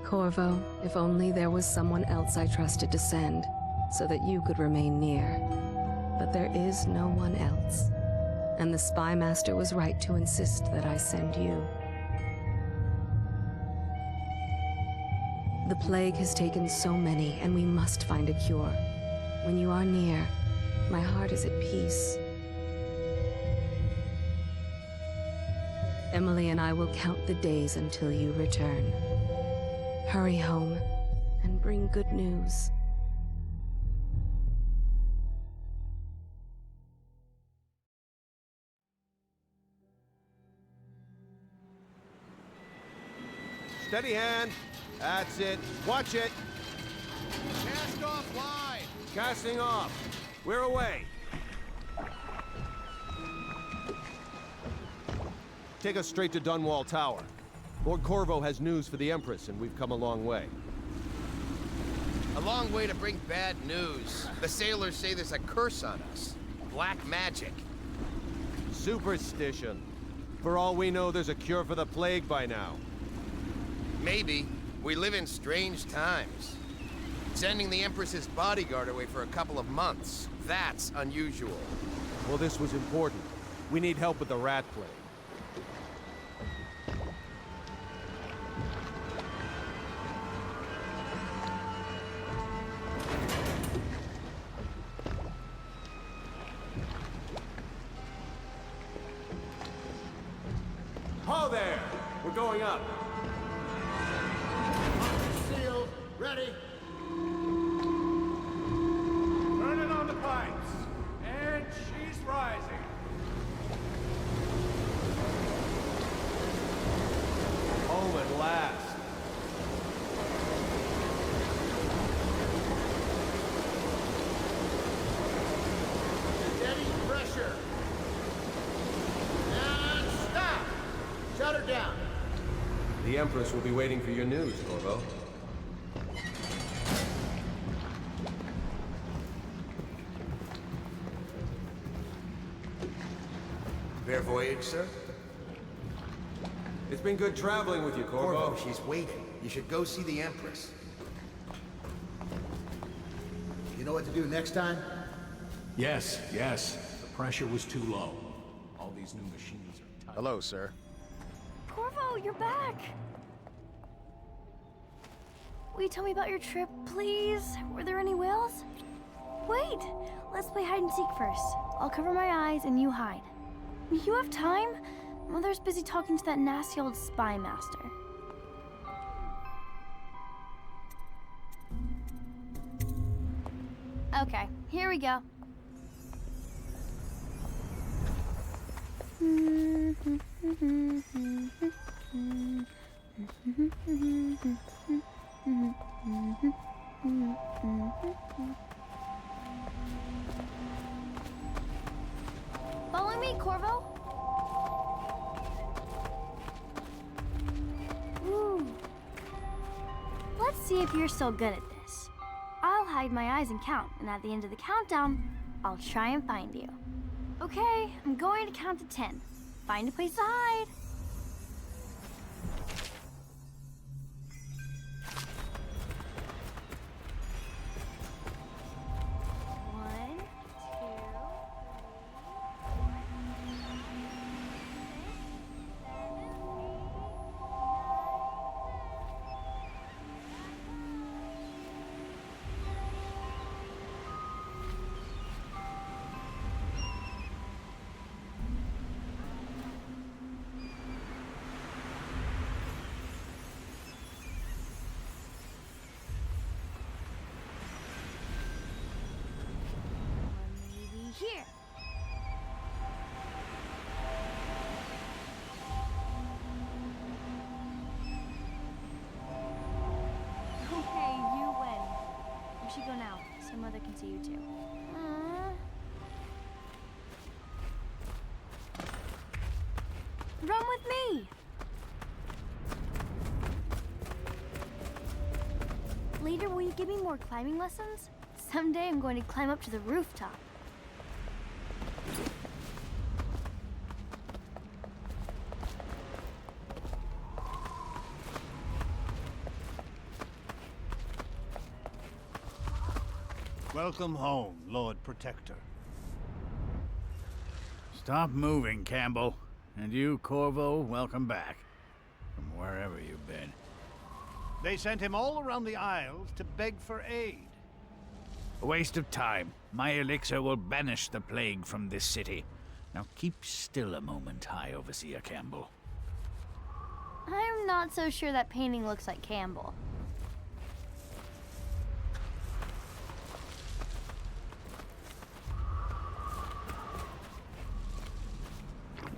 Corvo, if only there was someone else I trusted to send, so that you could remain near. But there is no one else. And the Spy Master was right to insist that I send you. The plague has taken so many, and we must find a cure. When you are near, my heart is at peace. Emily and I will count the days until you return. Hurry home, and bring good news. Steady hand. That's it. Watch it. Cast off line. Casting off. We're away. Take us straight to Dunwall Tower. Lord Corvo has news for the Empress, and we've come a long way. A long way to bring bad news. The sailors say there's a curse on us. Black magic. Superstition. For all we know, there's a cure for the plague by now. Maybe. We live in strange times. Sending the Empress's bodyguard away for a couple of months. That's unusual. Well, this was important. We need help with the rat plague. Ho there! We're going up. Sealed. Ready. Turning on the pipes. And she's rising. Home at last. Steady pressure. And stop. Shut her down. The Empress will be waiting for your news, Corvo. Fair voyage, sir? It's been good traveling with you, Corvo. Corvo, she's waiting. You should go see the Empress. You know what to do next time? Yes, yes. The pressure was too low. All these new machines are tight. Hello, sir. Corvo, you're back! Will you tell me about your trip, please? Were there any whales? Wait! Let's play hide and seek first. I'll cover my eyes and you hide. You have time? Mother's busy talking to that nasty old spy master. Okay, here we go. Follow me, Corvo. Ooh. Let's see if you're still good at this. I'll hide my eyes and count, and at the end of the countdown, I'll try and find you. Okay, I'm going to count to 10. Find a place to hide. One, two, here. Okay, you win. We should go now, so Mother can see you too. Run with me! Later, will you give me more climbing lessons? Someday I'm going to climb up to the rooftop. Welcome home, Lord Protector. Stop moving, Campbell. And you, Corvo, welcome back. From wherever you've been. They sent him all around the Isles to beg for aid. A waste of time. My elixir will banish the plague from this city. Now keep still a moment, High Overseer Campbell. I'm not so sure that painting looks like Campbell.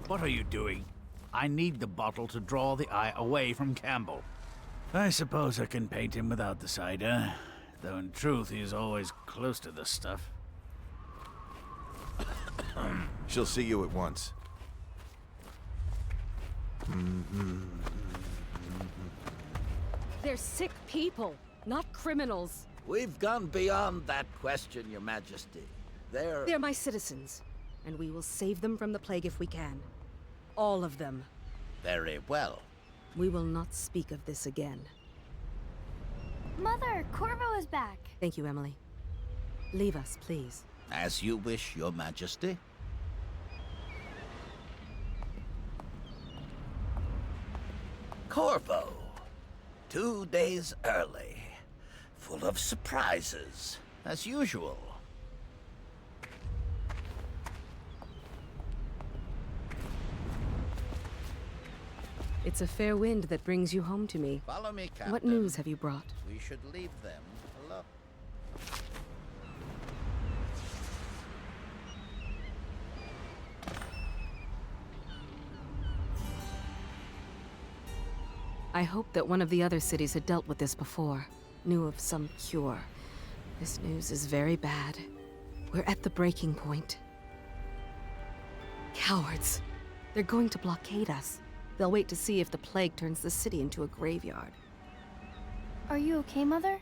What are you doing? I need the bottle to draw the eye away from Campbell. I suppose I can paint him without the cider, though in truth he is always close to the stuff. She'll see you at once. They're sick people, not criminals. We've gone beyond that question, Your Majesty. They're my citizens, and we will save them from the plague if we can. All of them. Very well. We will not speak of this again. Mother, Corvo is back. Thank you, Emily. Leave us, please. As you wish, Your Majesty. Corvo. 2 days early. Full of surprises, as usual. It's a fair wind that brings you home to me. Follow me, Captain. What news have you brought? We should leave them alone. I hoped that one of the other cities had dealt with this before, knew of some cure. This news is very bad. We're at the breaking point. Cowards. They're going to blockade us. They'll wait to see if the plague turns the city into a graveyard. Are you okay, Mother?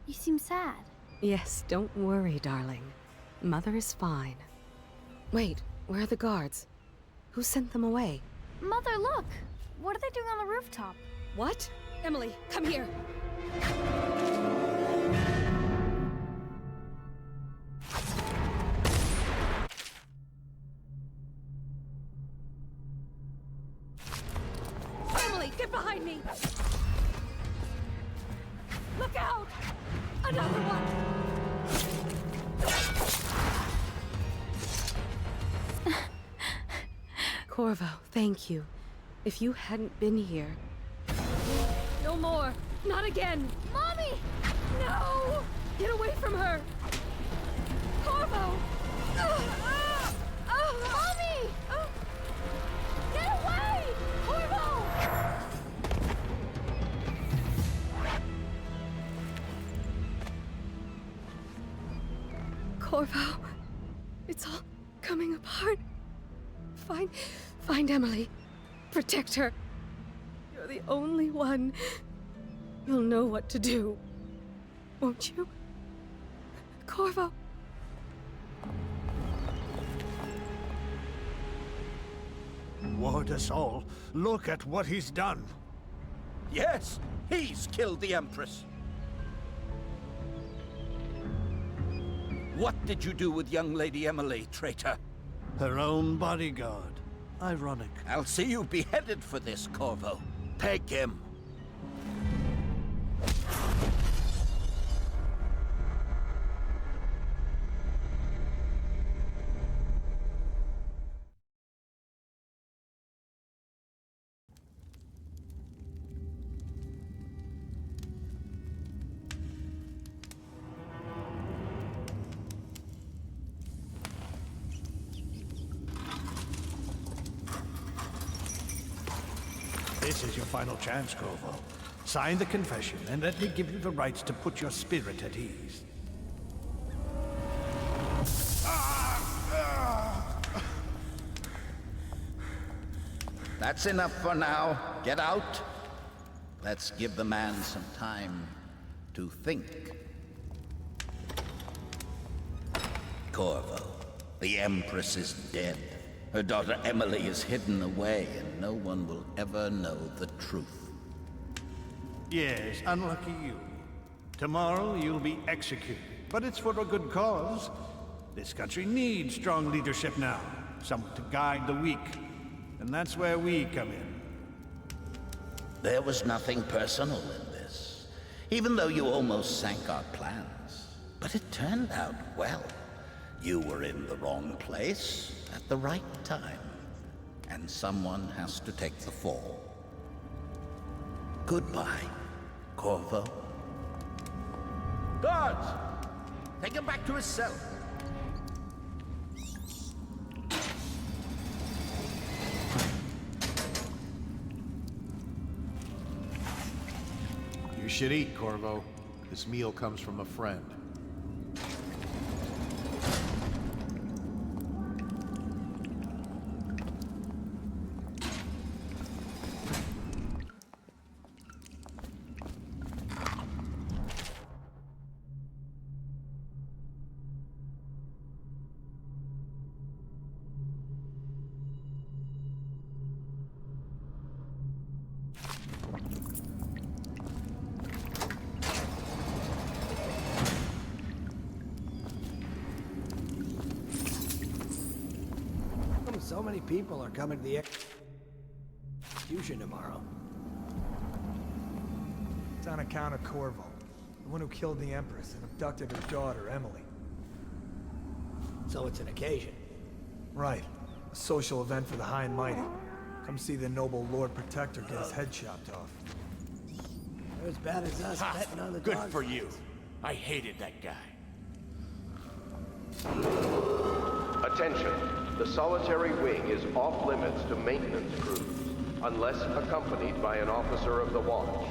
You seem sad. Yes, don't worry, darling. Mother is fine. Wait, where are the guards? Who sent them away? Mother, look! What are they doing on the rooftop? What? Emily, come here! Emily, get behind me! Look out! Another one! Corvo, thank you. If you hadn't been here... No more! Not again! Mommy! No! Get away from her! Corvo! Mommy! Get away! Corvo! Corvo, it's all coming apart. Find Emily. Protect her. You're the only one. You'll know what to do. Won't you? Corvo. Ward us all. Look at what he's done. Yes, he's killed the Empress. What did you do with young Lady Emily, traitor? Her own bodyguard. Ironic. I'll see you beheaded for this, Corvo. Take him. This is your final chance, Corvo. Sign the confession, and let me give you the rights to put your spirit at ease. That's enough for now. Get out. Let's give the man some time to think. Corvo, the Empress is dead. Her daughter Emily is hidden away, and no one will ever know the truth. Yes, unlucky you. Tomorrow you'll be executed, but it's for a good cause. This country needs strong leadership now, someone to guide the weak. And that's where we come in. There was nothing personal in this, even though you almost sank our plans. But it turned out well. You were in the wrong place at the right time, and someone has to take the fall. Goodbye, Corvo. Guards! Take him back to his cell. You should eat, Corvo. This meal comes from a friend. So many people are coming to the execution tomorrow. It's on account of Corvo, the one who killed the Empress and abducted her daughter, Emily. So it's an occasion. Right. A social event for the high and mighty. Come see the noble Lord Protector get his head chopped off. They're as bad as us betting on the Good dog for fights. you. I hated that guy. Attention. The solitary wing is off limits to maintenance crews, unless accompanied by an officer of the watch.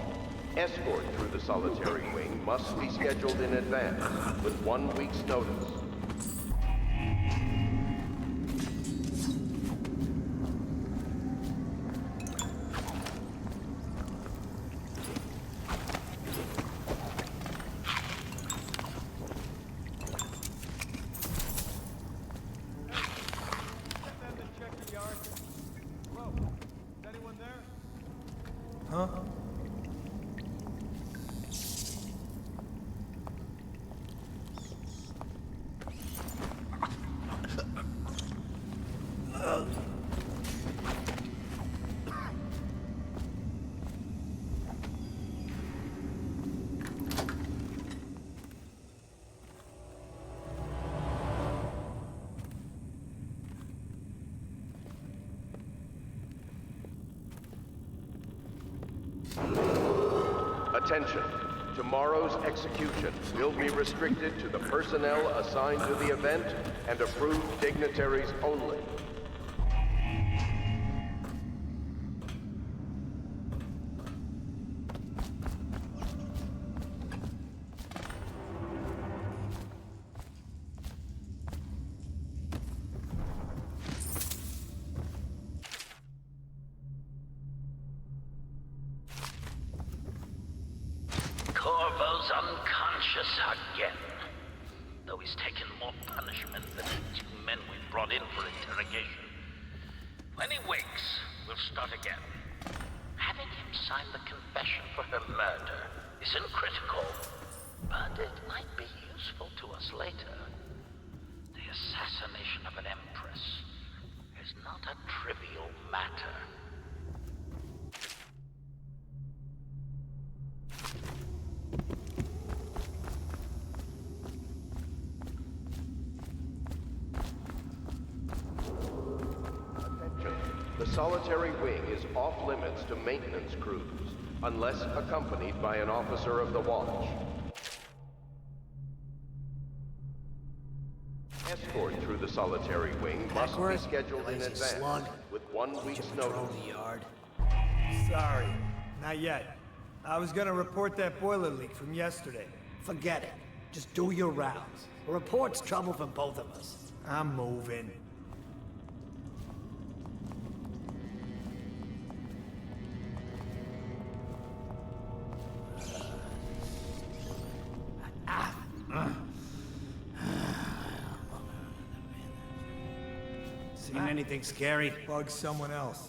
Escort through the solitary wing must be scheduled in advance, with 1 week's notice. Huh? Attention. Tomorrow's execution will be restricted to the personnel assigned to the event and approved dignitaries only. Corvo's unconscious again. Though he's taken more punishment than the 2 men we brought in for interrogation. When he wakes, we'll start again. Having him sign the confession for her murder isn't critical, but it might be useful to us later. The assassination of an empress is not a trivial matter. The solitary wing is off limits to maintenance crews, unless accompanied by an officer of the watch. Escort through the solitary wing must be scheduled in advance, with 1 week's notice. Sorry, not yet. I was gonna report that boiler leak from yesterday. Forget it. Just do your rounds. A report's trouble for both of us. I'm moving. Seen anything scary? Bug someone else.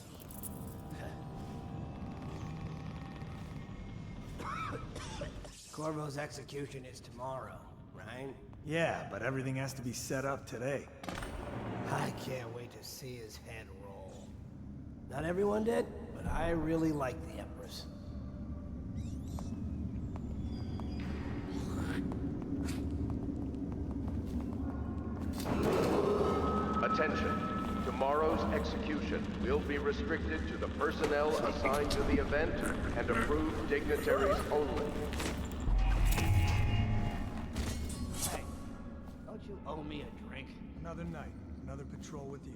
Corvo's execution is tomorrow. right? Yeah, but everything has to be set up today. I can't wait to see his head roll. Not everyone did, but I really like the Empress. Attention. Tomorrow's execution will be restricted to the personnel assigned to the event and approved dignitaries only. Hey, don't you owe me a drink? Another night, another patrol with you.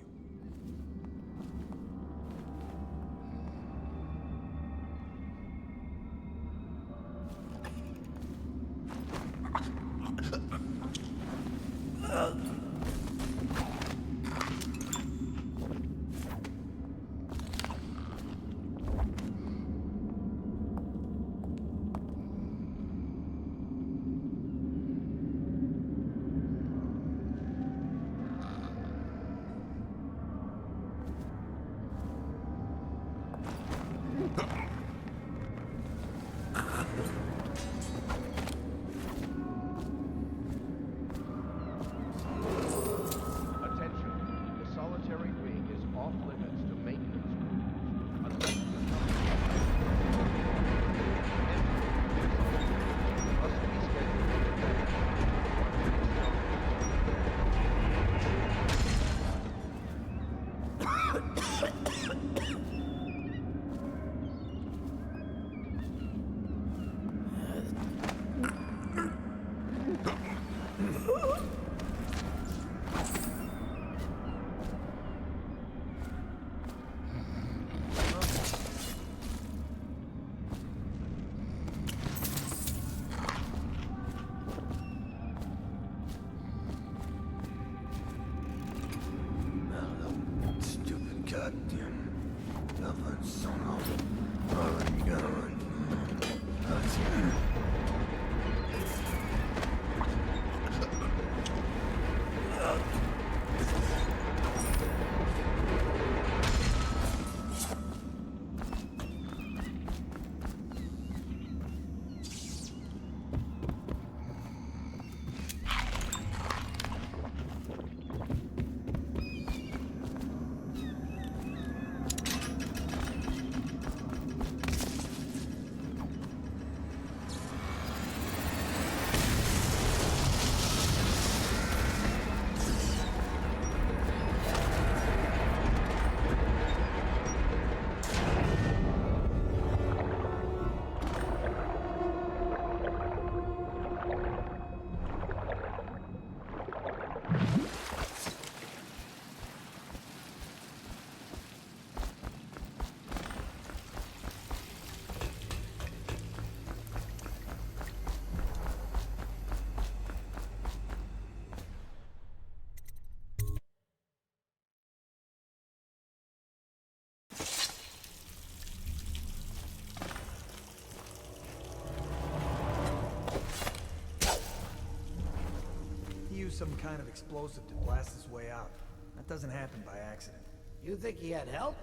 Some kind of explosive to blast his way out. That doesn't happen by accident. You think he had help?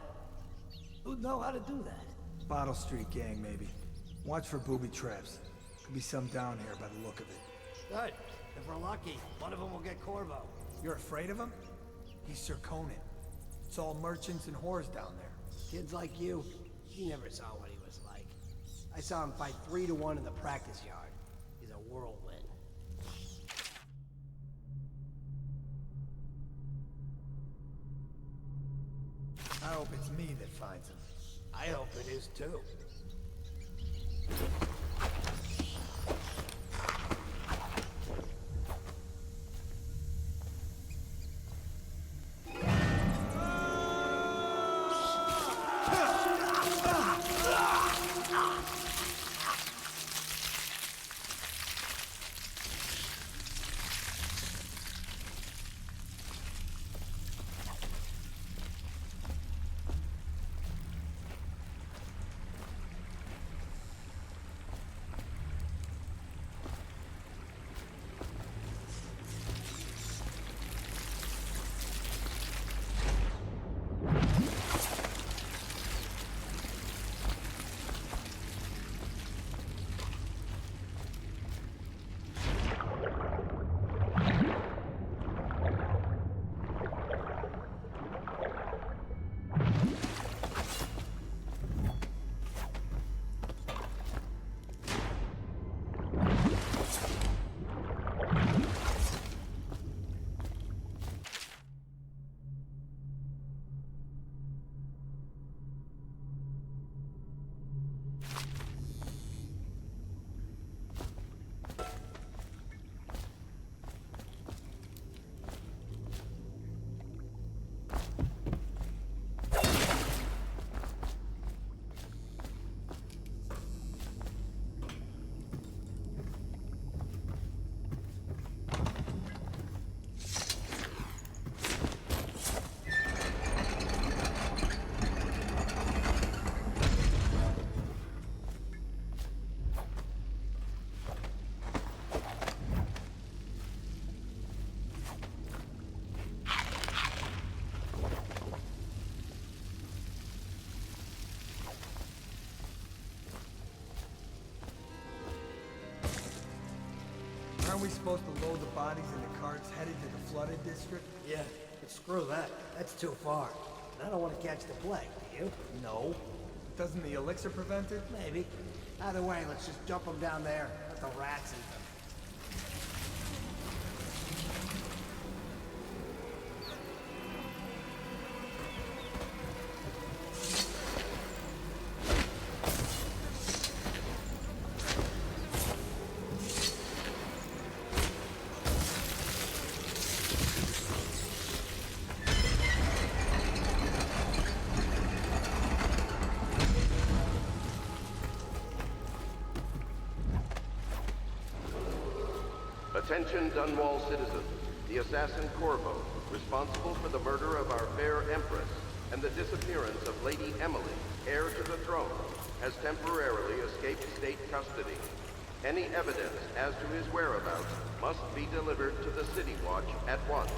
Who'd know how to do that? Bottle Street gang, maybe. Watch for booby traps. Could be some down here by the look of it. Good. If we're lucky, one of them will get Corvo. You're afraid of him? He's Sir Conan. It's all merchants and whores down there. Kids like you, you never saw what he was like. I saw him fight 3-1 in the practice yard. He's a whirlwind. I hope it's me that finds him. I hope it is too. we supposed to load the bodies into carts headed to the flooded district? Yeah, but screw that. That's too far. And I don't want to catch the plague, do you? No. Doesn't the elixir prevent it? Maybe. Either way, let's just dump them down there. Let the rats eat them. Attention Dunwall citizens. The assassin Corvo, responsible for the murder of our fair Empress and the disappearance of Lady Emily, heir to the throne, has temporarily escaped state custody. Any evidence as to his whereabouts must be delivered to the City Watch at once.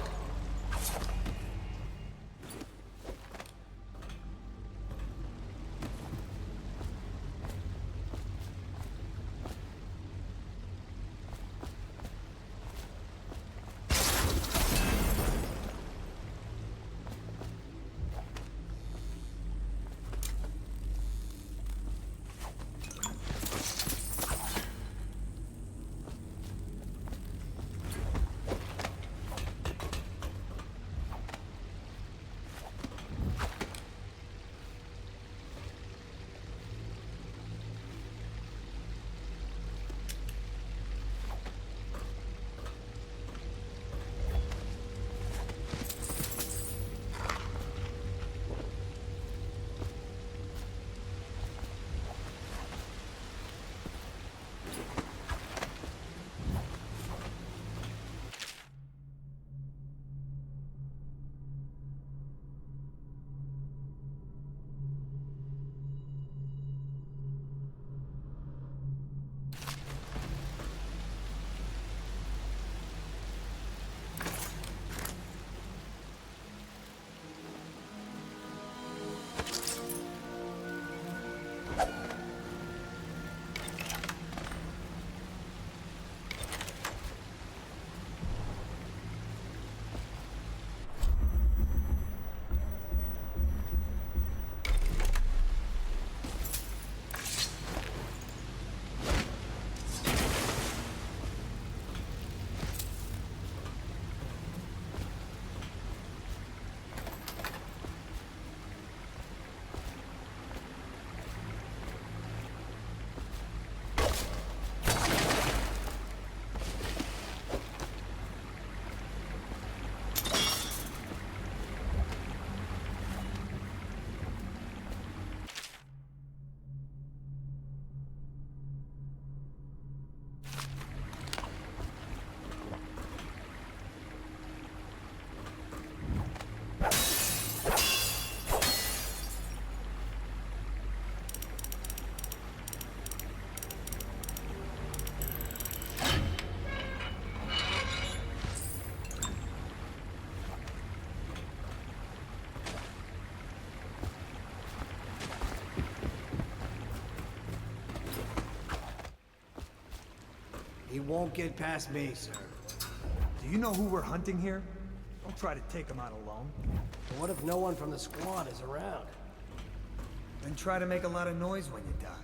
He won't get past me, sir. Do you know who we're hunting here? Don't try to take him out alone. But what if no one from the squad is around? Then try to make a lot of noise when you die.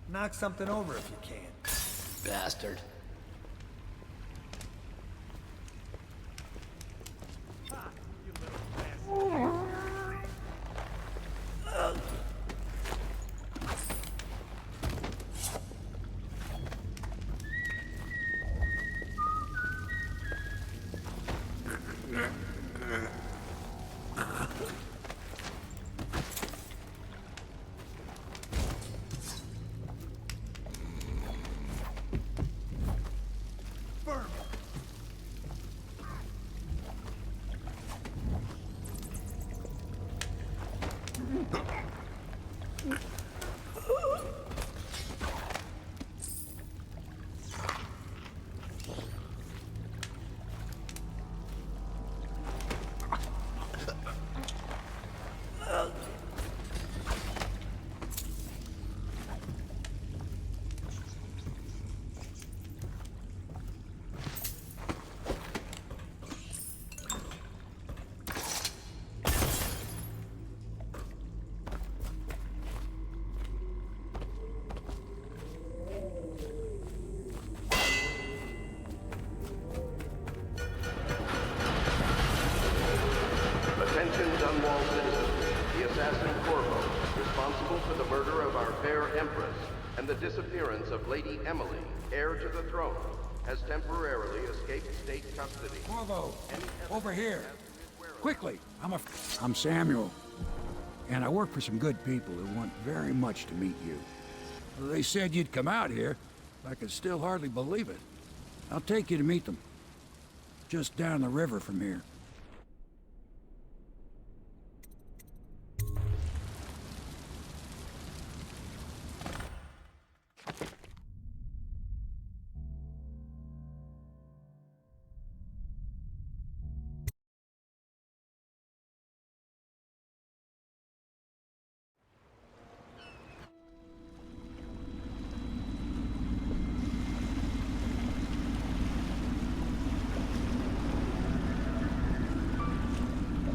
Knock something over if you can. Bastard. murder of our fair Empress and the disappearance of Lady Emily, heir to the throne, has temporarily escaped state custody. Corvo, over here. Quickly, I'm Samuel, and I work for some good people who want very much to meet you. They said you'd come out here. I can still hardly believe it. I'll take you to meet them. Just down the river from here.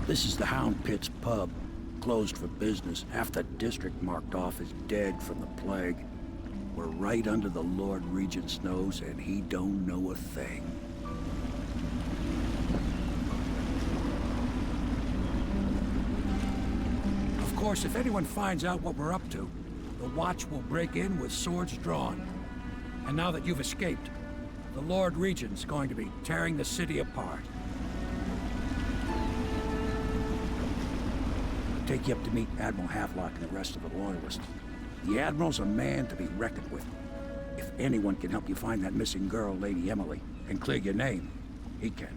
This is the Hound Pit's pub. Closed for business. Half the district marked off as dead from the plague. We're right under the Lord Regent's nose, and he don't know a thing. Of course, if anyone finds out what we're up to, the Watch will break in with swords drawn. And now that you've escaped, the Lord Regent's going to be tearing the city apart. Take you up to meet Admiral Havelock and the rest of the Loyalists. The Admiral's a man to be reckoned with. If anyone can help you find that missing girl, Lady Emily, and clear your name, he can.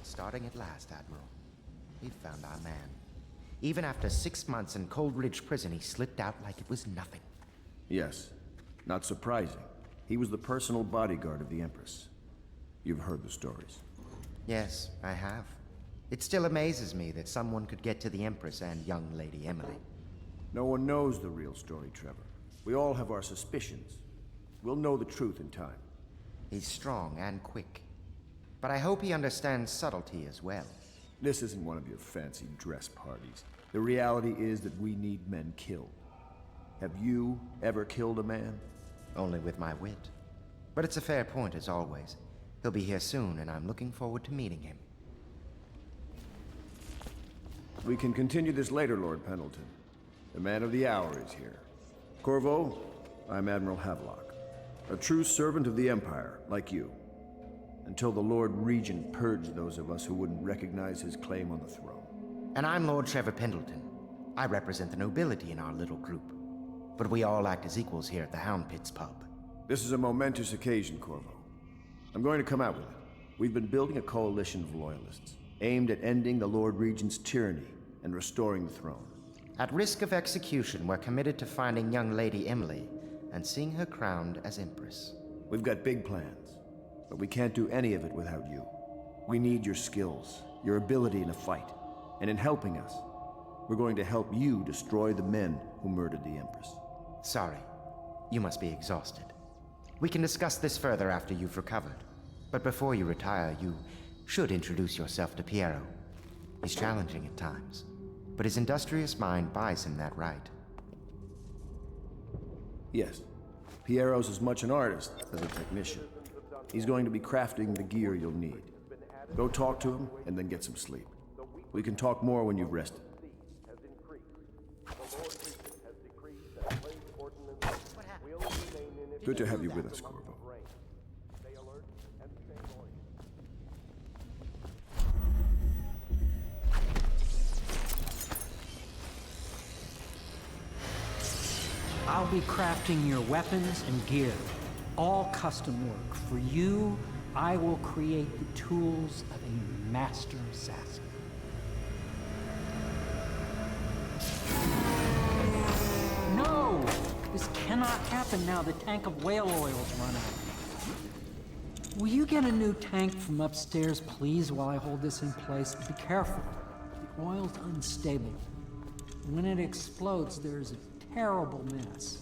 Starting at last, Admiral. We've found our man. Even after 6 months in Cold Ridge Prison, he slipped out like it was nothing. Yes. Not surprising. He was the personal bodyguard of the Empress. You've heard the stories. Yes, I have. It still amazes me that someone could get to the Empress and young Lady Emily. No one knows the real story, Trevor. We all have our suspicions. We'll know the truth in time. He's strong and quick. But I hope he understands subtlety as well. This isn't one of your fancy dress parties. The reality is that we need men killed. Have you ever killed a man? Only with my wit. But it's a fair point, as always. He'll be here soon, and I'm looking forward to meeting him. We can continue this later, Lord Pendleton. The man of the hour is here. Corvo, I'm Admiral Havelock. A true servant of the Empire, like you. Until the Lord Regent purged those of us who wouldn't recognize his claim on the throne. And I'm Lord Trevor Pendleton. I represent the nobility in our little group. But we all act as equals here at the Hound Pit's pub. This is a momentous occasion, Corvo. I'm going to come out with it. We've been building a coalition of Loyalists, aimed at ending the Lord Regent's tyranny and restoring the throne. At risk of execution, we're committed to finding young Lady Emily and seeing her crowned as Empress. We've got big plans. But we can't do any of it without you. We need your skills, your ability in a fight. And in helping us, we're going to help you destroy the men who murdered the Empress. Sorry. You must be exhausted. We can discuss this further after you've recovered. But before you retire, you should introduce yourself to Piero. He's challenging at times, but his industrious mind buys him that right. Yes. Piero's as much an artist as a technician. He's going to be crafting the gear you'll need. Go talk to him, and then get some sleep. We can talk more when you've rested. Good to have you with us, Corvo. I'll be crafting your weapons and gear. All custom work. For you, I will create the tools of a master assassin. No! This cannot happen now. The tank of whale oil's run out. Will you get a new tank from upstairs, please, while I hold this in place? Be careful. The oil's unstable. When it explodes, there's a terrible mess.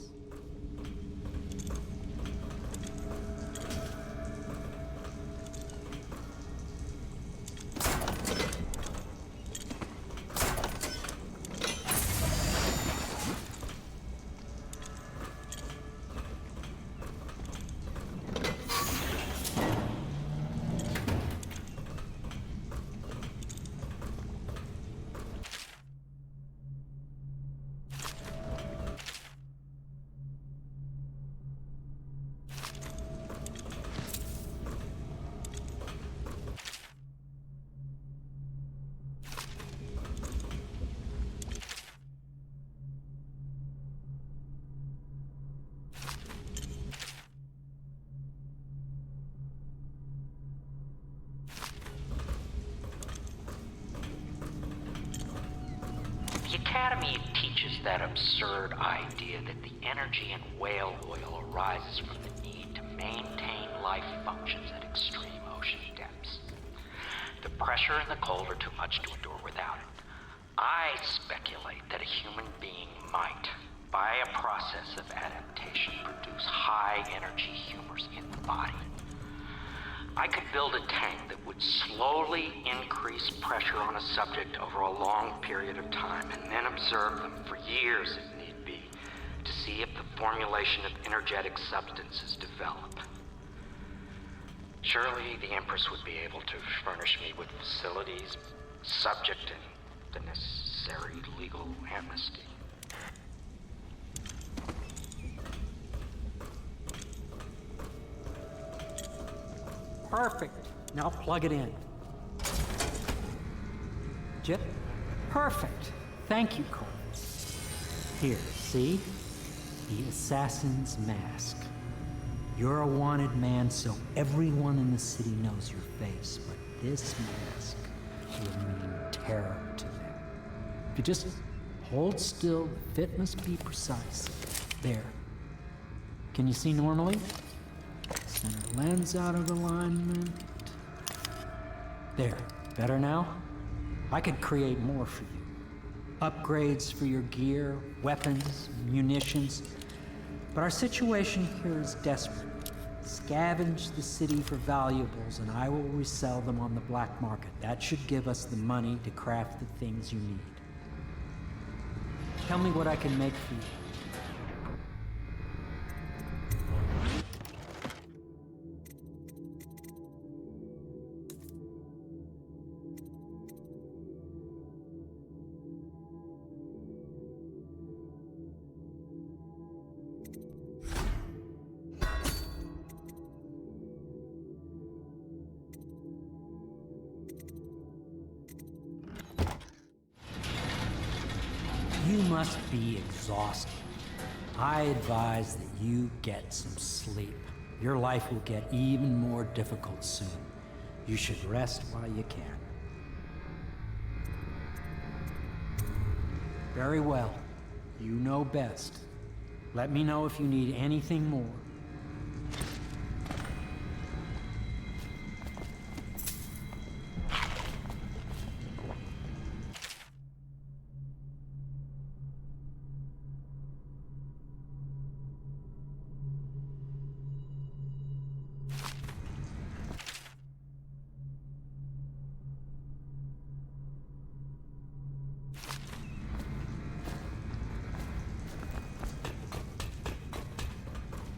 Academy teaches that absurd idea that the energy in whale oil arises from the need to maintain life functions at extreme ocean depths. The pressure and the cold are too much to endure without it. I speculate that a human being might, by a process of adaptation, produce high-energy humors in the body. I could build a tank that would slowly increase pressure on a subject over a long period of time, and then observe them for years if need be, to see if the formulation of energetic substances develop. Surely the Empress would be able to furnish me with facilities, subject and the necessary legal amnesty. Perfect. Now plug it in. Jip? Perfect. Thank you, Cole. Here, see? The assassin's mask. You're a wanted man, so everyone in the city knows your face, but this mask will mean terror to them. If you just hold still, the fit must be precise. There. Can you see normally? Center lens out of alignment. There. Better now? I could create more for you. Upgrades for your gear, weapons, munitions. But our situation here is desperate. Scavenge the city for valuables and I will resell them on the black market. That should give us the money to craft the things you need. Tell me what I can make for you. You must be exhausted. I advise that you get some sleep. Your life will get even more difficult soon. You should rest while you can. Very well. You know best. Let me know if you need anything more.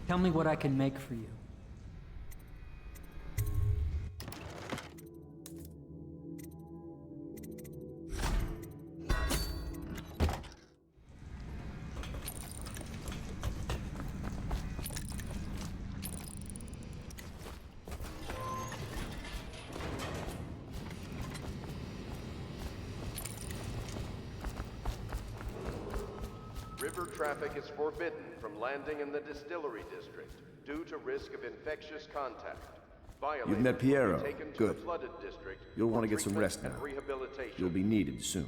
Tell me what I can make for you. River traffic is forbidden from landing in the distillery district due to risk of infectious contact. You've met Piero. Violators will be taken to Good. the flooded district You'll for want to get some rest now. treatment and rehabilitation. You'll be needed soon.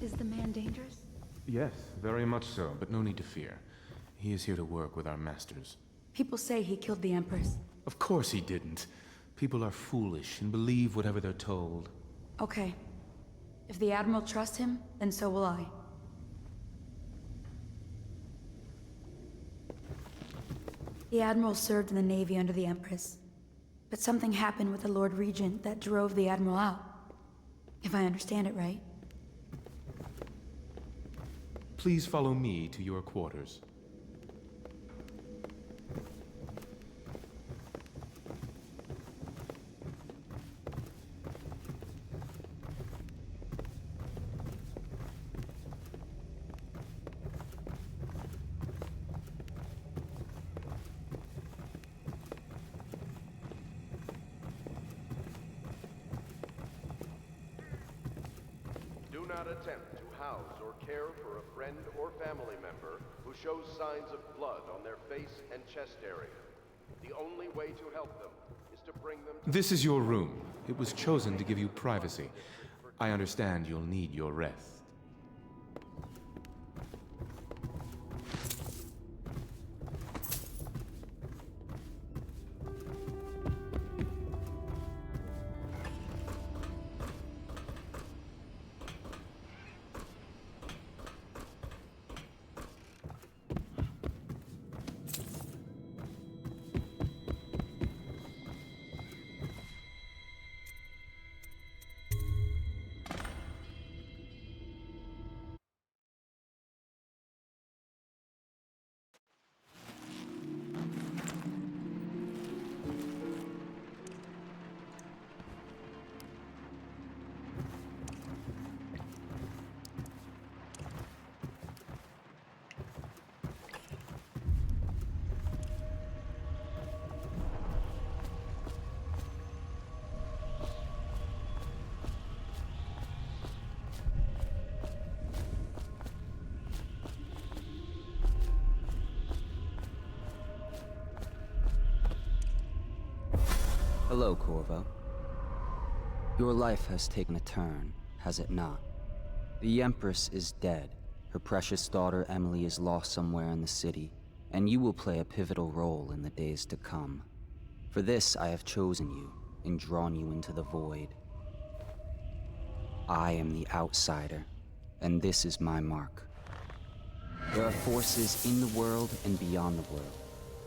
Is the man dangerous? Yes, very much so, but no need to fear. He is here to work with our masters. People say he killed the Empress. Of course he didn't. People are foolish and believe whatever they're told. Okay. If the Admiral trusts him, then so will I. The Admiral served in the Navy under the Empress. But something happened with the Lord Regent that drove the Admiral out. If I understand it right. Please follow me to your quarters. Do not attempt to house or care for a friend or family member who shows signs of blood on their face and chest area. The only way to help them is to bring them to... This is your room. It was chosen to give you privacy. I understand you'll need your rest. Hello, Corvo. Your life has taken a turn, has it not? The Empress is dead. Her precious daughter Emily is lost somewhere in the city, and you will play a pivotal role in the days to come. For this, I have chosen you and drawn you into the void. I am the outsider, and this is my mark. There are forces in the world and beyond the world,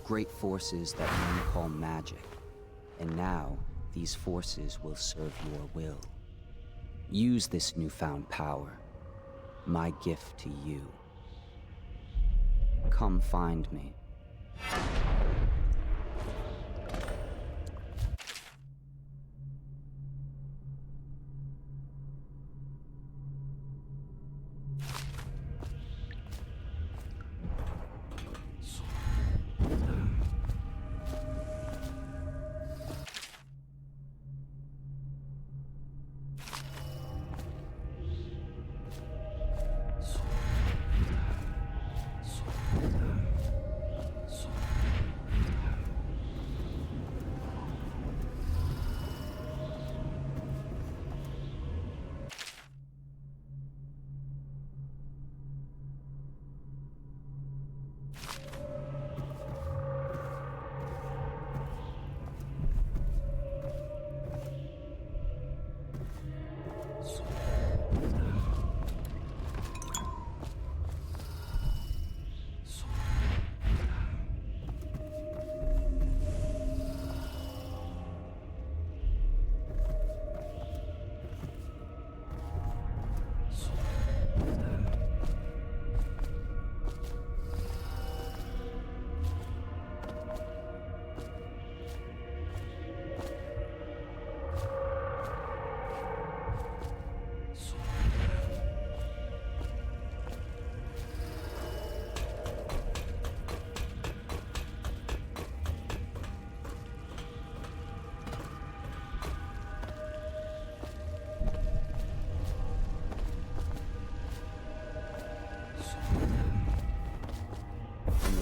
great forces that men call magic. And now, these forces will serve your will. Use this newfound power, my gift to you. Come find me.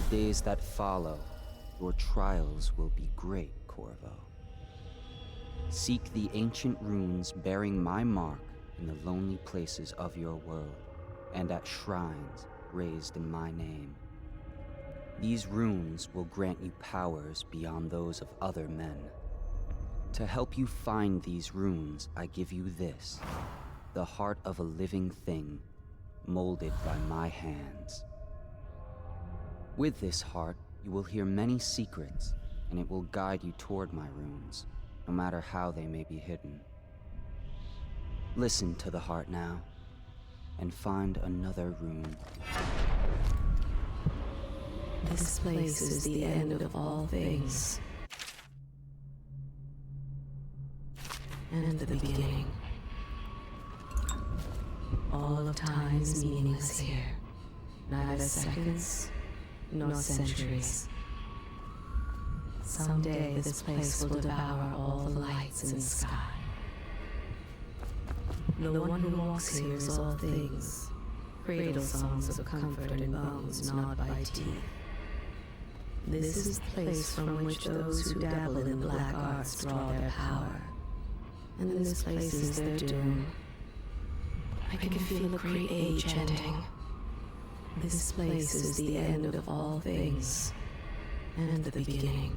Days that follow, your trials will be great, Corvo. Seek the ancient runes bearing my mark in the lonely places of your world, and at shrines raised in my name. These runes will grant you powers beyond those of other men. To help you find these runes, I give you this, the heart of a living thing, molded by my hands. With this heart, you will hear many secrets, and it will guide you toward my runes, no matter how they may be hidden. Listen to the heart now, and find another rune. This place is the end of all things. And the beginning. All of time is meaningless here. Neither seconds nor centuries. Someday this place will devour all the lights in the sky. The one who walks here is all things, cradle songs of comfort in bones gnawed by teeth. This is the place from which those who dabble in the black arts draw their power. And this place is their doom. I can feel a great age ending. This place is the end of all things, and the beginning.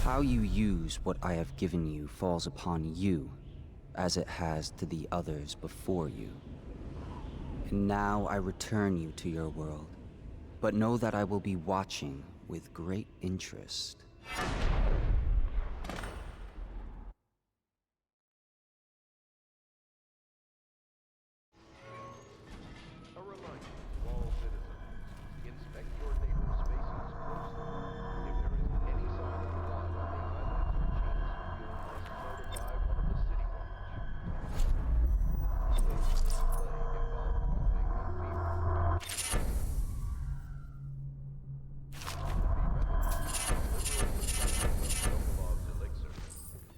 How you use what I have given you falls upon you, as it has to the others before you. And now I return you to your world, but know that I will be watching with great interest. A reminder to all citizens, inspect your neighbor's faces closely. If there is any sign of blood on the islands or cheeks, you must notify one of the city watch. Cases of plague involve coughing and fever. Elixir.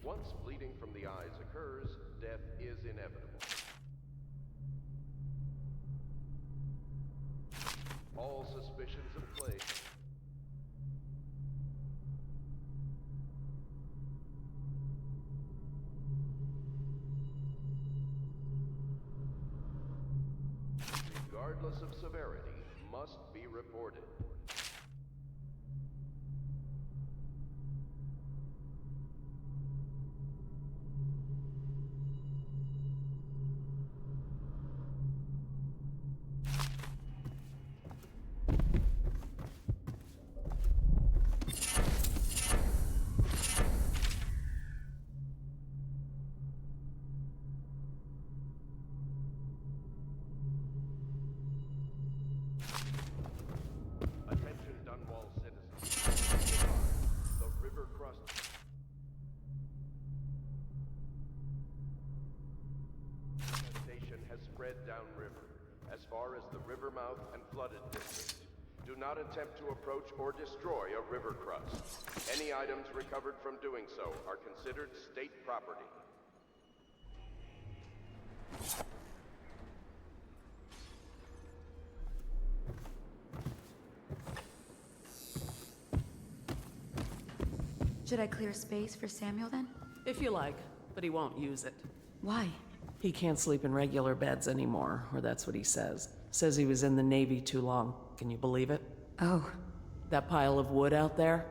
Once bleeding from the eyes occurs, death is inevitable. All suspicions of plague. Regardless of severity, must be reported. Attention Dunwall citizens. The river crust station has spread downriver, as far as the river mouth and flooded district. Do not attempt to approach or destroy a river crust. Any items recovered from doing so are considered state property. Should I clear space for Samuel then? If you like, but he won't use it. Why? He can't sleep in regular beds anymore, or that's what he says. Says he was in the Navy too long. Can you believe it? Oh. That pile of wood out there?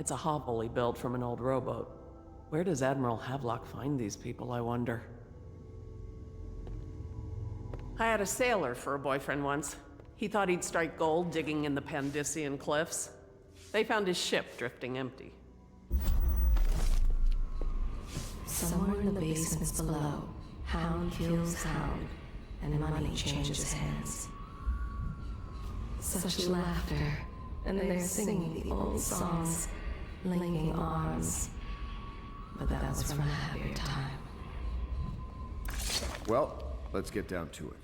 It's a hovel he built from an old rowboat. Where does Admiral Havelock find these people, I wonder? I had a sailor for a boyfriend once. He thought he'd strike gold digging in the Pandician cliffs. They found his ship drifting empty. Somewhere in the basements below, hound kills hound, and money changes hands. Such laughter, and they're singing the old songs, linking arms. But that was from a happier time. Well, let's get down to it.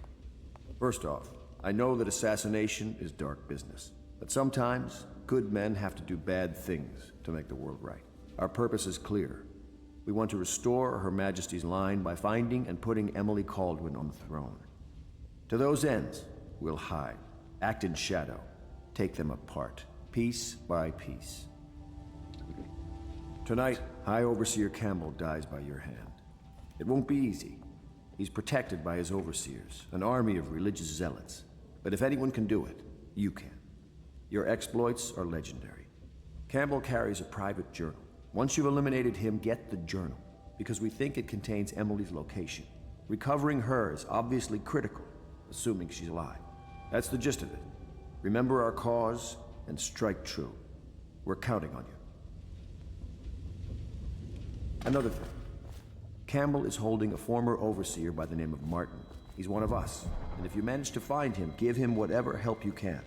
First off, I know that assassination is dark business, but sometimes good men have to do bad things to make the world right. Our purpose is clear. We want to restore Her Majesty's line by finding and putting Emily Kaldwin on the throne. To those ends, we'll hide, act in shadow, take them apart, piece by piece. Tonight, High Overseer Campbell dies by your hand. It won't be easy. He's protected by his overseers, an army of religious zealots. But if anyone can do it, you can. Your exploits are legendary. Campbell carries a private journal. Once you've eliminated him, get the journal, because we think it contains Emily's location. Recovering her is obviously critical, assuming she's alive. That's the gist of it. Remember our cause and strike true. We're counting on you. Another thing. Campbell is holding a former overseer by the name of Martin. He's one of us, and if you manage to find him, give him whatever help you can.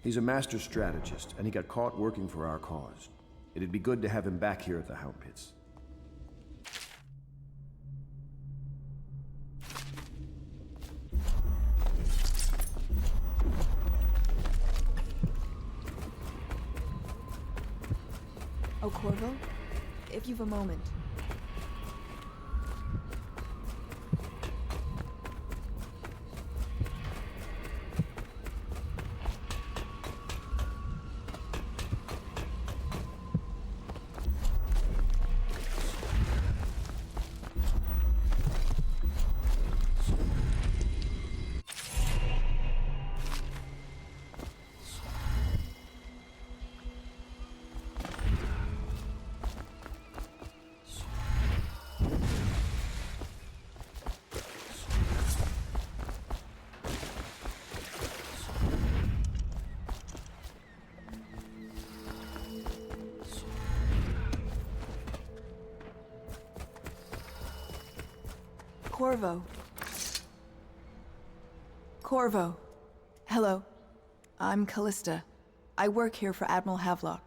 He's a master strategist, and he got caught working for our cause. It'd be good to have him back here at the Hound Pits. Oh, Corvo? If you've a moment. Corvo. Corvo. Hello. I'm Callista. I work here for Admiral Havelock.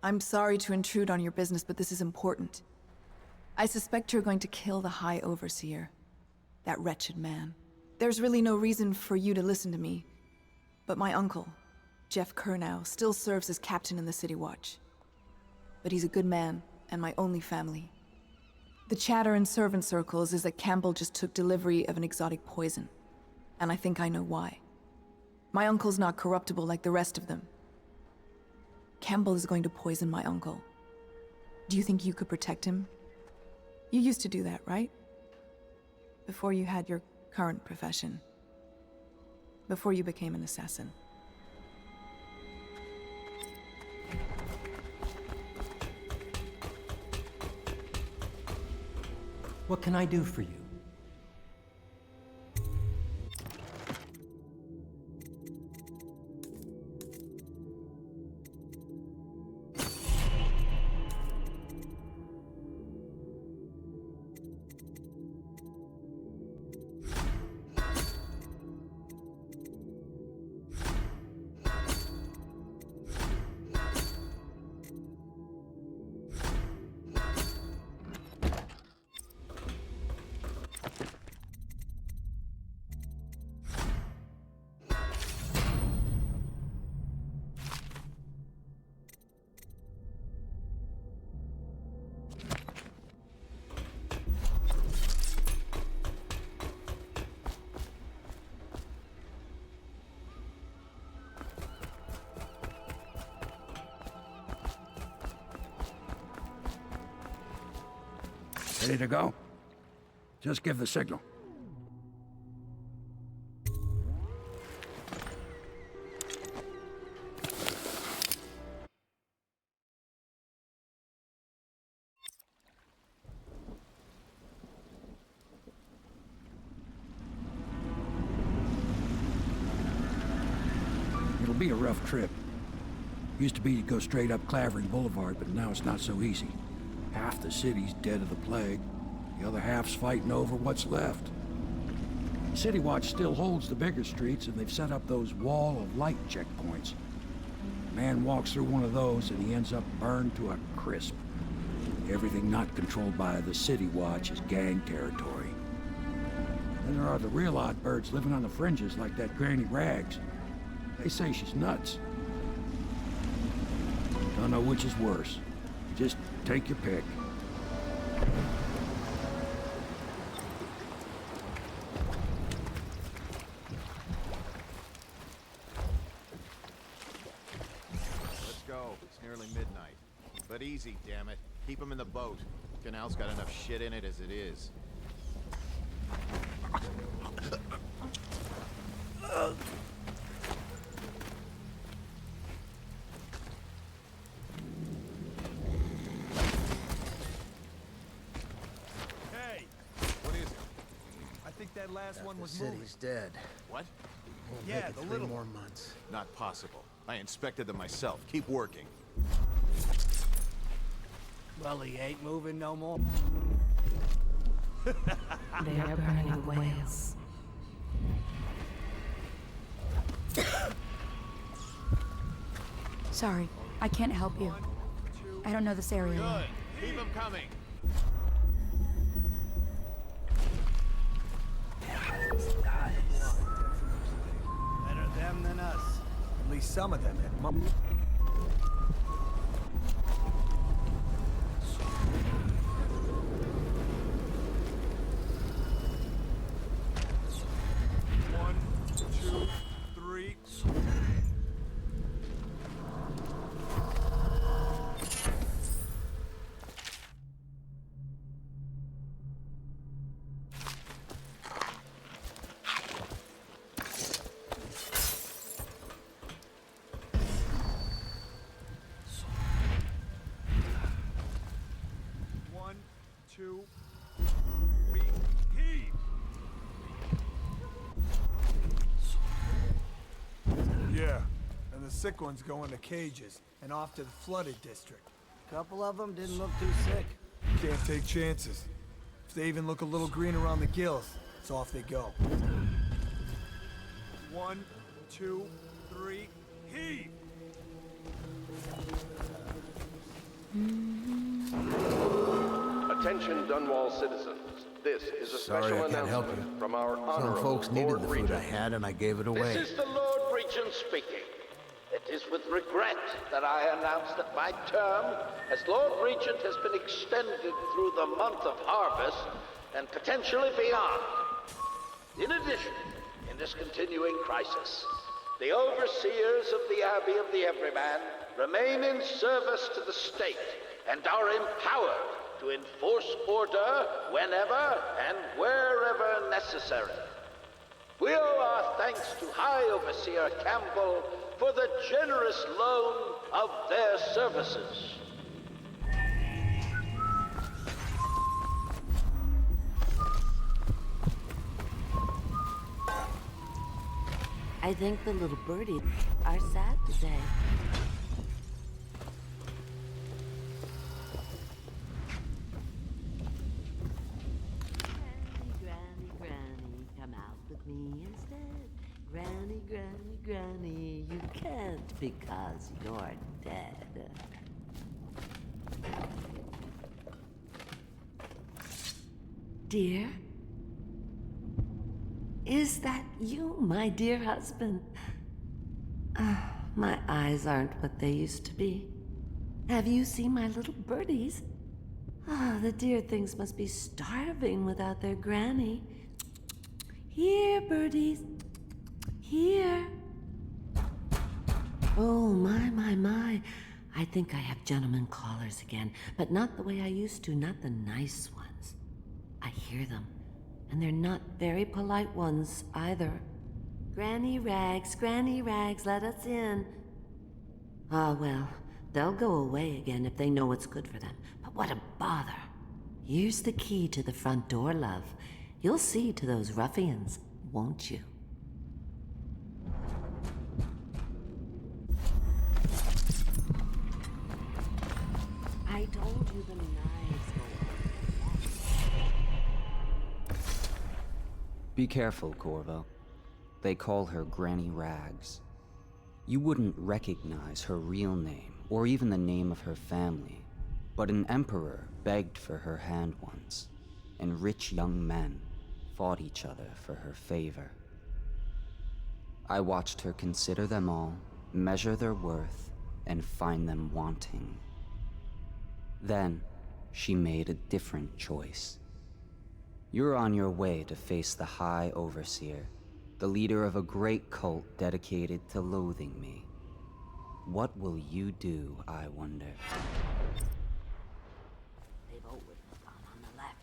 I'm sorry to intrude on your business, but this is important. I suspect you're going to kill the High Overseer. That wretched man. There's really no reason for you to listen to me, but my uncle, Jeff Kernow, still serves as captain in the City Watch. But he's a good man, and my only family. The chatter in servant circles is that Campbell just took delivery of an exotic poison, and I think I know why. My uncle's not corruptible like the rest of them. Campbell is going to poison my uncle. Do you think you could protect him? You used to do that, right? Before you had your current profession. Before you became an assassin. What can I do for you? Ready to go? Just give the signal. It'll be a rough trip. Used to be to go straight up Clavering Boulevard, but now it's not so easy. Half the city's dead of the plague. The other half's fighting over what's left. City Watch still holds the bigger streets, and they've set up those wall of light checkpoints. A man walks through one of those, and he ends up burned to a crisp. Everything not controlled by the City Watch is gang territory. Then there are the real odd birds living on the fringes, like that Granny Rags. They say she's nuts. Don't know which is worse. Just take your pick. Let's go. It's nearly midnight. But easy, damn it. Keep them in the boat. Canal's got enough shit in it as it is. That last one was city's moving. dead. What? Yeah, the little more months. Not possible. I inspected them myself. Keep working. Well, he ain't moving no more. They are burning whales. Sorry, I can't help you. I don't know this area well. Good. Keep them coming. Better them than us. At least some of them had mum. One, two, three. One, two, three, heave! Yeah, and the sick ones go into cages and off to the flooded district. Couple of them didn't look too sick. Can't take chances. If they even look a little green around the gills, it's off they go. One, two, three, heave! Attention Dunwall citizens. This is a Sorry, special I can't help announcement you. from our Some honorable folks needed Lord the food Regent. I had, and I gave it away. This is the Lord Regent speaking. It is with regret that I announce that my term as Lord Regent has been extended through the month of harvest and potentially beyond. In addition, in this continuing crisis, the overseers of the Abbey of the Everyman remain in service to the state and are empowered to enforce order whenever and wherever necessary. We owe our thanks to High Overseer Campbell for the generous loan of their services. I think the little birdies are sad today. Granny, Granny, come out with me instead. Granny, Granny, Granny, you can't because you're dead. Dear? Is that you, my dear husband? My eyes aren't what they used to be. Have you seen my little birdies? The dear things must be starving without their granny. Here, birdies. Here. Oh, my. I think I have gentlemen callers again, but not the way I used to, not the nice ones. I hear them. And they're not very polite ones, either. Granny Rags, let us in. Ah, well, they'll go away again if they know what's good for them. But what a bother. Here's the key to the front door, love. You'll see to those ruffians, won't you? I told you the knives go on. Be careful, Corvo. They call her Granny Rags. You wouldn't recognize her real name, or even the name of her family, but an emperor begged for her hand once, and rich young men fought each other for her favor. I watched her consider them all, measure their worth, and find them wanting. Then, she made a different choice. You're on your way to face the High Overseer, the leader of a great cult dedicated to loathing me. What will you do, I wonder? They've always gone on the left.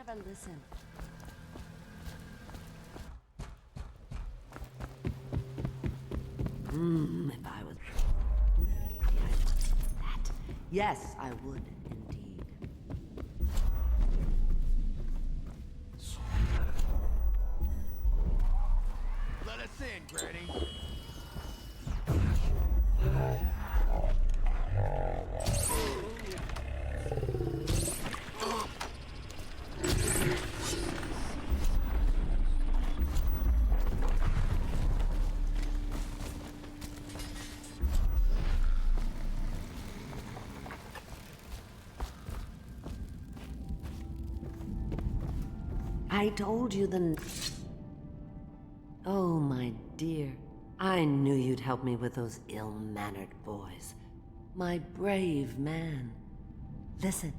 a listen. If I was... Yeah, I want that. Yes, I would, indeed. Let us in, Granny. I told you Oh, my dear. I knew you'd help me with those ill-mannered boys. My brave man. Listen,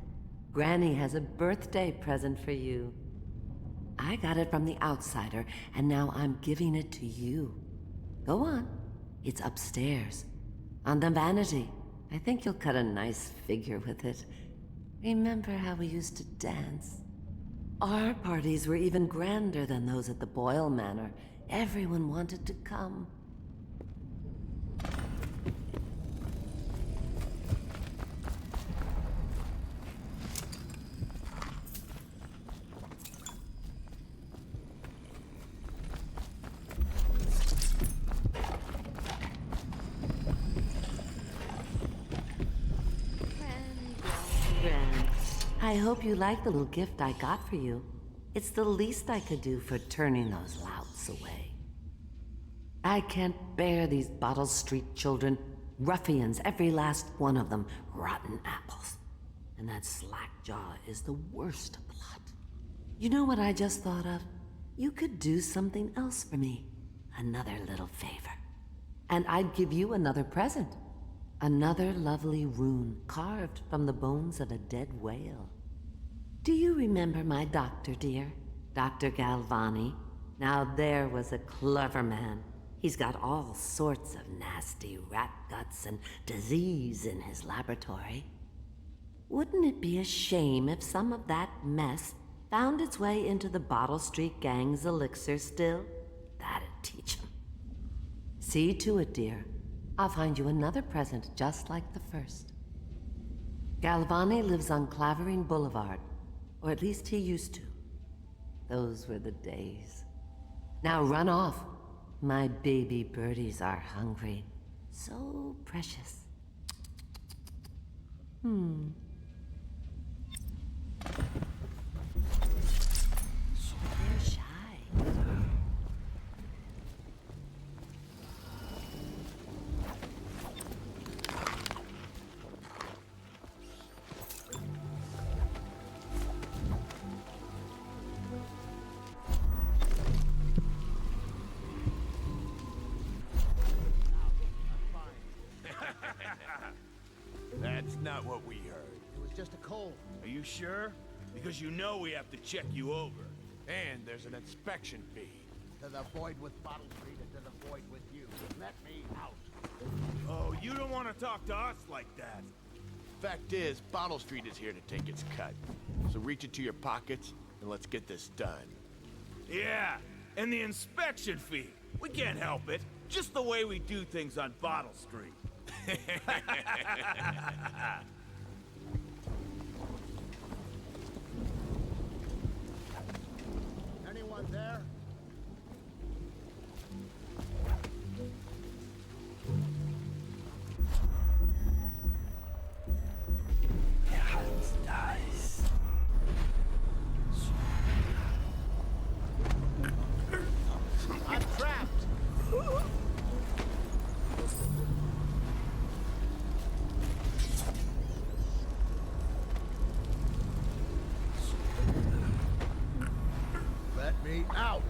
Granny has a birthday present for you. I got it from the outsider, and now I'm giving it to you. Go on. It's upstairs. On the vanity. I think you'll cut a nice figure with it. Remember how we used to dance? Our parties were even grander than those at the Boyle Manor. Everyone wanted to come. I hope you like the little gift I got for you. It's the least I could do for turning those louts away. I can't bear these Bottle Street children. Ruffians, every last one of them. Rotten apples. And that Slackjaw is the worst lot. You know what I just thought of? You could do something else for me. Another little favor. And I'd give you another present. Another lovely rune carved from the bones of a dead whale. Do you remember my doctor, dear? Dr. Galvani? Now there was a clever man. He's got all sorts of nasty rat guts and disease in his laboratory. Wouldn't it be a shame if some of that mess found its way into the Bottle Street Gang's elixir still? That'd teach him. See to it, dear. I'll find you another present just like the first. Galvani lives on Clavering Boulevard, or at least he used to. Those were the days. Now run off. My baby birdies are hungry. So precious. They're shy. That's not what we heard. It was just a cold. Are you sure? Because you know we have to check you over. And there's an inspection fee. To the void with Bottle Street and to the void with you. Let me out. Oh, you don't want to talk to us like that. Fact is, Bottle Street is here to take its cut. So reach into your pockets and let's get this done. Yeah, and the inspection fee. We can't help it. Just the way we do things on Bottle Street. Anyone there? Nice. I'm trapped. Let me out.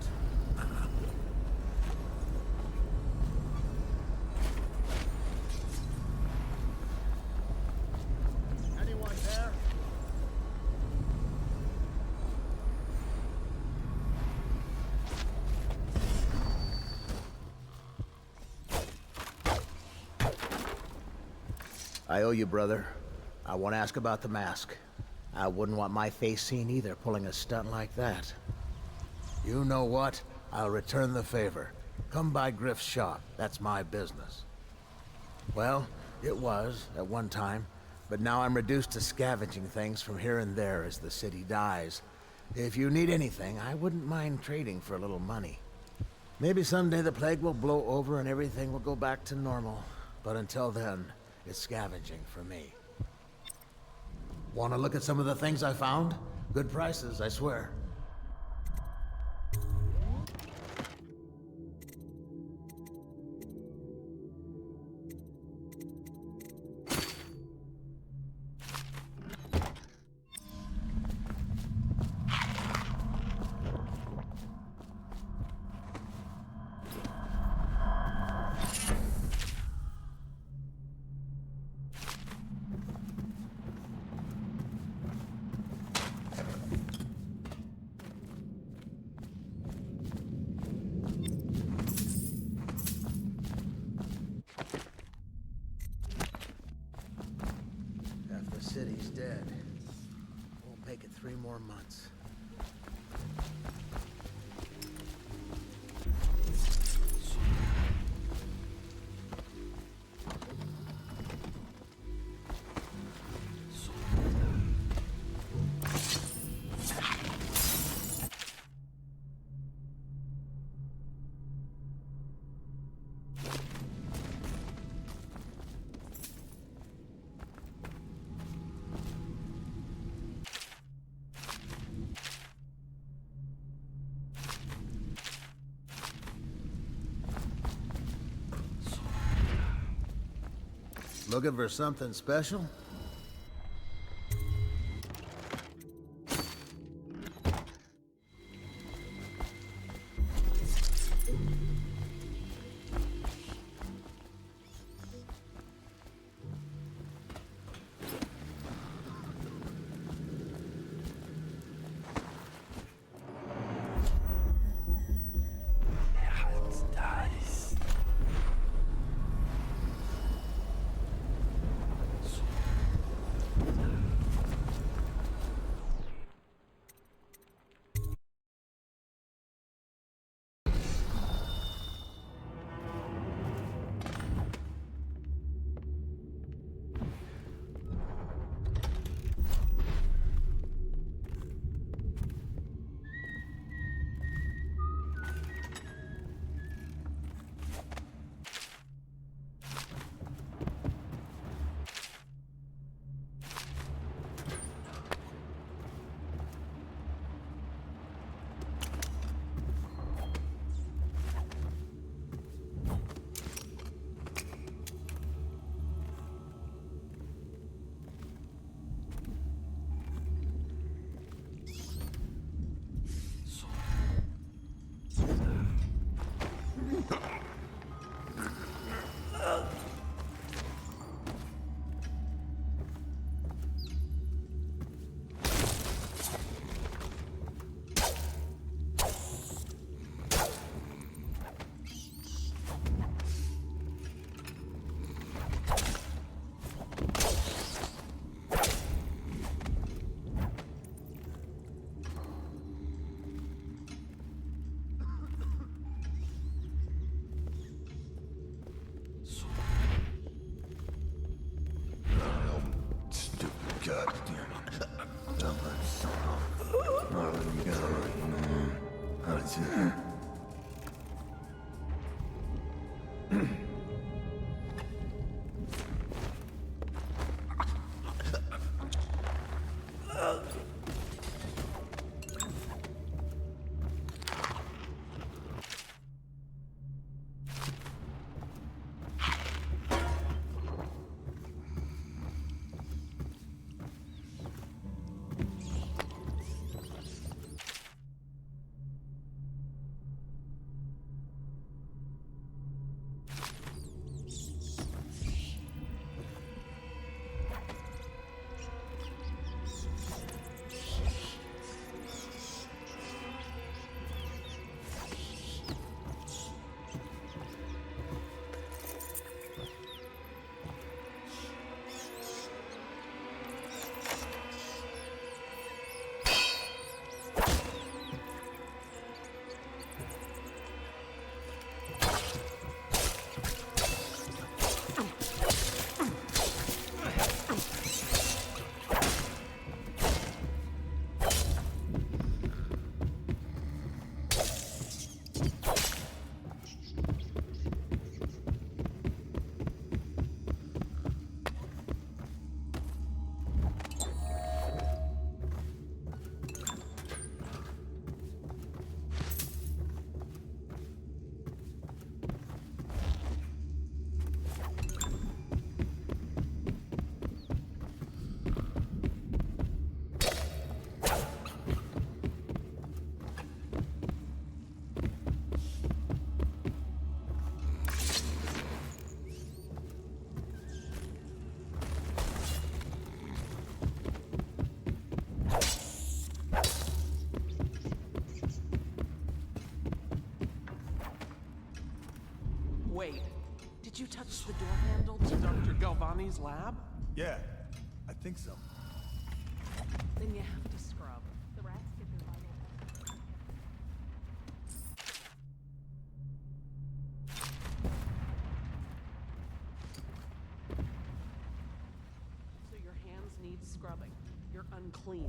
Anyone there? I owe you, brother. I want to ask about the mask. I wouldn't want my face seen either, pulling a stunt like that. You know what? I'll return the favor. Come by Griff's shop. That's my business. Well, it was, at one time, but now I'm reduced to scavenging things from here and there as the city dies. If you need anything, I wouldn't mind trading for a little money. Maybe someday the plague will blow over and everything will go back to normal. But until then, it's scavenging for me. Want to look at some of the things I found? Good prices, I swear. City's dead. Won't make it 3 more months. Looking for something special? you touch the door handle to Dr. Galvani's lab? Yeah, I think so. Then you have to scrub. The rats get their vital. So your hands need scrubbing. You're unclean.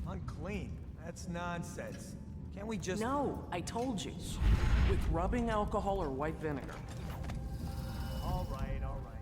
Unclean? That's nonsense. Can't we just... No, I told you. With rubbing alcohol or white vinegar. All right, all right.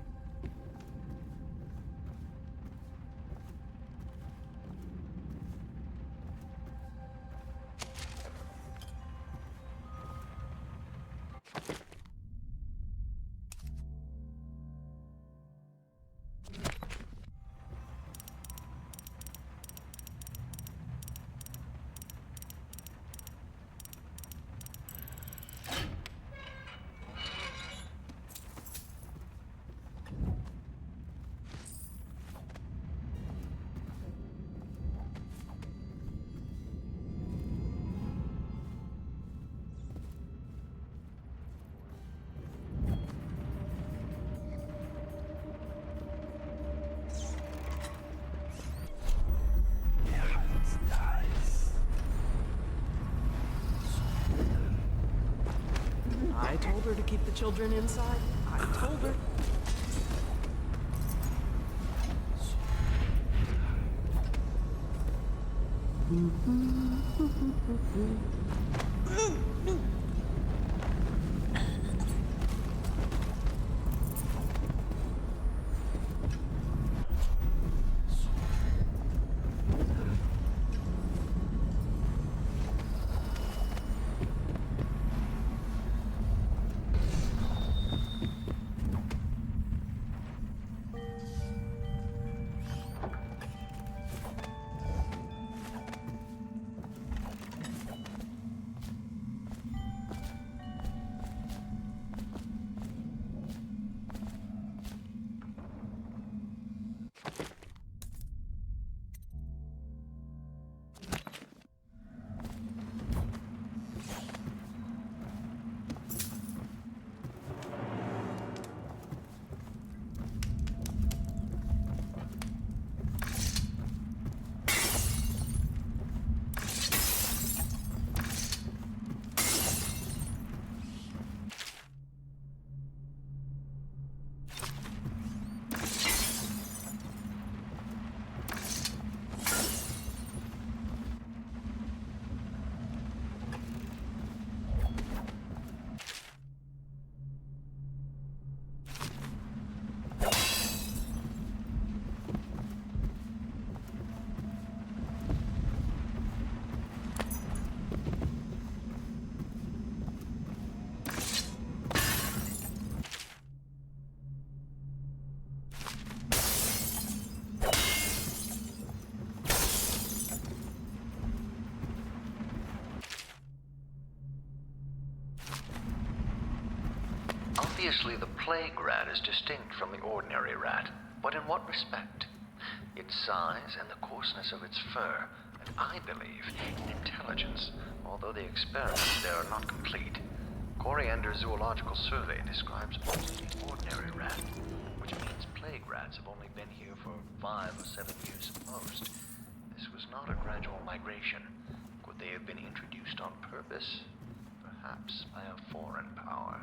I told her to keep the children inside. I told her. Obviously, the plague rat is distinct from the ordinary rat, but in what respect? Its size and the coarseness of its fur, and I believe in intelligence, although the experiments there are not complete. Coriander's Zoological Survey describes only the ordinary rat, which means plague rats have only been here for 5 or 7 years at most. This was not a gradual migration. Could they have been introduced on purpose? Perhaps by a foreign power.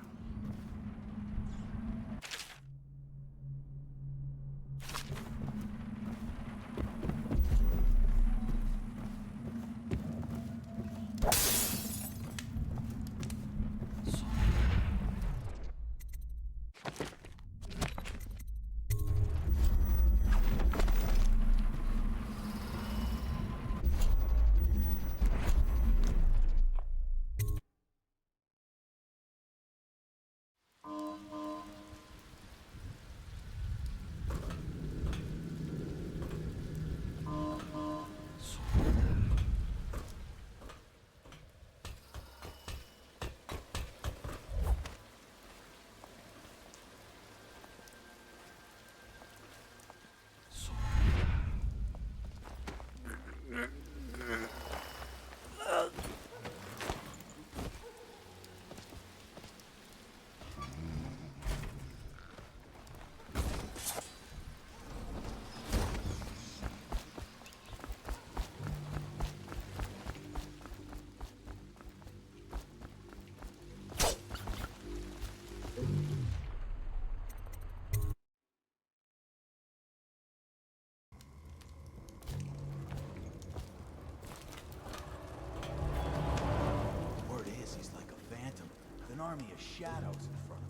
army of shadows in front of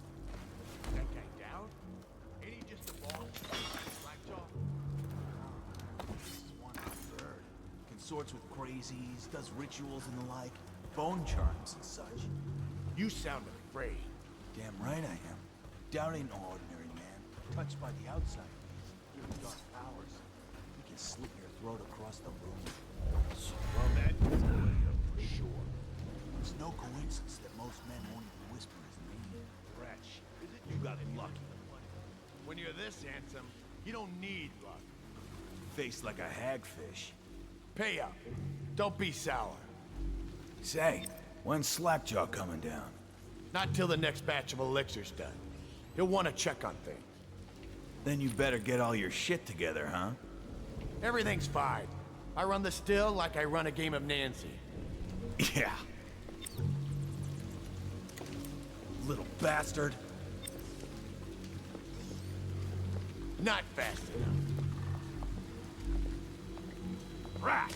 him. That guy down? Ain't he just a boss? Slackjaw? This is one I've heard. Consorts with crazies, does rituals and the like, bone charms and such. You sound afraid. Damn right I am. Doubt ain't no ordinary man. Touched by the outside. Give him dark powers. He can slit your throat across the room. Well, that for sure. It's no coincidence that most men won't even whisper his name. Rat shit. Is it you got lucky? When you're this handsome, you don't need luck. Face like a hagfish. Pay up. Don't be sour. Say, when's Slackjaw coming down? Not till the next batch of elixirs done. He'll want to check on things. Then you better get all your shit together, huh? Everything's fine. I run the still like I run a game of Nancy. Yeah. Little bastard. Not fast enough. Rat!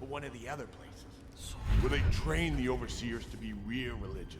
One of the other places, where they train the overseers to be real religious.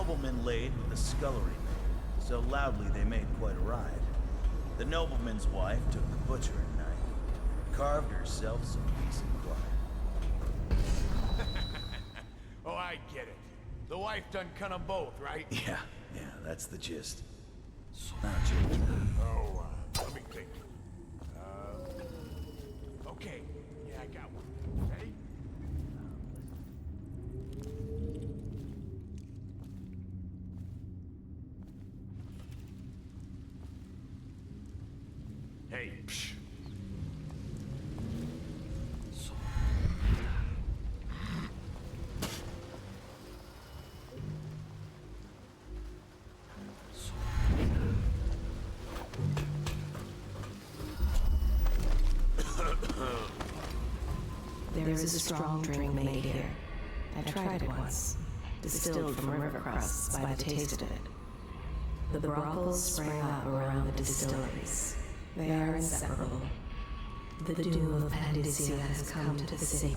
nobleman laid with the scullery maid, so loudly they made quite a ride. The nobleman's wife took the butcher at night, and carved herself some peace and quiet. Oh, I get it. The wife done cut 'em both, right? Yeah, that's the gist. Now it's your turn. Oh, let me think. Okay. Yeah, I got one. Ready? Hey, psh. There is a strong drink made here. I tried it once, distilled from river crusts by the taste of it. The brothels sprang up around the distilleries. They are inseparable. The doom of Pandysia has come to the city.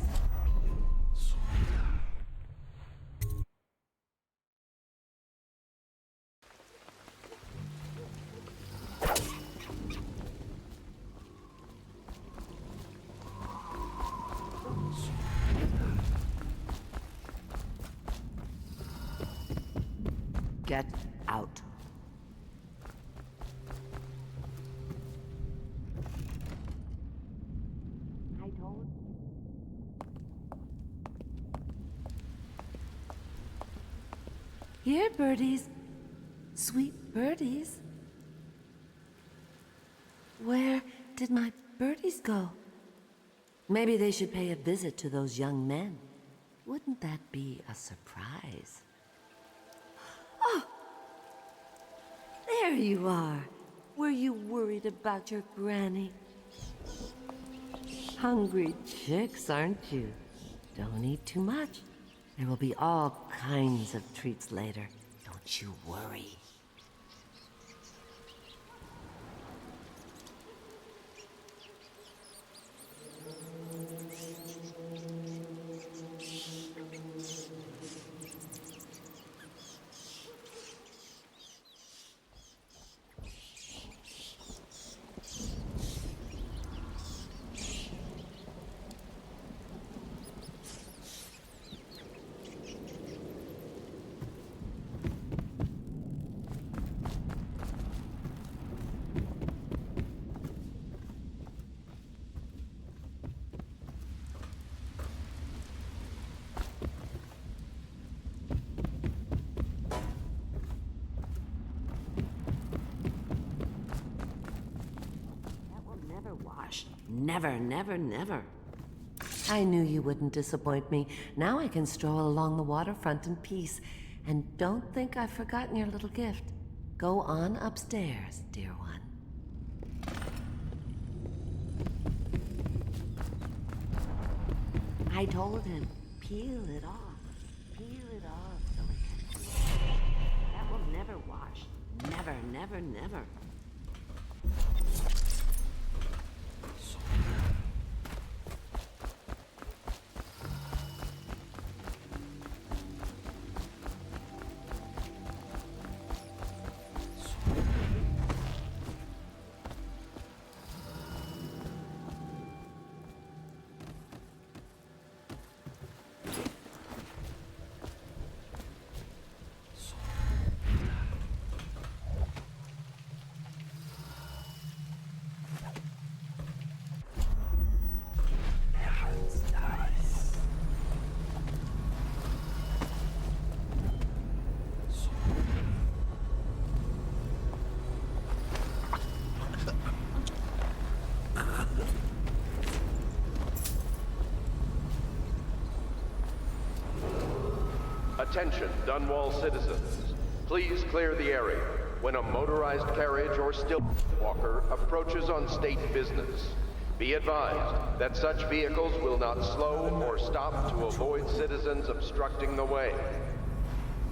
Get out. I told Here, birdies. Sweet birdies. Where did my birdies go? Maybe they should pay a visit to those young men. Wouldn't that be a surprise? Oh! There you are. Were you worried about your granny? Hungry chicks, aren't you? Don't eat too much. There will be all kinds of treats later. Don't you worry. Never, never, never. I knew you wouldn't disappoint me. Now I can stroll along the waterfront in peace. And don't think I've forgotten your little gift. Go on upstairs, dear one. I told him, peel it off. Peel it off so it can see. That will never wash. Never, never, never. Attention, Dunwall citizens. Please clear the area when a motorized carriage or stilt walker approaches on state business. Be advised that such vehicles will not slow or stop to avoid citizens obstructing the way.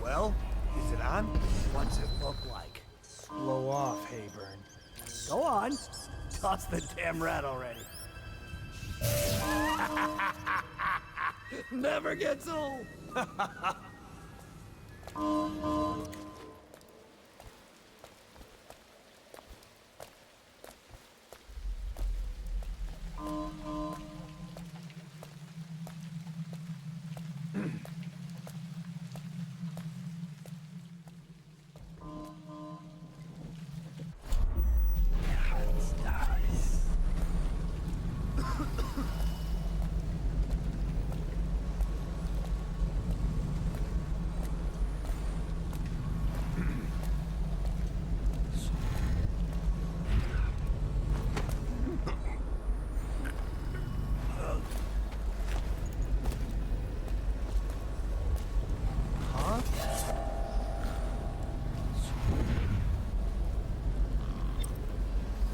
Well, is it on? What's it look like? Blow off, Hayburn. Go on. Toss the damn rat already. Never gets old.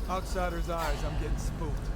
Outsider's eyes, I'm getting spooked.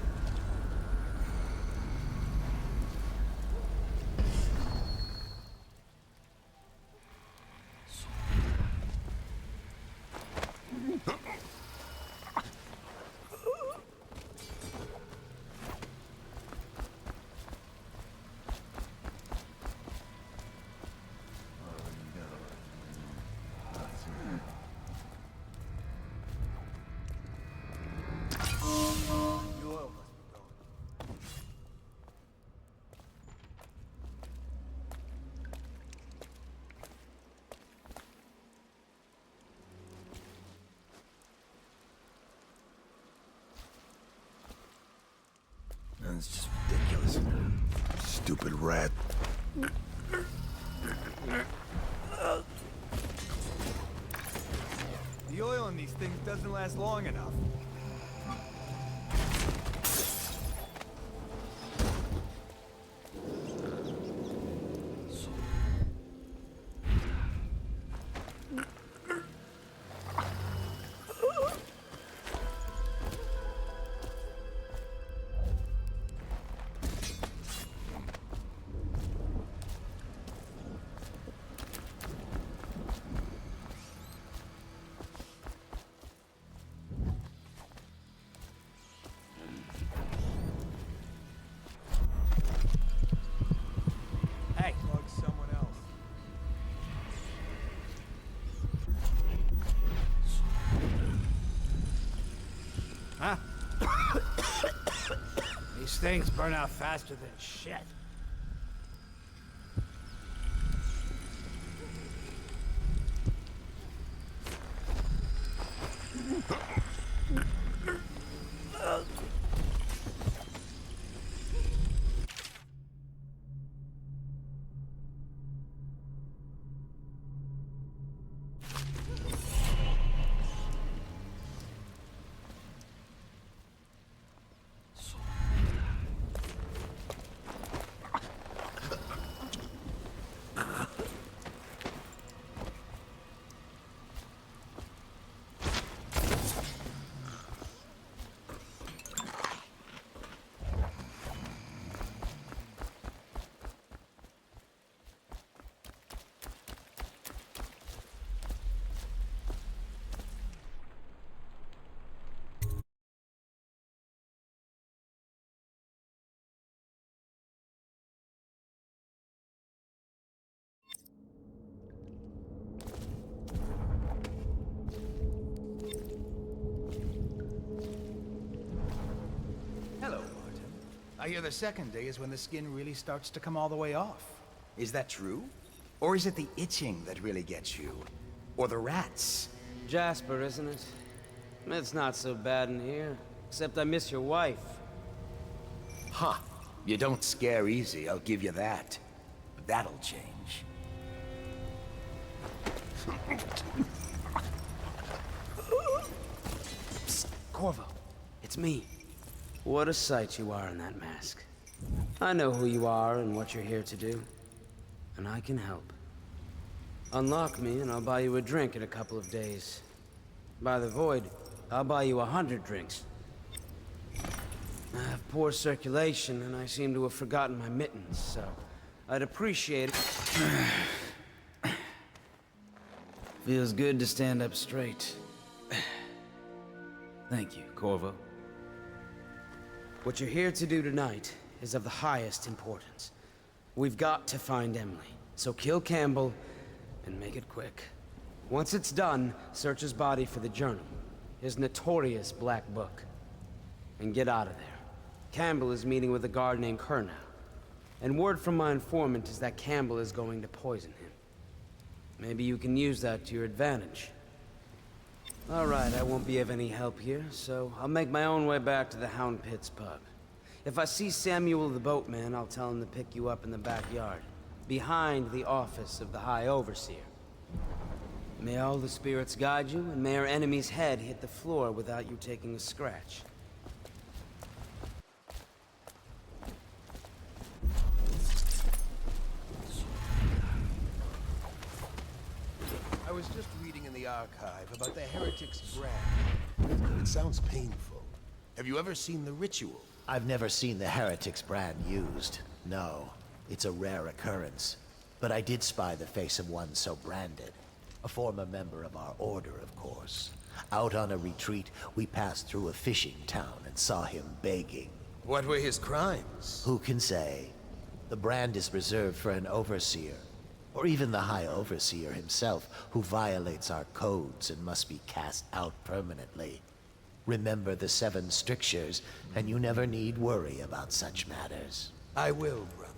That's just ridiculous. Stupid rat. The oil in these things doesn't last long enough. Hey, bug someone else. Huh? These things burn out faster than shit. Hello, Martin. I hear the second day is when the skin really starts to come all the way off. Is that true? Or is it the itching that really gets you? Or the rats? Jasper, isn't it? It's not so bad in here. Except I miss your wife. Huh. You don't scare easy, I'll give you that. But that'll change. Psst, Corvo. It's me. What a sight you are in that mask. I know who you are and what you're here to do. And I can help. Unlock me and I'll buy you a drink in a couple of days. By the Void, I'll buy you 100 drinks. I have poor circulation and I seem to have forgotten my mittens, so I'd appreciate it. Feels good to stand up straight. Thank you, Corvo. What you're here to do tonight is of the highest importance. We've got to find Emily, so kill Campbell And make it quick. Once it's done, search his body for the journal. His notorious black book. And get out of there. Campbell is meeting with a guard named Kernow. And word from my informant is that Campbell is going to poison him. Maybe you can use that to your advantage. Alright, I won't be of any help here, so I'll make my own way back to the Hound Pits pub. If I see Samuel the boatman, I'll tell him to pick you up in the backyard, behind the office of the High Overseer. May all the spirits guide you, and may our enemy's head hit the floor without you taking a scratch. I was just reading in the archive about the Heretic's brand. It sounds painful. Have you ever seen the ritual? I've never seen the Heretic's brand used. No, it's a rare occurrence. But I did spy the face of one so branded. A former member of our order, of course. Out on a retreat, we passed through a fishing town and saw him begging. What were his crimes? Who can say? The brand is reserved for an overseer. Or even the High Overseer himself, who violates our codes and must be cast out permanently. Remember the 7 strictures, and you never need worry about such matters. I will, brother.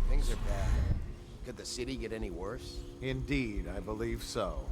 Things are bad. Could the city get any worse? Indeed, I believe so.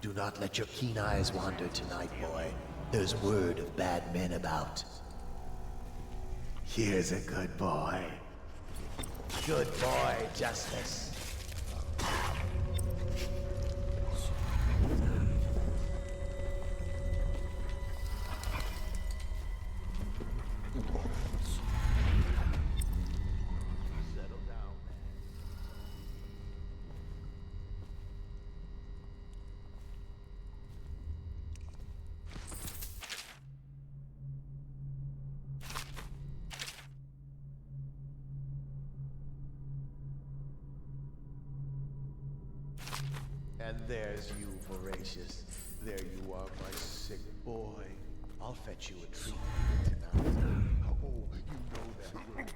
Do not let your keen eyes wander tonight, boy. There's word of bad men about. Here's a good boy. Good boy, Justice. And there's you, Voracious. There you are, my sick boy. I'll fetch you a treat tonight. Oh, you know that word.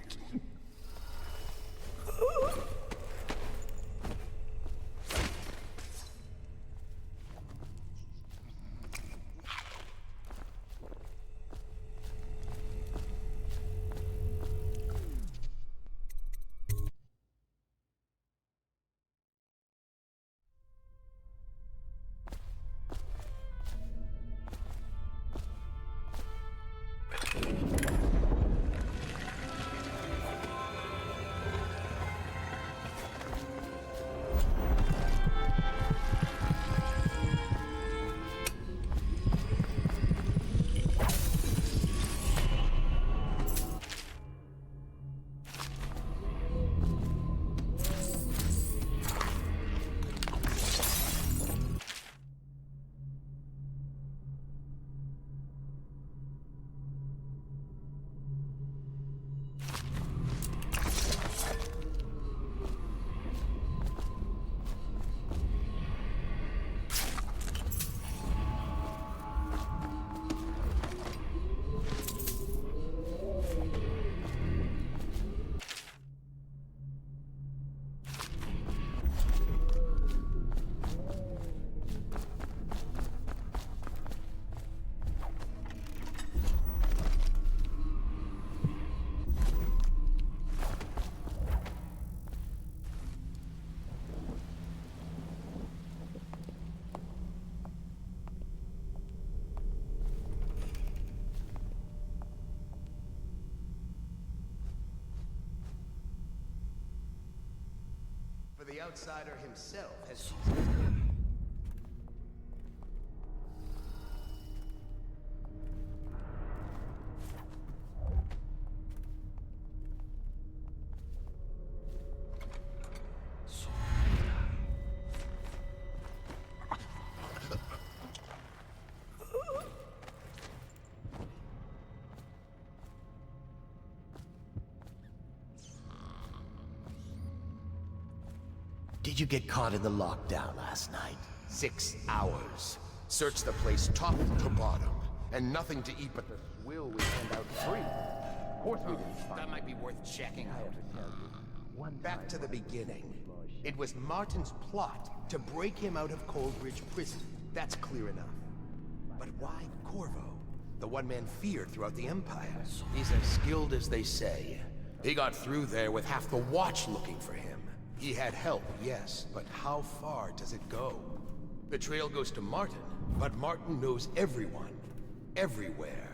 For the outsider himself has... Did you get caught in the lockdown last night? 6 hours. Searched the place top to bottom, and nothing to eat but the swill we hand out free. Of course we didn't find That might be worth checking out. Back to the beginning. It was Martin's plot to break him out of Coldridge Prison. That's clear enough. But why Corvo? The one man feared throughout the Empire. He's as skilled as they say. He got through there with half the Watch looking for him. He had help, yes, but how far does it go? The trail goes to Martin, but Martin knows everyone. Everywhere.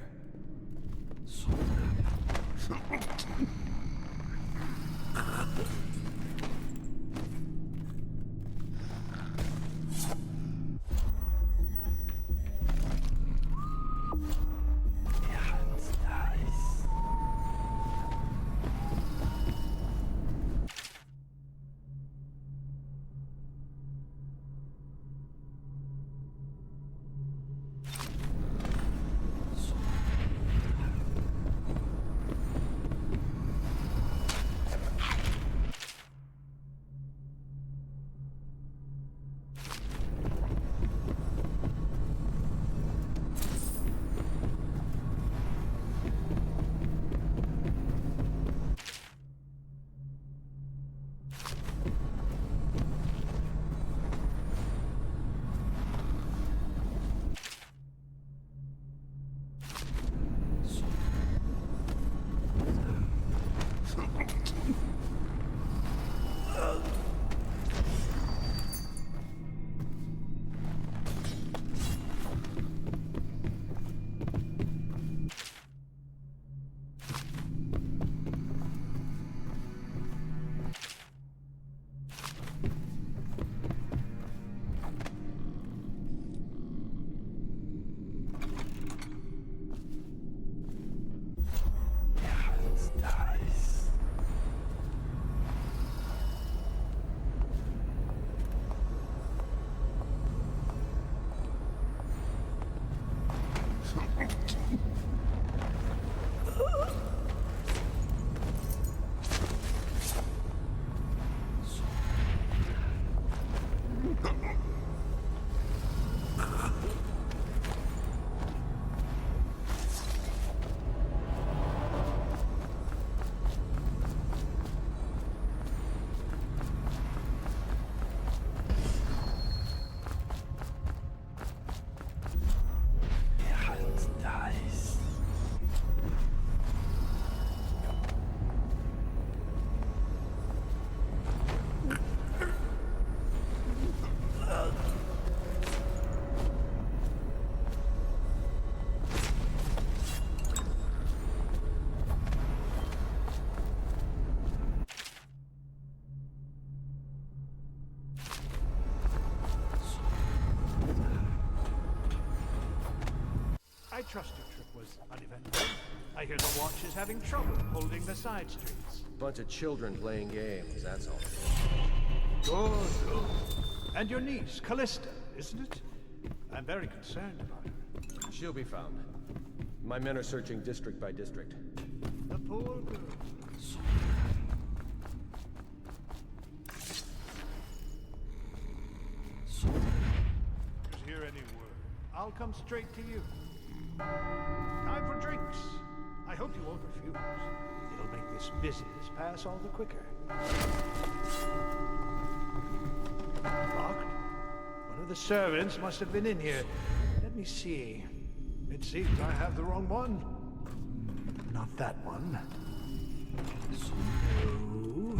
I trust your trip was uneventful. I hear the Watch is having trouble holding the side streets. Bunch of children playing games, that's all. Good. And your niece, Callista, isn't it? I'm very concerned about her. She'll be found. My men are searching district by district. The poor girl. If you hear any word, I'll come straight to you. Time for drinks. I hope you won't refuse. It'll make this business pass all the quicker. Locked? One of the servants must have been in here. Let me see. It seems I have the wrong one. Not that one. No.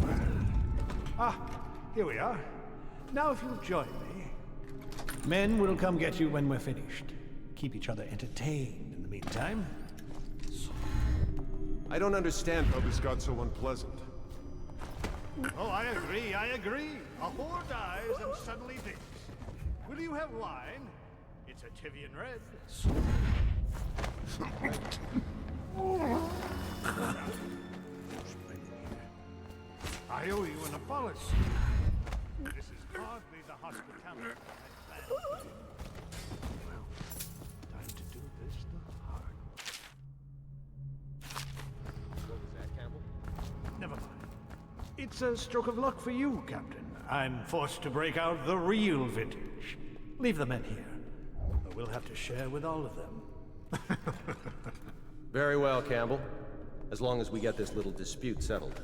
Ah, here we are. Now if you'll join me. Men will come get you when we're finished. Keep each other entertained in the meantime. I don't understand how this got so unpleasant. Oh, I agree, I agree. A whore dies and suddenly this. Will you have wine? It's a Tivian red. I owe you an apology. This is hardly the hospitality I had planned. Well, time to do this the hard way. What was that, Campbell? Never mind. It's a stroke of luck for you, Captain. I'm forced to break out the real vintage. Leave the men here. Or we'll have to share with all of them. Very well, Campbell. As long as we get this little dispute settled.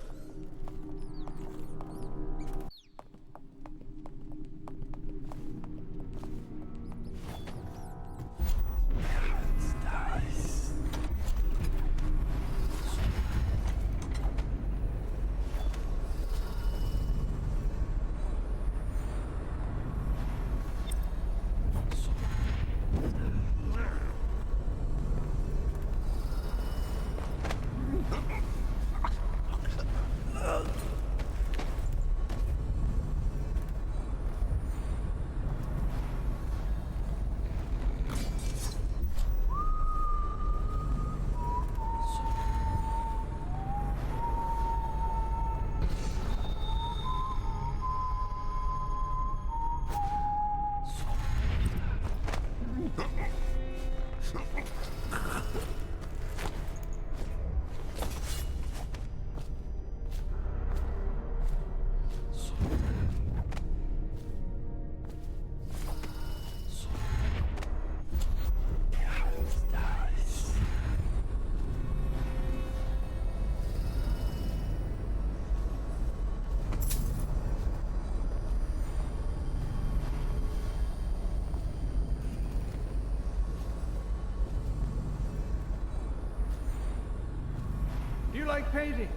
Do you like paintings?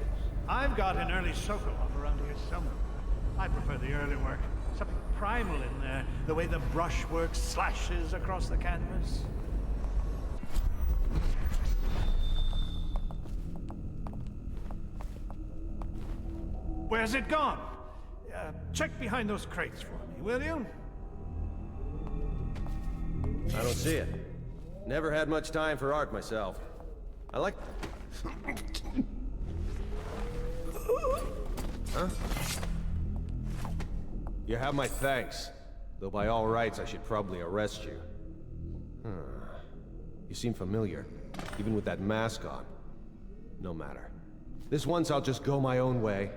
I've got an early Sokolov around here somewhere. I prefer the early work. Something primal in there, the way the brushwork slashes across the canvas. Where's it gone? Check behind those crates for me, will you? I don't see it. Never had much time for art myself. I like... Huh? You have my thanks. Though by all rights, I should probably arrest you. You seem familiar, even with that mask on. No matter. This once I'll just go my own way,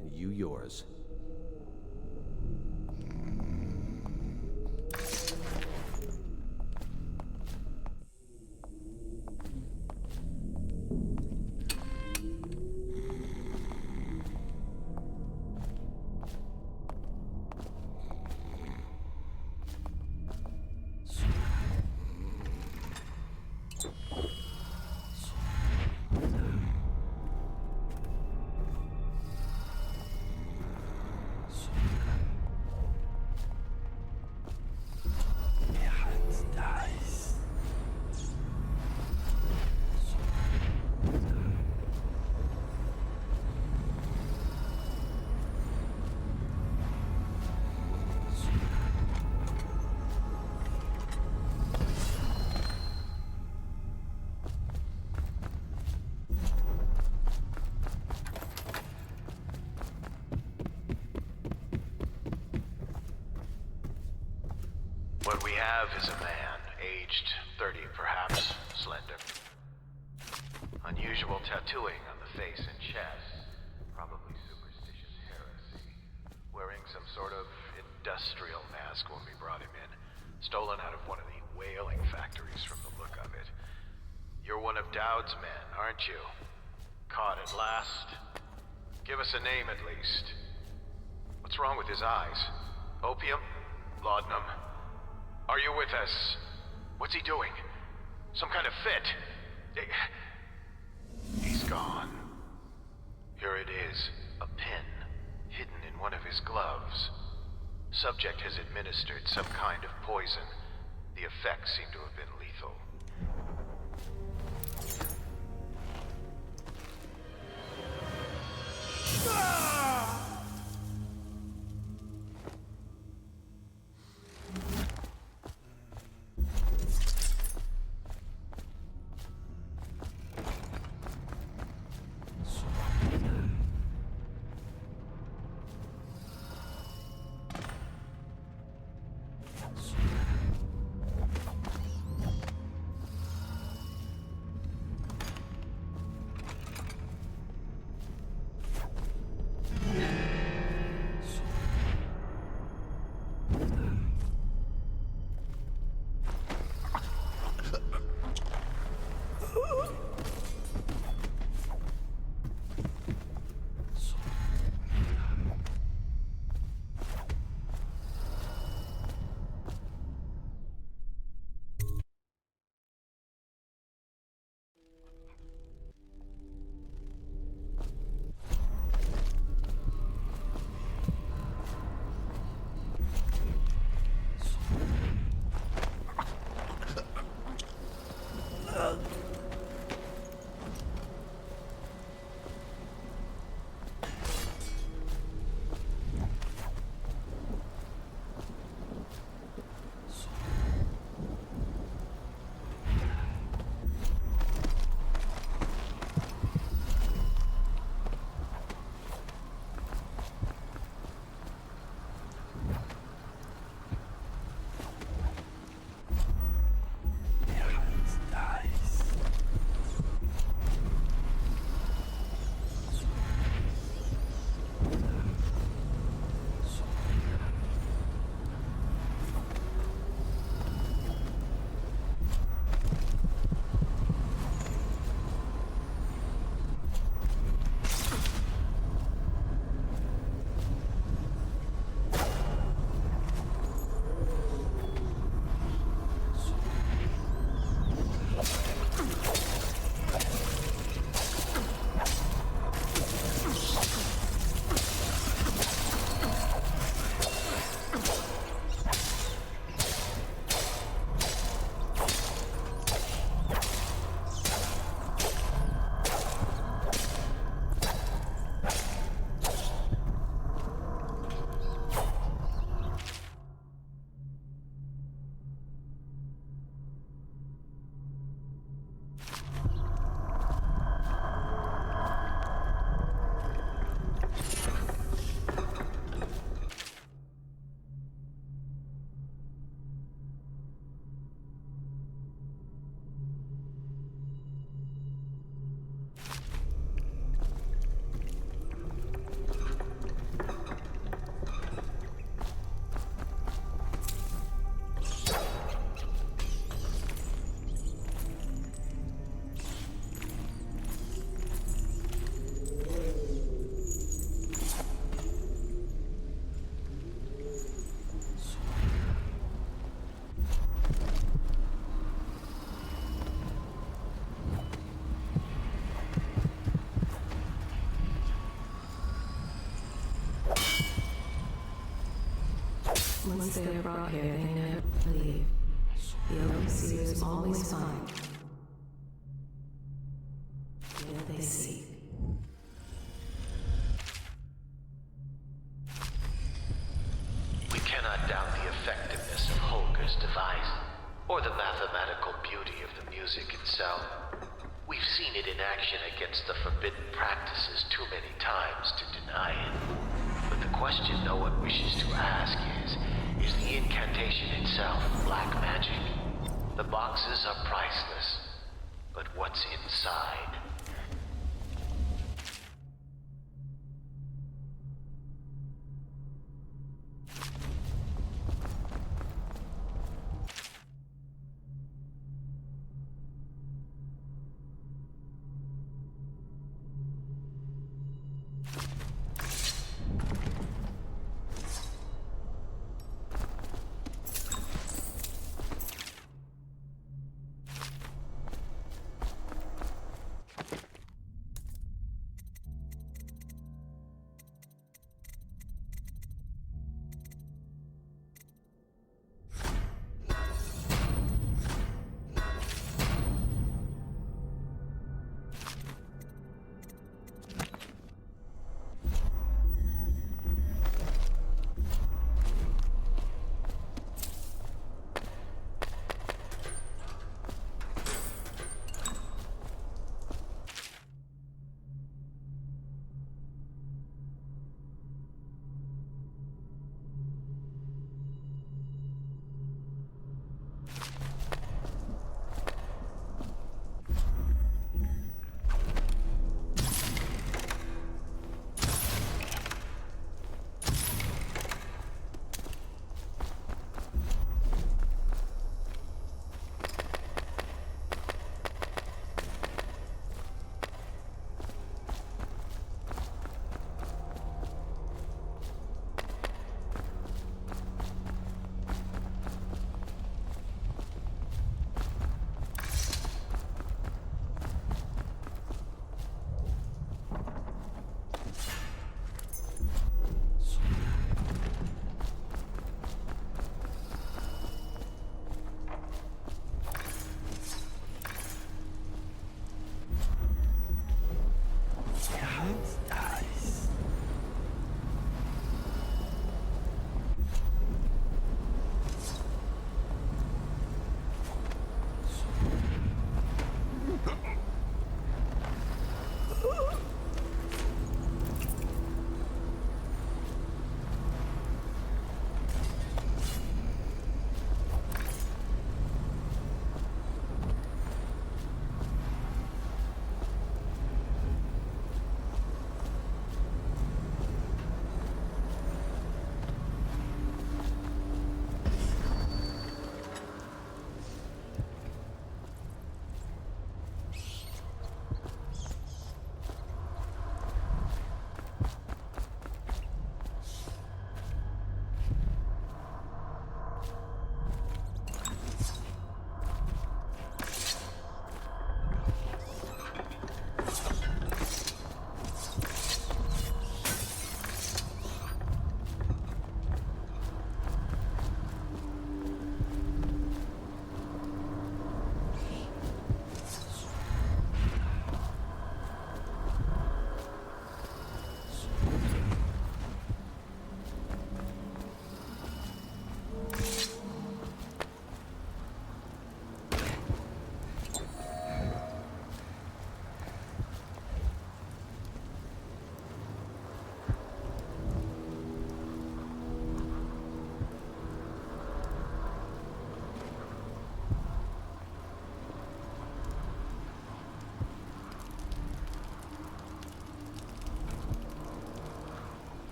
and you yours. What we have is a man, aged 30 perhaps, slender. Unusual tattooing on the face and chest, probably superstitious heresy. Wearing some sort of industrial mask when we brought him in, stolen out of one of the whaling factories from the look of it. You're one of Dowd's men, aren't you? Caught at last? Give us a name at least. What's wrong with his eyes? Opium? Laudanum? Are you with us? What's he doing? Some kind of fit? He's gone. Here it is, a pin, hidden in one of his gloves. Subject has administered some kind of poison. The effects seem to have been lethal. Ah! Once they are brought here, they never leave. The overseer is always fine. Will they seek? We cannot doubt the effectiveness of Holger's device, or the mathematical beauty of the music itself. We've seen it in action against the forbidden practices too many times to deny it. But the question no one wishes to ask is the incantation itself black magic? The boxes are priceless, but what's inside?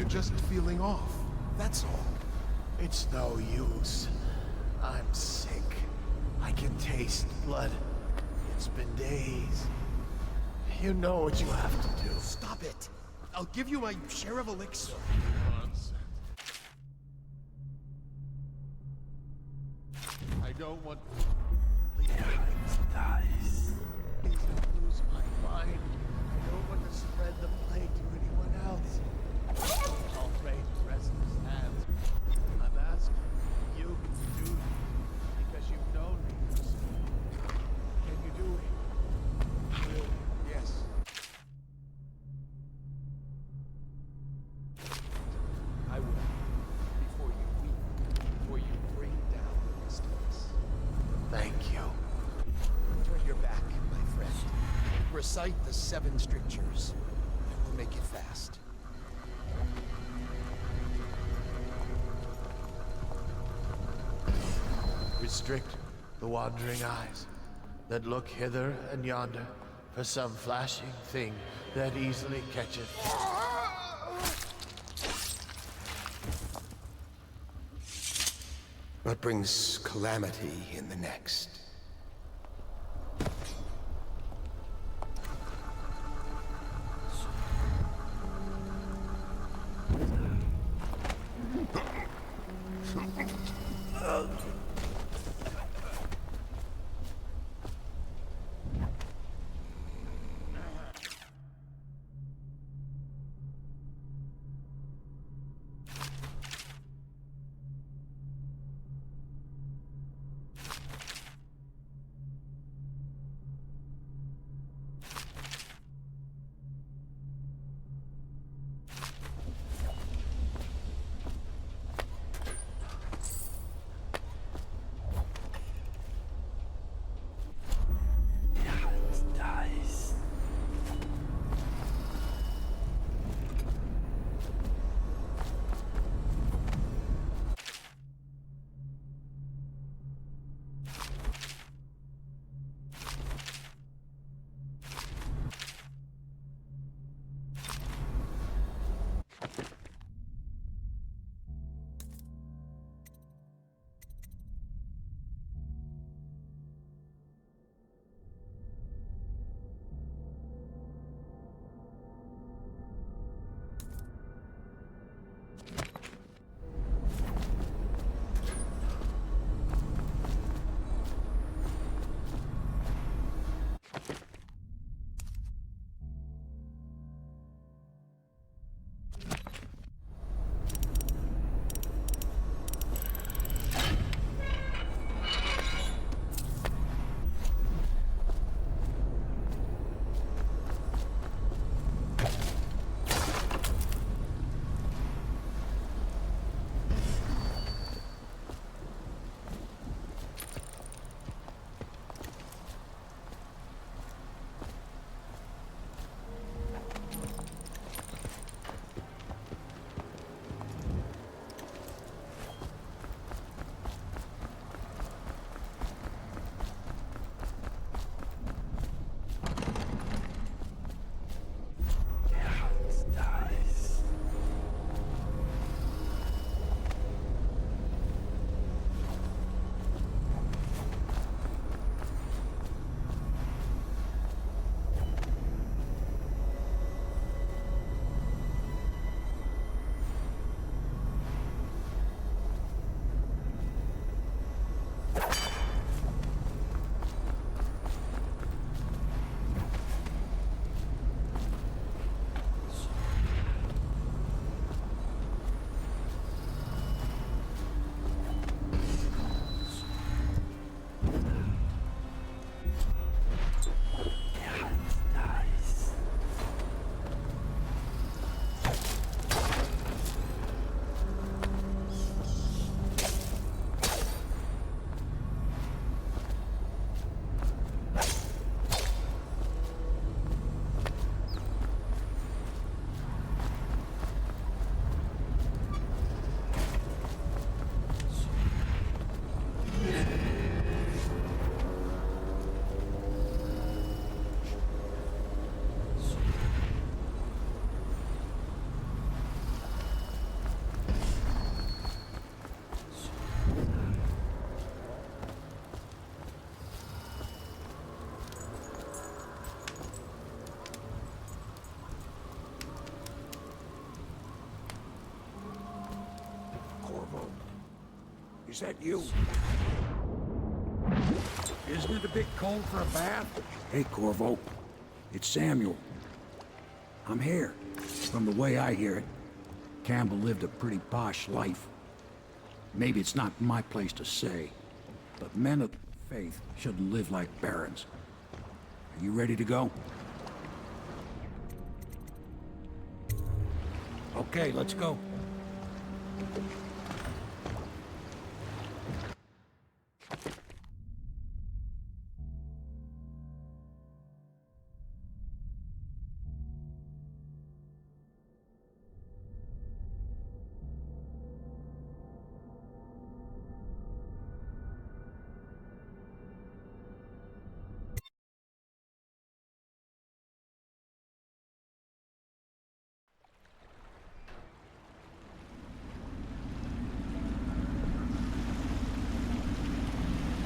you're just feeling off. That's all. It's no use. I'm sick. I can taste blood. It's been days. You know what you have to do. Stop it! I'll give you my share of elixir. I don't want... Dies. Please don't lose my mind. I don't want to spread the plague to anyone else. I'll trade the rest of his hands. I'm asking you to do it because you've known me for so long. Can you do it? Really? Yes. I will. Before you weep. Before you bring down the rest of us. Thank you. Turn your back, my friend. Recite the 7 strictures, and we'll make it fast. Restrict the wandering eyes that look hither and yonder for some flashing thing that easily catcheth. What brings calamity in the next? Is that you? Isn't it a bit cold for a bath? Hey, Corvo. It's Samuel. I'm here. From the way I hear it, Campbell lived a pretty posh life. Maybe it's not my place to say, but men of faith shouldn't live like barons. Are you ready to go? Okay, let's go.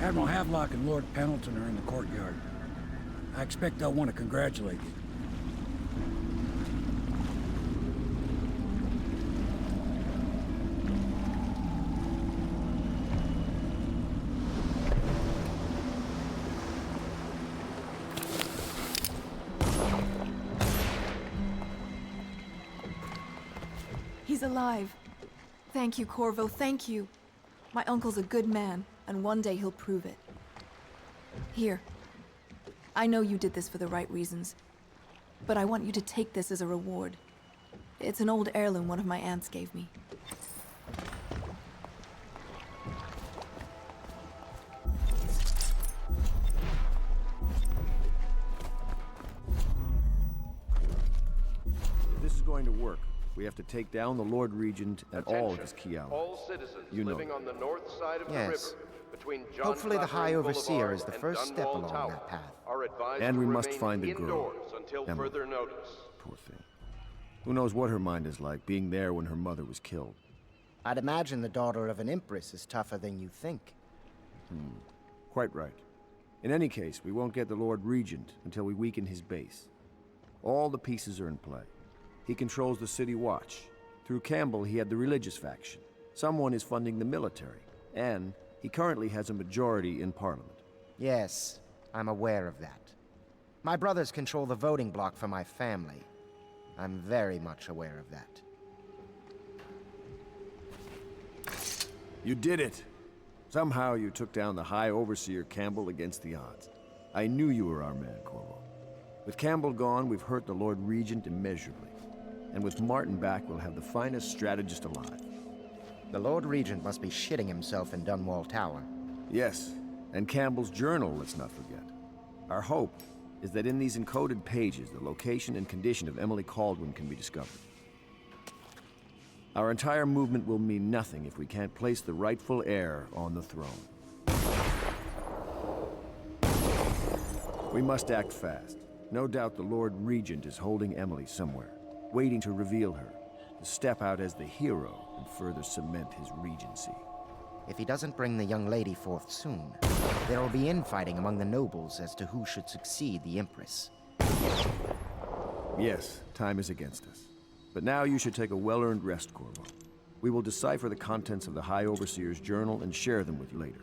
Admiral Havelock and Lord Pendleton are in the courtyard. I expect they'll want to congratulate you. He's alive. Thank you, Corvo, thank you. My uncle's a good man, and one day he'll prove it. Here. I know you did this for the right reasons, but I want you to take this as a reward. It's an old heirloom one of my aunts gave me. If this is going to work, we have to take down the Lord Regent and all of his key allies. All citizens You know. living on the north side of the Yes. river, between John Hopefully the High Clavering Overseer Boulevard is the and first step Dunwall along Tower, that path. are advised And to we must remain find the girl, indoors until Emily. further notice. Poor thing. Who knows what her mind is like, being there when her mother was killed. I'd imagine the daughter of an empress is tougher than you think. Quite right. In any case, we won't get the Lord Regent until we weaken his base. All the pieces are in play. He controls the City Watch. Through Campbell, he had the religious faction. Someone is funding the military. And he currently has a majority in Parliament. Yes, I'm aware of that. My brothers control the voting bloc for my family. I'm very much aware of that. You did it! Somehow you took down the High Overseer Campbell against the odds. I knew you were our man, Corvo. With Campbell gone, we've hurt the Lord Regent immeasurably. And with Martin back, we'll have the finest strategist alive. The Lord Regent must be shitting himself in Dunwall Tower. Yes, and Campbell's journal, let's not forget. Our hope is that in these encoded pages, the location and condition of Emily Kaldwin can be discovered. Our entire movement will mean nothing if we can't place the rightful heir on the throne. We must act fast. No doubt the Lord Regent is holding Emily somewhere, waiting to reveal her, to step out as the hero and further cement his regency. If he doesn't bring the young lady forth soon, there will be infighting among the nobles as to who should succeed the Empress. Yes, time is against us. But now you should take a well-earned rest, Corvo. We will decipher the contents of the High Overseer's journal and share them with you later.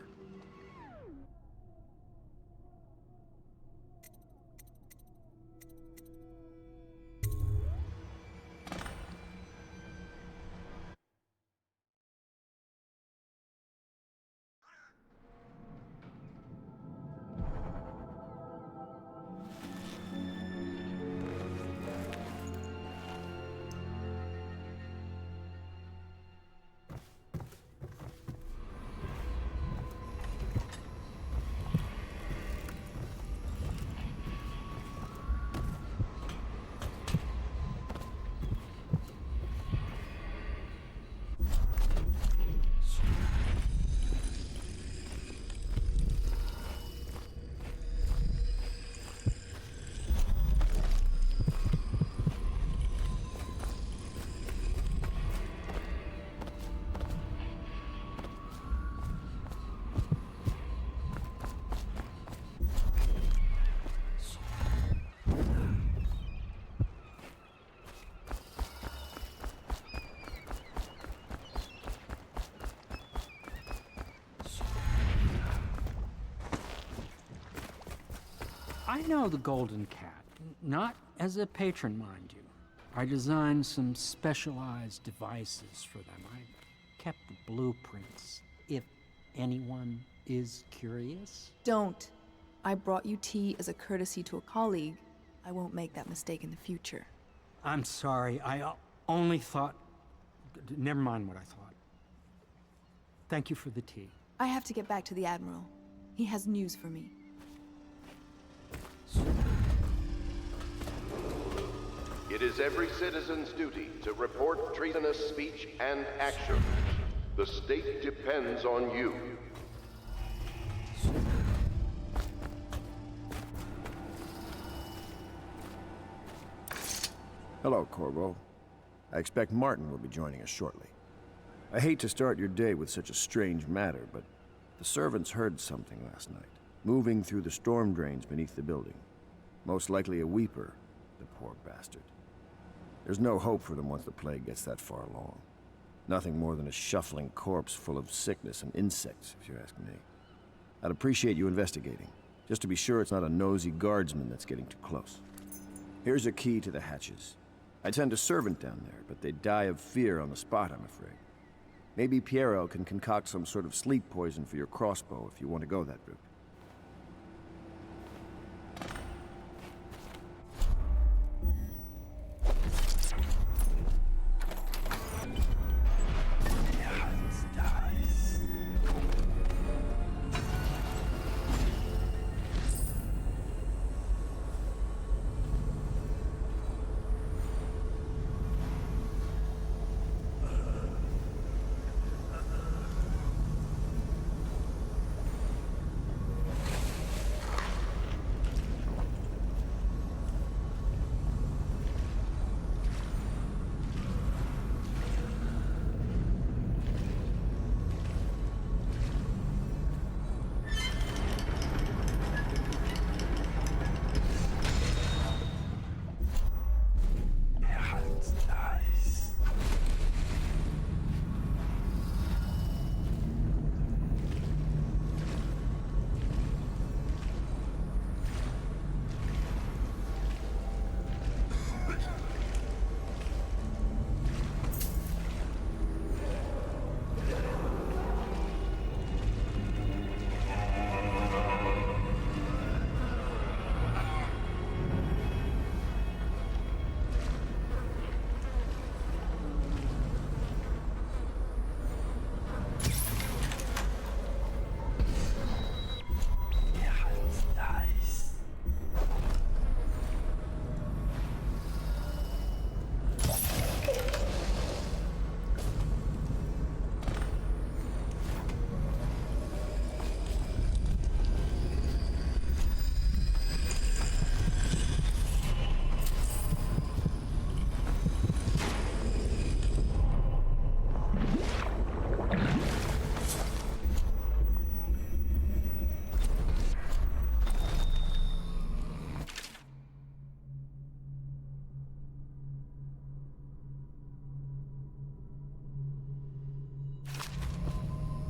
I know the Golden Cat, not as a patron, mind you. I designed some specialized devices for them. I kept the blueprints, if anyone is curious. Don't. I brought you tea as a courtesy to a colleague. I won't make that mistake in the future. I'm sorry, I only thought... Never mind what I thought. Thank you for the tea. I have to get back to the Admiral. He has news for me. It is every citizen's duty to report treasonous speech and action. The state depends on you. Hello, Corvo. I expect Martin will be joining us shortly. I hate to start your day with such a strange matter, but the servants heard something last night, moving through the storm drains beneath the building. Most likely a weeper, the poor bastard. There's no hope for them once the plague gets that far along. Nothing more than a shuffling corpse full of sickness and insects, if you ask me. I'd appreciate you investigating, just to be sure it's not a nosy guardsman that's getting too close. Here's a key to the hatches. I'd send a servant down there, but they'd die of fear on the spot, I'm afraid. Maybe Piero can concoct some sort of sleep poison for your crossbow if you want to go that route.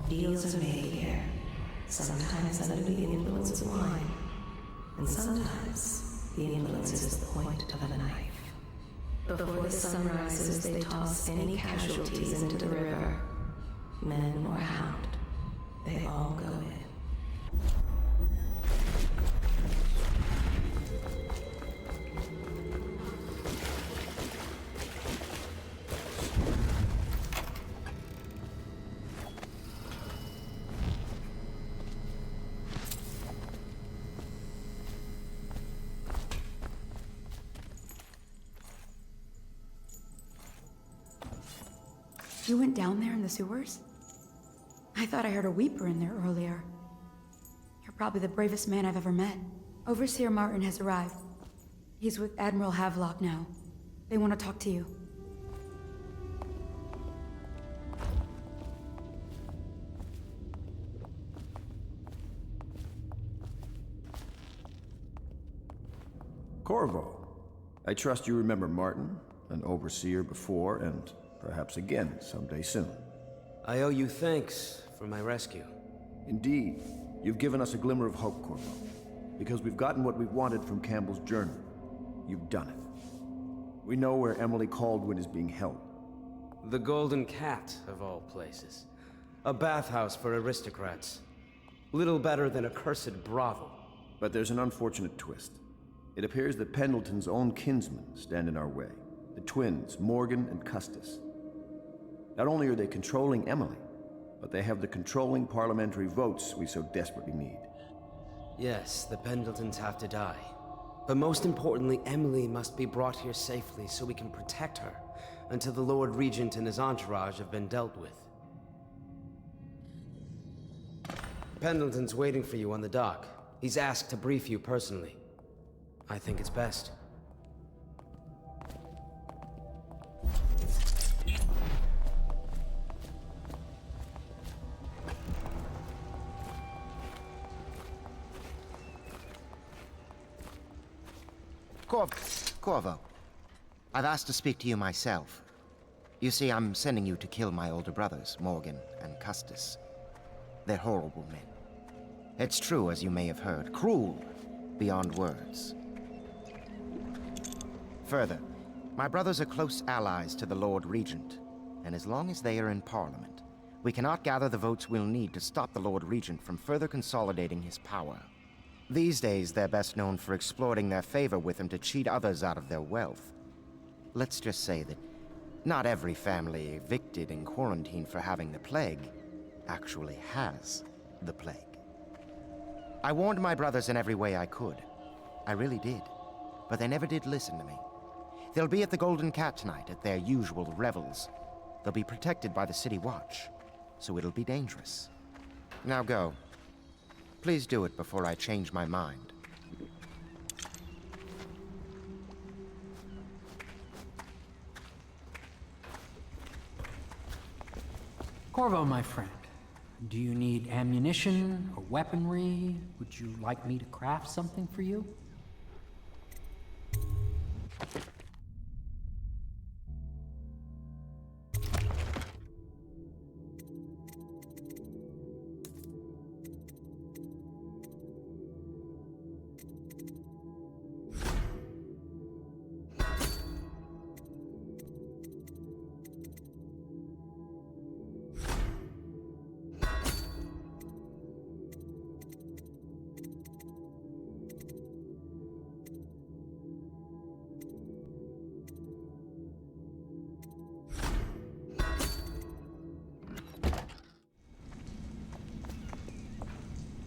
Deals are made here, sometimes under the influence of wine, and sometimes the influence is the point of a knife. Before the sun rises, they toss any casualties into the river, men or hound. They all go in. You went down there in the sewers? I thought I heard a weeper in there earlier. You're probably the bravest man I've ever met. Overseer Martin has arrived. He's with Admiral Havelock now. They want to talk to you. Corvo, I trust you remember Martin, an overseer before, and perhaps again someday soon. I owe you thanks for my rescue. Indeed. You've given us a glimmer of hope, Corvo. Because we've gotten what we've wanted from Campbell's journal. You've done it. We know where Emily Caldwin is being held. The Golden Cat, of all places. A bathhouse for aristocrats. Little better than a cursed brothel. But there's an unfortunate twist. It appears that Pendleton's own kinsmen stand in our way. The twins, Morgan and Custis. Not only are they controlling Emily, but they have the controlling parliamentary votes we so desperately need. Yes, the Pendletons have to die. But most importantly, Emily must be brought here safely so we can protect her until the Lord Regent and his entourage have been dealt with. Pendleton's waiting for you on the dock. He's asked to brief you personally. I think it's best. Corvo, I've asked to speak to you myself. You see, I'm sending you to kill my older brothers, Morgan and Custis. They're horrible men. It's true, as you may have heard, cruel beyond words. Further, my brothers are close allies to the Lord Regent, and as long as they are in Parliament, we cannot gather the votes we'll need to stop the Lord Regent from further consolidating his power. These days, they're best known for exploiting their favor with him to cheat others out of their wealth. Let's just say that not every family evicted and quarantined for having the plague actually has the plague. I warned my brothers in every way I could. I really did. But they never did listen to me. They'll be at the Golden Cat tonight at their usual revels. They'll be protected by the City Watch, so it'll be dangerous. Now go. Please do it before I change my mind. Corvo, my friend, do you need ammunition or weaponry? Would you like me to craft something for you?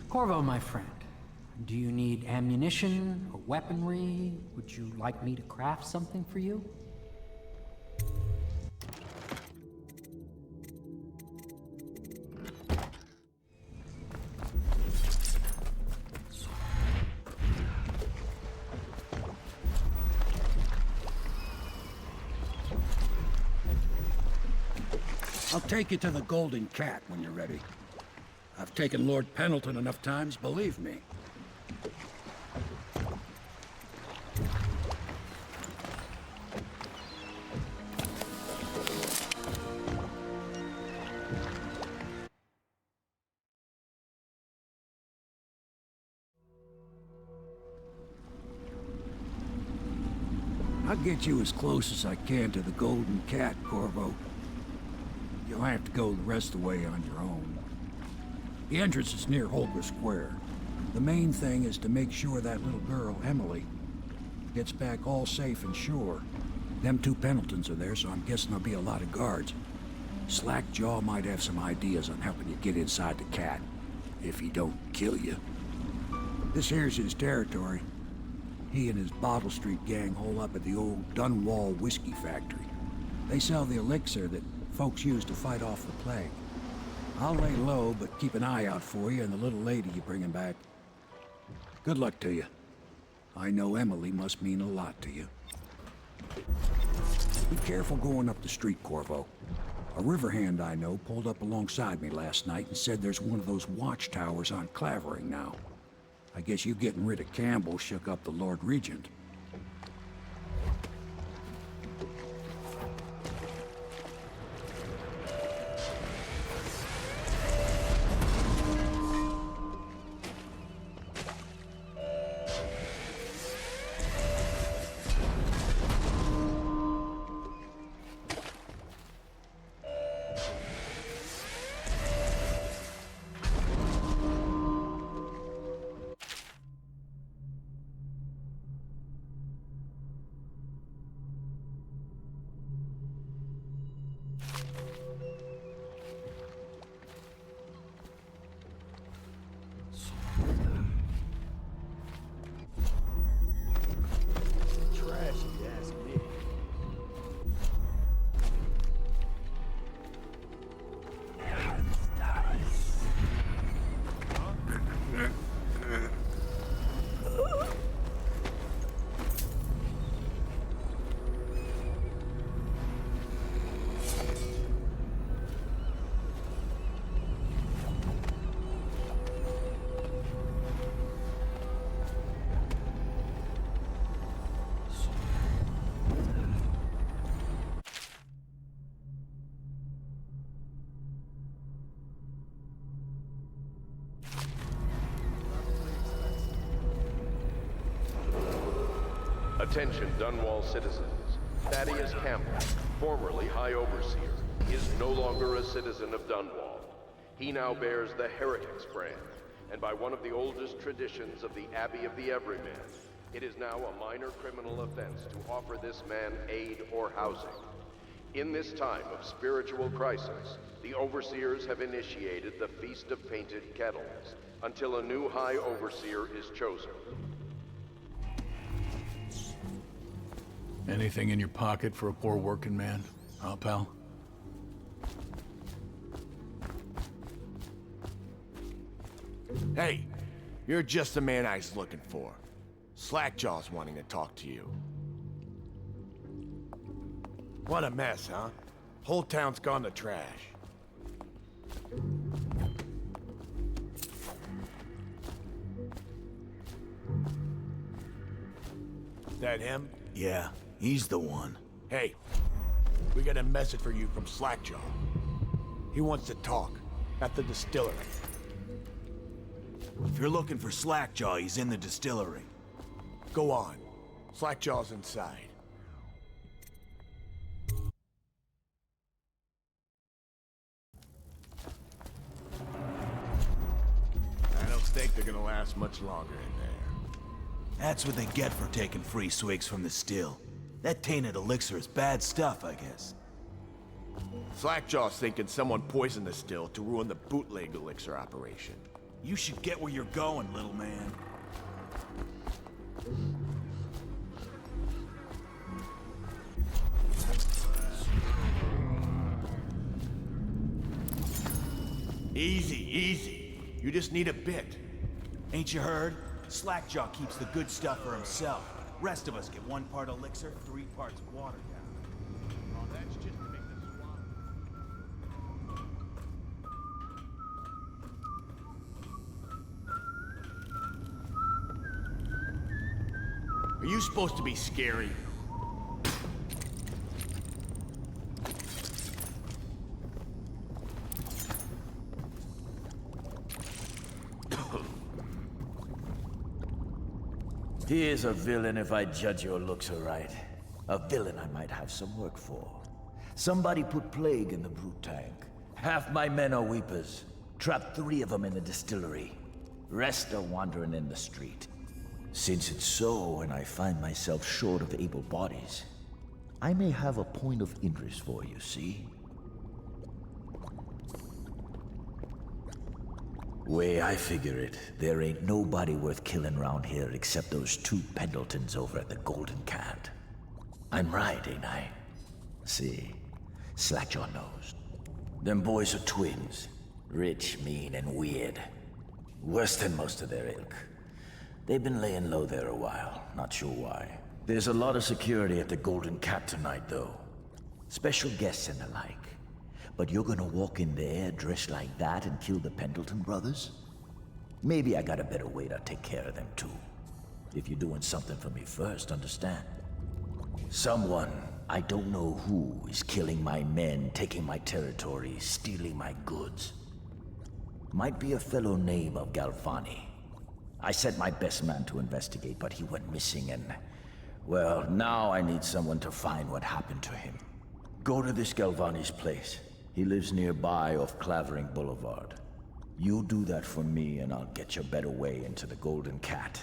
Corvo, my friend, do you need ammunition or weaponry? Would you like me to craft something for you? I'll take you to the Golden Cat when you're ready. I've taken Lord Pendleton enough times, believe me. I'll get you as close as I can to the Golden Cat, Corvo. You'll have to go the rest of the way on your own. The entrance is near Holger Square. The main thing is to make sure that little girl, Emily, gets back all safe and sure. Them two Pendletons are there, so I'm guessing there'll be a lot of guards. Slackjaw might have some ideas on helping you get inside the cat, if he don't kill you. This here's his territory. He and his Bottle Street gang hole up at the old Dunwall whiskey factory. They sell the elixir that folks use to fight off the plague. I'll lay low, but keep an eye out for you and the little lady you bringing back. Good luck to you. I know Emily must mean a lot to you. Be careful going up the street, Corvo. A river hand I know pulled up alongside me last night and said there's one of those watchtowers on Clavering now. I guess you getting rid of Campbell shook up the Lord Regent. Attention Dunwall citizens. Thaddeus Campbell, formerly High Overseer, is no longer a citizen of Dunwall. He now bears the Heretics brand, and by one of the oldest traditions of the Abbey of the Everyman, it is now a minor criminal offense to offer this man aid or housing. In this time of spiritual crisis, the Overseers have initiated the Feast of Painted Kettles, until a new High Overseer is chosen. Anything in your pocket for a poor working man, huh, pal? Hey, you're just the man I was looking for. Slackjaw's wanting to talk to you. What a mess, huh? Whole town's gone to trash. That him? Yeah, he's the one. Hey, we got a message for you from Slackjaw. He wants to talk at the distillery. If you're looking for Slackjaw, he's in the distillery. Go on. Slackjaw's inside. I don't think they're gonna last much longer in there. That's what they get for taking free swigs from the still. That tainted elixir is bad stuff, I guess. Slackjaw's thinking someone poisoned the still to ruin the bootleg elixir operation. You should get where you're going, little man. Easy, easy. You just need a bit. Ain't you heard? Slackjaw keeps the good stuff for himself. Rest of us get 1 part elixir, 3 parts water down. Oh, that's just to make the swamp. Are you supposed to be scary? He is a villain if I judge your looks aright. A villain I might have some work for. Somebody put plague in the brute tank. Half my men are weepers. Trapped 3 of them in the distillery. Rest are wandering in the street. Since it's so, and I find myself short of able bodies, I may have a point of interest for you, see? Way I figure it, there ain't nobody worth killing round here except those 2 Pendletons over at the Golden Cat. I'm right, ain't I? See, Slackjaw knows. Them boys are twins. Rich, mean, and weird. Worse than most of their ilk. They've been laying low there a while, not sure why. There's a lot of security at the Golden Cat tonight, though. Special guests and the like. But you're gonna walk in there dressed like that and kill the Pendleton brothers? Maybe I got a better way to take care of them too. If you're doing something for me first, understand? Someone, I don't know who, is killing my men, taking my territory, stealing my goods. Might be a fellow named of Galvani. I sent my best man to investigate, but he went missing and... well, now I need someone to find what happened to him. Go to this Galvani's place. He lives nearby off Clavering Boulevard. You do that for me and I'll get you a better way into the Golden Cat.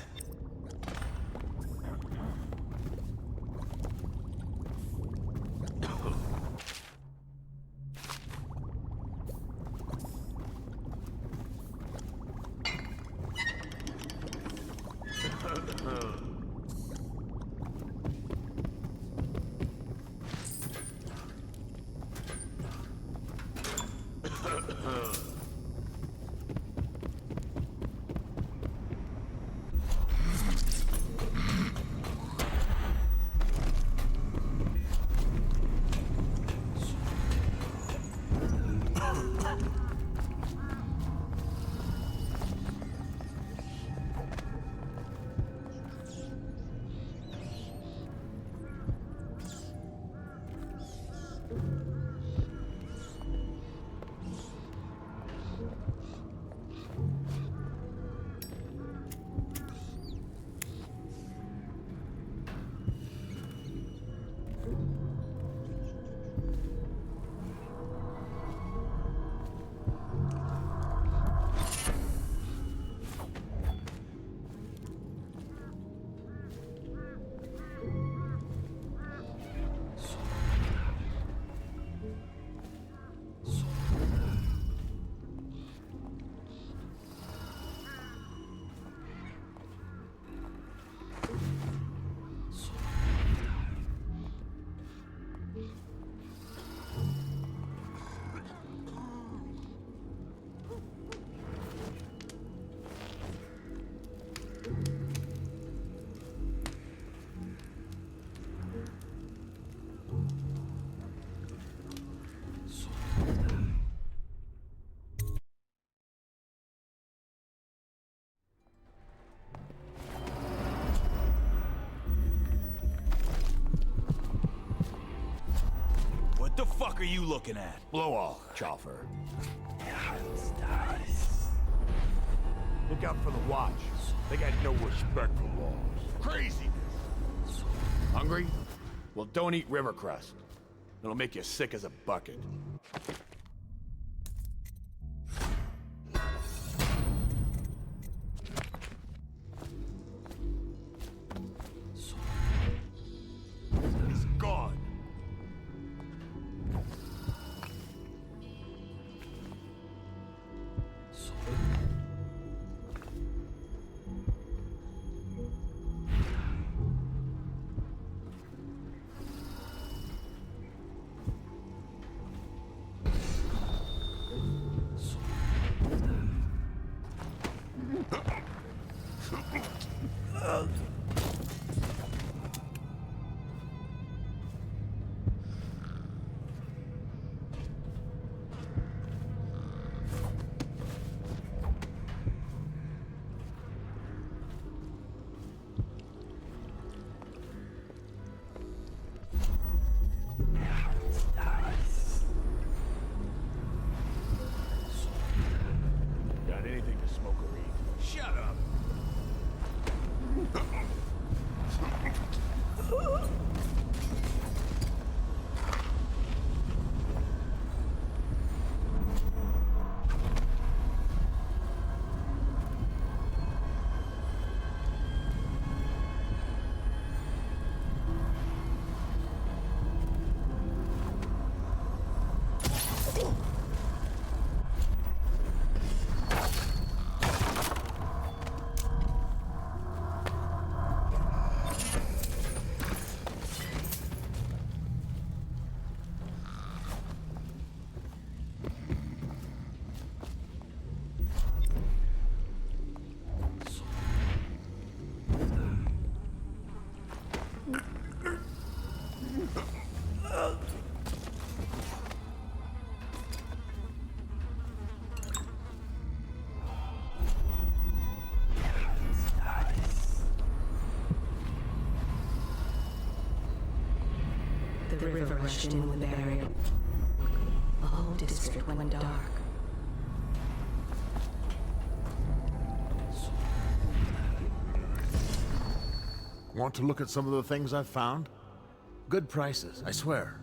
The fuck are you looking at? Blow off, Chauffeur. Look out for the watch. They got no respect for laws. Craziness. Hungry? Well, don't eat river crust. It'll make you sick as a bucket. He's gone. Got anything to smoke or eat? Shut up! The river rushed in with the barrier. The whole district went dark. Want to look at some of the things I've found? Good prices, I swear.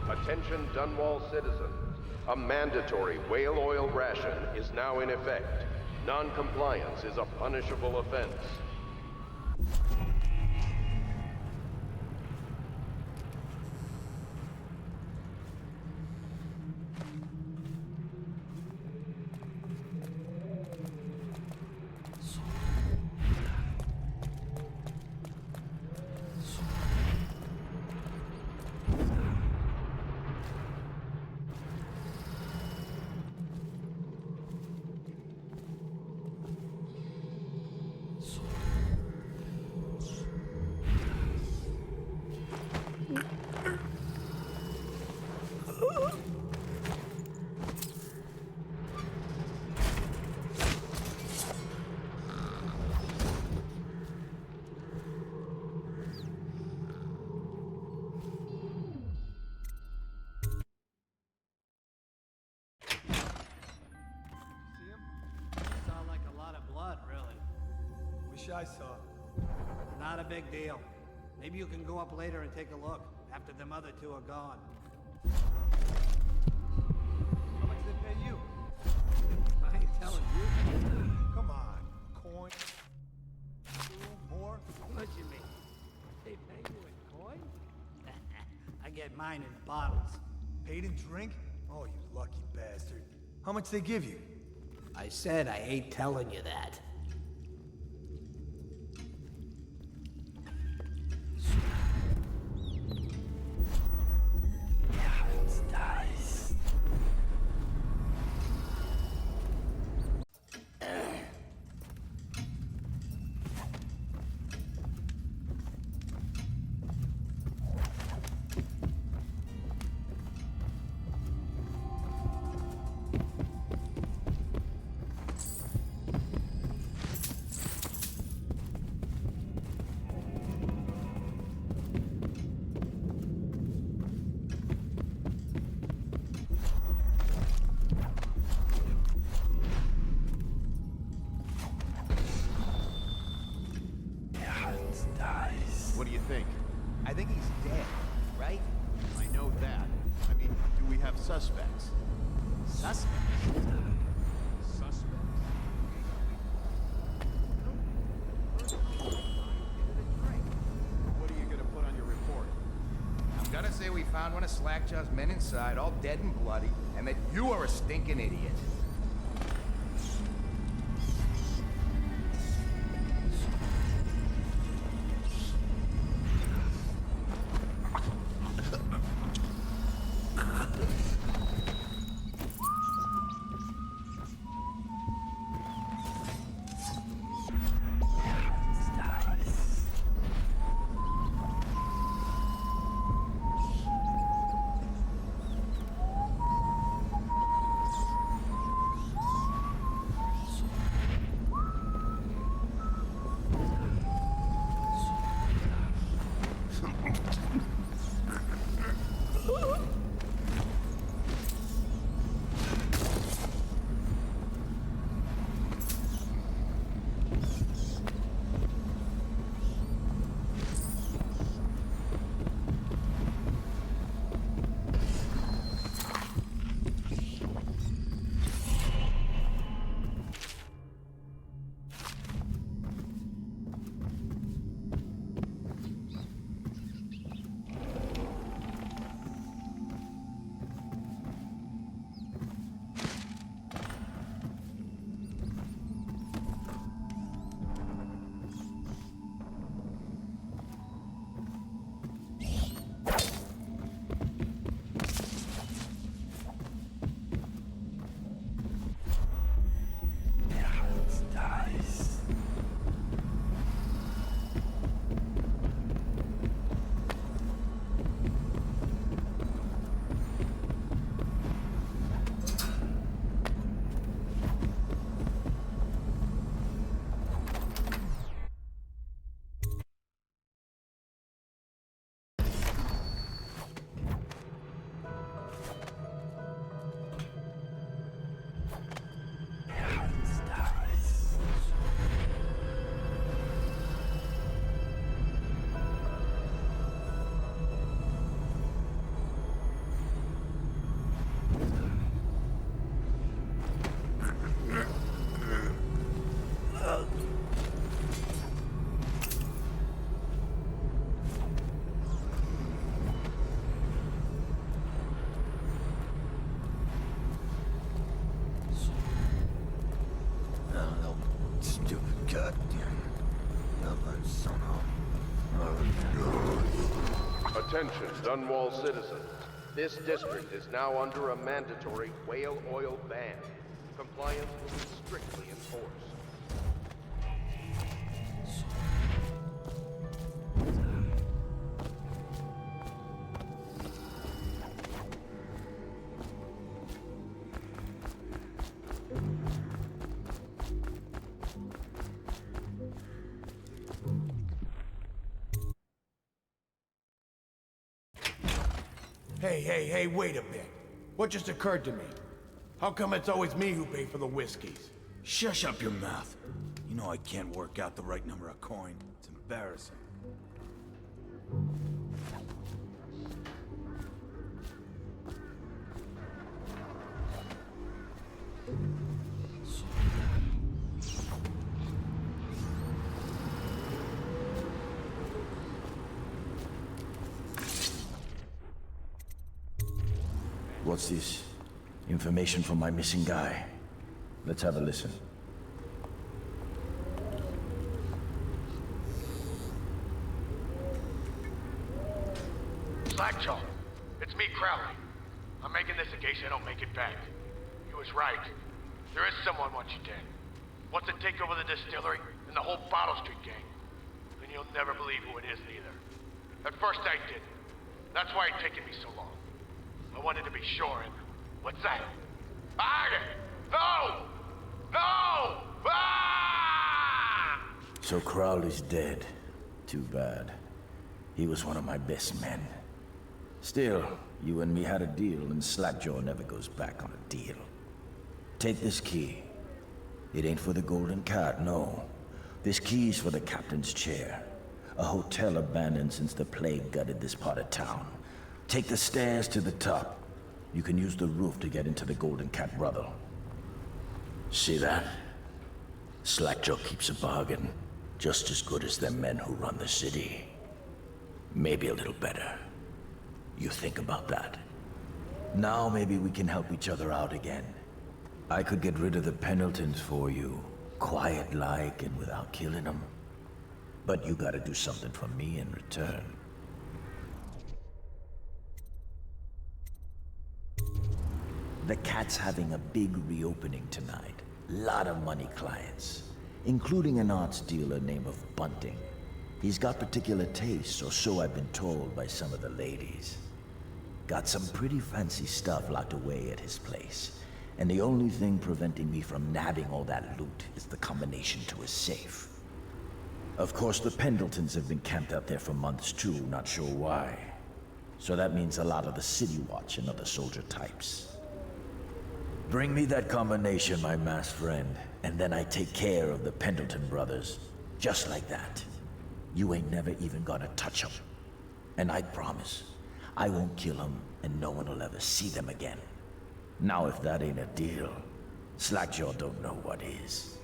Attention Dunwall citizens. A mandatory whale oil ration is now in effect. Non-compliance is a punishable offense. Wish I saw. Not a big deal. Maybe you can go up later and take a look, after them other two are gone. How much they pay you? I ain't telling you. Come on, coin. Two more? What you mean? They pay you in coin? I get mine in bottles. Paid in drink? Oh, you lucky bastard. How much they give you? I said I ain't telling you that. What do you think? I think he's dead, right? I know that. I mean, do we have suspects? Suspects? Suspects? What are you gonna put on your report? I'm gonna say we found one of Slackjaw's men inside, all dead and bloody, and that you are a stinking idiot. Attention, Dunwall citizens. This district is now under a mandatory whale oil ban. Compliance will be strictly enforced. Hey, wait a bit. What just occurred to me? How come it's always me who pay for the whiskeys? Shush up your mouth. You know I can't work out the right number of coin. It's embarrassing. What's this? Information from my missing guy. Let's have a listen. Slackjaw, it's me, Crowley. I'm making this in case I don't make it back. He was right. There is someone wants you dead. Wants to take over the distillery and the whole Bottle Street gang. And you'll never believe who it is neither. At first I didn't. That's why it's taken me so long. I wanted to be sure, and what's that? No! No! Ah! So Crowley's dead. Too bad. He was one of my best men. Still, you and me had a deal, and Slackjaw never goes back on a deal. Take this key. It ain't for the golden cat, no. This key's for the captain's chair. A hotel abandoned since the plague gutted this part of town. Take the stairs to the top. You can use the roof to get into the Golden Cat Brothel. See that? Slackjaw keeps a bargain. Just as good as the men who run the city. Maybe a little better. You think about that. Now maybe we can help each other out again. I could get rid of the Pendletons for you. Quiet-like and without killing them. But you gotta do something for me in return. The Cat's having a big reopening tonight. Lot of money clients. Including an arts dealer named of Bunting. He's got particular tastes, or so I've been told by some of the ladies. Got some pretty fancy stuff locked away at his place. And the only thing preventing me from nabbing all that loot is the combination to his safe. Of course, the Pendletons have been camped out there for months too, not sure why. So that means a lot of the City Watch and other soldier types. Bring me that combination, my masked friend, and then I take care of the Pendleton brothers. Just like that. You ain't never even gonna touch them. And I promise, I won't kill them, and no one will ever see them again. Now if that ain't a deal, Slackjaw don't know what is.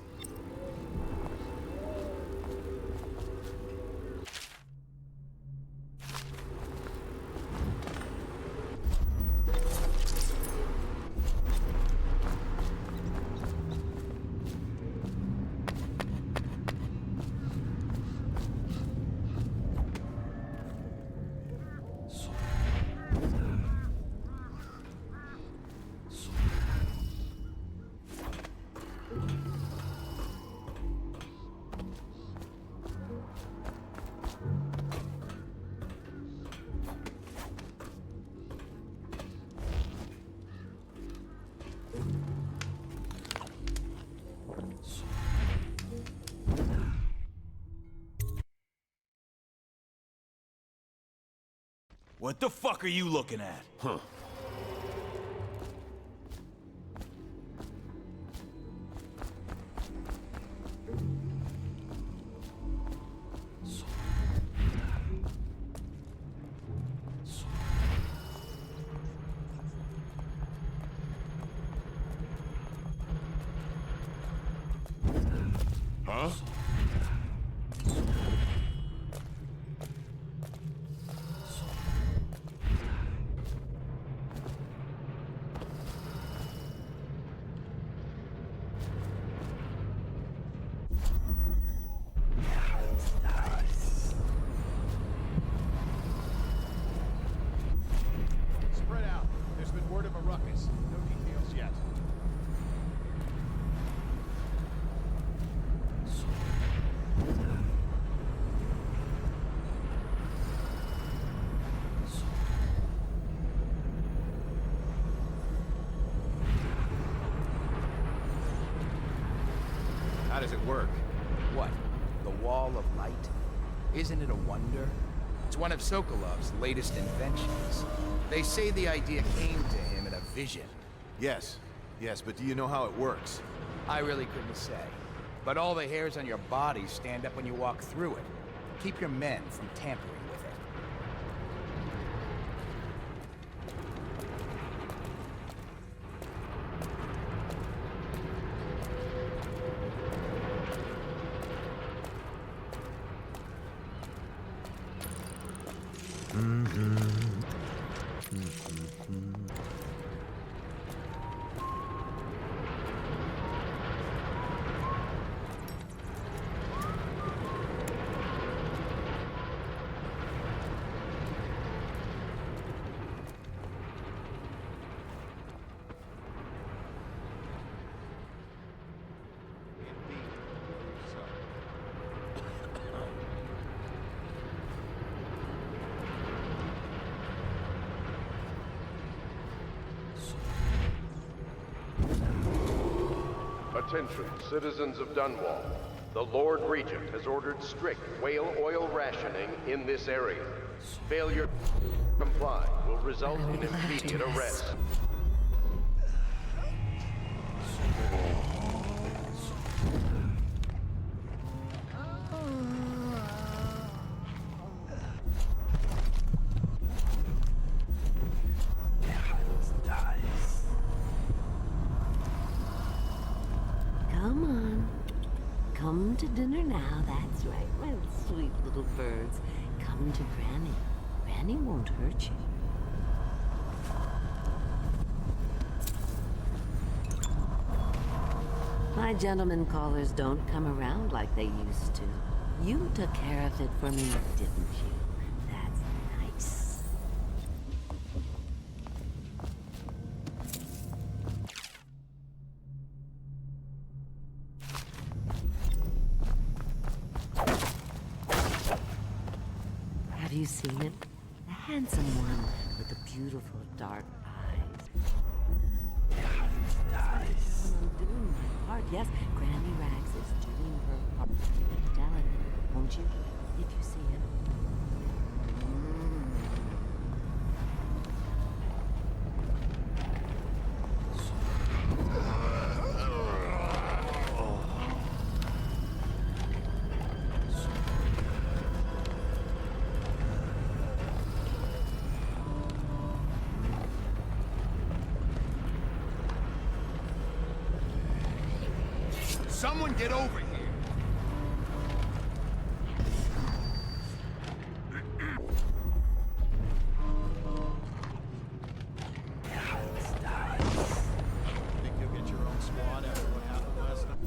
What the fuck are you looking at? Huh. Huh? Spread out. There's been word of a ruckus. No details yet. How does it work? What? The Wall of Light? Isn't it a wonder? It's one of Sokolov's latest inventions. They say the idea came to him in a vision. Yes, but do you know how it works? I really couldn't say. But all the hairs on your body stand up when you walk through it. Keep your men from tampering with it. Attention, citizens of Dunwall. The Lord Regent has ordered strict whale oil rationing in this area. Failure to comply will result in immediate arrest. right, my sweet little birds. Come to Granny. Granny won't hurt you. My gentlemen callers don't come around like they used to. You took care of it for me, didn't you? That's nice. Have you seen him? The handsome one with the beautiful dark eyes. I'm doing my part. Yes, Granny Rags is doing her part. Tell him, won't you? If you see him. Someone get over here! Think you'll get your own squad after what happened last night?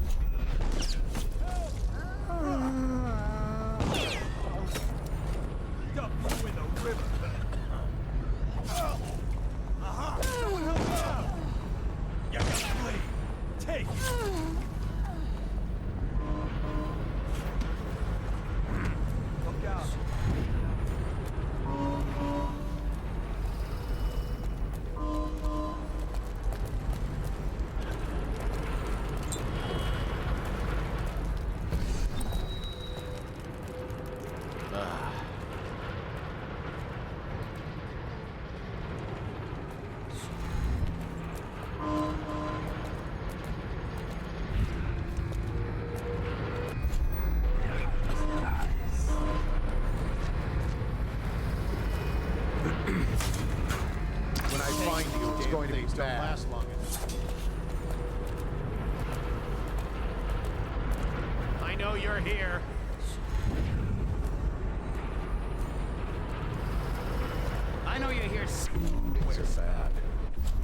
Dump you in the river. Someone help me out! You got bleed. Take it. Look out. When I find you, it's going to be bad. Don't last long enough. I know you're here. I know you're here. Things are bad.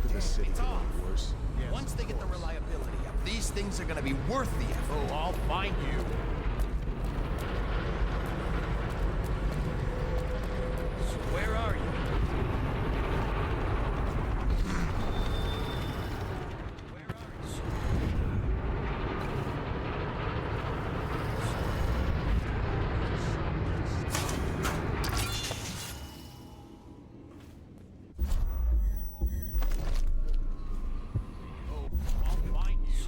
Could the city It's get off. any worse? Yes, Once they get the reliability up, these things are gonna be worth the effort. Oh, I'll find you. Where are you? Oh, I'll find you.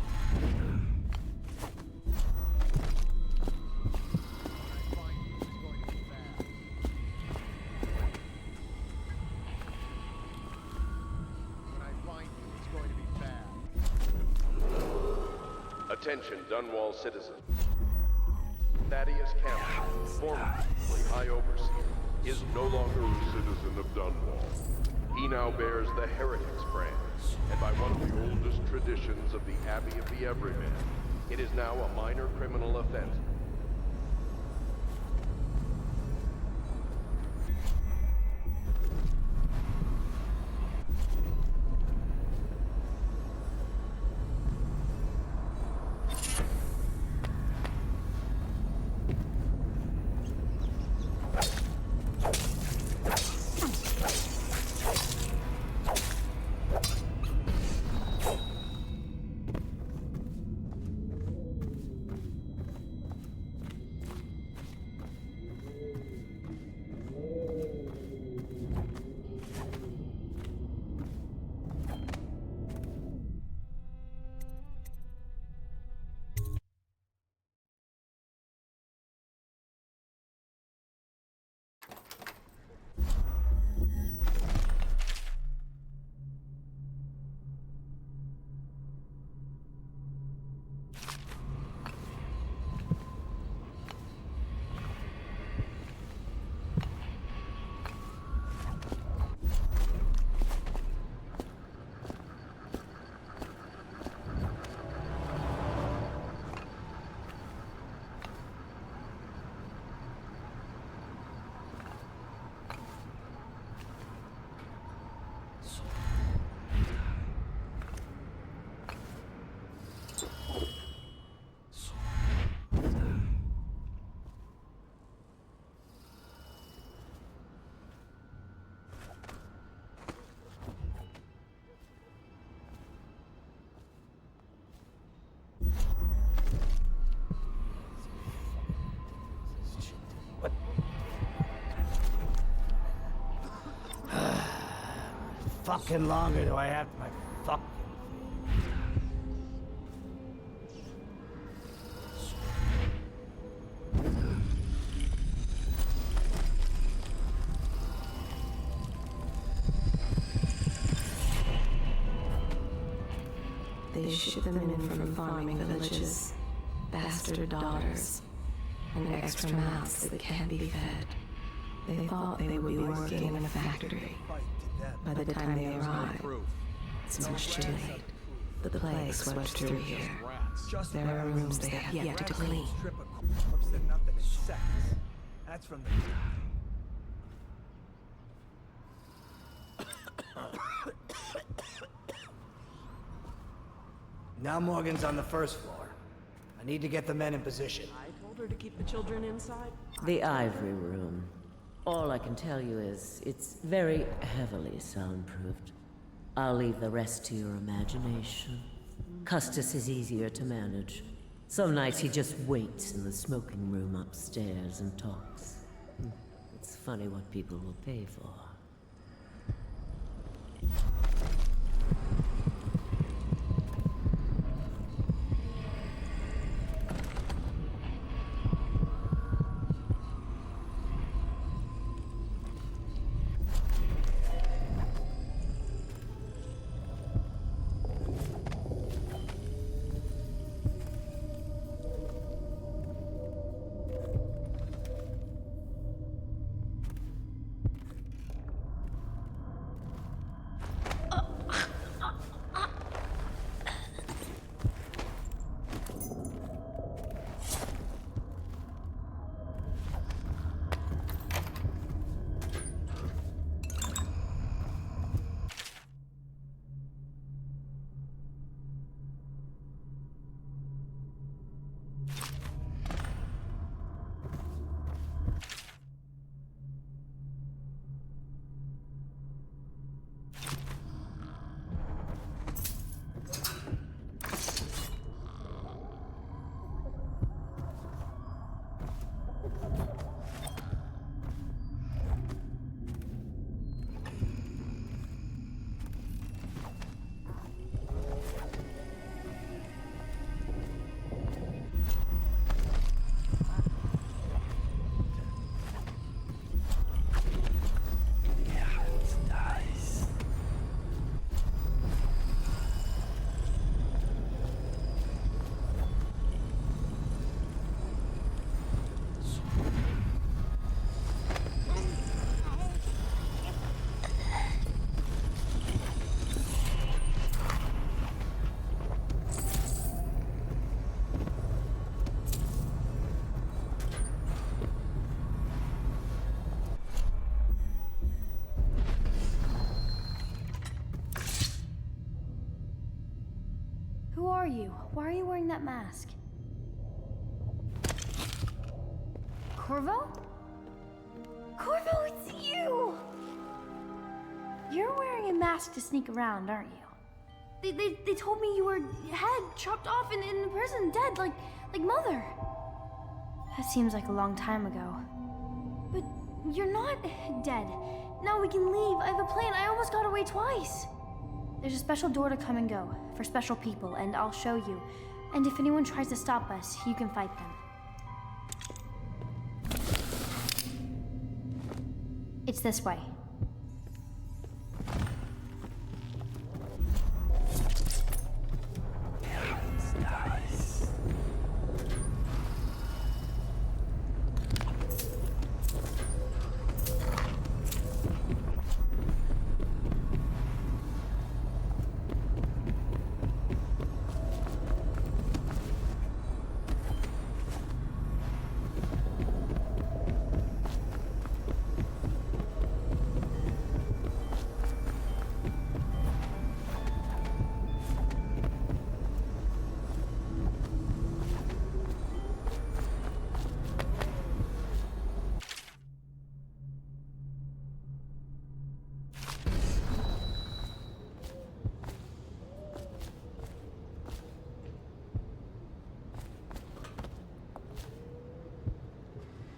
When I find you, it's going to be bad. Attention, Dunwall citizens. Thaddeus Campbell, formerly High Overseer, is no longer a citizen of Dunwall. He now bears the Heretics brand, and by one of the oldest traditions of the Abbey of the Everyman, it is now a minor criminal offense. fucking longer do I have to my fucking... They ship them in from farming villages, bastard daughters, and extra mouths that can't be fed. They thought they would be working in a factory. By the time they arrive, it's much too late. The plague swept through here. There are rooms they have yet to clean. That's from Now Morgan's on the first floor. I need to get the men in position. I told her to keep the children inside. The ivory room. All I can tell you is it's very heavily soundproofed. I'll leave the rest to your imagination. Custis is easier to manage. Some nights he just waits in the smoking room upstairs and talks. It's funny what people will pay for. Who are you? Why are you wearing that mask? Corvo? Corvo, it's you! You're wearing a mask to sneak around, aren't you? They told me you were head chopped off in the prison, dead, like Mother. That seems like a long time ago. But you're not dead. Now we can leave. I have a plan. I almost got away twice. There's a special door to come and go, for special people, and I'll show you. And if anyone tries to stop us, you can fight them. It's this way.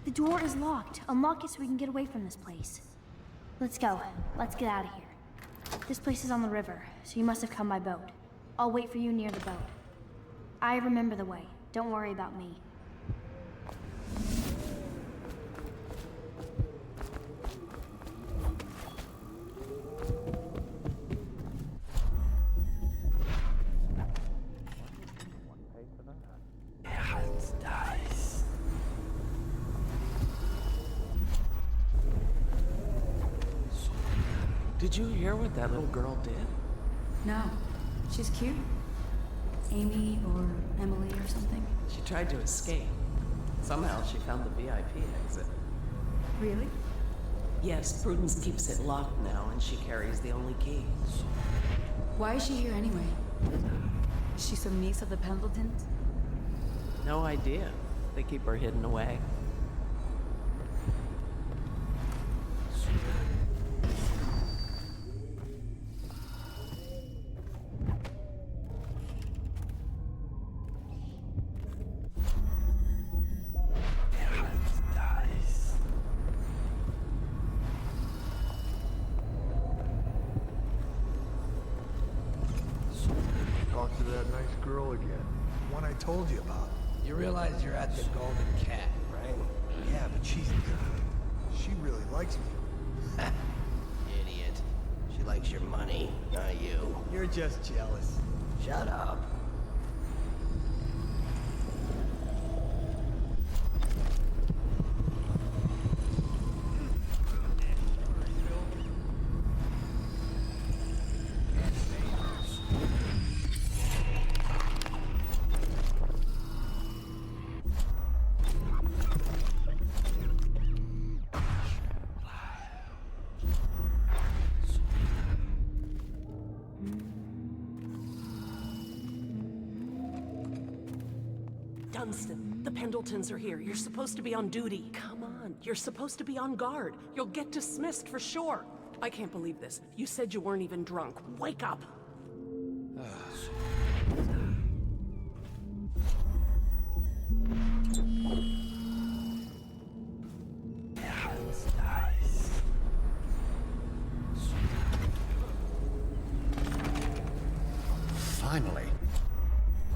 The door is locked. Unlock it so we can get away from this place. Let's go. Let's get out of here. This place is on the river, so you must have come by boat. I'll wait for you near the boat. I remember the way. Don't worry about me. Did you hear what that little girl did? No. She's cute. Amy or Emily or something. She tried to escape. Somehow she found the VIP exit. Really? Yes, Prudence keeps it locked now, and she carries the only key. Why is she here anyway? Is she some niece of the Pendletons? No idea. They keep her hidden away. Talk to that nice girl again. One I told you about. You realize you're at the Golden Cat, right? Yeah, but she really likes me. Idiot. She likes your money, not you. You're just jealous. Shut up. Dunstan, the Pendletons are here. You're supposed to be on duty. Come on, you're supposed to be on guard. You'll get dismissed for sure. I can't believe this. You said you weren't even drunk. Wake up! Finally.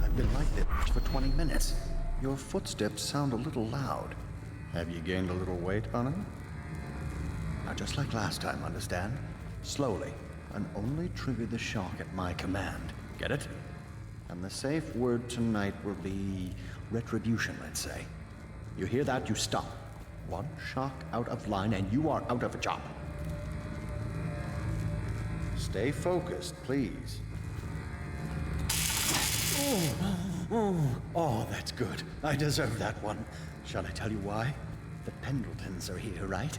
I've been like this for 20 minutes. Your footsteps sound a little loud. Have you gained a little weight, honey? Now, just like last time, understand? Slowly, and only trigger the shock at my command. Get it? And the safe word tonight will be retribution, let's say. You hear that? You stop. One shock out of line, and you are out of a job. Stay focused, please. Oh, that's good. I deserve that one. Shall I tell you why? The Pendletons are here, right?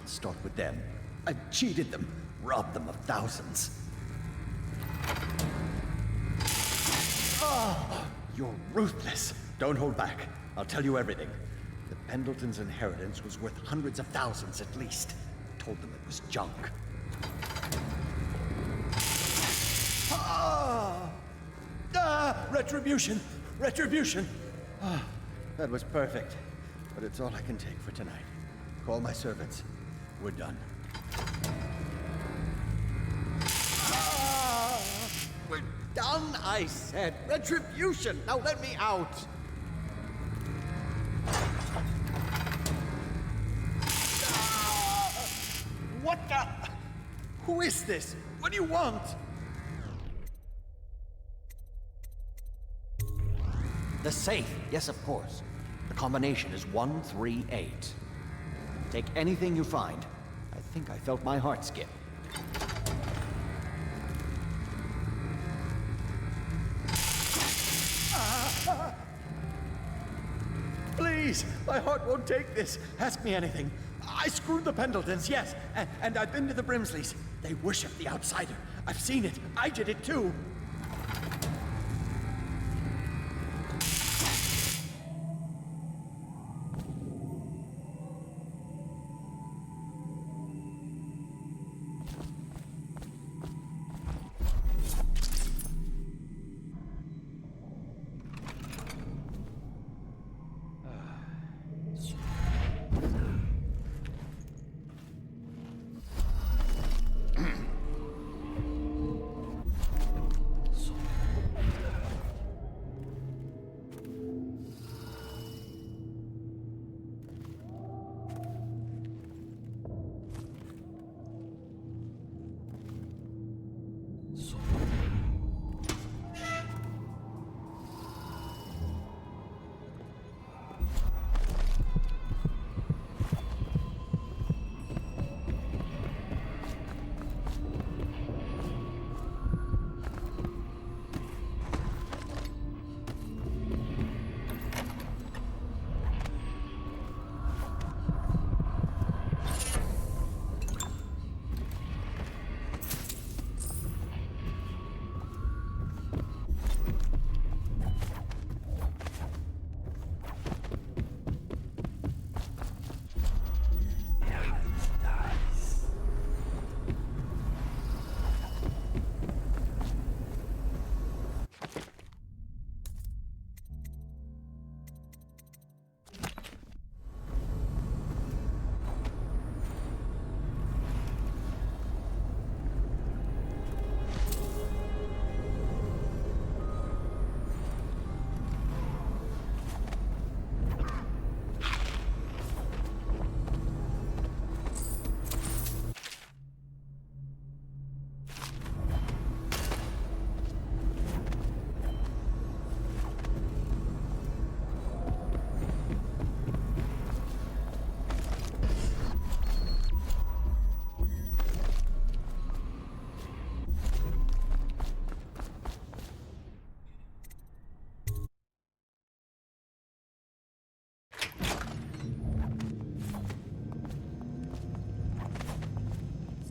I'll start with them. I've cheated them, robbed them of thousands. Oh, you're ruthless. Don't hold back. I'll tell you everything. The Pendletons' inheritance was worth hundreds of thousands at least. Told them it was junk. Retribution! Retribution! That was perfect. But it's all I can take for tonight. Call my servants. We're done. We're done, I said. Retribution! Now let me out! What the? Who is this? What do you want? The safe. Yes, of course. The combination is 138. Take anything you find. I think I felt my heart skip. Please, my heart won't take this. Ask me anything. I screwed the Pendletons, yes, and I've been to the Brimsleys. They worship the outsider. I've seen it. I did it too.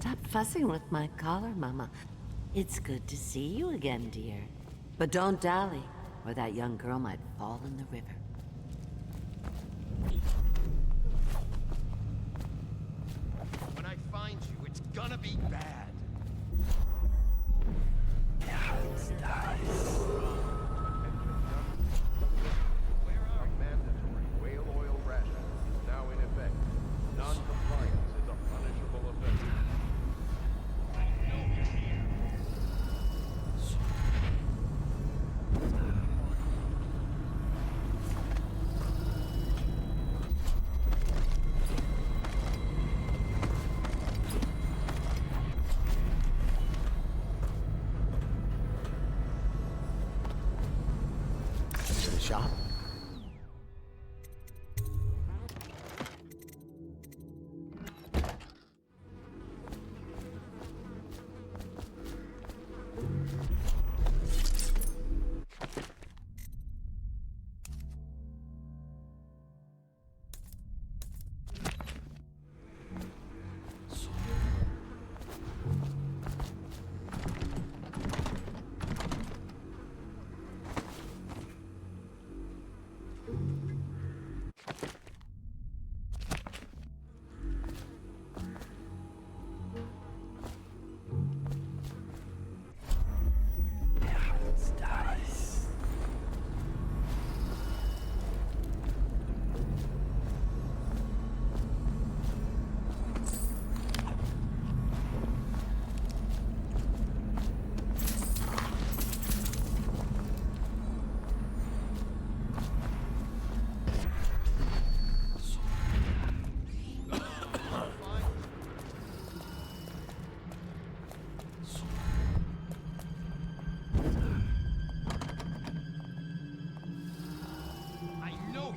Stop fussing with my collar, Mama. It's good to see you again, dear. But don't dally, or that young girl might fall in the river. When I find you, it's gonna be bad. Mandatory whale oil ration is now in effect. Non-compliance is a punishable offense. To the shop?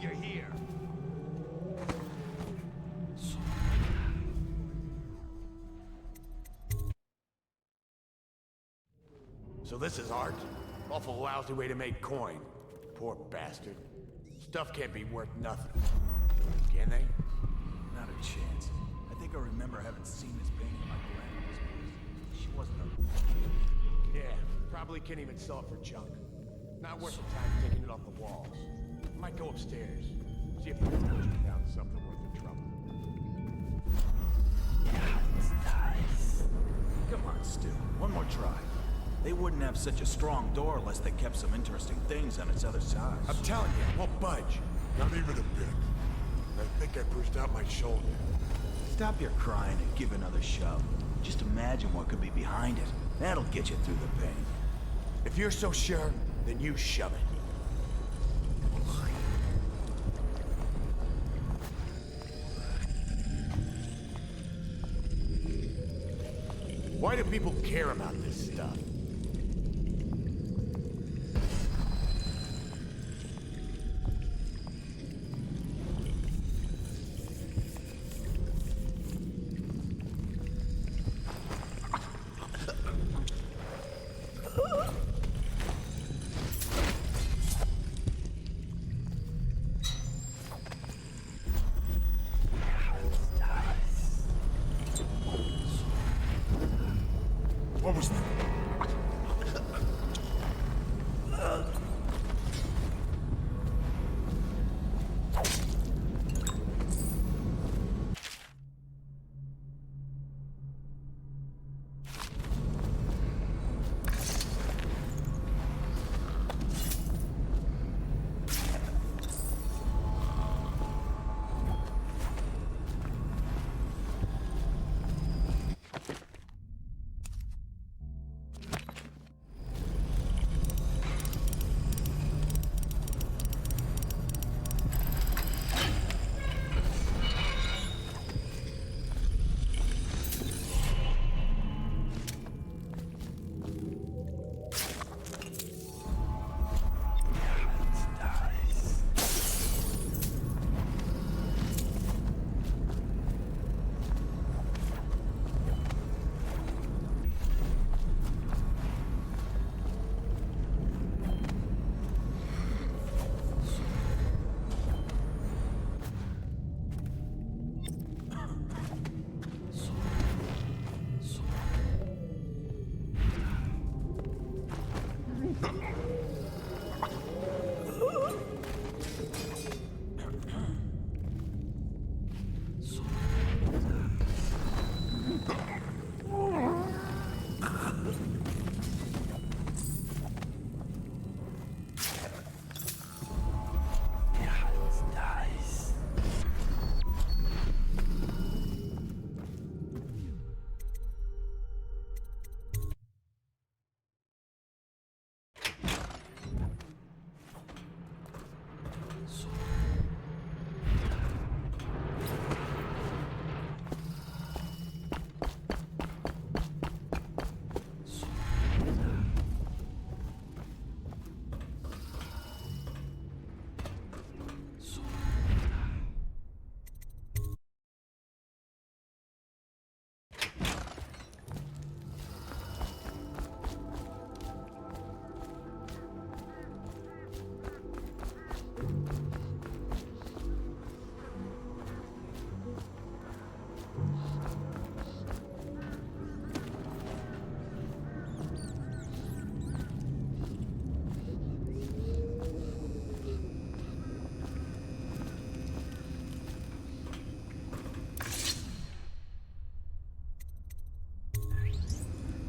You're here. So this is art? Awful lousy way to make coin. Poor bastard. Stuff can't be worth nothing. Can they? Not a chance. I think I remember having seen this painting in my grandmother's place. She wasn't a... Yeah, probably can't even sell it for junk. Not worth the time taking it off the walls. Might go upstairs. See if the manager found something worth the trouble. Nice. Come on, Stu. One more try. They wouldn't have such a strong door unless they kept some interesting things on its other side. I'm telling you, I won't budge. Not even a bit. I think I bruised out my shoulder. Stop your crying and give another shove. Just imagine what could be behind it. That'll get you through the pain. If you're so sure, then you shove it. Why do people care about this stuff? What was that?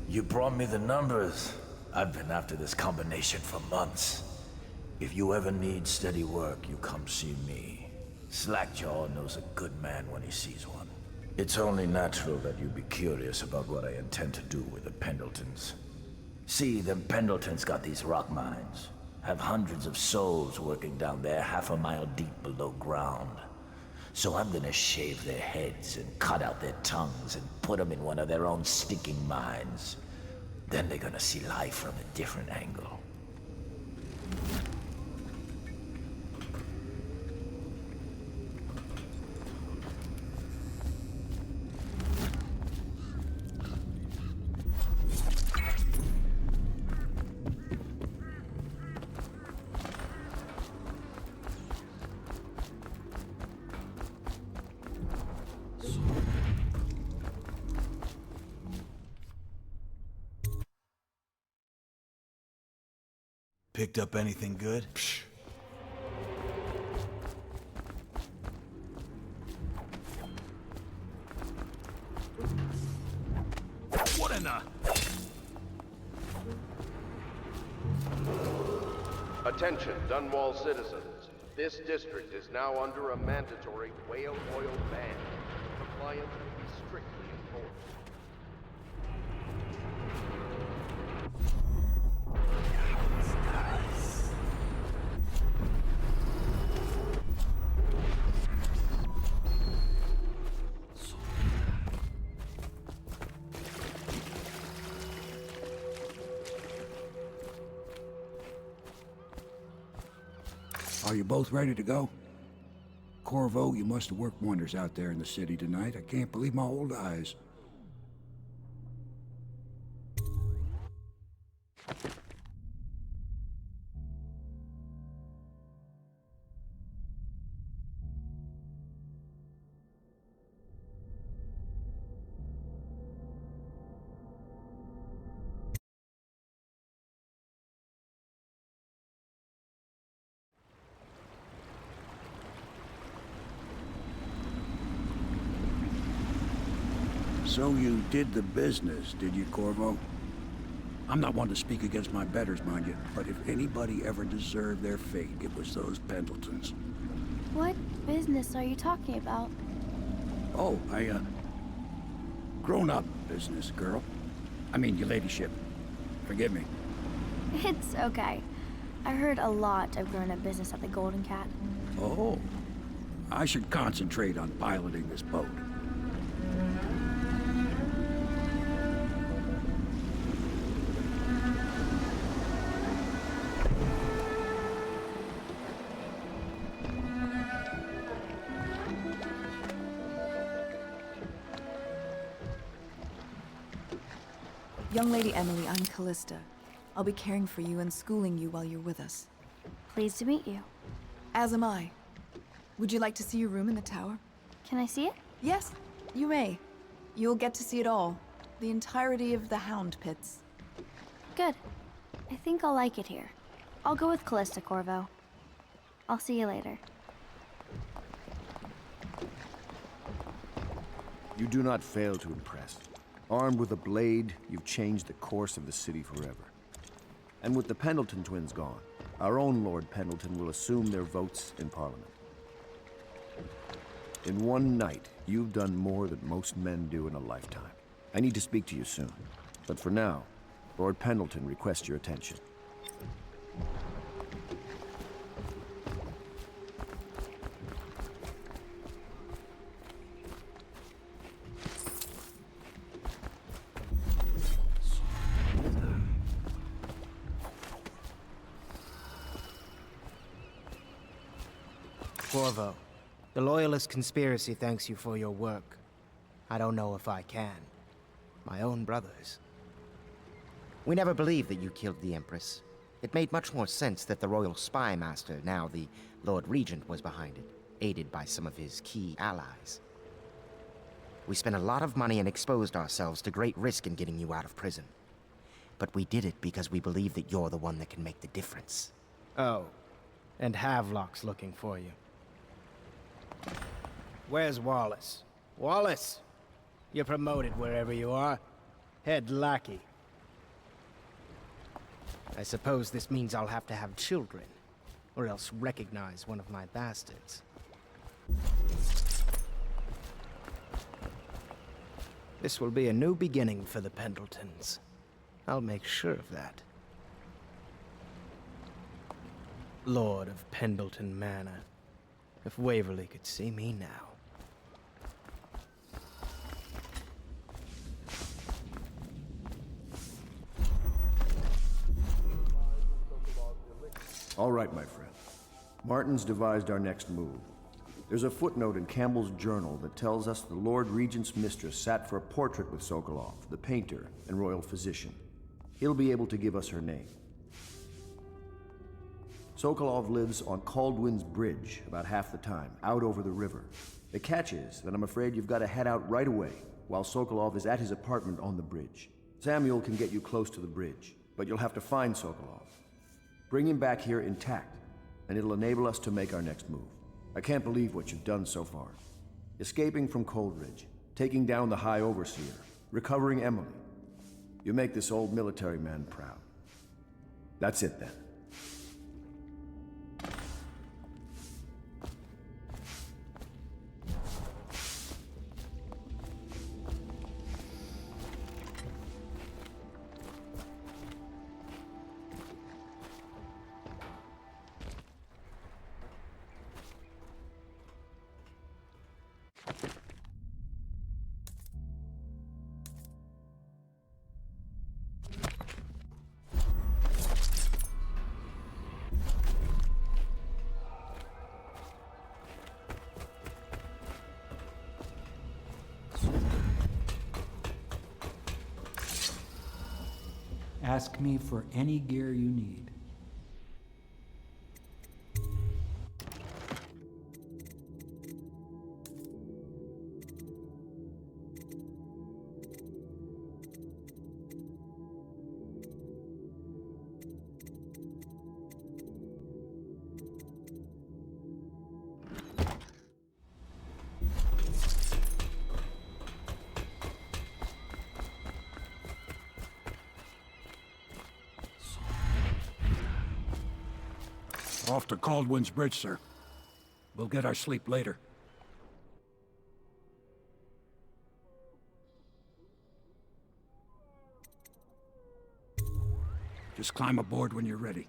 You brought me the numbers. I've been after this combination for months. If you ever need steady work, you come see me. Slackjaw knows a good man when he sees one. It's only natural that you be curious about what I intend to do with the Pendletons. See, them Pendletons got these rock mines. Have hundreds of souls working down there half a mile deep below ground. So I'm gonna shave their heads and cut out their tongues and put them in one of their own stinking mines. Then they're gonna see life from a different angle. Picked up anything good? Psh. What in the... Attention, Dunwall citizens. This district is now under a mandatory whale oil ban. Compliance will be strictly enforced. Are you both ready to go? Corvo, you must have worked wonders out there in the city tonight. I can't believe my old eyes. So you did the business, did you, Corvo? I'm not one to speak against my betters, mind you, but if anybody ever deserved their fate, it was those Pendletons. What business are you talking about? Oh, grown-up business, girl. I mean, your ladyship. Forgive me. It's okay. I heard a lot of grown-up business at the Golden Cat. Oh. I should concentrate on piloting this boat. Young Lady Emily, I'm Callista. I'll be caring for you and schooling you while you're with us. Pleased to meet you. As am I. Would you like to see your room in the tower? Can I see it? Yes, you may. You'll get to see it all. The entirety of the Hound Pits. Good. I think I'll like it here. I'll go with Callista, Corvo. I'll see you later. You do not fail to impress. Armed with a blade, you've changed the course of the city forever. And with the Pendleton twins gone, our own Lord Pendleton will assume their votes in Parliament. In one night, you've done more than most men do in a lifetime. I need to speak to you soon. But for now, Lord Pendleton requests your attention. Corvo, the Loyalist conspiracy thanks you for your work. I don't know if I can. My own brothers. We never believed that you killed the Empress. It made much more sense that the Royal Spy Master, now the Lord Regent, was behind it, aided by some of his key allies. We spent a lot of money and exposed ourselves to great risk in getting you out of prison. But we did it because we believe that you're the one that can make the difference. Oh, and Havelock's looking for you. Where's Wallace? Wallace! You're promoted wherever you are. Head lackey. I suppose this means I'll have to have children, or else recognize one of my bastards. This will be a new beginning for the Pendletons. I'll make sure of that. Lord of Pendleton Manor. If Waverly could see me now. All right, my friend. Martin's devised our next move. There's a footnote in Campbell's journal that tells us the Lord Regent's mistress sat for a portrait with Sokolov, the painter and royal physician. He'll be able to give us her name. Sokolov lives on Caldwin's Bridge about half the time, out over the river. The catch is that I'm afraid you've got to head out right away, while Sokolov is at his apartment on the bridge. Samuel can get you close to the bridge, but you'll have to find Sokolov. Bring him back here intact, and it'll enable us to make our next move. I can't believe what you've done so far. Escaping from Coldridge, taking down the High Overseer, recovering Emily. You make this old military man proud. That's it then. Ask me for any gear you need. Off to Caldwin's Bridge, sir. We'll get our sleep later. Just climb aboard when you're ready.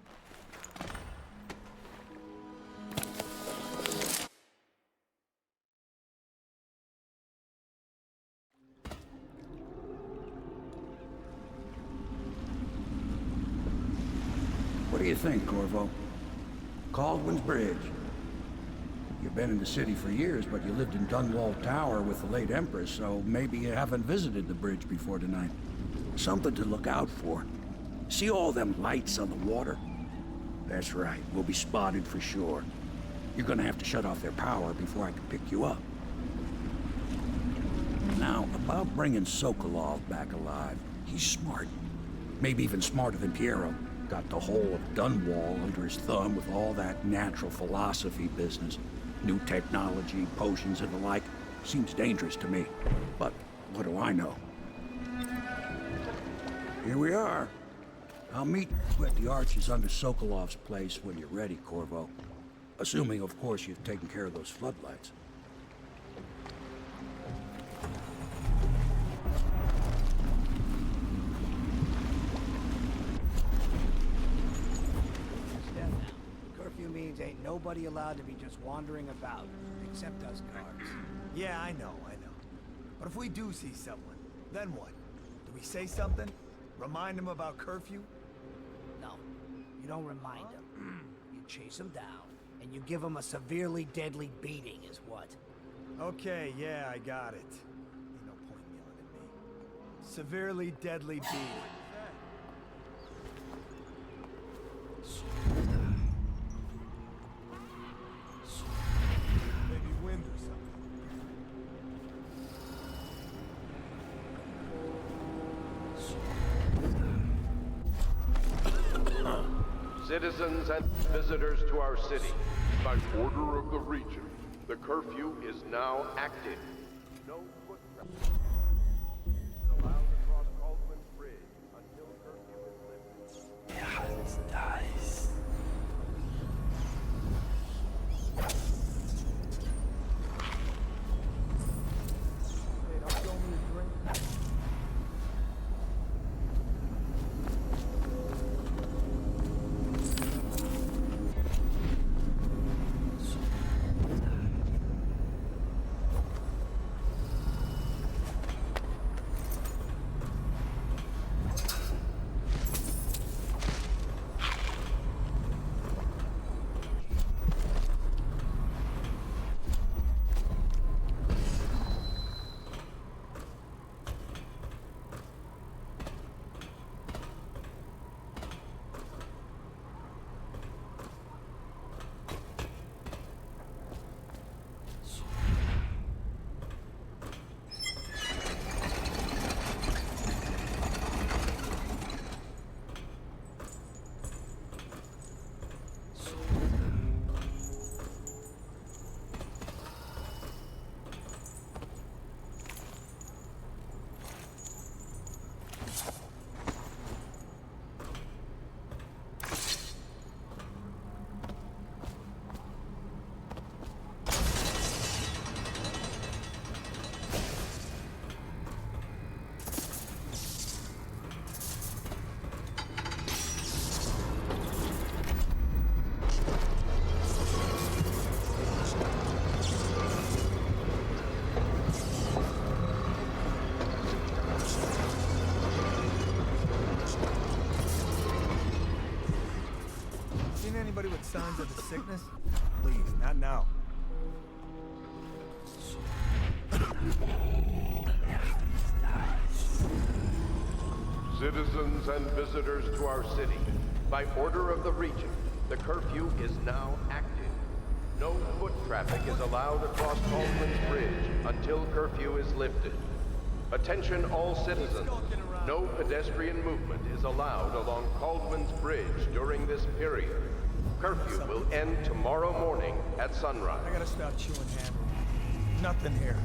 What do you think, Corvo? Caldwin's Bridge. You've been in the city for years, but you lived in Dunwall Tower with the late Empress, so maybe you haven't visited the bridge before tonight. Something to look out for. See all them lights on the water? That's right, we'll be spotted for sure. You're gonna have to shut off their power before I can pick you up. Now, about bringing Sokolov back alive, he's smart. Maybe even smarter than Piero. Got the whole of Dunwall under his thumb with all that natural philosophy business. New technology, potions and the like. Seems dangerous to me. But what do I know? Here we are. I'll meet you at the arches under Sokolov's place when you're ready, Corvo. Assuming, of course, you've taken care of those floodlights. Curfew means ain't nobody allowed to be just wandering about, except us guards. Yeah, I know. But if we do see someone, then what? Do we say something? Remind them about curfew? No, you don't remind them. You chase them down, and you give them a severely deadly beating is what? Okay, yeah, I got it. Ain't no point yelling at me. Severely deadly beating. Maybe wind or something. Citizens and visitors to our city, by order of the region, the curfew is now active. No foot traffic is allowed across Caldwell's Bridge until curfew is lifted. Yeah, it's nice. Hey, don't show me a drink. Seen anybody with signs of the sickness? Please, not now. Citizens and visitors to our city, by order of the region, the curfew is now active. No foot traffic is allowed across Caldwell's Bridge until curfew is lifted. Attention all citizens. No pedestrian movement is allowed along Caldwell's Bridge during this period. Curfew will end tomorrow morning at sunrise. I gotta stop chewing hammer. Nothing here.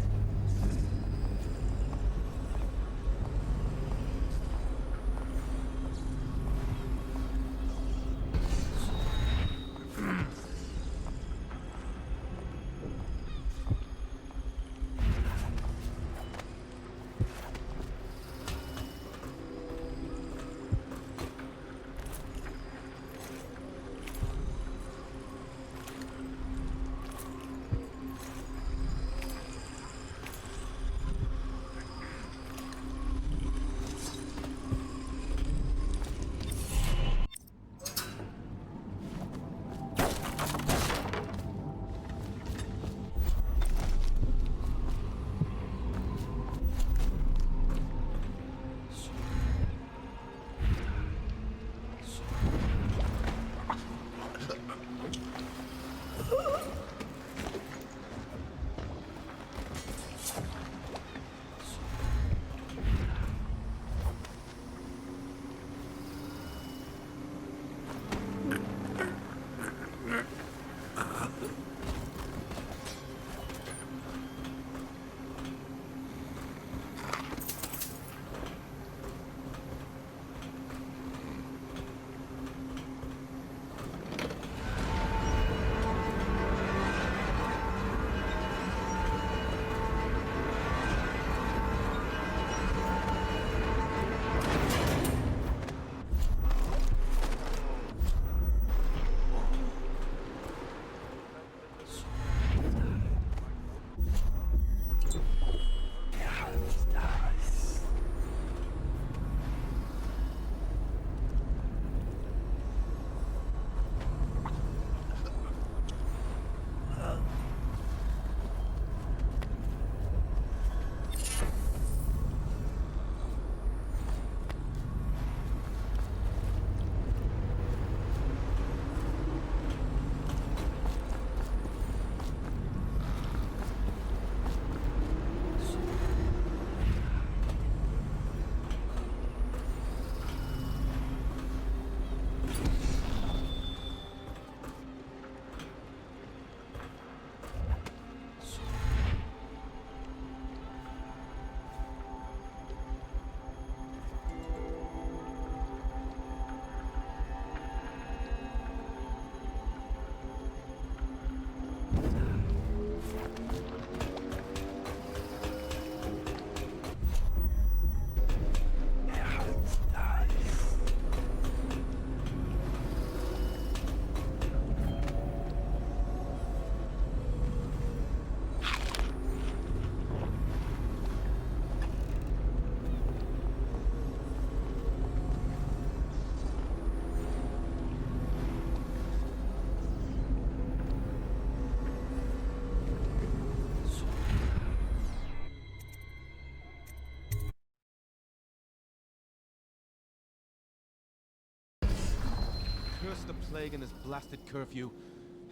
Curse the plague and this blasted curfew.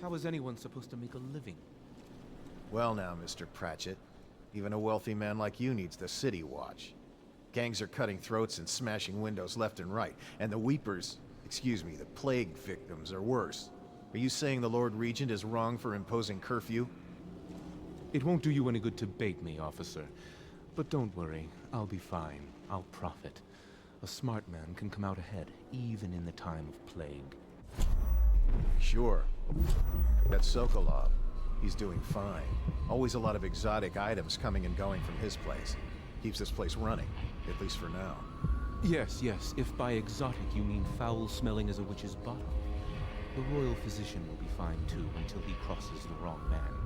How is anyone supposed to make a living? Well now, Mr. Pratchett. Even a wealthy man like you needs the city watch. Gangs are cutting throats and smashing windows left and right, and the weepers, excuse me, the plague victims are worse. Are you saying the Lord Regent is wrong for imposing curfew? It won't do you any good to bait me, officer. But don't worry, I'll be fine. I'll profit. A smart man can come out ahead, even in the time of plague. Sure. That's Sokolov. He's doing fine. Always a lot of exotic items coming and going from his place. Keeps this place running, at least for now. Yes, yes. If by exotic you mean foul-smelling as a witch's bottom. The royal physician will be fine too, until he crosses the wrong man.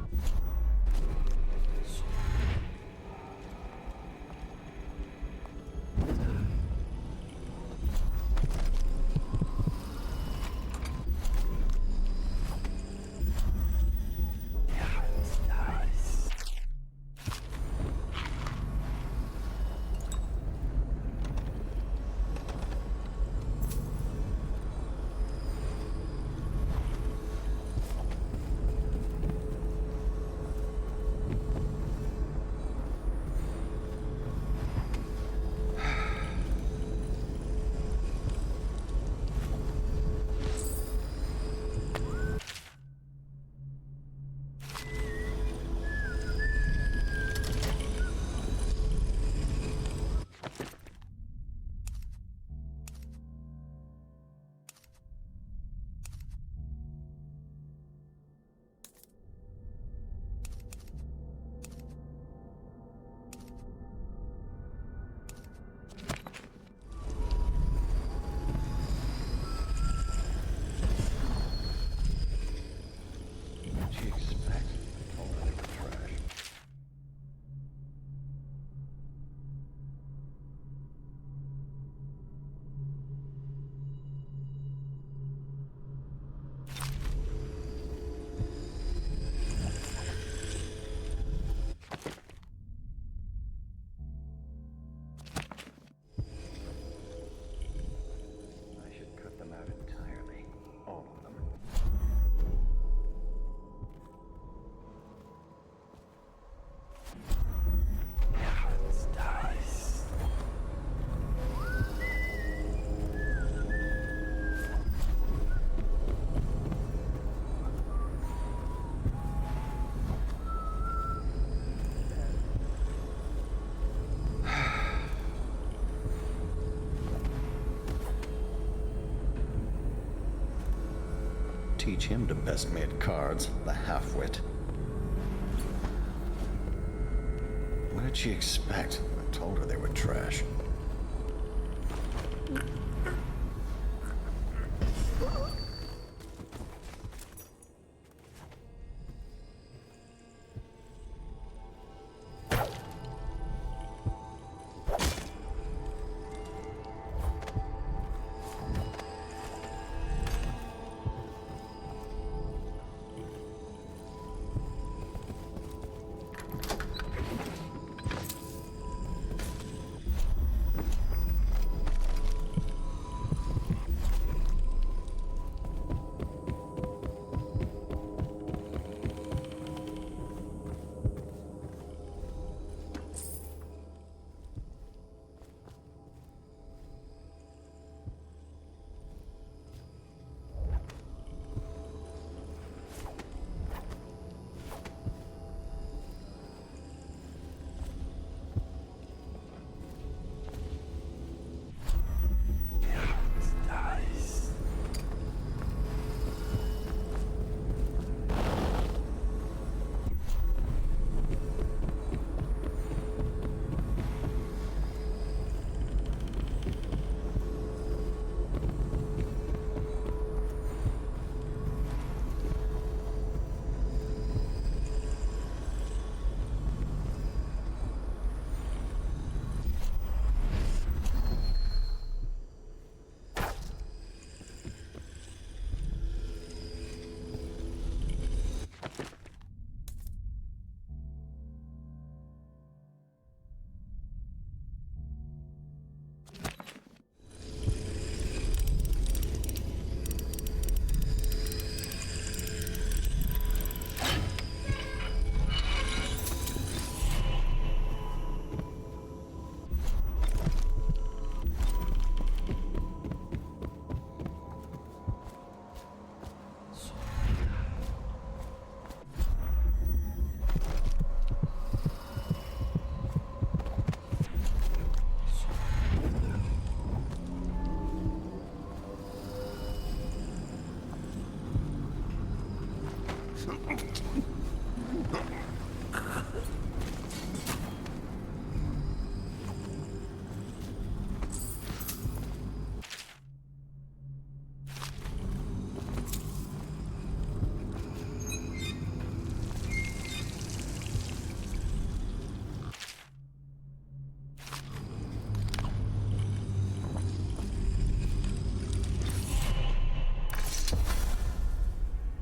Teach him to best me at cards, the half-wit. What did she expect? I told her they were trash.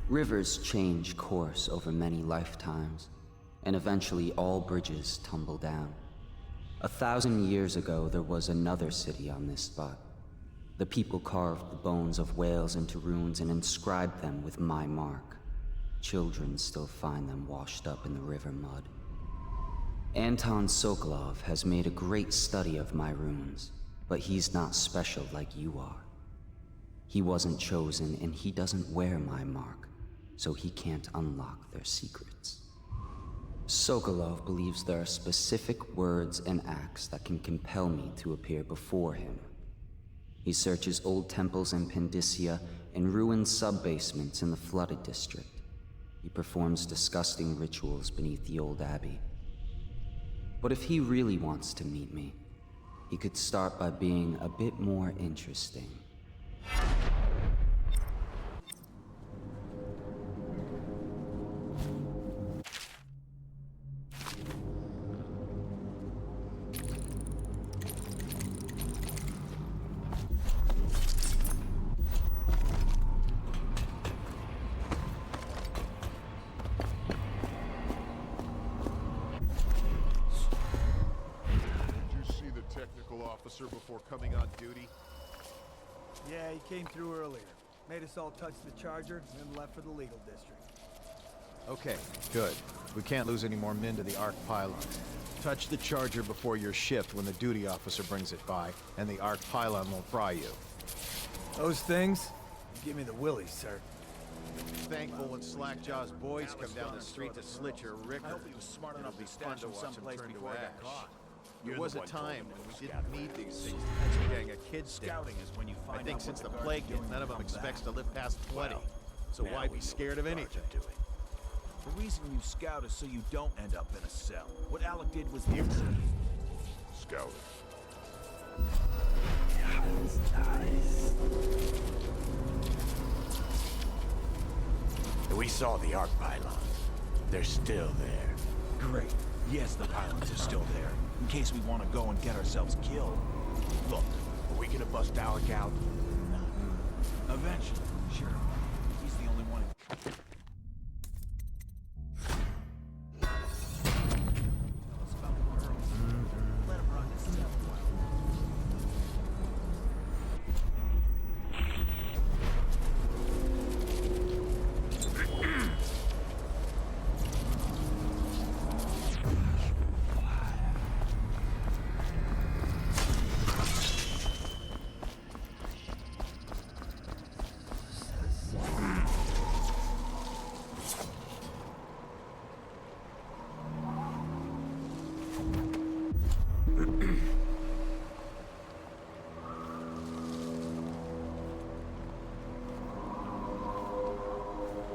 Rivers change course over many lifetimes, and eventually all bridges tumble down. 1,000 years ago, there was another city on this spot. The people carved the bones of whales into runes and inscribed them with my mark. Children still find them washed up in the river mud. Anton Sokolov has made a great study of my runes, but he's not special like you are. He wasn't chosen, and he doesn't wear my mark, so he can't unlock their secrets. Sokolov believes there are specific words and acts that can compel me to appear before him. He searches old temples in Pendicia and ruined sub-basements in the flooded district. He performs disgusting rituals beneath the old abbey. But if he really wants to meet me, he could start by being a bit more interesting. Before coming on duty? Yeah, he came through earlier. Made us all touch the charger, then left for the legal district. Okay, good. We can't lose any more men to the Arc Pylon. Touch the charger before your shift when the duty officer brings it by, and the Arc Pylon won't fry you. Those things? Give me the willies, sir. Thankful when Slackjaw's boys come down the street to slit your ricker. I hope he was smart enough to stash him someplace before he got caught. There was a time when we didn't need these things to catch a gang of kids Scouting is when you find out. I think since the plague hit, none of them expects to live past 20. So why be scared of anything? The reason you scout is so you don't end up in a cell. What Alec did was the Scouting. We saw the Arc Pylons. They're still there. Great. Yes, the pylons are still there. In case we want to go and get ourselves killed. Look, are we gonna bust Alec out? Eventually, sure. He's the only one. Tell us about the girls. Let him run this stuff.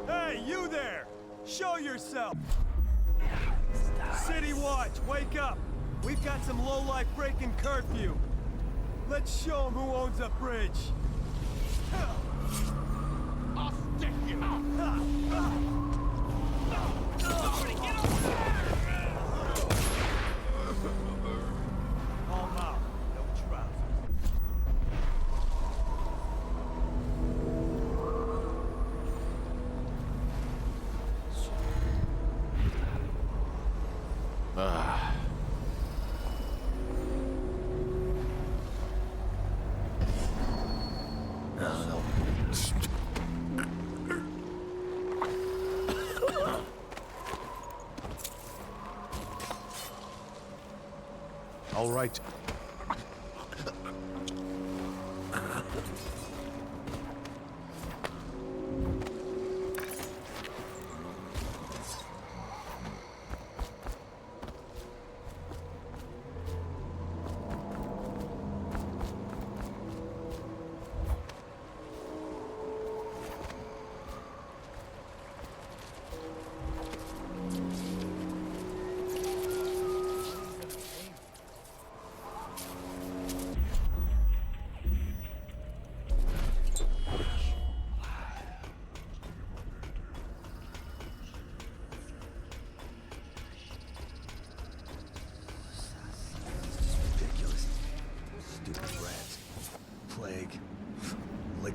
Hey, you there! Show yourself! City Watch, wake up! We've got some lowlife breaking curfew. Let's show them who owns a bridge. I'll stick you! Somebody get over there! Calm out. No trousers. All right.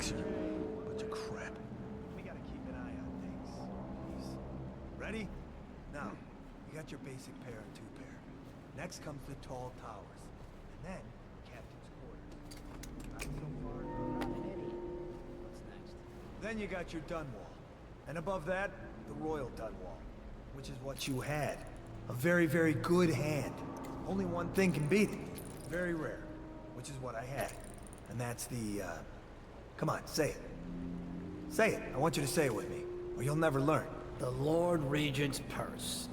fixer. Bunch of crap. We gotta keep an eye on things. Please. Ready? Now, you got your basic pair and two pair. Next comes the tall towers. And then, captain's quarters. Not so far. Not an idiot. What's next? Then you got your dun wall. And above that, the royal dun wall. Which is what you had. A very, very good hand. Only one thing can beat it. Very rare. Which is what I had. And that's the, come on, say it. Say it. I want you to say it with me, or you'll never learn. The Lord Regent's purse.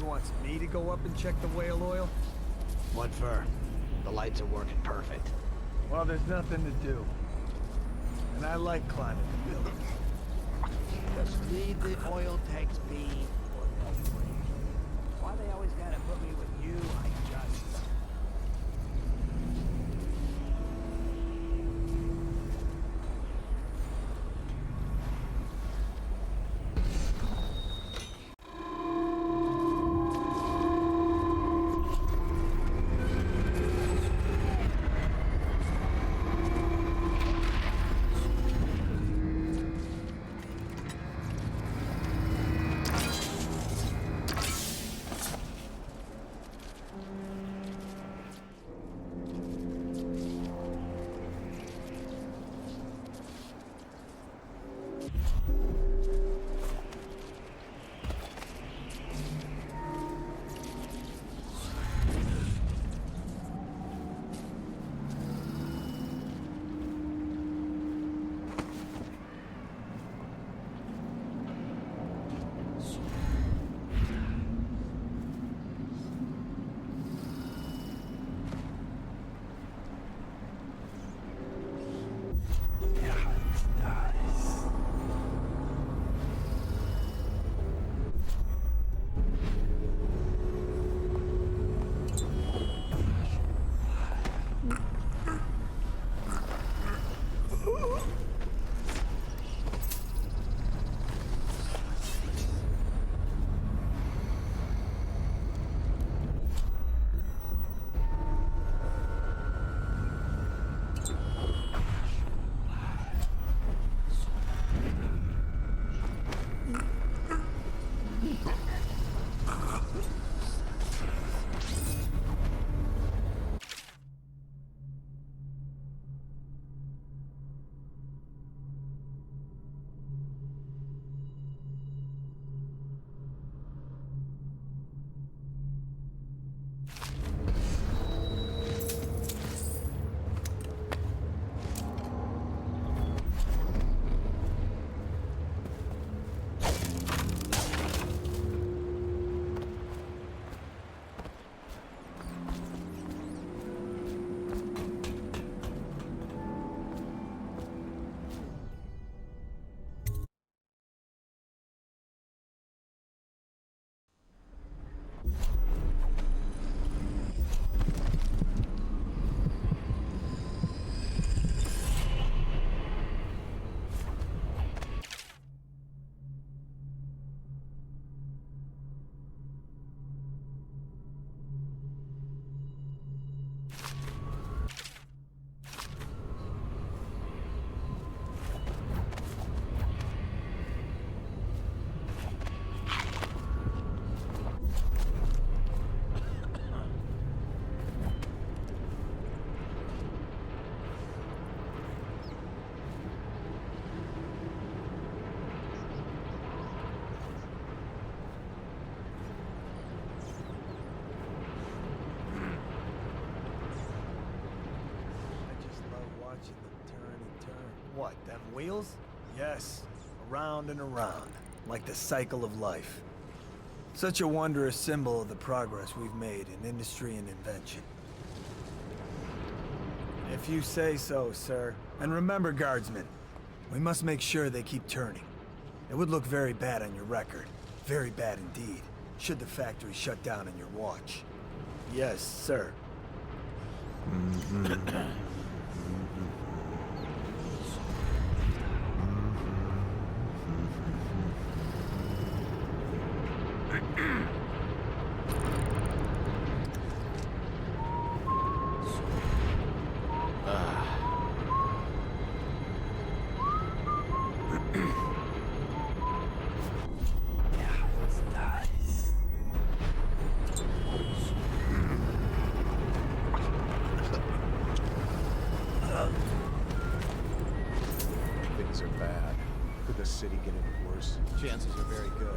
Wants me to go up and check the whale oil? What for? The lights are working perfect. Well, there's nothing to do. And I like climbing the buildings. Just leave the oil tanks be. Why they always gotta put me with you, I just... turn and turn. What, them wheels? Yes, around and around, like the cycle of life. Such a wondrous symbol of the progress we've made in industry and invention. If you say so, sir. And remember, guardsmen, we must make sure they keep turning. It would look very bad on your record. Very bad indeed, should the factory shut down on your watch. Yes, sir. Things are bad. Could the city get any worse? Chances are very good.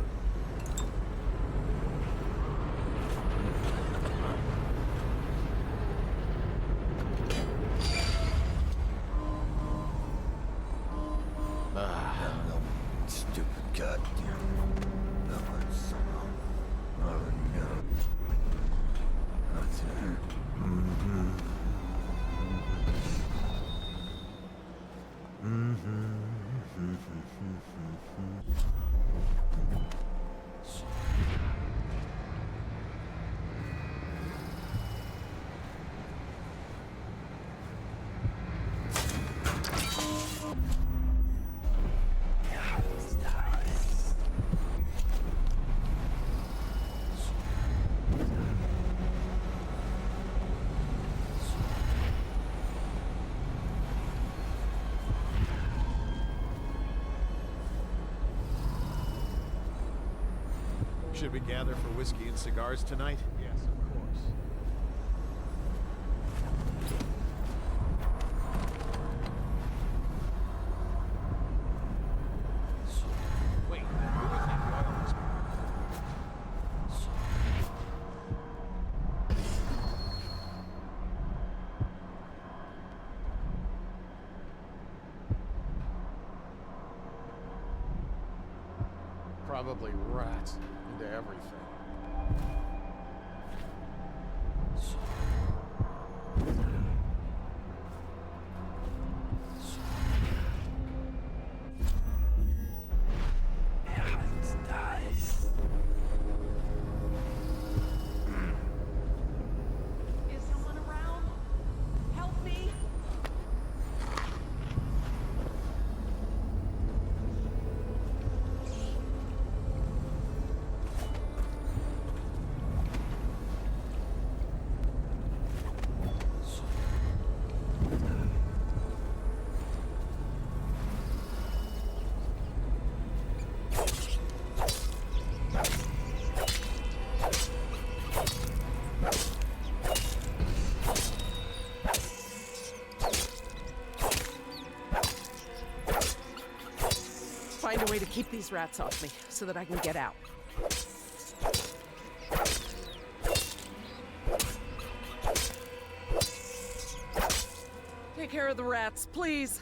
Stupid goddamn. Should we gather for whiskey and cigars tonight? Yes, of course. Wait, who was that Loyalist? Probably rats into everything. Is someone around? Help me! Find a way to keep these rats off me, so that I can get out. Take care of the rats, please.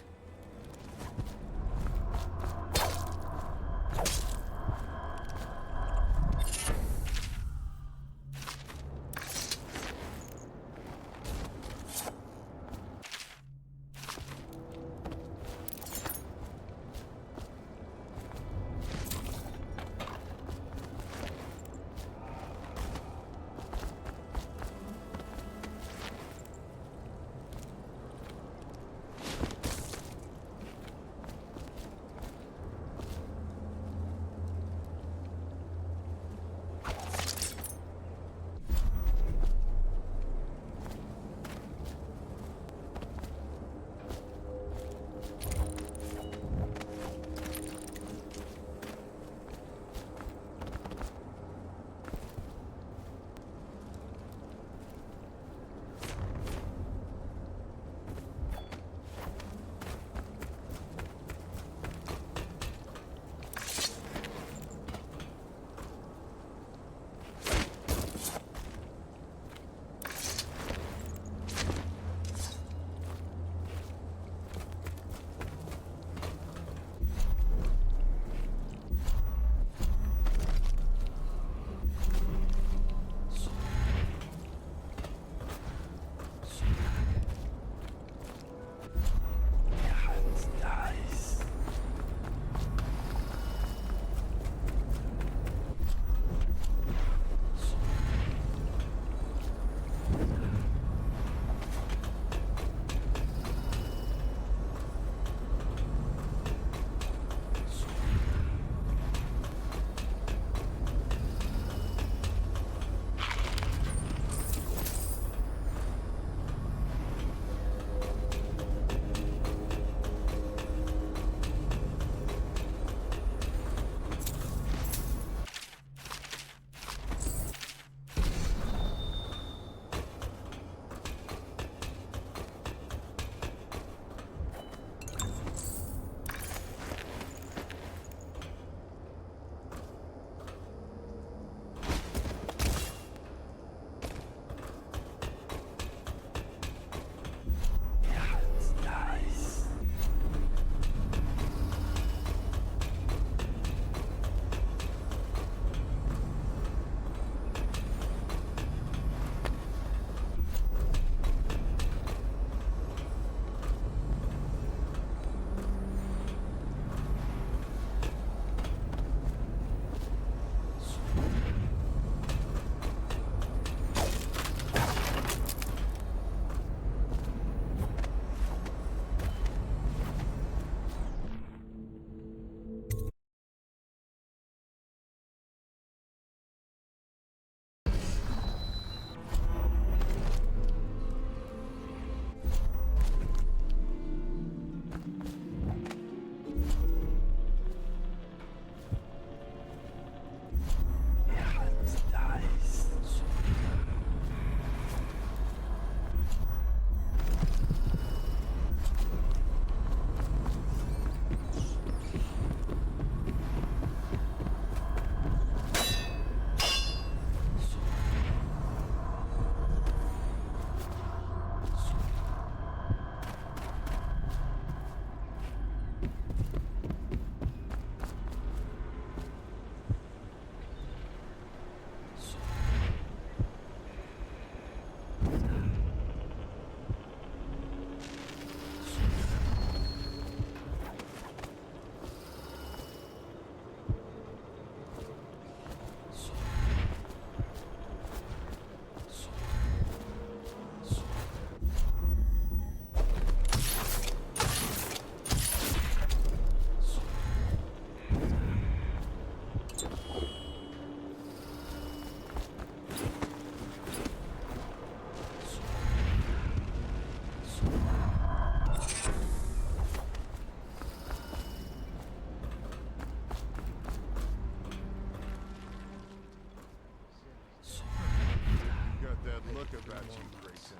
that look about you, Grayson.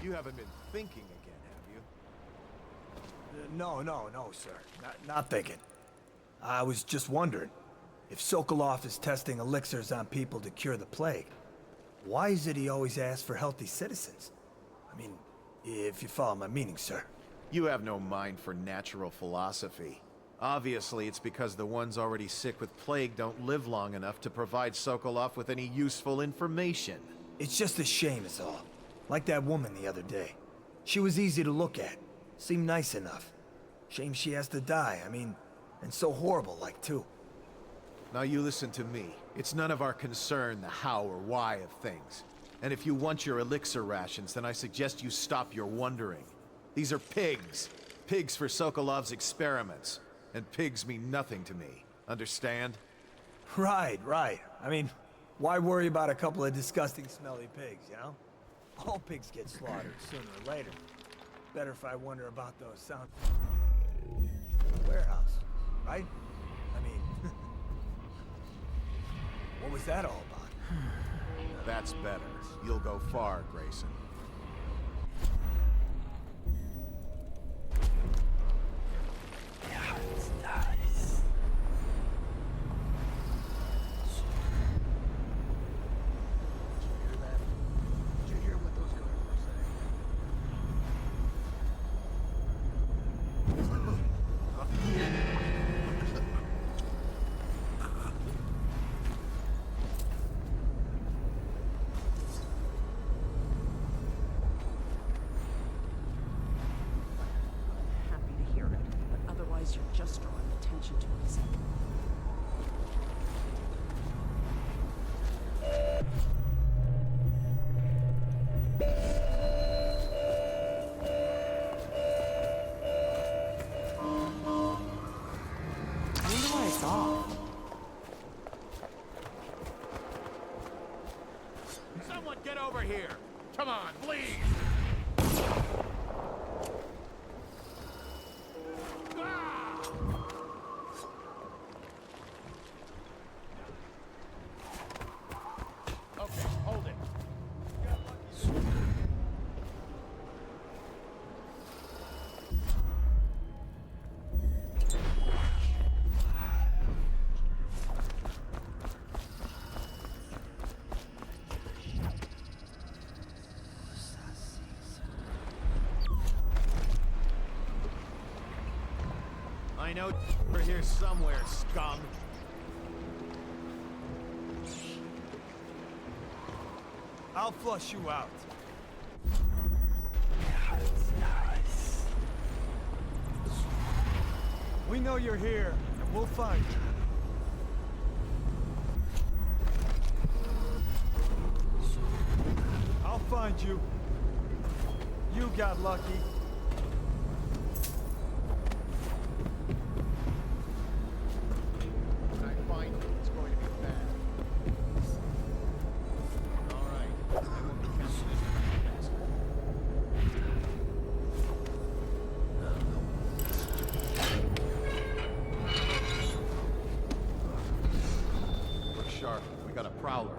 You haven't been thinking again, have you? No, sir. Not thinking. I was just wondering, if Sokolov is testing elixirs on people to cure the plague, why is it he always asks for healthy citizens? I mean, if you follow my meaning, sir. You have no mind for natural philosophy. Obviously, it's because the ones already sick with plague don't live long enough to provide Sokolov with any useful information. It's just a shame is all. Like that woman the other day. She was easy to look at. Seemed nice enough. Shame she has to die, I mean, and so horrible like too. Now you listen to me. It's none of our concern the how or why of things. And if you want your elixir rations, then I suggest you stop your wondering. These are pigs. Pigs for Sokolov's experiments. And pigs mean nothing to me. Understand? Right. I mean, why worry about a couple of disgusting smelly pigs, you know? All pigs get slaughtered sooner or later. Better if I wonder about those sound... warehouse, right? I mean... what was that all about? That's better. You'll go far, Grayson. Yeah, it's nice. Did you hear what those guys Happy to hear it, but otherwise you're just drawing attention to us. I wonder why it's off. Someone get over here! Come on, please! Okay, hold it. I know you're here somewhere, scum. I'll flush you out. Yeah, it's nice. We know you're here, and we'll find you. I'll find you. You got lucky. When I find you, it's going to be bad. All right. I won't be counting this fast. Look sharp. We got a prowler.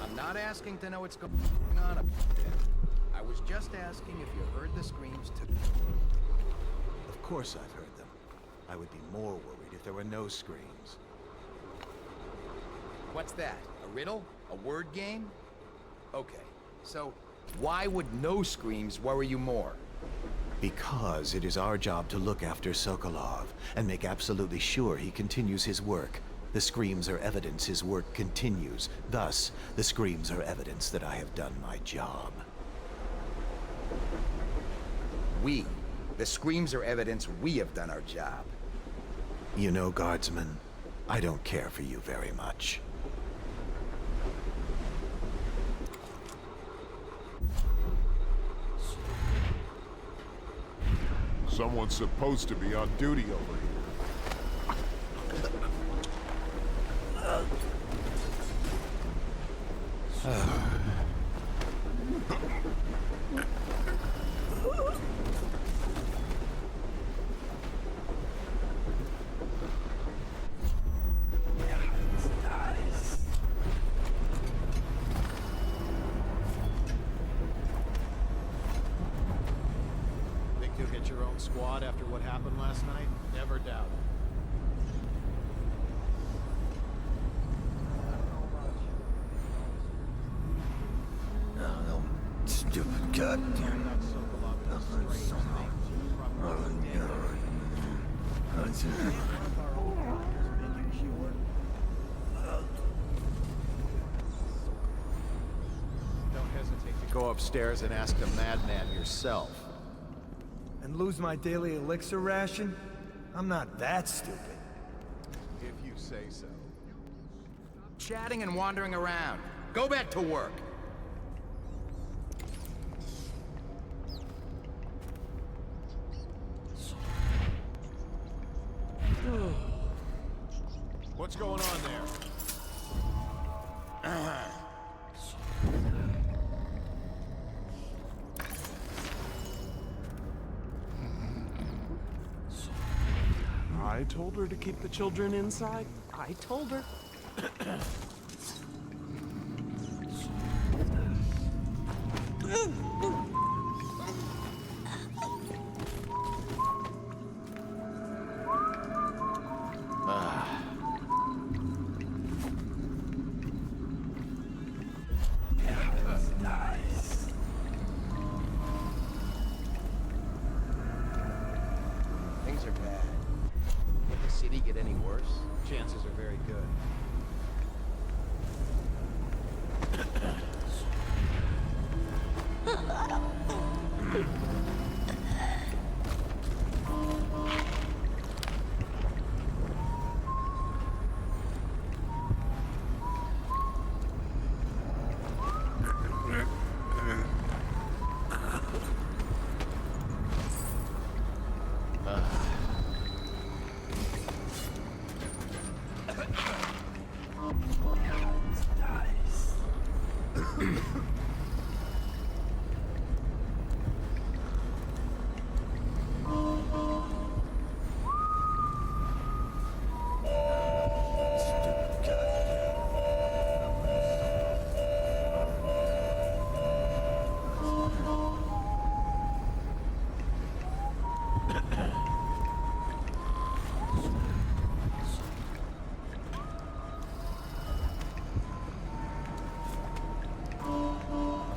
I'm not asking to know what's going on up there. I was just asking if you heard the screams to... Of course I've heard them. I would be more worried if there were no screams. What's that? A riddle? A word game? Okay, so why would no screams worry you more? Because it is our job to look after Sokolov and make absolutely sure he continues his work. The screams are evidence his work continues. Thus, the screams are evidence that I have done my job. The screams are evidence we have done our job. You know, Guardsman, I don't care for you very much. Someone's supposed to be on duty over here. Think you'll get your own squad after what happened last night? Never doubt it. Stupid goddamn. Don't hesitate to go upstairs and ask the madman yourself. And lose my daily elixir ration? I'm not that stupid. If you say so. Chatting and wandering around. Go back to work. What's going on there? I told her to keep the children inside. I told her. Things are bad. Will the city get any worse? Chances are very good.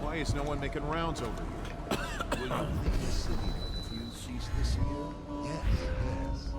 Why is no one making rounds over here? Will you leave the city for a few feasts this year? Yes, yes.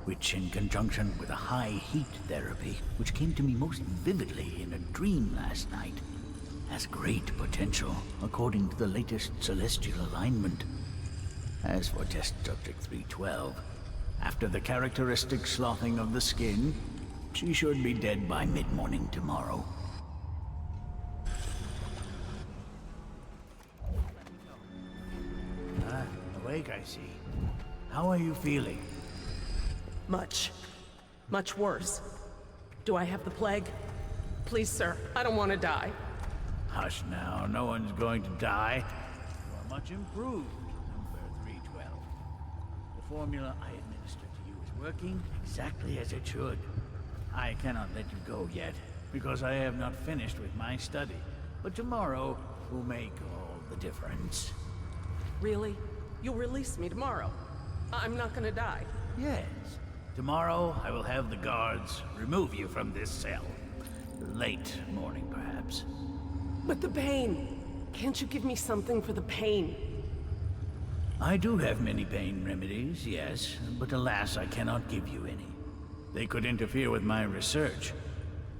which in conjunction with a high heat therapy, which came to me most vividly in a dream last night, has great potential according to the latest celestial alignment. As for test subject 312, after the characteristic sloughing of the skin, she should be dead by mid-morning tomorrow. Awake, I see. How are you feeling? Much worse. Do I have the plague? Please, sir, I don't want to die. Hush now, no one's going to die. You are much improved, number 312. The formula I administered to you is working exactly as it should. I cannot let you go yet, because I have not finished with my study. But tomorrow will make all the difference. Really? You'll release me tomorrow? I'm not gonna die. Yes. Tomorrow I will have the guards remove you from this cell. Late morning, perhaps. But the pain! Can't you give me something for the pain? I do have many pain remedies, yes, but alas, I cannot give you any. They could interfere with my research.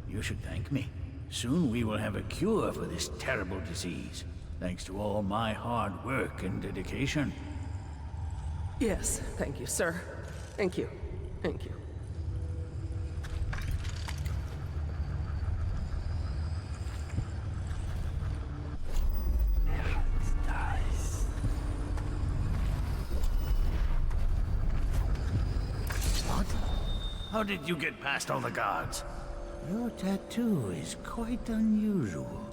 You should thank me. Soon we will have a cure for this terrible disease, thanks to all my hard work and dedication. Yes, thank you, sir. Thank you. Thank you. What? How did you get past all the guards? Your tattoo is quite unusual.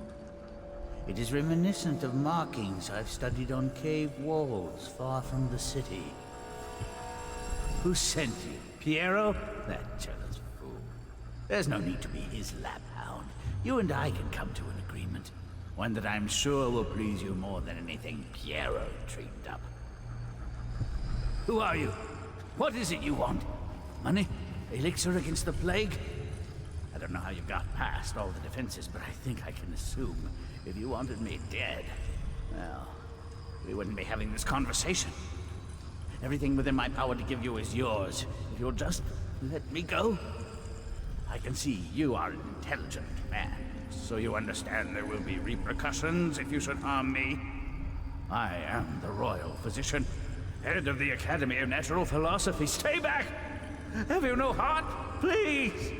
It is reminiscent of markings I've studied on cave walls far from the city. Who sent you? Piero? That jealous fool. There's no need to be his laphound. You and I can come to an agreement. One that I'm sure will please you more than anything Piero dreamed up. Who are you? What is it you want? Money? Elixir against the plague? I don't know how you got past all the defenses, but I think I can assume if you wanted me dead, well, we wouldn't be having this conversation. Everything within my power to give you is yours. If you'll just let me go. I can see you are an intelligent man, so you understand there will be repercussions if you should harm me. I am the royal physician, head of the Academy of Natural Philosophy. Stay back! Have you no heart? Please!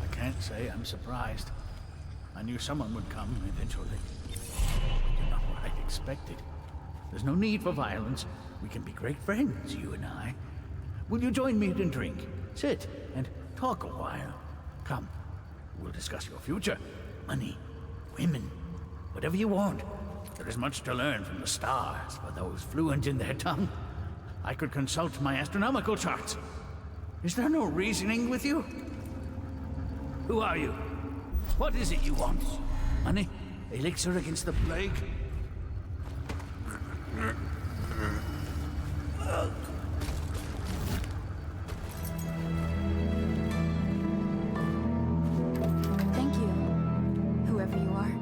I can't say I'm surprised. I knew someone would come eventually. You're not what I expected. There's no need for violence. We can be great friends, you and I. Will you join me and drink? Sit and talk a while. Come, we'll discuss your future. Money, women, whatever you want. There is much to learn from the stars for those fluent in their tongue. I could consult my astronomical charts. Is there no reasoning with you? Who are you? What is it you want? Money? Elixir against the plague? Thank you, whoever you are.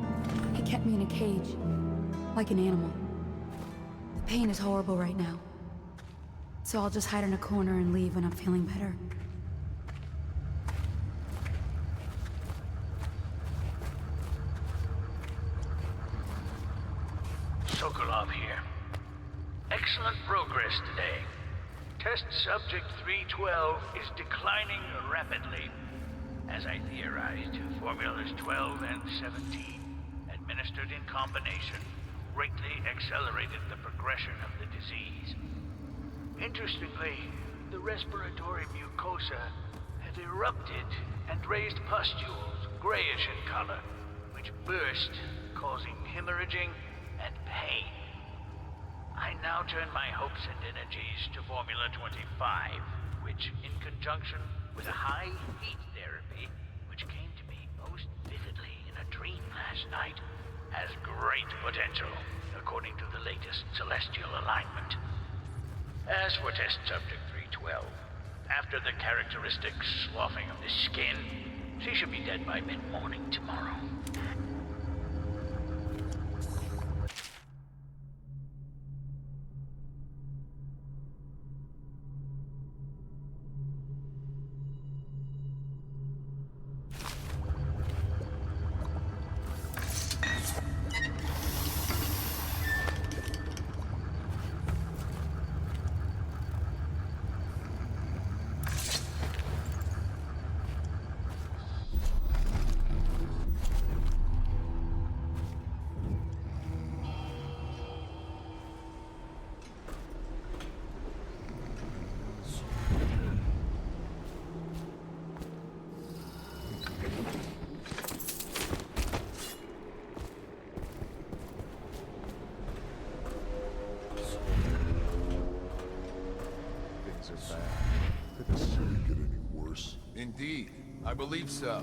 He kept me in a cage, like an animal. The pain is horrible right now. So I'll just hide in a corner and leave when I'm feeling better. Sokolov here. Excellent progress today. Test subject 312 is declining rapidly. As I theorized, formulas 12 and 17, administered in combination, greatly accelerated the progression of the disease. Interestingly, the respiratory mucosa have erupted and raised pustules, grayish in color, which burst, causing hemorrhaging and pain. I now turn my hopes and energies to Formula 25, which, in conjunction with a high heat therapy, which came to me most vividly in a dream last night, has great potential, according to the latest celestial alignment. As for test subject 312, after the characteristic sloughing of the skin, she should be dead by mid-morning tomorrow. are bad. Could the city get any worse? Indeed, I believe so.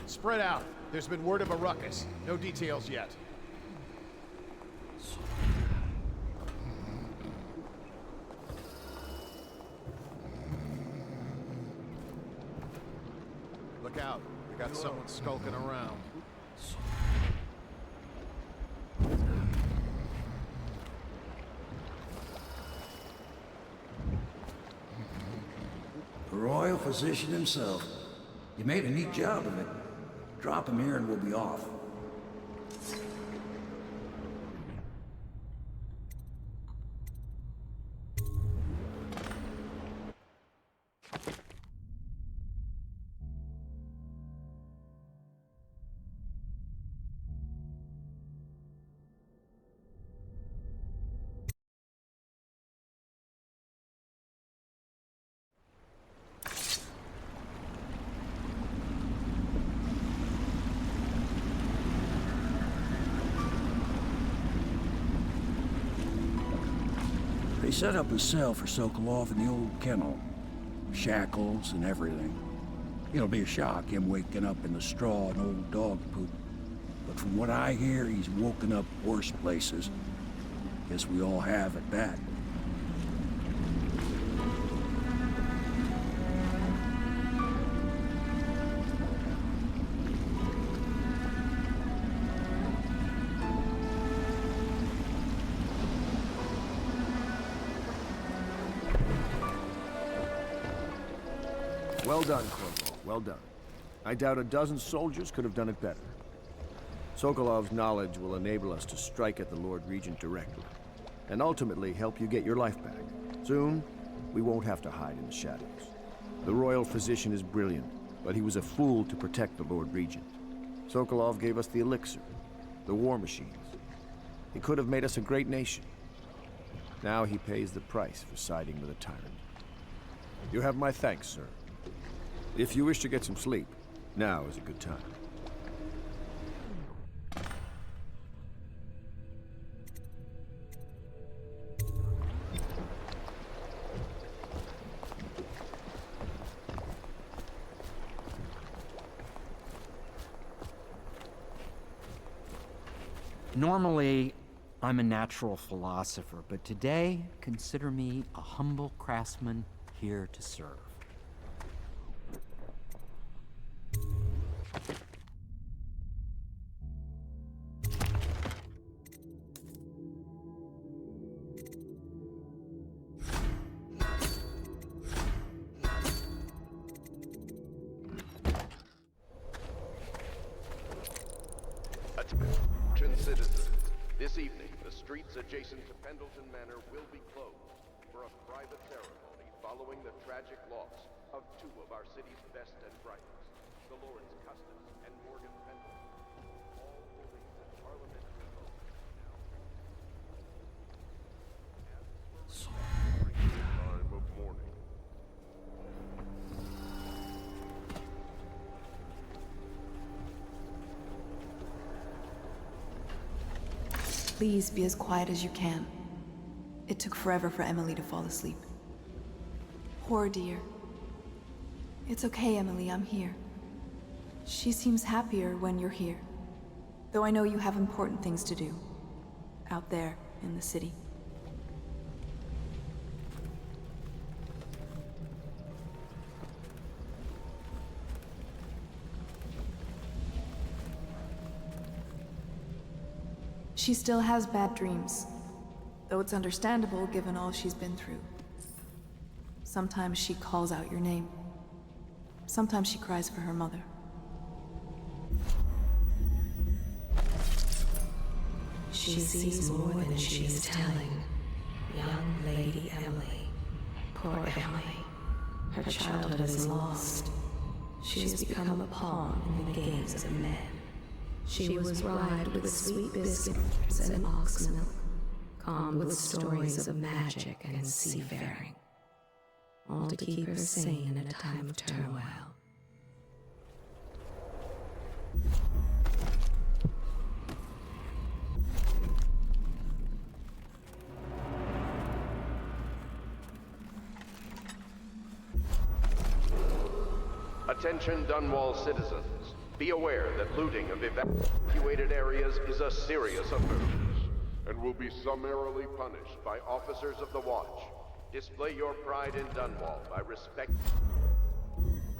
Spread out. There's been word of a ruckus. No details yet. Look out. We got someone skulking around. The royal physician himself. You made a neat job of it. Drop him here and we'll be off. They set up a cell for Sokolov in the old kennel. Shackles and everything. It'll be a shock, him waking up in the straw and old dog poop. But from what I hear, he's woken up worse places. Guess we all have at that. Well done, Corporal. Well done. I doubt a dozen soldiers could have done it better. Sokolov's knowledge will enable us to strike at the Lord Regent directly, and ultimately help you get your life back. Soon, we won't have to hide in the shadows. The royal physician is brilliant, but he was a fool to protect the Lord Regent. Sokolov gave us the elixir, the war machines. He could have made us a great nation. Now he pays the price for siding with a tyrant. You have my thanks, sir. If you wish to get some sleep, now is a good time. Normally, I'm a natural philosopher, but today, consider me a humble craftsman here to serve. Attention citizens. This evening, the streets adjacent to Pendleton Manor will be closed for a private ceremony following the tragic loss of two of our city's best and brightest, the Lords Custis and Morgan Pendleton. All police and Parliament revoked. Time of morning. Please be as quiet as you can. It took forever for Emily to fall asleep. Poor dear. It's okay, Emily, I'm here. She seems happier when you're here. Though I know you have important things to do. Out there, in the city. She still has bad dreams, though it's understandable given all she's been through. Sometimes she calls out your name. Sometimes she cries for her mother. She sees more than she is telling. Young Lady Emily. Poor Emily. Her childhood is lost. She has become a pawn in the games of men. She was bribed with sweet biscuits and ox milk, calmed with stories of magic and seafaring, all to keep her sane in a time of turmoil. Attention Dunwall citizens. Be aware that looting of evacuated areas is a serious offense and will be summarily punished by officers of the Watch. Display your pride in Dunwall by respecting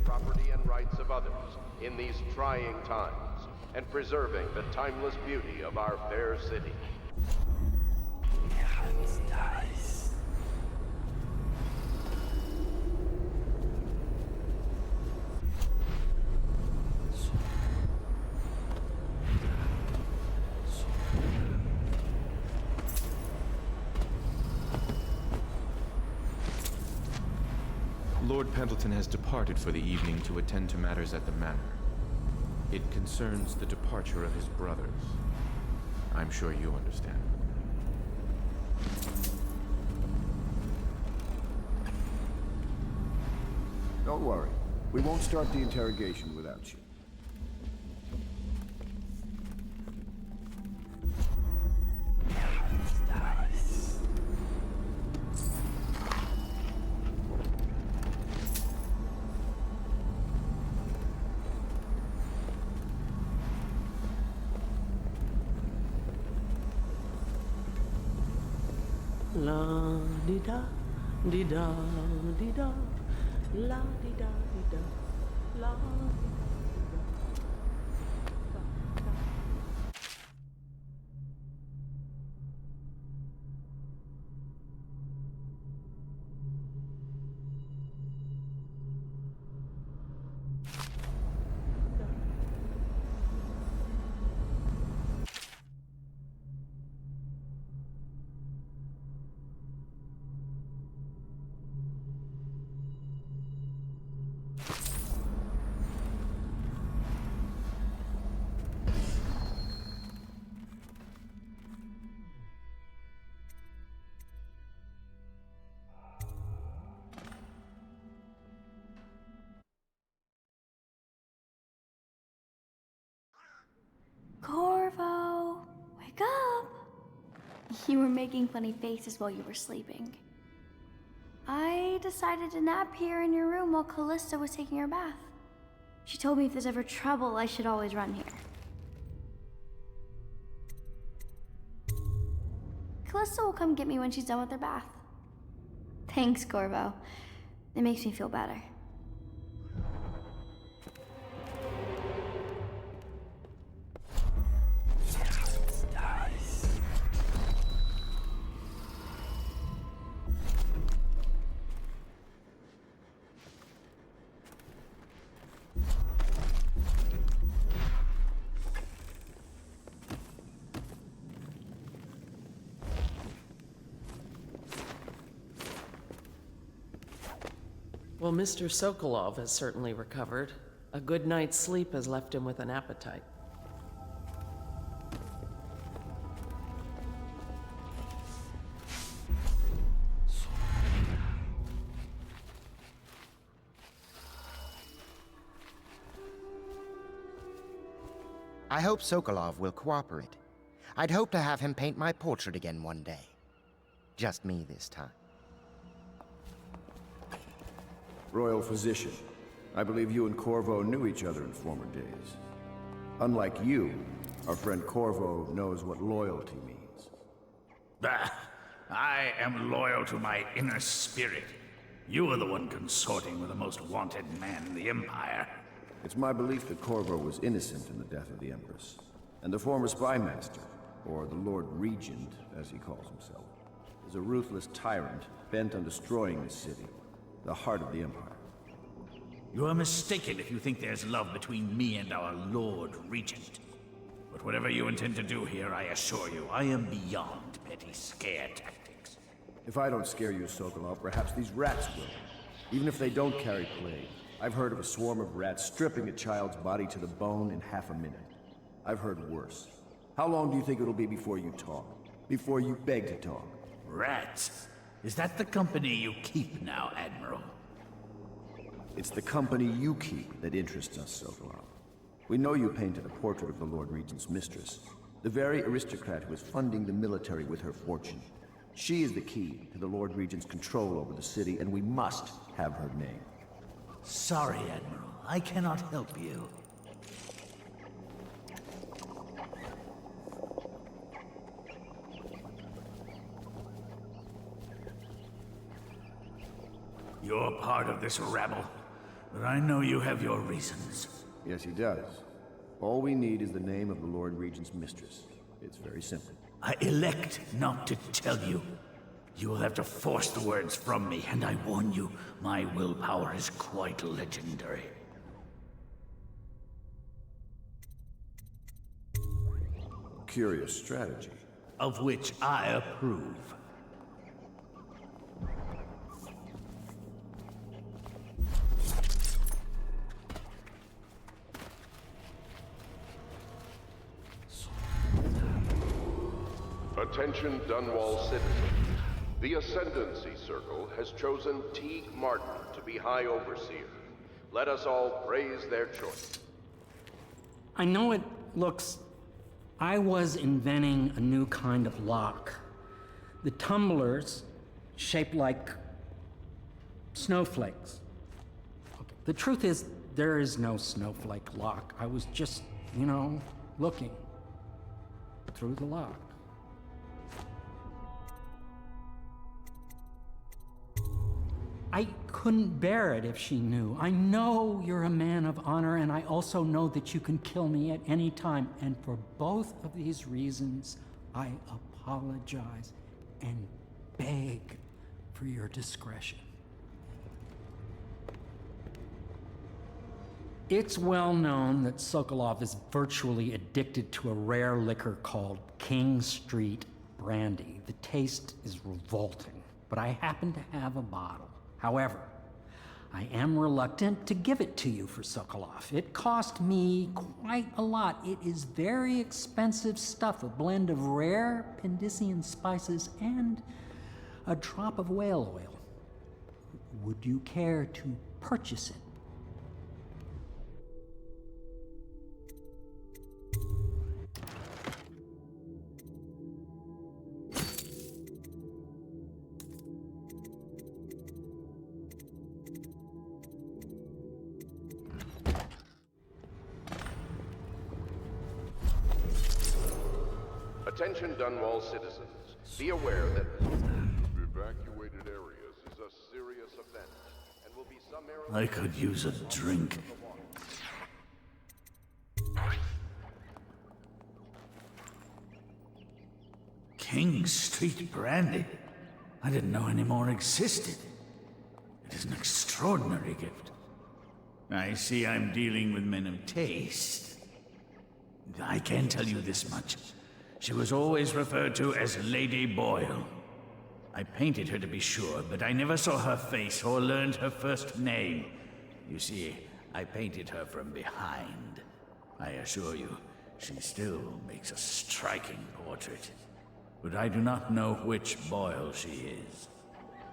property and rights of others in these trying times and preserving the timeless beauty of our fair city. Lord Pendleton has departed for the evening to attend to matters at the manor. It concerns the departure of his brothers. I'm sure you understand. Don't worry. We won't start the interrogation without you. La di da di da di da, la di da di da, la di da. Corvo, wake up! You were making funny faces while you were sleeping. I decided to nap here in your room while Callista was taking her bath. She told me if there's ever trouble, I should always run here. Callista will come get me when she's done with her bath. Thanks, Corvo. It makes me feel better. Well, Mr. Sokolov has certainly recovered. A good night's sleep has left him with an appetite. I hope Sokolov will cooperate. I'd hope to have him paint my portrait again one day. Just me this time. Royal Physician, I believe you and Corvo knew each other in former days. Unlike you, our friend Corvo knows what loyalty means. Bah! I am loyal to my inner spirit. You are the one consorting with the most wanted man in the Empire. It's my belief that Corvo was innocent in the death of the Empress, and the former spy master, or the Lord Regent, as he calls himself, is a ruthless tyrant bent on destroying this city, the heart of the Empire. You are mistaken if you think there's love between me and our Lord Regent. But whatever you intend to do here, I assure you, I am beyond petty scare tactics. If I don't scare you, Sokolov, perhaps these rats will. Even if they don't carry plague. I've heard of a swarm of rats stripping a child's body to the bone in half a minute. I've heard worse. How long do you think it'll be before you talk? Before you beg to talk? Rats? Is that the company you keep now, Admiral? It's the company you keep that interests us, Sokolov. We know you painted a portrait of the Lord Regent's mistress, the very aristocrat who is funding the military with her fortune. She is the key to the Lord Regent's control over the city, and we must have her name. Sorry, Admiral. I cannot help you. You're part of this rabble, but I know you have your reasons. Yes, he does. All we need is the name of the Lord Regent's mistress. It's very simple. I elect not to tell you. You will have to force the words from me, and I warn you, my willpower is quite legendary. Curious strategy. Of which I approve. Attention Dunwall citizens. The Ascendancy Circle has chosen Teague Martin to be High Overseer. Let us all praise their choice. I know it looks... I was inventing a new kind of lock. The tumblers, shaped like snowflakes. The truth is, there is no snowflake lock. I was just, looking through the lock. I couldn't bear it if she knew. I know you're a man of honor, and I also know that you can kill me at any time. And for both of these reasons, I apologize and beg for your discretion. It's well known that Sokolov is virtually addicted to a rare liquor called King Street Brandy. The taste is revolting, but I happen to have a bottle. However, I am reluctant to give it to you for Sokolov. It cost me quite a lot. It is very expensive stuff, a blend of rare Pendician spices and a drop of whale oil. Would you care to purchase it? Attention Dunwall citizens. Be aware that evacuated areas is a serious event and will be summarily... I could use a drink. King Street Brandy? I didn't know any more existed. It is an extraordinary gift. I see I'm dealing with men of taste. I can tell you this much. She was always referred to as Lady Boyle. I painted her to be sure, but I never saw her face or learned her first name. You see, I painted her from behind. I assure you, she still makes a striking portrait. But I do not know which Boyle she is.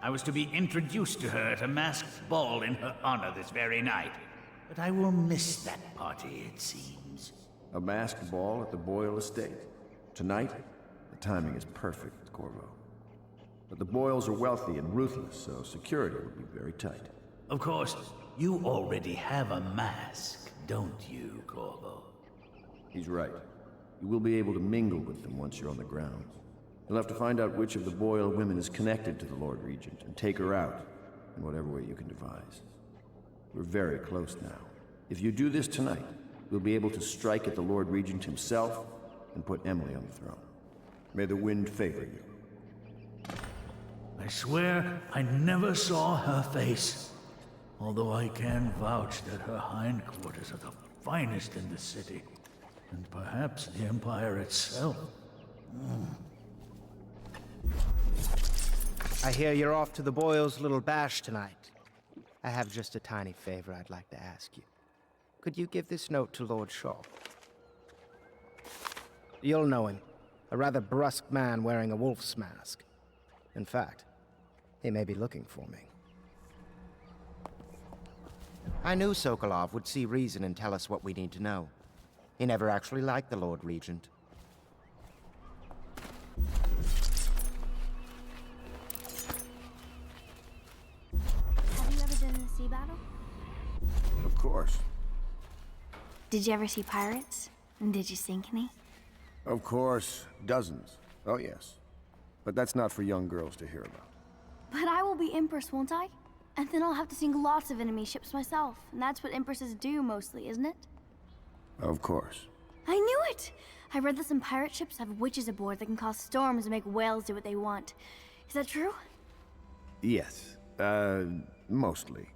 I was to be introduced to her at a masked ball in her honor this very night. But I will miss that party, it seems. A masked ball at the Boyle estate? Tonight? The timing is perfect, Corvo. But the Boyles are wealthy and ruthless, so security would be very tight. Of course, you already have a mask, don't you, Corvo? He's right. You will be able to mingle with them once you're on the grounds. You'll have to find out which of the Boyle women is connected to the Lord Regent, and take her out in whatever way you can devise. We're very close now. If you do this tonight, we'll be able to strike at the Lord Regent himself and put Emily on the throne. May the wind favor you. I swear I never saw her face, although I can vouch that her hindquarters are the finest in the city. And perhaps the Empire itself. I hear you're off to the Boyles' little bash tonight. I have just a tiny favor I'd like to ask you. Could you give this note to Lord Shaw? You'll know him. A rather brusque man wearing a wolf's mask. In fact, he may be looking for me. I knew Sokolov would see reason and tell us what we need to know. He never actually liked the Lord Regent. Have you ever been in a sea battle? Of course. Did you ever see pirates? And did you sink any? Of course. Dozens. Oh, yes. But that's not for young girls to hear about. But I will be Empress, won't I? And then I'll have to sink lots of enemy ships myself. And that's what Empresses do mostly, isn't it? Of course. I knew it! I read that some pirate ships have witches aboard that can cause storms and make whales do what they want. Is that true? Yes. Mostly.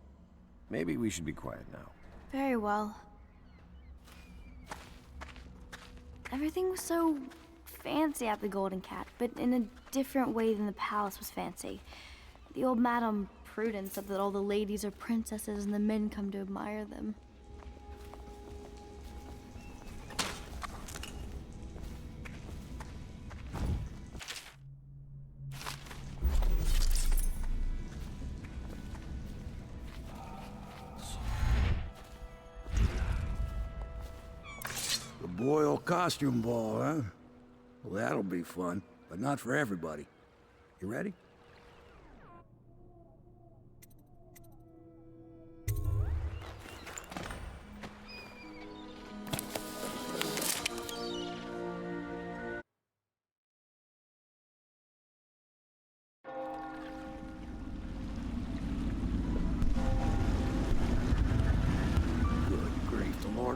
Maybe we should be quiet now. Very well. Everything was so fancy at the Golden Cat, but in a different way than the palace was fancy. The old Madame Prudence said that all the ladies are princesses and the men come to admire them. The Boyle costume ball, huh? Well, that'll be fun, but not for everybody. You ready?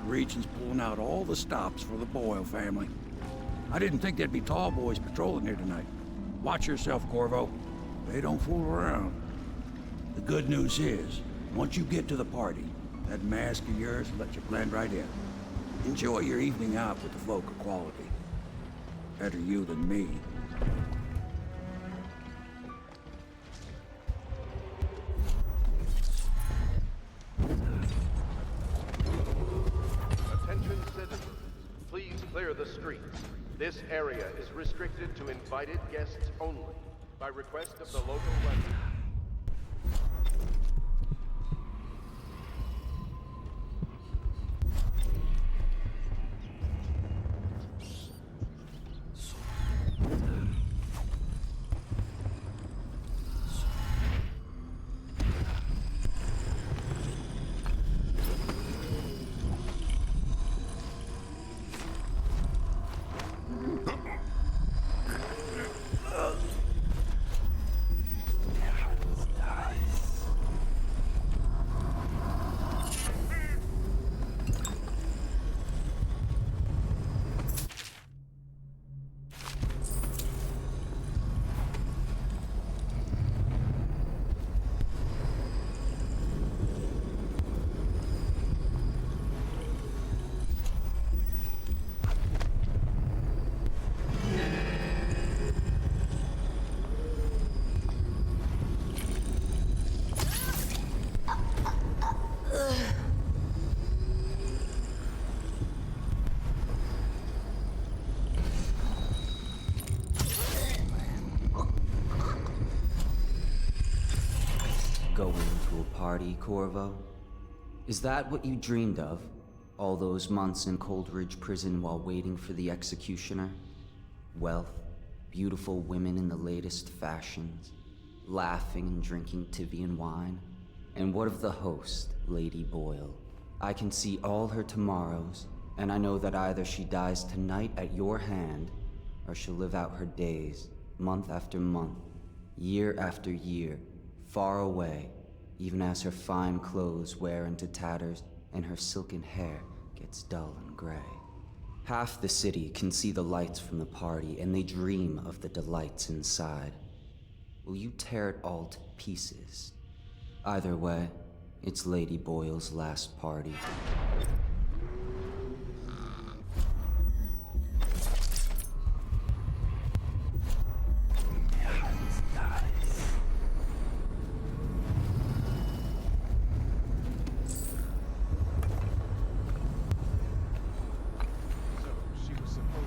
Regent's pulling out all the stops for the Boyle family. I didn't think there'd be tall boys patrolling here tonight. Watch yourself, Corvo. They don't fool around. The good news is, once you get to the party, that mask of yours will let you blend right in. Enjoy your evening out with the folk of quality. Better you than me. Clear the streets. This area is restricted to invited guests only, by request of the local resident. Going to a party, Corvo? Is that what you dreamed of? All those months in Coldridge Prison while waiting for the executioner? Wealth, beautiful women in the latest fashions, laughing and drinking Tivian wine? And what of the host, Lady Boyle? I can see all her tomorrows, and I know that either she dies tonight at your hand, or she'll live out her days, month after month, year after year, far away, even as her fine clothes wear into tatters and her silken hair gets dull and gray. Half the city can see the lights from the party, and they dream of the delights inside. Will you tear it all to pieces? Either way, it's Lady Boyle's last party.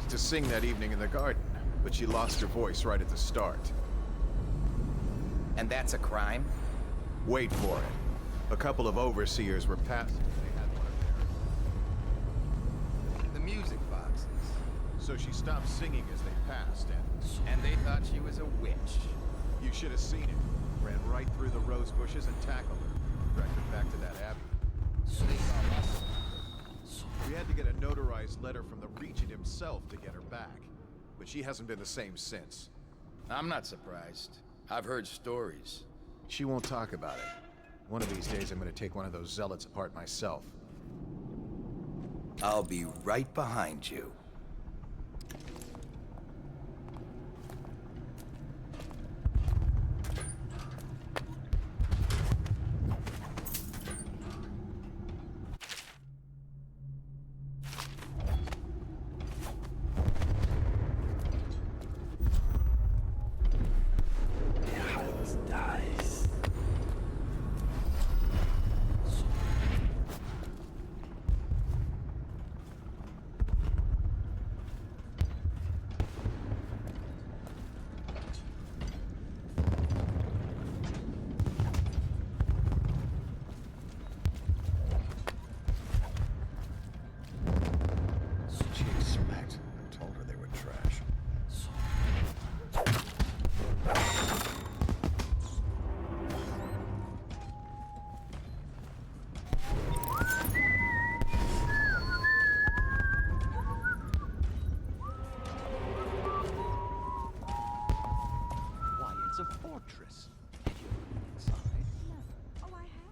to sing that evening in the garden, but she lost her voice right at the start. And that's a crime? Wait for it. A couple of overseers were passing. They had one of The music boxes. So she stopped singing as they passed, And they thought she was a witch. you should have seen it. Ran right through the rose bushes and tackled her. Dragged her back to that abbey. We had to get a notarized letter from the regent himself to get her back. But she hasn't been the same since. I'm not surprised. I've heard stories. She won't talk about it. One of these days I'm gonna take one of those zealots apart myself. I'll be right behind you.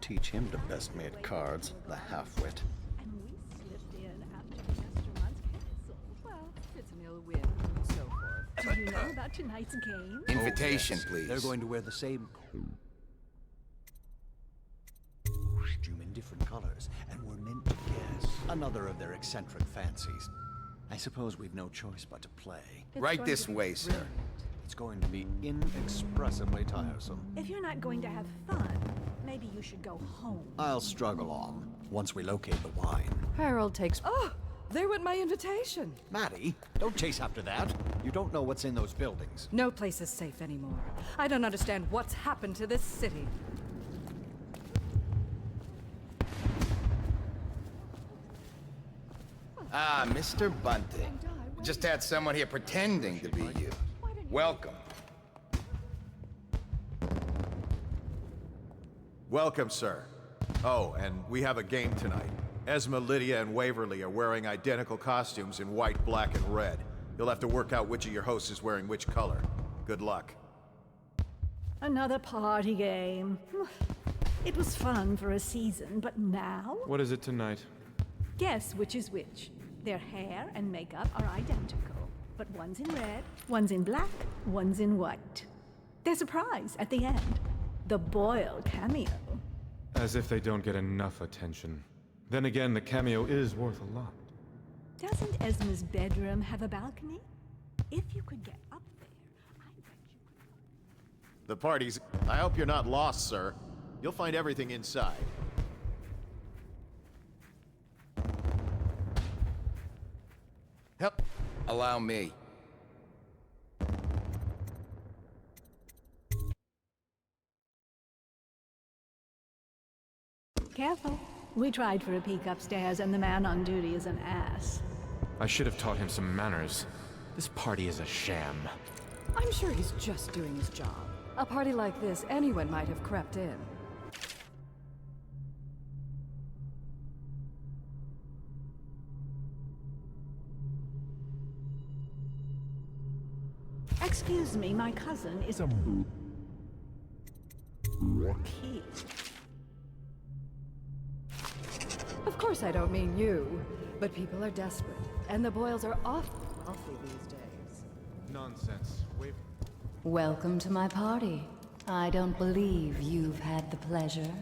Teach him to best me at cards, the half-wit. And we slipped in after Master Month's castle. Well, it's an ill wind and so forth. Do you know about tonight's game? Invitation, please. They're going to wear the same costume in different colors, and we're meant to guess another of their eccentric fancies. I suppose we've no choice but to play. Right this way, sir. It's going to be inexpressibly tiresome. If you're not going to have fun, maybe you should go home. I'll struggle on, once we locate the wine. Harold takes... Oh! There went my invitation. Maddie, don't chase after that. You don't know what's in those buildings. No place is safe anymore. I don't understand what's happened to this city. Ah, Mr. Bunting. Just had someone here pretending to be you. Welcome. Welcome, sir. Oh, and we have a game tonight. Esma, Lydia, and Waverly are wearing identical costumes in white, black, and red. You'll have to work out which of your hosts is wearing which color. Good luck. Another party game. It was fun for a season, but now? What is it tonight? Guess which is which. Their hair and makeup are identical, but one's in red, one's in black, one's in white. There's a prize at the end. The Boyle cameo. As if they don't get enough attention. Then again, the cameo is worth a lot. Doesn't Esma's bedroom have a balcony? If you could get up there, I bet you could... The party's... I hope you're not lost, sir. You'll find everything inside. Help. Allow me. Careful. We tried for a peek upstairs, and the man on duty is an ass. I should have taught him some manners. This party is a sham. I'm sure he's just doing his job. A party like this, anyone might have crept in. Excuse me, my cousin is a... kid. Of course I don't mean you, but people are desperate, and the Boyles are awfully wealthy these days. Nonsense. Wait. Welcome to my party. I don't believe you've had the pleasure.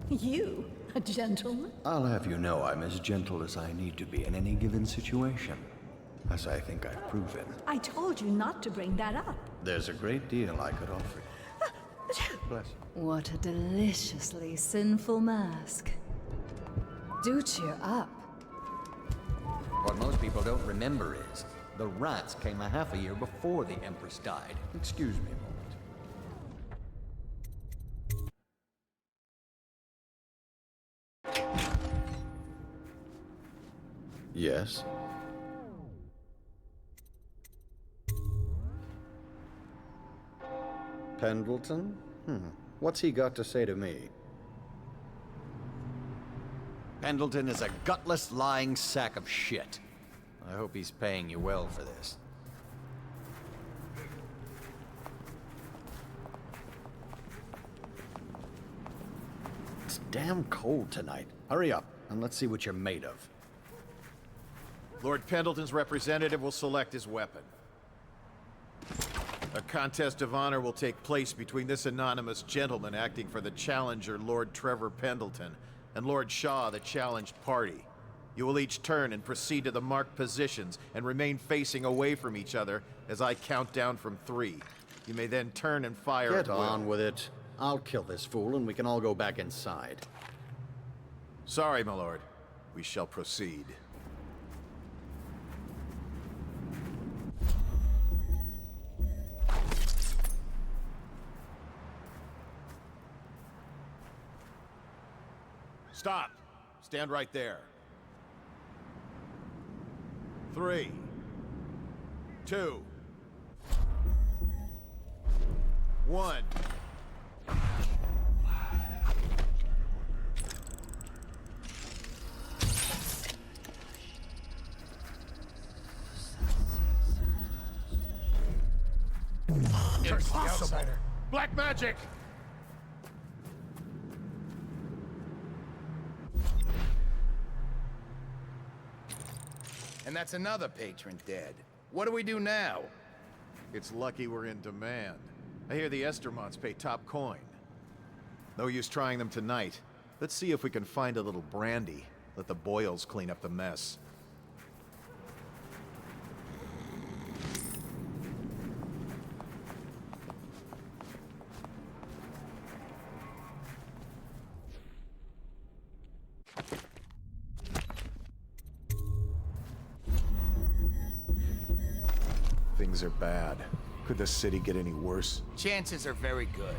You, a gentleman? I'll have you know I'm as gentle as I need to be in any given situation, as I think I've proven. I told you not to bring that up. There's a great deal I could offer you. Bless you. What a deliciously sinful mask. Do cheer up. What most people don't remember is, the rats came a half a year before the Empress died. Excuse me a moment. Yes? Pendleton? What's he got to say to me? Pendleton is a gutless, lying sack of shit. I hope he's paying you well for this. It's damn cold tonight. Hurry up, and let's see what you're made of. Lord Pendleton's representative will select his weapon. A contest of honor will take place between this anonymous gentleman acting for the challenger, Lord Trevor Pendleton, and Lord Shaw, the challenged party. You will each turn and proceed to the marked positions and remain facing away from each other as I count down from 3. You may then turn and fire Get at will. on with it. I'll kill this fool and we can all go back inside. Sorry, my lord. We shall proceed. Stop! Stand right there. 3, 2, 1. Impossible! Black magic! And that's another patron dead. What do we do now? It's lucky we're in demand. I hear the Estermonts pay top coin. No use trying them tonight. Let's see if we can find a little brandy. Let the Boyles clean up the mess. Things are bad. Could the city get any worse? Chances are very good.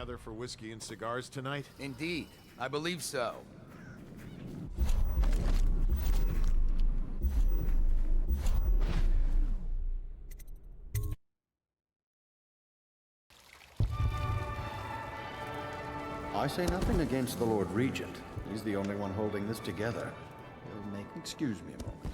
gather for whiskey and cigars tonight? Indeed, I believe so. I say nothing against the Lord Regent. He's the only one holding this together. He'll make... Excuse me a moment.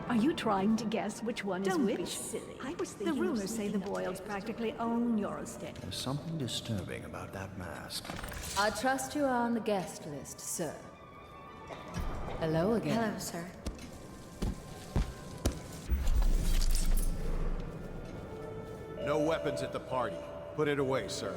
Are you trying to guess which one Don't is be which? silly. I was thinking the of rumors say the sneaking Boyles practically own your estate. There's something disturbing about that mask. I trust you are on the guest list, sir. Hello again. Hello, sir. No weapons at the party. Put it away, sir.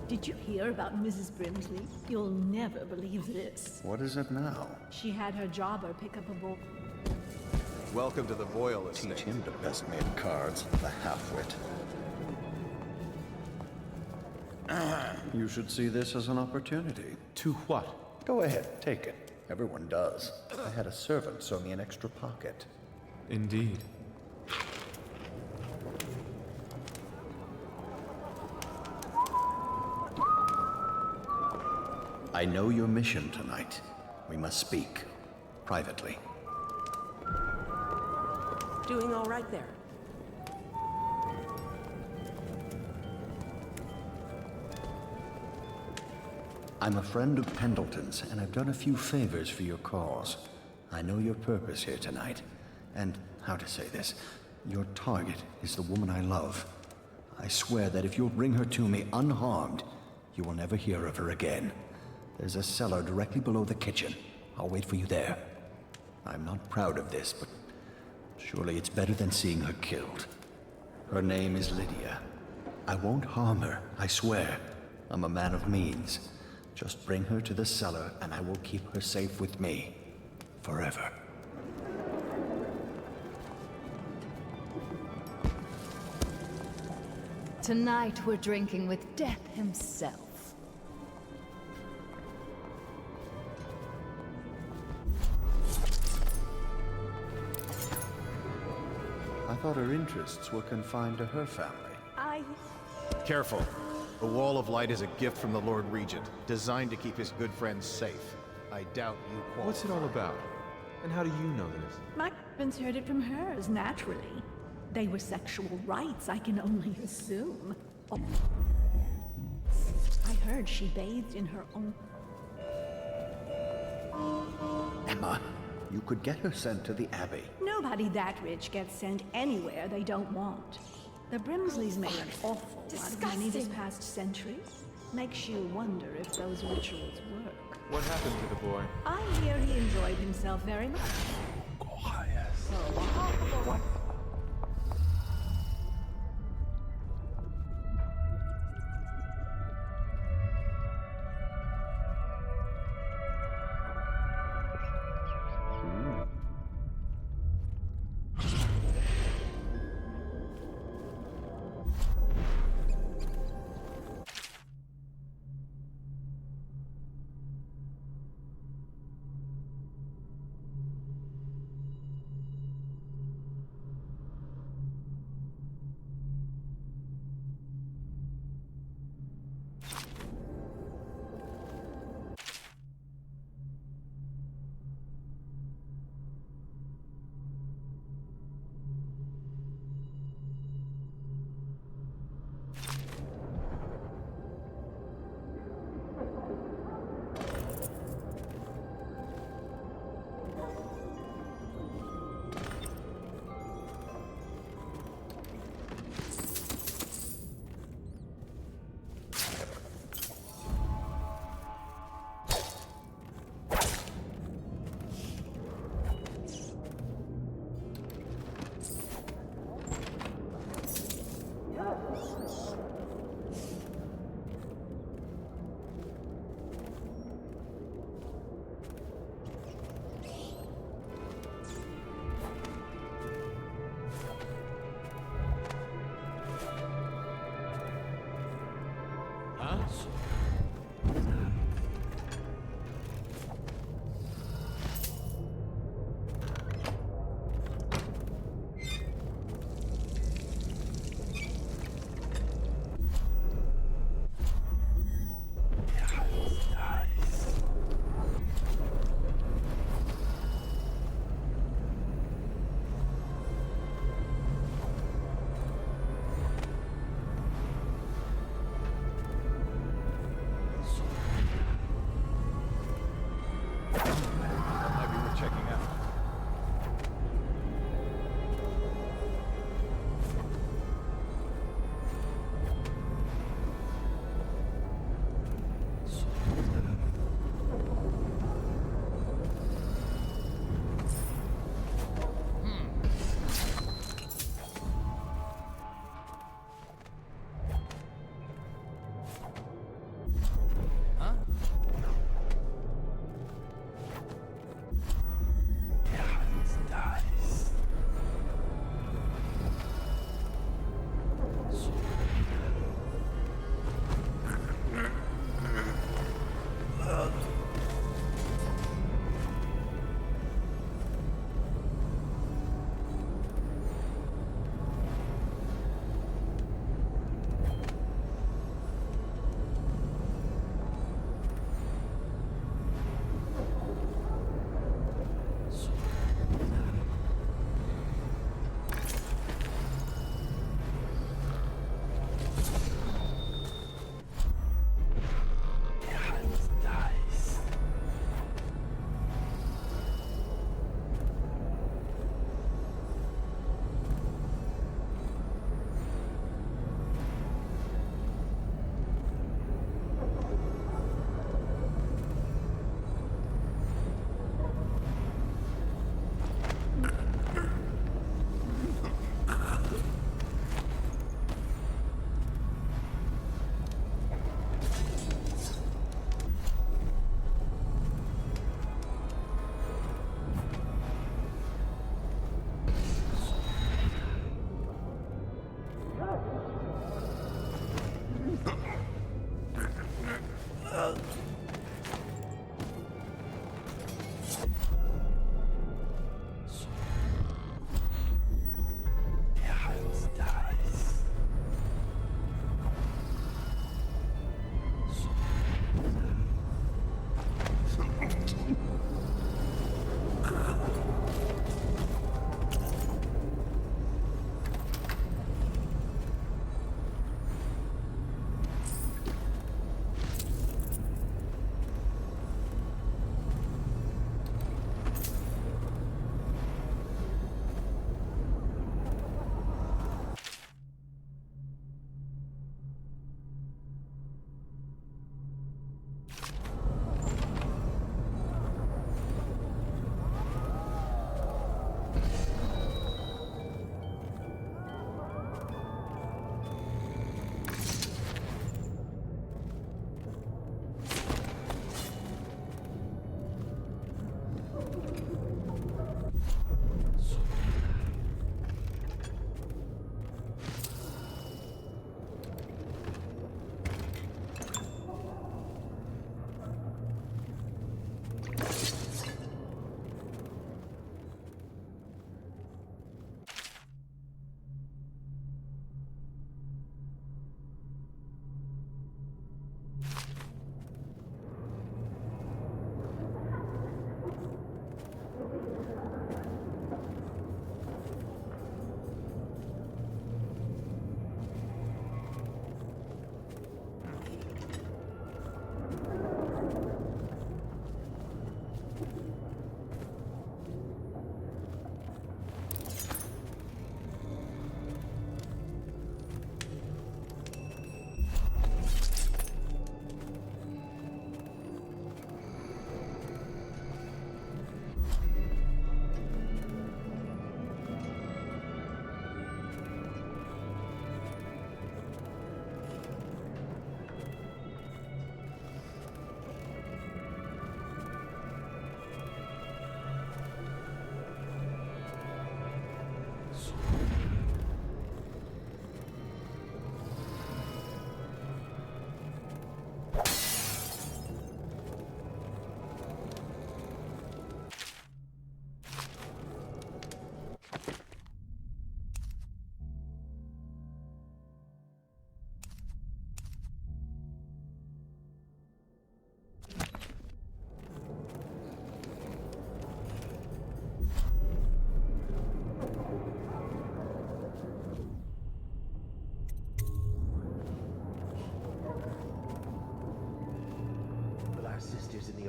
Did you hear about Mrs. Brimsley? You'll never believe this. What is it now? She had her jobber pick up a book. Welcome to the Boyle estate. Teach him to best made cards, the half-wit. You should see this as an opportunity. To what? Go ahead, take it. Everyone does. I had a servant sew me an extra pocket. Indeed. I know your mission tonight. We must speak. Privately. Doing all right there. I'm a friend of Pendleton's, and I've done a few favors for your cause. I know your purpose here tonight, and how to say this, your target is the woman I love. I swear that if you'll bring her to me unharmed, you will never hear of her again. There's a cellar directly below the kitchen. I'll wait for you there. I'm not proud of this, but surely it's better than seeing her killed. Her name is Lydia. I won't harm her, I swear. I'm a man of means. Just bring her to the cellar, and I will keep her safe with me. Forever. Tonight we're drinking with Death himself. I thought her interests were confined to her family. Careful. The Wall of Light is a gift from the Lord Regent, designed to keep his good friends safe. I doubt you qualify. What's it all about? And how do you know this? My husband's heard it from hers, naturally. They were sexual rights, I can only assume. Oh. I heard she bathed in her own... Emma, you could get her sent to the Abbey. Nobody that rich gets sent anywhere they don't want. The Brimsleys made an awful lot of money this past century. Makes you wonder if those rituals work. What happened to the boy? I hear he enjoyed himself very much. Quiet. What?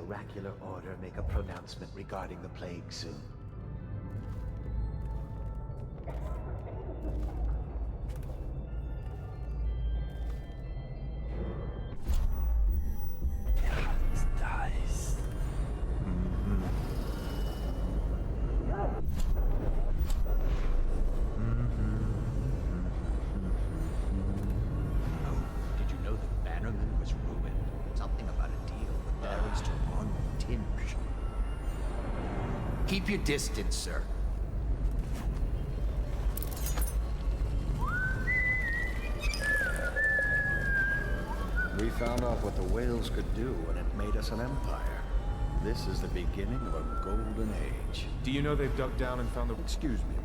oracular order make a pronouncement regarding the plague soon. These dice. Did you know that Bannerman was ruined? Something about a deal with Barry's on tinge. Keep your distance, sir. We found out what the whales could do, and it made us an empire. This is the beginning of a golden age. Do you know they've dug down and found the... Excuse me.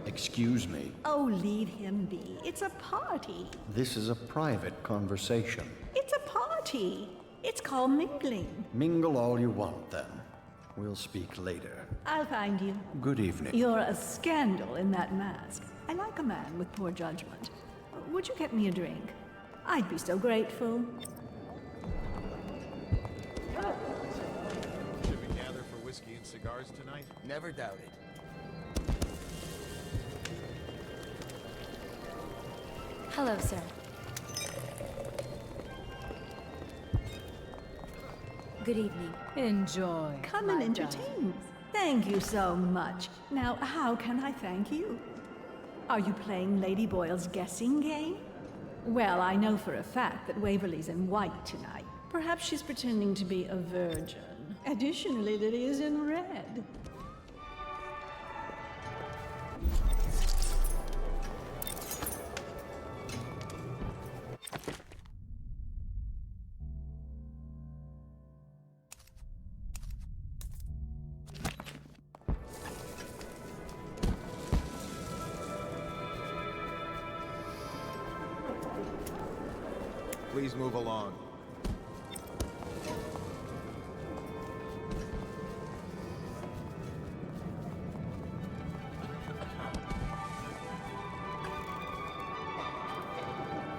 Excuse me. Oh, leave him be. It's a party. This is a private conversation. It's a party. It's called mingling. Mingle all you want, then. We'll speak later. I'll find you. Good evening. You're a scandal in that mask. I like a man with poor judgment. Would you get me a drink? I'd be so grateful. Should we gather for whiskey and cigars tonight? Never doubt it. Hello, sir. Good evening. Enjoy. Come and entertain me. Thank you so much. Now, how can I thank you? Are you playing Lady Boyle's guessing game? Well, I know for a fact that Waverly's in white tonight. Perhaps she's pretending to be a virgin. Additionally, Lily is in red. Please move along.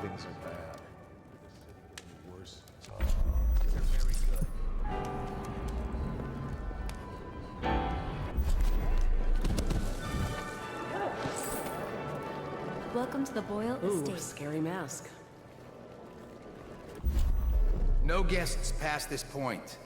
Things are bad. The city getting worse. They're very good. Welcome to the Boyle Ooh, Estate. scary mask. No guests past this point.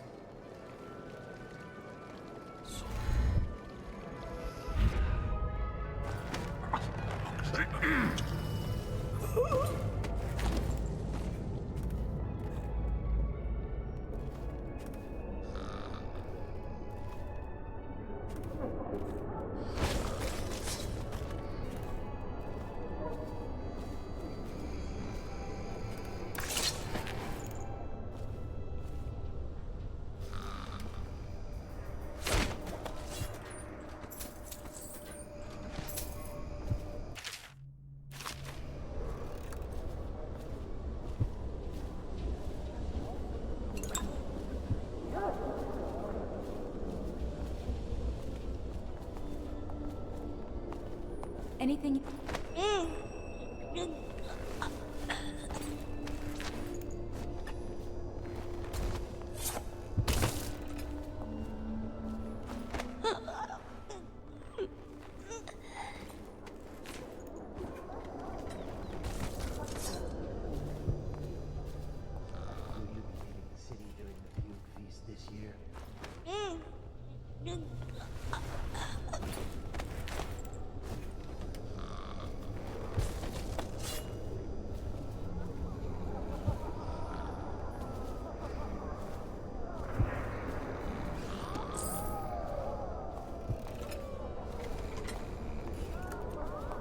Anything...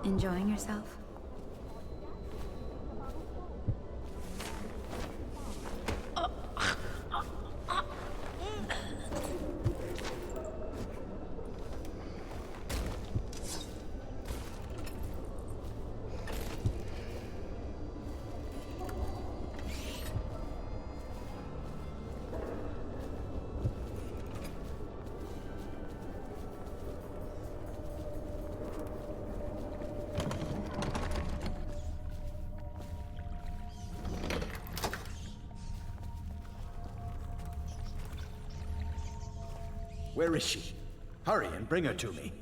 Enjoying yourself? Where is she? Hurry and bring her to me.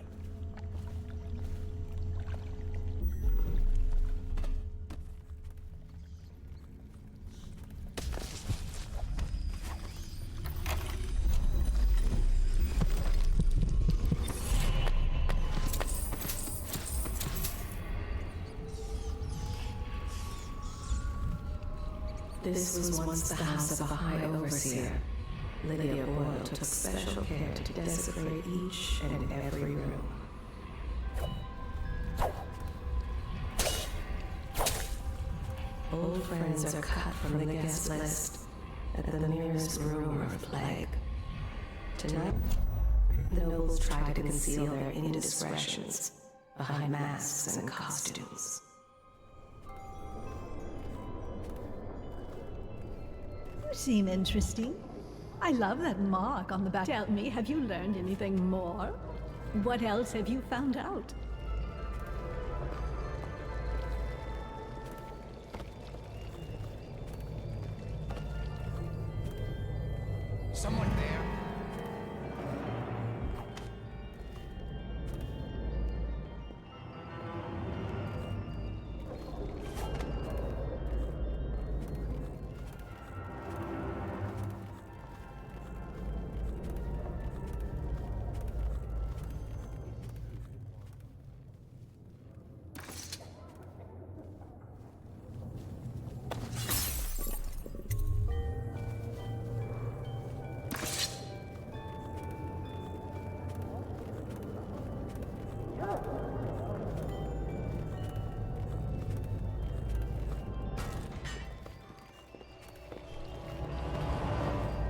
This was once the house of a high overseer. Lydia Boyle took special care to desecrate each and every room. Old friends are cut from the guest list at the merest rumor of plague. Tonight, the nobles try to conceal their indiscretions behind masks and costumes. You seem interesting. I love that mark on the back. Tell me, have you learned anything more? What else have you found out? Someone there?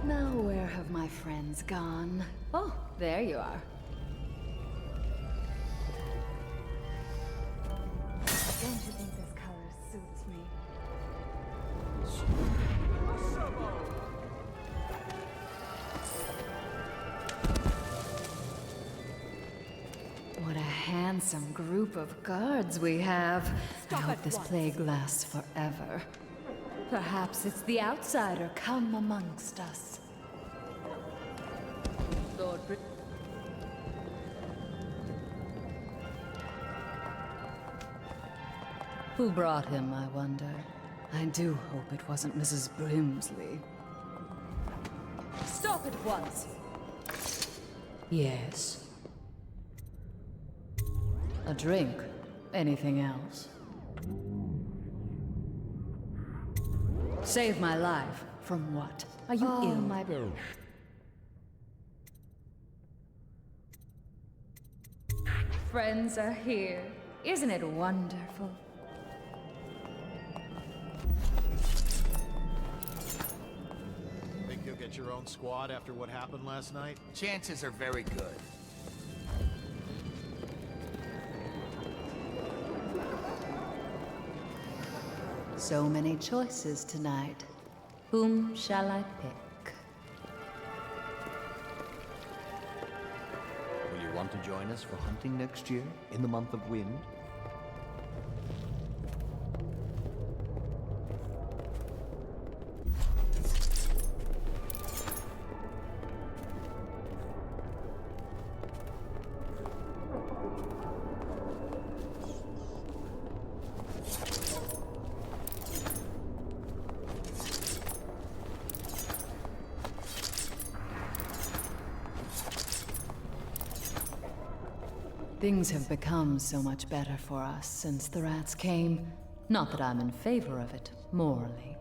Now where have my friends gone? Oh, there you are. Don't you think this color suits me? What a handsome group of guards we have. I hope this plague lasts forever. Perhaps it's the outsider come amongst us. Lord Brit- Who brought him, I wonder? I do hope it wasn't Mrs. Brimsley. Stop at once! Yes. A drink? Anything else? Save my life. From what? Are you ill? My friends are here. Isn't it wonderful? Think you'll get your own squad after what happened last night? Chances are very good. So many choices tonight. Whom shall I pick? Will you want to join us for hunting next year, in the month of wind? Things have become so much better for us since the rats came. Not that I'm in favor of it, morally.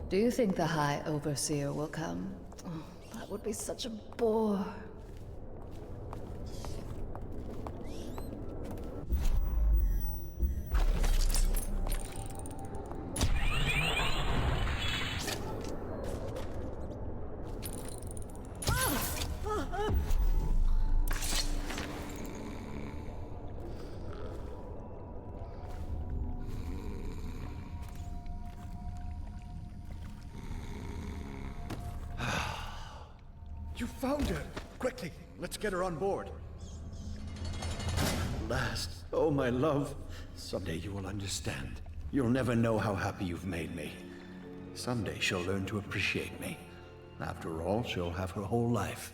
Do you think the High Overseer will come? Oh, that would be such a bore. You found her! Quickly, let's get her on board. Last, oh my love, someday you will understand. You'll never know how happy you've made me. Someday she'll learn to appreciate me. After all, she'll have her whole life.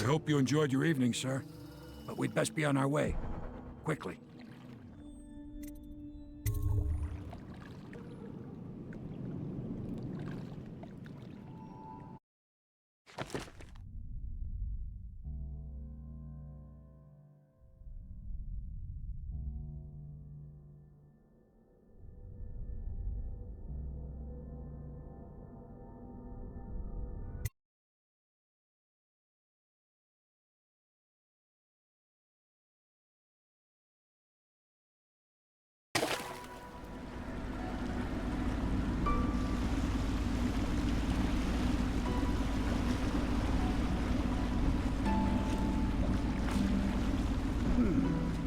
I hope you enjoyed your evening, sir. But we'd best be on our way. Quickly.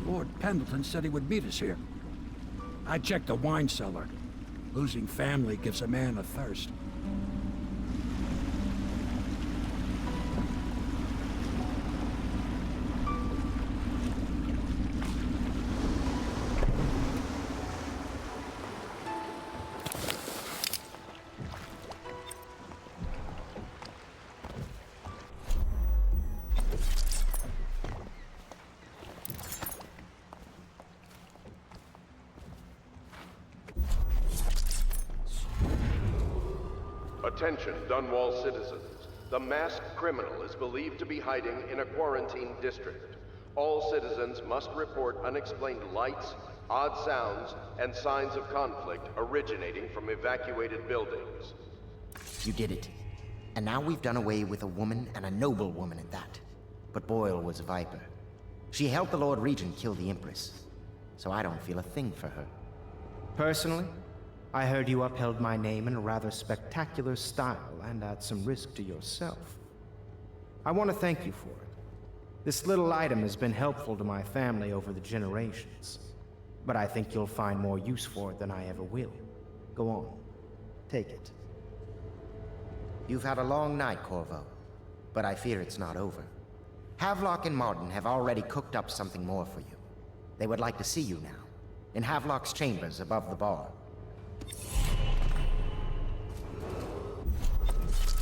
Lord Pendleton said he would meet us here. I checked the wine cellar. Losing family gives a man a thirst. Attention, Dunwall citizens. The masked criminal is believed to be hiding in a quarantine district. All citizens must report unexplained lights, odd sounds, and signs of conflict originating from evacuated buildings. You did it. And now we've done away with a woman, and a noble woman at that. But Boyle was a viper. She helped the Lord Regent kill the Empress, so I don't feel a thing for her. Personally, I heard you upheld my name in a rather spectacular style and at some risk to yourself. I want to thank you for it. This little item has been helpful to my family over the generations, but I think you'll find more use for it than I ever will. Go on, take it. You've had a long night, Corvo, but I fear it's not over. Havelock and Martin have already cooked up something more for you. They would like to see you now, in Havelock's chambers above the bar.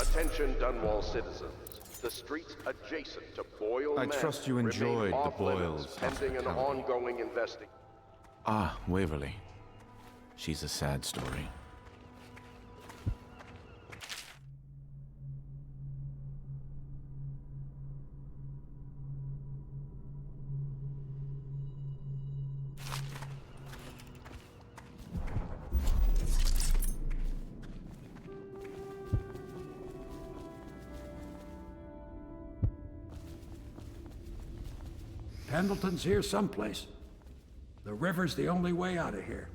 Attention Dunwall citizens. The streets adjacent to Boyle I Manor trust you remain enjoyed the off-limits Boyles' pending an hospitality. ongoing investigation. Ah, Waverly. She's a sad story. Pendleton's here someplace. The river's the only way out of here.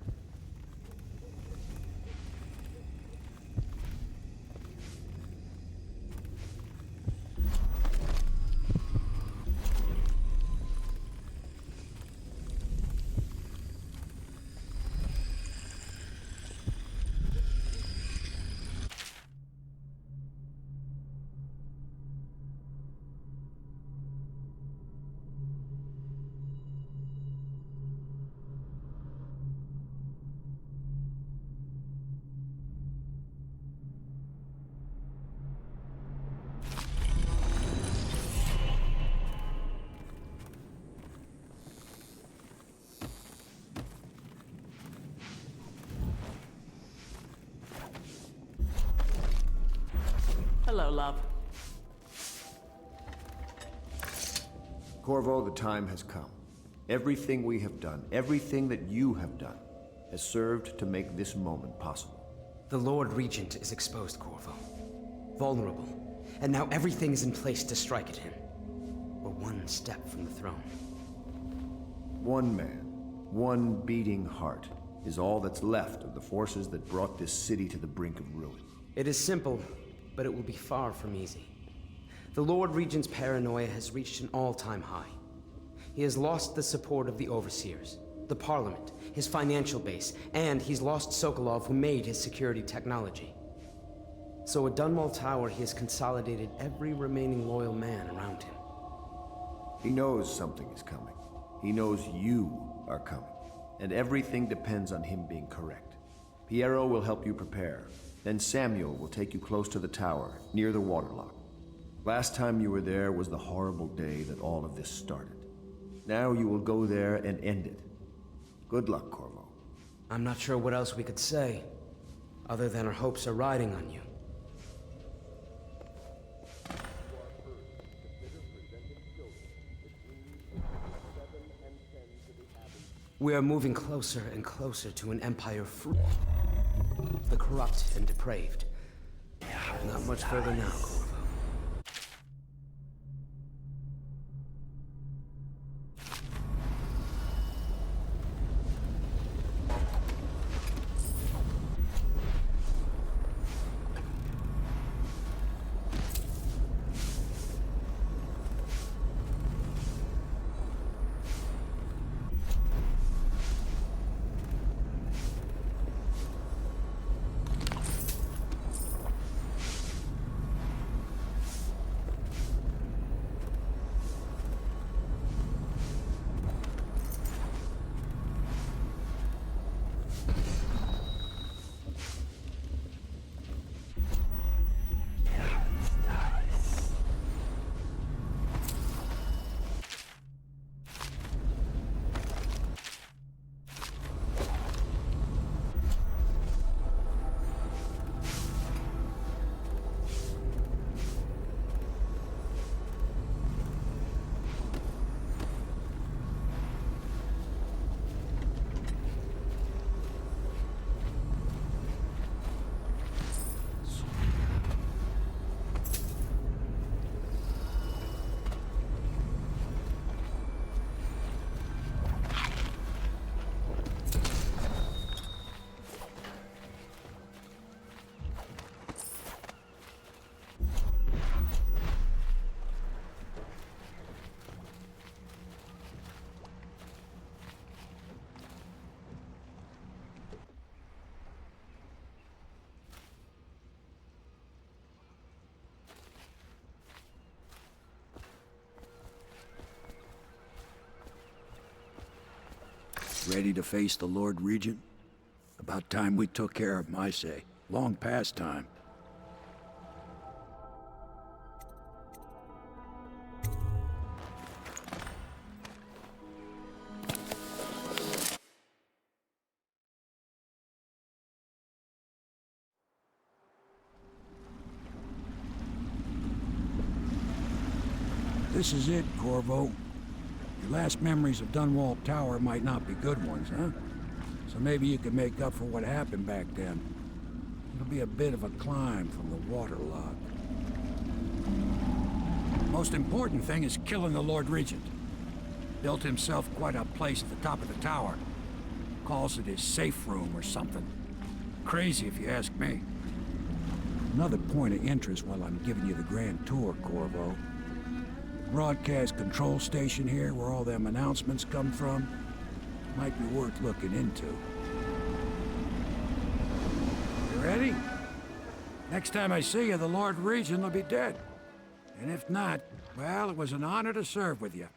Hello, love. Corvo, the time has come. Everything we have done, everything that you have done, has served to make this moment possible. The Lord Regent is exposed, Corvo. Vulnerable. And now everything is in place to strike at him. We're one step from the throne. One man, one beating heart, is all that's left of the forces that brought this city to the brink of ruin. It is simple, but it will be far from easy. The Lord Regent's paranoia has reached an all-time high. He has lost the support of the Overseers, the Parliament, his financial base, and he's lost Sokolov, who made his security technology. So at Dunwall Tower, he has consolidated every remaining loyal man around him. He knows something is coming. He knows you are coming. And everything depends on him being correct. Piero will help you prepare. Then Samuel will take you close to the tower, near the waterlock. Last time you were there was the horrible day that all of this started. Now you will go there and end it. Good luck, Corvo. I'm not sure what else we could say, other than our hopes are riding on you. We are moving closer and closer to an empire free of the corrupt and depraved. Not much further now, Corvo. Ready to face the Lord Regent? About time we took care of him, I say. Long past time. This is it, Corvo. Your last memories of Dunwall Tower might not be good ones, huh? So maybe you can make up for what happened back then. It'll be a bit of a climb from the waterlock. Most important thing is killing the Lord Regent. Built himself quite a place at the top of the tower. Calls it his safe room or something. Crazy if you ask me. Another point of interest while I'm giving you the grand tour, Corvo. Broadcast control station here, where all them announcements come from, might be worth looking into. You ready? Next time I see you, the Lord Regent will be dead. And if not, well, it was an honor to serve with you.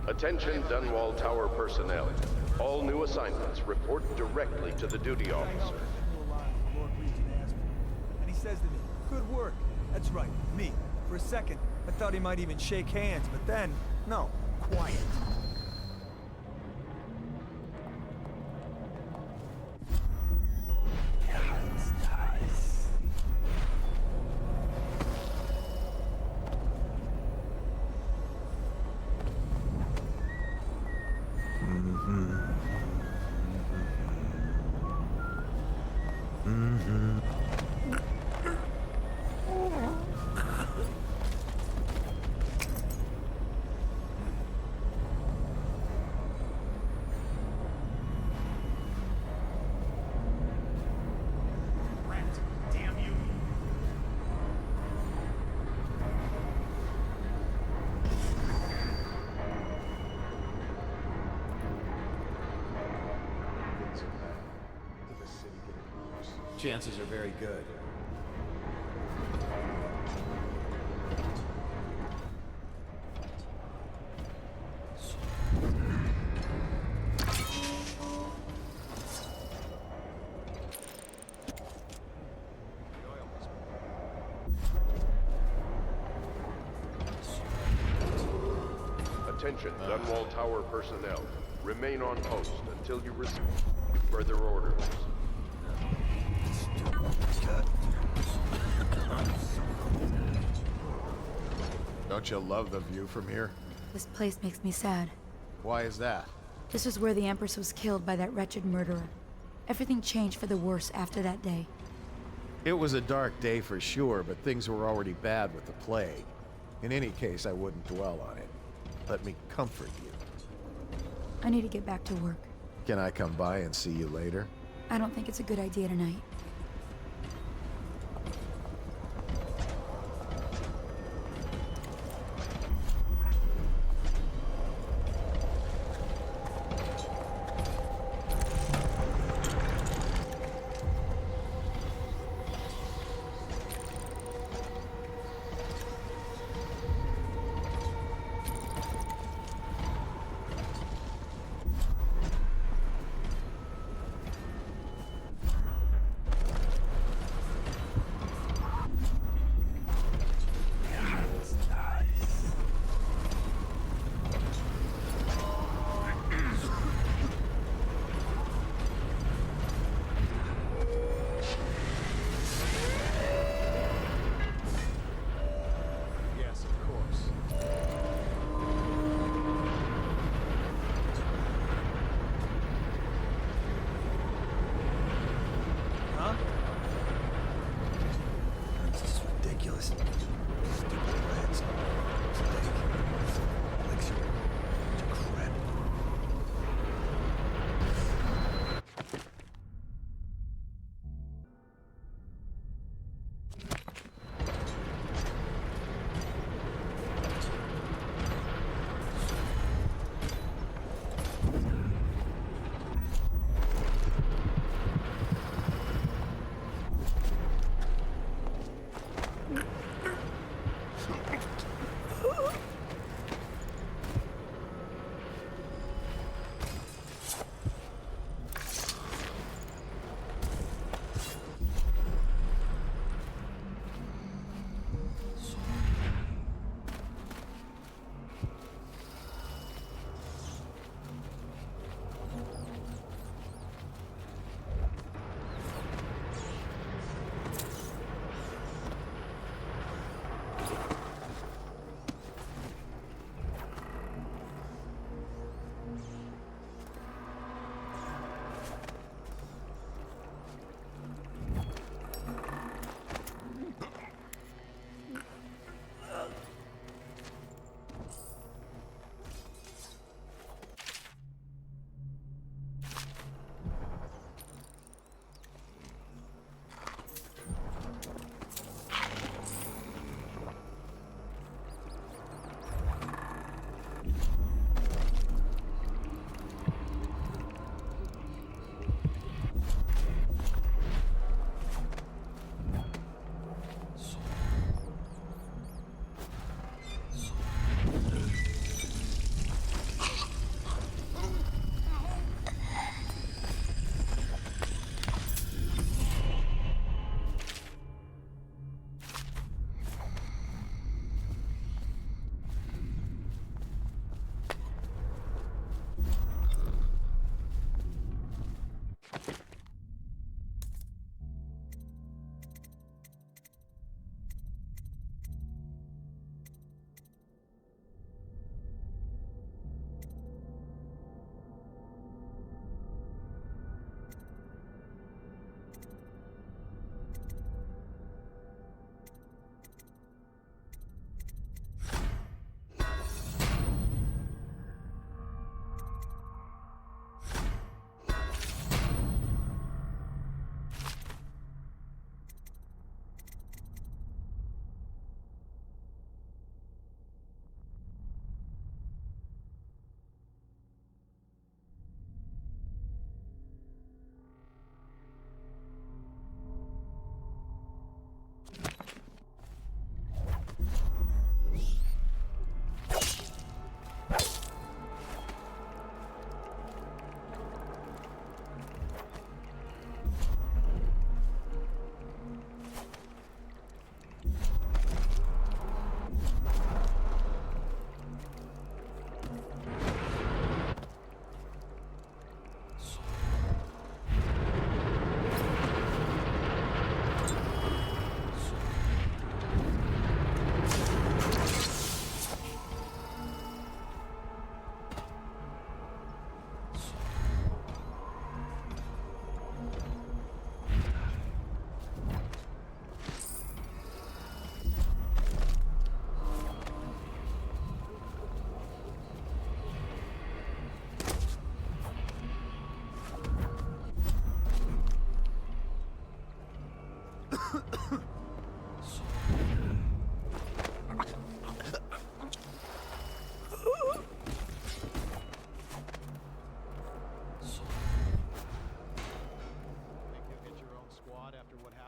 Attention Dunwall Tower personnel. All new assignments report directly to the duty officer. And he says to me, good work. That's right, me. For a second, I thought he might even shake hands, but then, no, quiet. Chances are very good. Attention Dunwall Tower personnel. Remain on post until you receive further orders. Don't you love the view from here? This place makes me sad. Why is that? This was where the Empress was killed by that wretched murderer. Everything changed for the worse after that day. It was a dark day for sure, but things were already bad with the plague. In any case, I wouldn't dwell on it. Let me comfort you. I need to get back to work. Can I come by and see you later? I don't think it's a good idea tonight.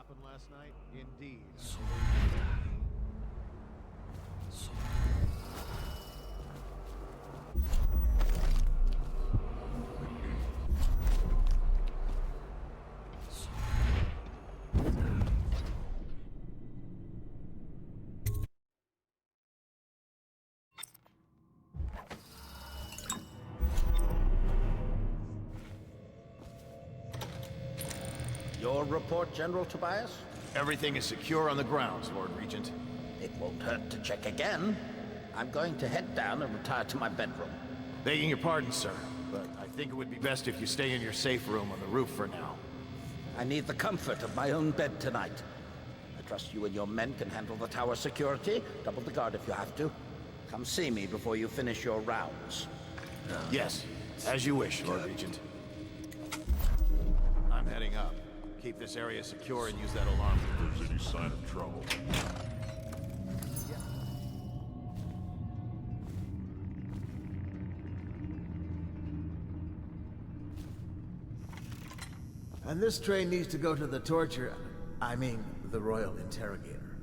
happened last night? Indeed. Your report, General Tobias? Everything is secure on the grounds, Lord Regent. It won't hurt to check again. I'm going to head down and retire to my bedroom. Begging your pardon, sir, but I think it would be best if you stay in your safe room on the roof for now. I need the comfort of my own bed tonight. I trust you and your men can handle the tower security. Double the guard if you have to. Come see me before you finish your rounds. Yes, as you wish, Lord Regent. I'm heading up. Keep this area secure and use that alarm if there's any sign of trouble. And this train needs to go to the the Royal Interrogator.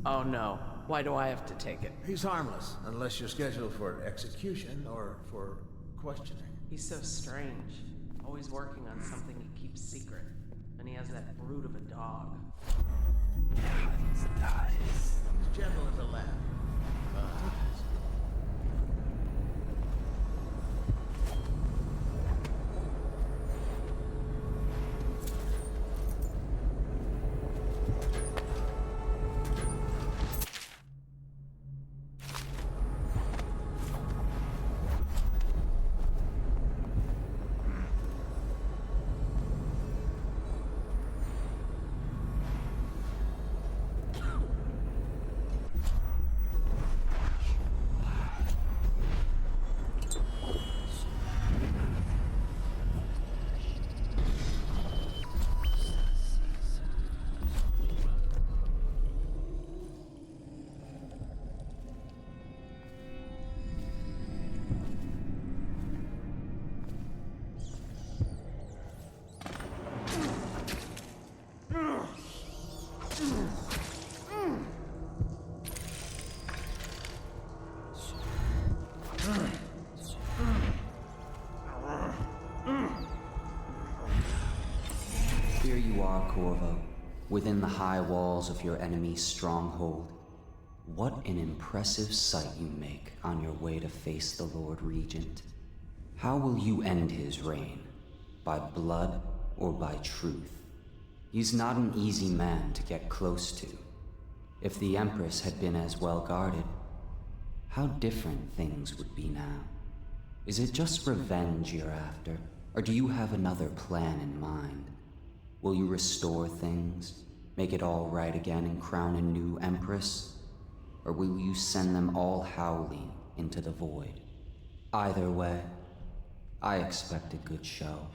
Oh no. Why do I have to take it? He's harmless, unless you're scheduled for execution or for questioning. He's so strange. Always working on something he keeps secret. And he has that brute of a dog. He's gentle as a lamb. Here you are, Corvo, within the high walls of your enemy's stronghold. What an impressive sight you make on your way to face the Lord Regent. How will you end his reign? By blood or by truth? He's not an easy man to get close to. If the Empress had been as well guarded, how different things would be now. Is it just revenge you're after, or do you have another plan in mind? Will you restore things, make it all right again and crown a new Empress? Or will you send them all howling into the void? Either way, I expect a good show.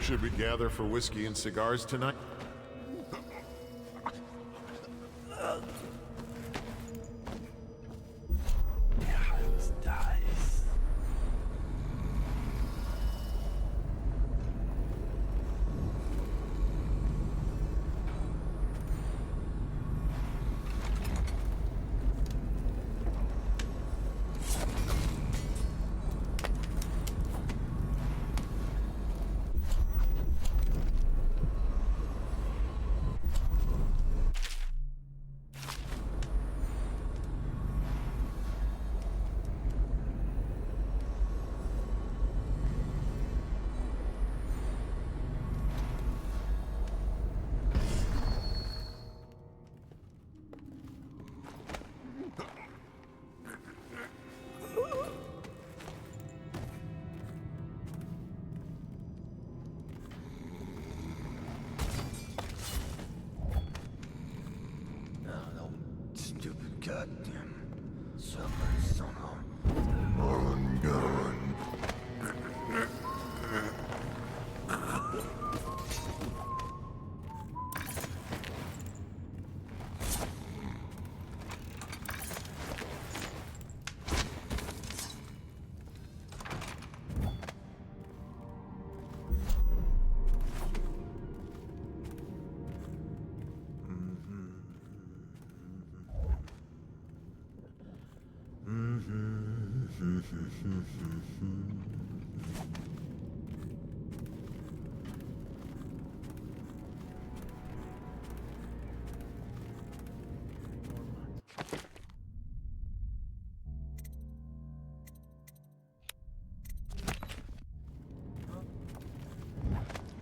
Should we gather for whiskey and cigars tonight?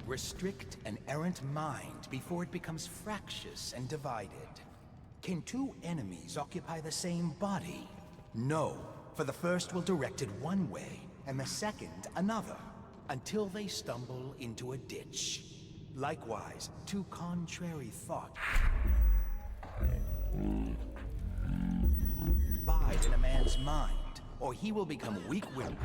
Restrict an errant mind before it becomes fractious and divided. Can two enemies occupy the same body? No, for the first will direct it one way, and the second another, until they stumble into a ditch. Likewise, two contrary thoughts abide in a man's mind, or he will become weak-willed.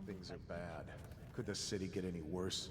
Things are bad. Could the city get any worse?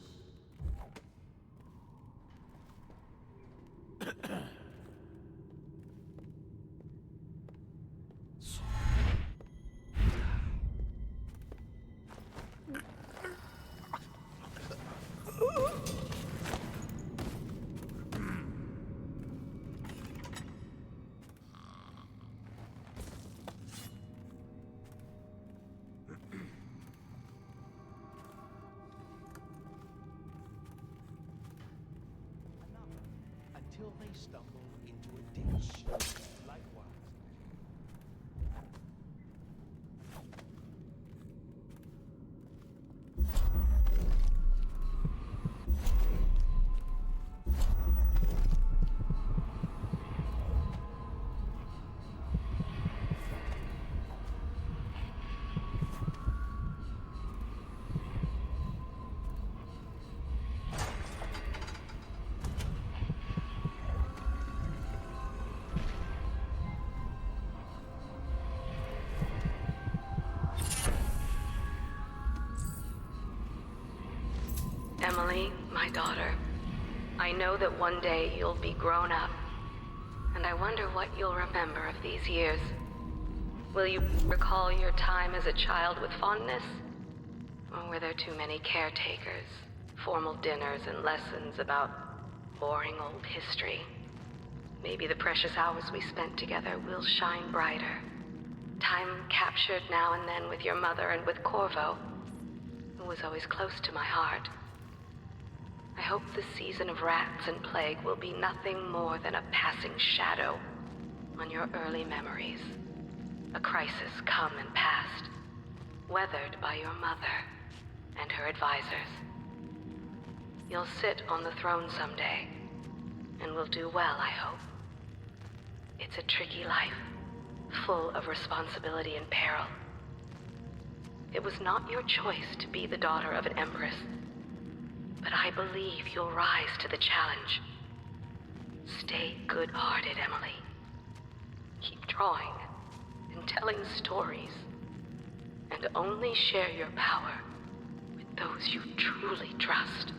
Until they stumble into a ditch. Likewise. Emily, my daughter. I know that one day you'll be grown up, and I wonder what you'll remember of these years. Will you recall your time as a child with fondness? Or were there too many caretakers, formal dinners, and lessons about boring old history? Maybe the precious hours we spent together will shine brighter. Time captured now and then with your mother and with Corvo, who was always close to my heart. I hope the season of rats and plague will be nothing more than a passing shadow on your early memories. A crisis come and past, weathered by your mother and her advisors. You'll sit on the throne someday, and will do well, I hope. It's a tricky life, full of responsibility and peril. It was not your choice to be the daughter of an empress, but I believe you'll rise to the challenge. Stay good-hearted, Emily. Keep drawing and telling stories, and only share your power with those you truly trust.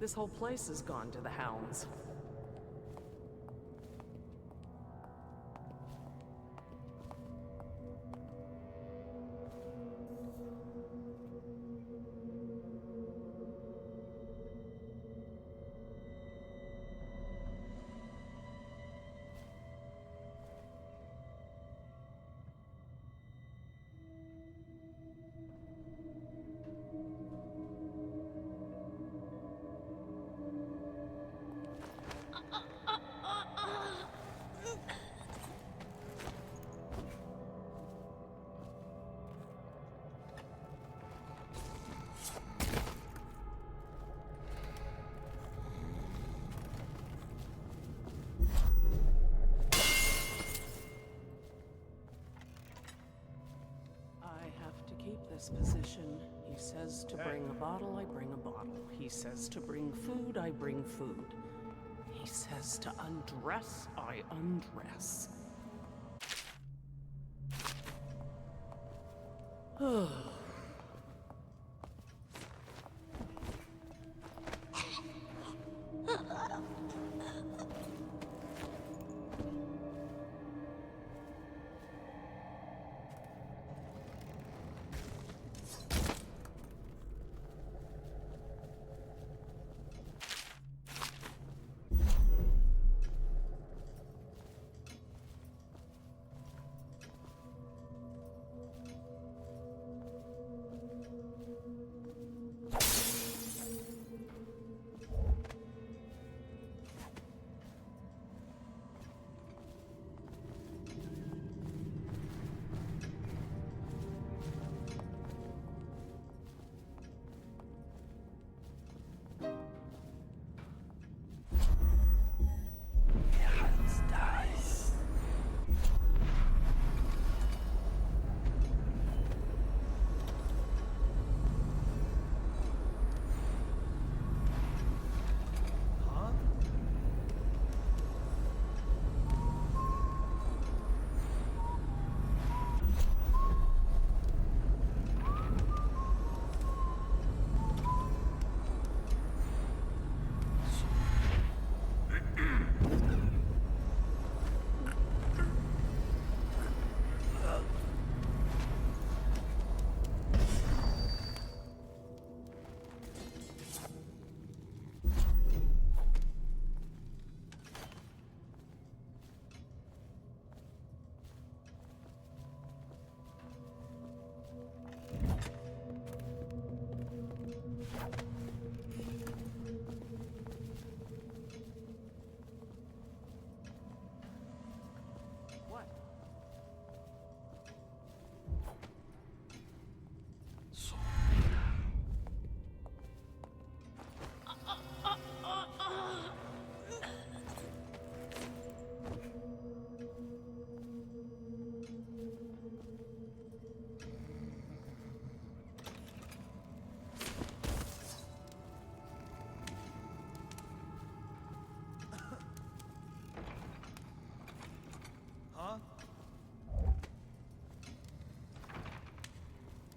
This whole place has gone to the hounds. this position. He says to bring a bottle, I bring a bottle. He says to bring food, I bring food. He says to undress, I undress.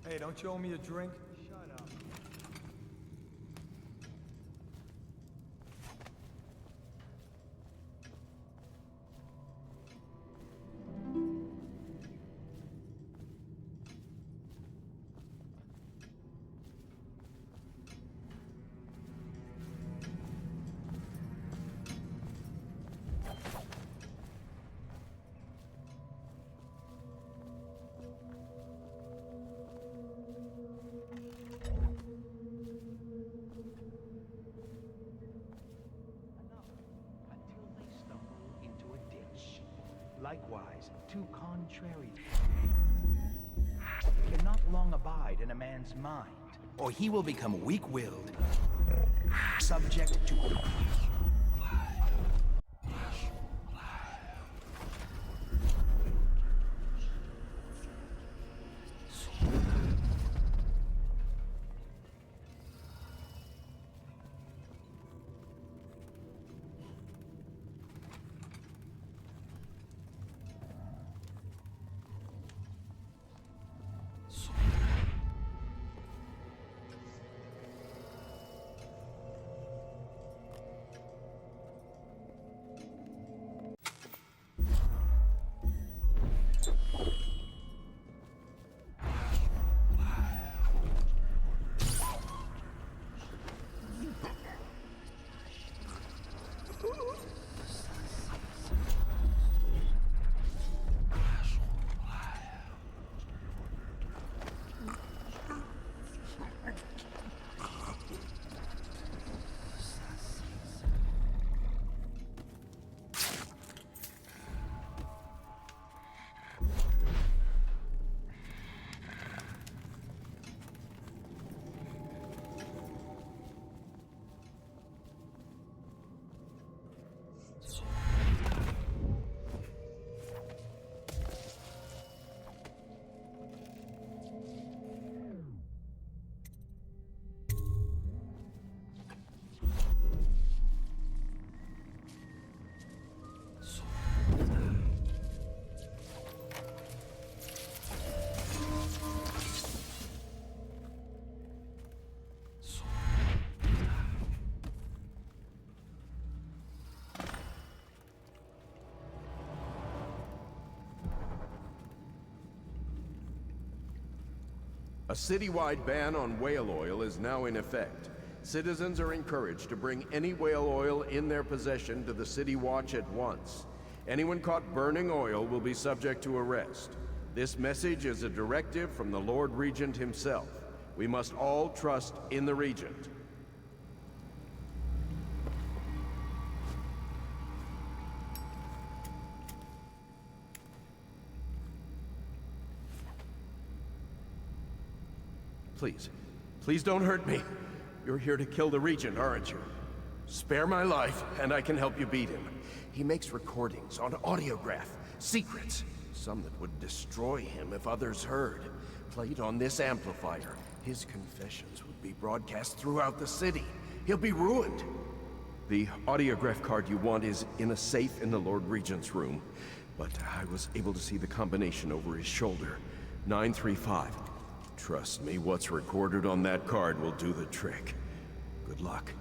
Hey, don't you owe me a drink? Shut up. Likewise, two contrary cannot long abide in a man's mind, or he will become weak-willed, subject to... A citywide ban on whale oil is now in effect. Citizens are encouraged to bring any whale oil in their possession to the City Watch at once. Anyone caught burning oil will be subject to arrest. This message is a directive from the Lord Regent himself. We must all trust in the Regent. Please don't hurt me. You're here to kill the Regent, aren't you? Spare my life, and I can help you beat him. He makes recordings on audiograph, secrets, some that would destroy him if others heard. Played on this amplifier, his confessions would be broadcast throughout the city. He'll be ruined. The audiograph card you want is in a safe in the Lord Regent's room, but I was able to see the combination over his shoulder. 935. Trust me, what's recorded on that card will do the trick. Good luck.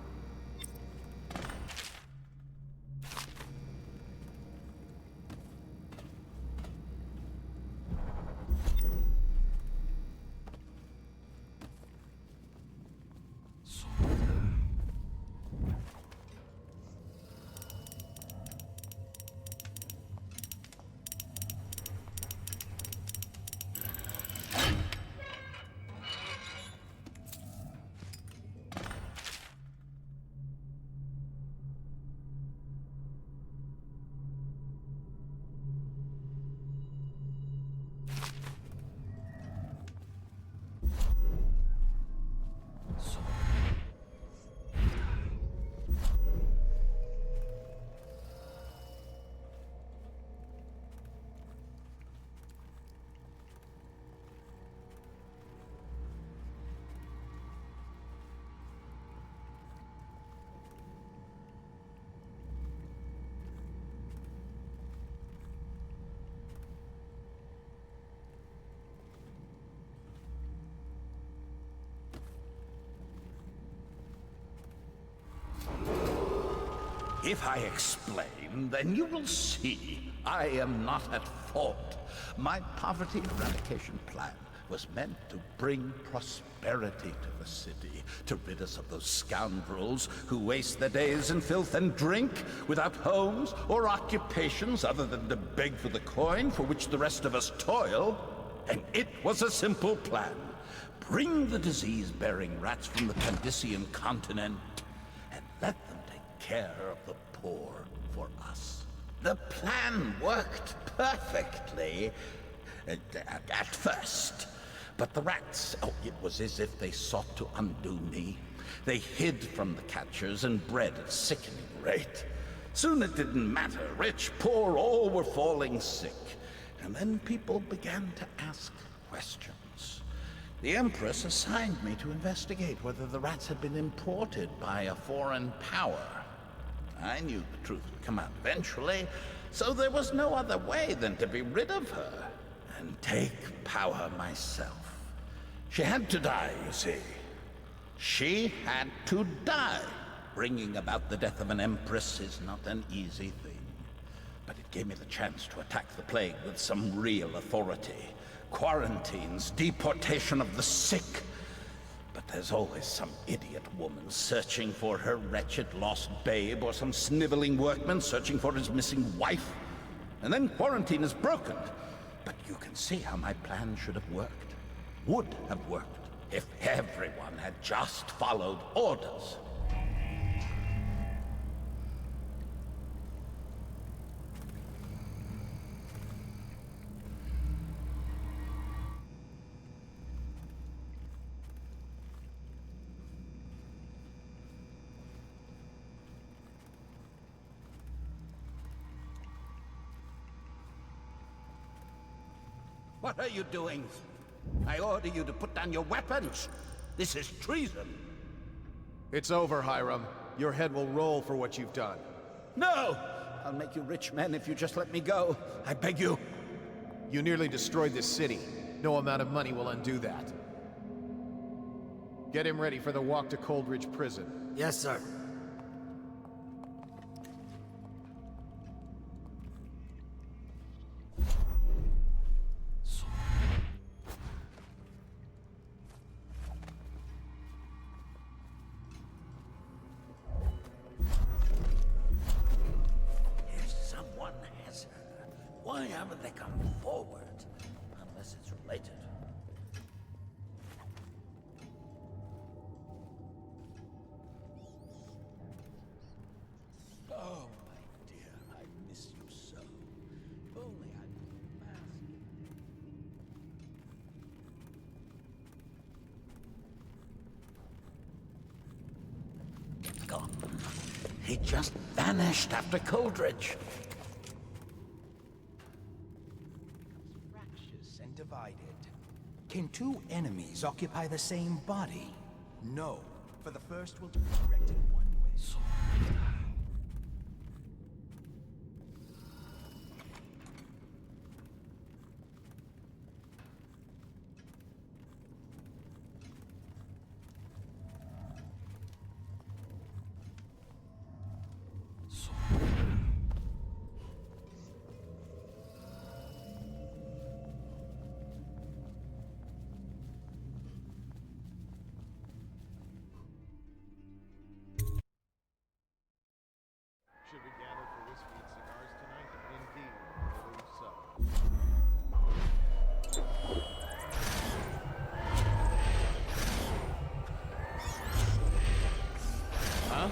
If I explain, then you will see I am not at fault. My poverty eradication plan was meant to bring prosperity to the city, to rid us of those scoundrels who waste their days in filth and drink, without homes or occupations other than to beg for the coin for which the rest of us toil. And it was a simple plan. Bring the disease-bearing rats from the Pandician continent and let them take care of the poor for us. The plan worked perfectly at first. But the rats, oh, it was as if they sought to undo me. They hid from the catchers and bred at a sickening rate. Soon it didn't matter. Rich, poor, all were falling sick. And then people began to ask questions. The Empress assigned me to investigate whether the rats had been imported by a foreign power. I knew the truth would come out eventually, so there was no other way than to be rid of her and take power myself. She had to die, you see. She had to die. Bringing about the death of an empress is not an easy thing. But it gave me the chance to attack the plague with some real authority. Quarantines, deportation of the sick. But there's always some idiot woman searching for her wretched lost babe, or some sniveling workman searching for his missing wife. And then quarantine is broken. But you can see how my plan should have worked. Would have worked if everyone had just followed orders. What are you doing? I order you to put down your weapons. This is treason. It's over, Hiram. Your head will roll for what you've done. No! I'll make you rich men if you just let me go. I beg you. You nearly destroyed this city. No amount of money will undo that. Get him ready for the walk to Coldridge Prison. Yes, sir. haven't they come forward? Unless it's related. Oh, my dear, I miss you so. If only I was masked. Gone. He just vanished after Coldridge. Fractious and divided. Can two enemies occupy the same body? No, for the first will be directed one way. Should we gather for whiskey and cigars tonight? Indeed, I believe so. Huh?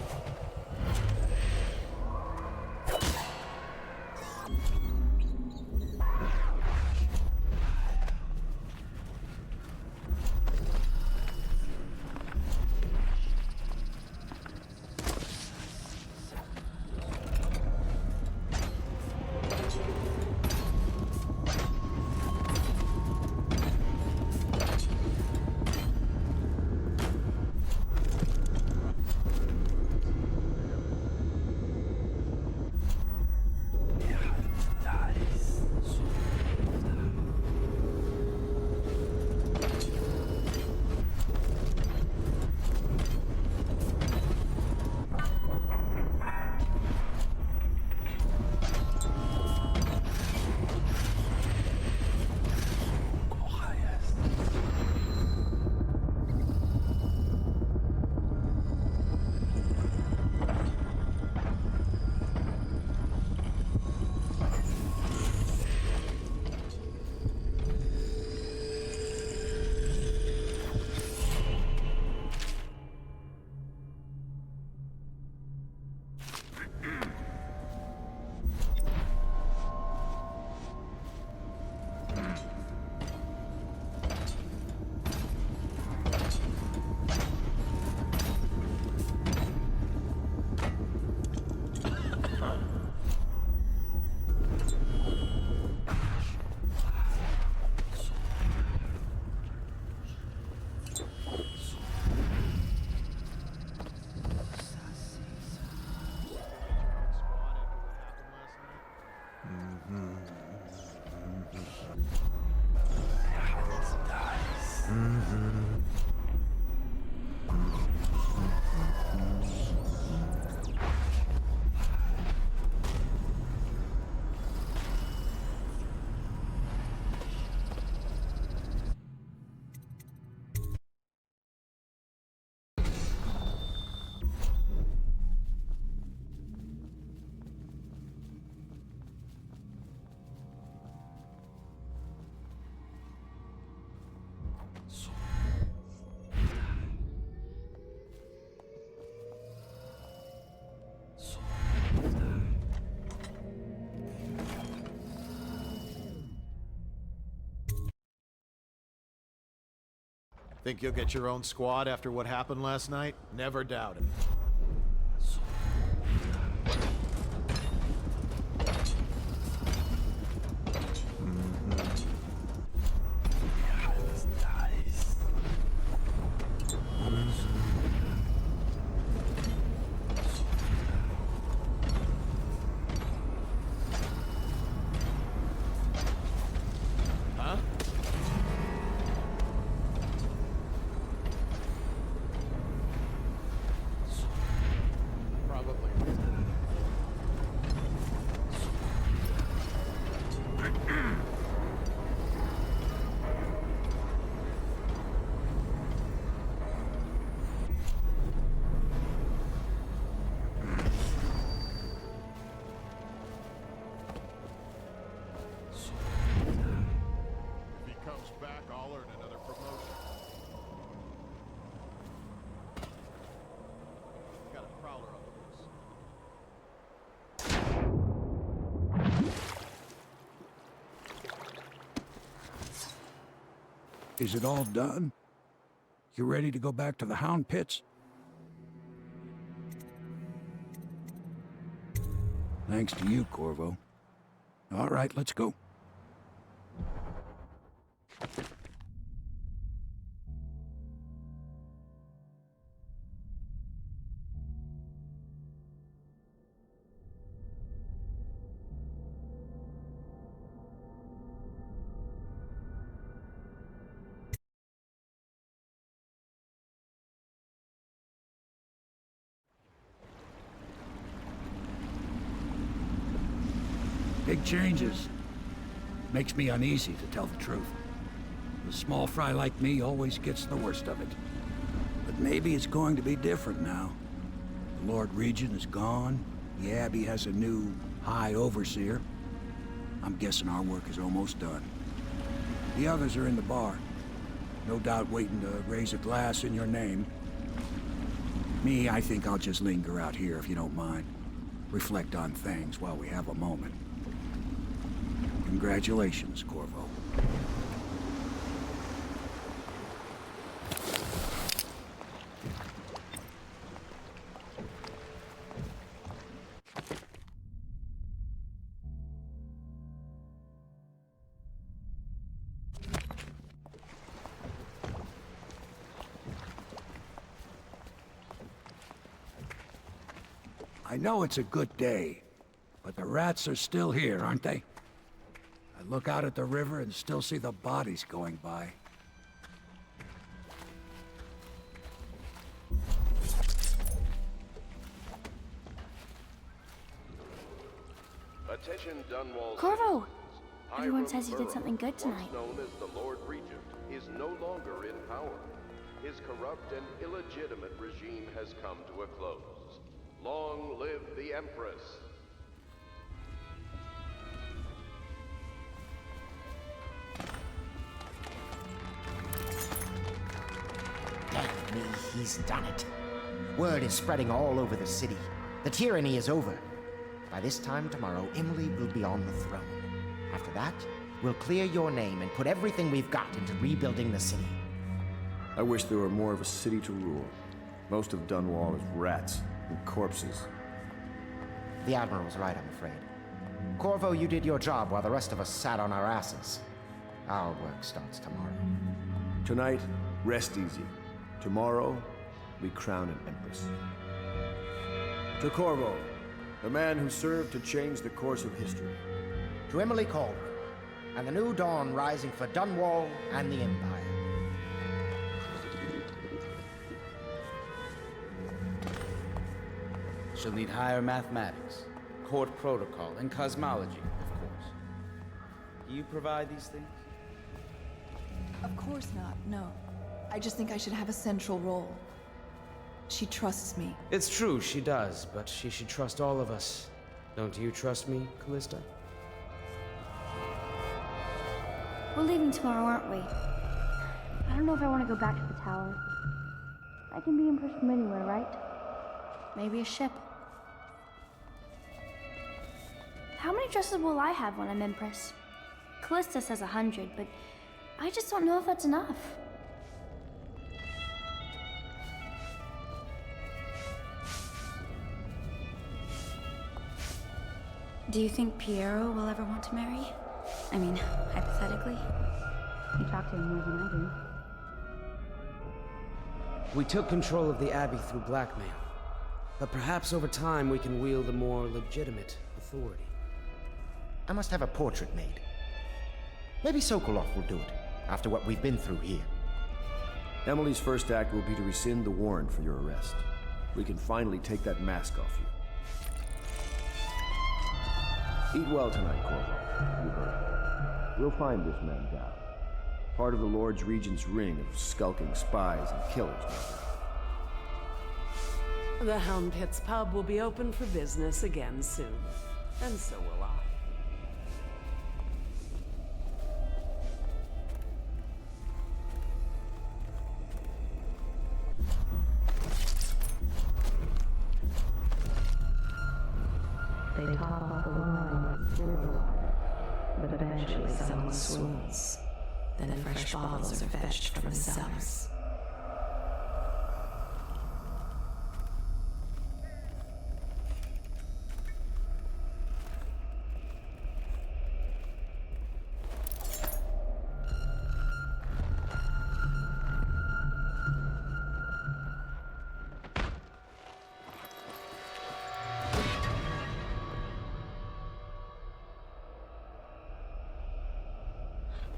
Think you'll get your own squad after what happened last night? Never doubt it. I'll earn another promotion. Got a prowler on the loose. Is it all done? You ready to go back to the Hound Pits? Thanks to you, Corvo. All right, let's go. Big changes. Makes me uneasy, to tell the truth. The small fry like me always gets the worst of it. But maybe it's going to be different now. The Lord Regent is gone. The Abbey has a new High Overseer. I'm guessing our work is almost done. The others are in the bar. No doubt waiting to raise a glass in your name. Me, I think I'll just linger out here if you don't mind. Reflect on things while we have a moment. Congratulations, Corvo. I know it's a good day, but the rats are still here, aren't they? I look out at the river and still see the bodies going by. Attention Dunwall. Corvo! High Everyone Road says you did Borough, something good tonight. once known as the Lord Regent, is no longer in power. His corrupt and illegitimate regime has come to a close. Long live the Empress! Damn me, he's done it. Word is spreading all over the city. The tyranny is over. By this time tomorrow, Emily will be on the throne. After that, we'll clear your name and put everything we've got into rebuilding the city. I wish there were more of a city to rule. Most of Dunwall is rats and corpses. The Admiral's right, I'm afraid. Corvo, you did your job while the rest of us sat on our asses. Our work starts tomorrow. Tonight, rest easy. Tomorrow, we crown an empress. To Corvo, the man who served to change the course of history. To Emily Caldwell, and the new dawn rising for Dunwall and the Empire. She'll need higher mathematics, court protocol, and cosmology, of course. Do you provide these things? Of course not, no. I just think I should have a central role. She trusts me. It's true, she does, but she should trust all of us. Don't you trust me, Callista? We're leaving tomorrow, aren't we? I don't know if I want to go back to the tower. I can be Empress from anywhere, right? Maybe a ship. How many dresses will I have when I'm Empress? Callista says 100, but I just don't know if that's enough. Do you think Piero will ever want to marry? I mean, hypothetically. You talk to him more than I do. We took control of the Abbey through blackmail. But perhaps over time we can wield a more legitimate authority. I must have a portrait made. Maybe Sokolov will do it, after what we've been through here. Emily's first act will be to rescind the warrant for your arrest. We can finally take that mask off you. Eat well tonight, Corvo. You heard. We'll find this man down. Part of the Lord's Regent's ring of skulking spies and killers, no doubt. The Hound Pits pub will be open for business again soon. And so will I. They top off the wine with spiritual, but eventually someone swoons. Then fresh bottles are fetched from the cellars.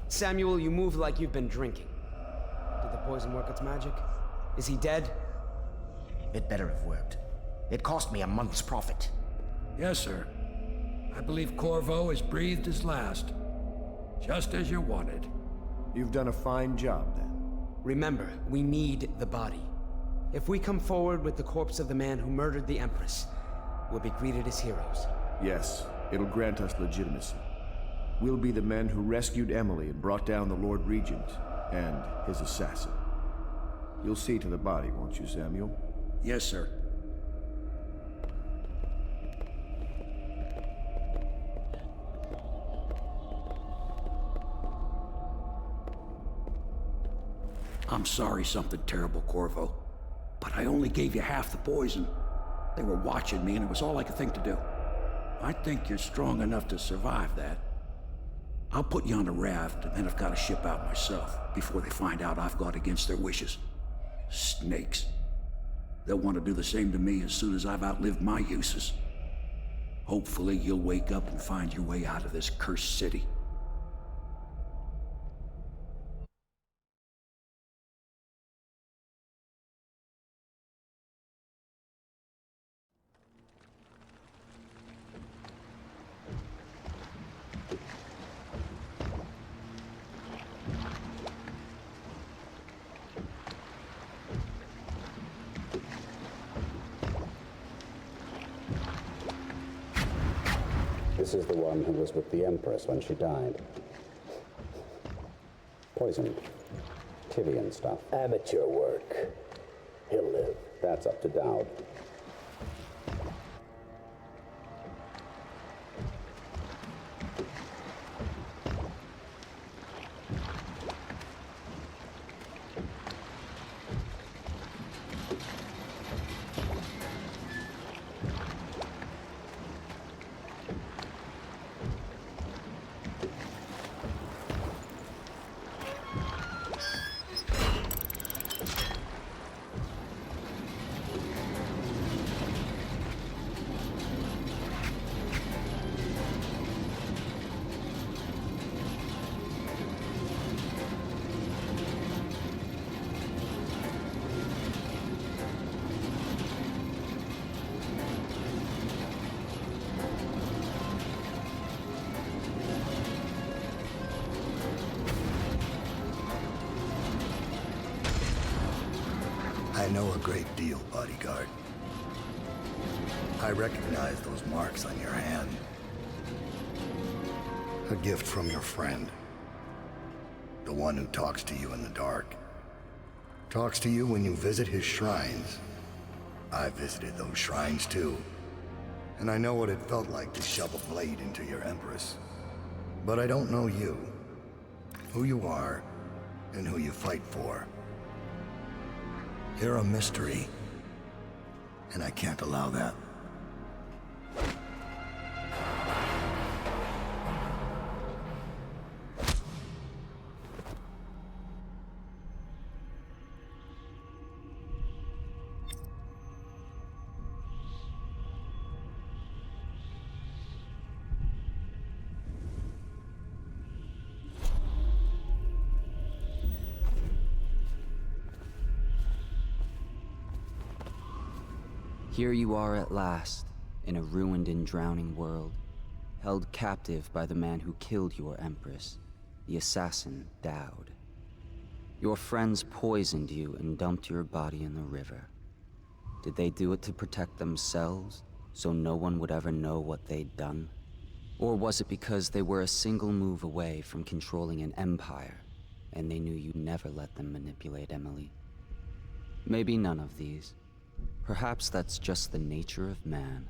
Samuel, you move like you've been drinking. Did the poison work its magic? Is he dead? It better have worked. It cost me a month's profit. Yes, sir. I believe Corvo has breathed his last. Just as you wanted. You've done a fine job, then. Remember, we need the body. If we come forward with the corpse of the man who murdered the Empress, we'll be greeted as heroes. Yes, it'll grant us legitimacy. We'll be the men who rescued Emily and brought down the Lord Regent and his assassin. You'll see to the body, won't you, Samuel? Yes, sir. I'm sorry something terrible, Corvo. But I only gave you half the poison. They were watching me and it was all I could think to do. I think you're strong enough to survive that. I'll put you on a raft, and then I've got to ship out myself before they find out I've gone against their wishes. Snakes. They'll want to do the same to me as soon as I've outlived my uses. Hopefully you'll wake up and find your way out of this cursed city. This is the one who was with the Empress when she died. Poisoned. Tivian stuff. Amateur work. He'll live. That's up to Dowd. I know a great deal, bodyguard. I recognize those marks on your hand. A gift from your friend. The one who talks to you in the dark. Talks to you when you visit his shrines. I visited those shrines too. And I know what it felt like to shove a blade into your Empress. But I don't know you. Who you are, and who you fight for. You're a mystery, and I can't allow that. Here you are at last, in a ruined and drowning world, held captive by the man who killed your Empress, the assassin Dowd. Your friends poisoned you and dumped your body in the river. Did they do it to protect themselves, so no one would ever know what they'd done? Or was it because they were a single move away from controlling an empire, and they knew you'd never let them manipulate Emily? Maybe none of these. Perhaps that's just the nature of man.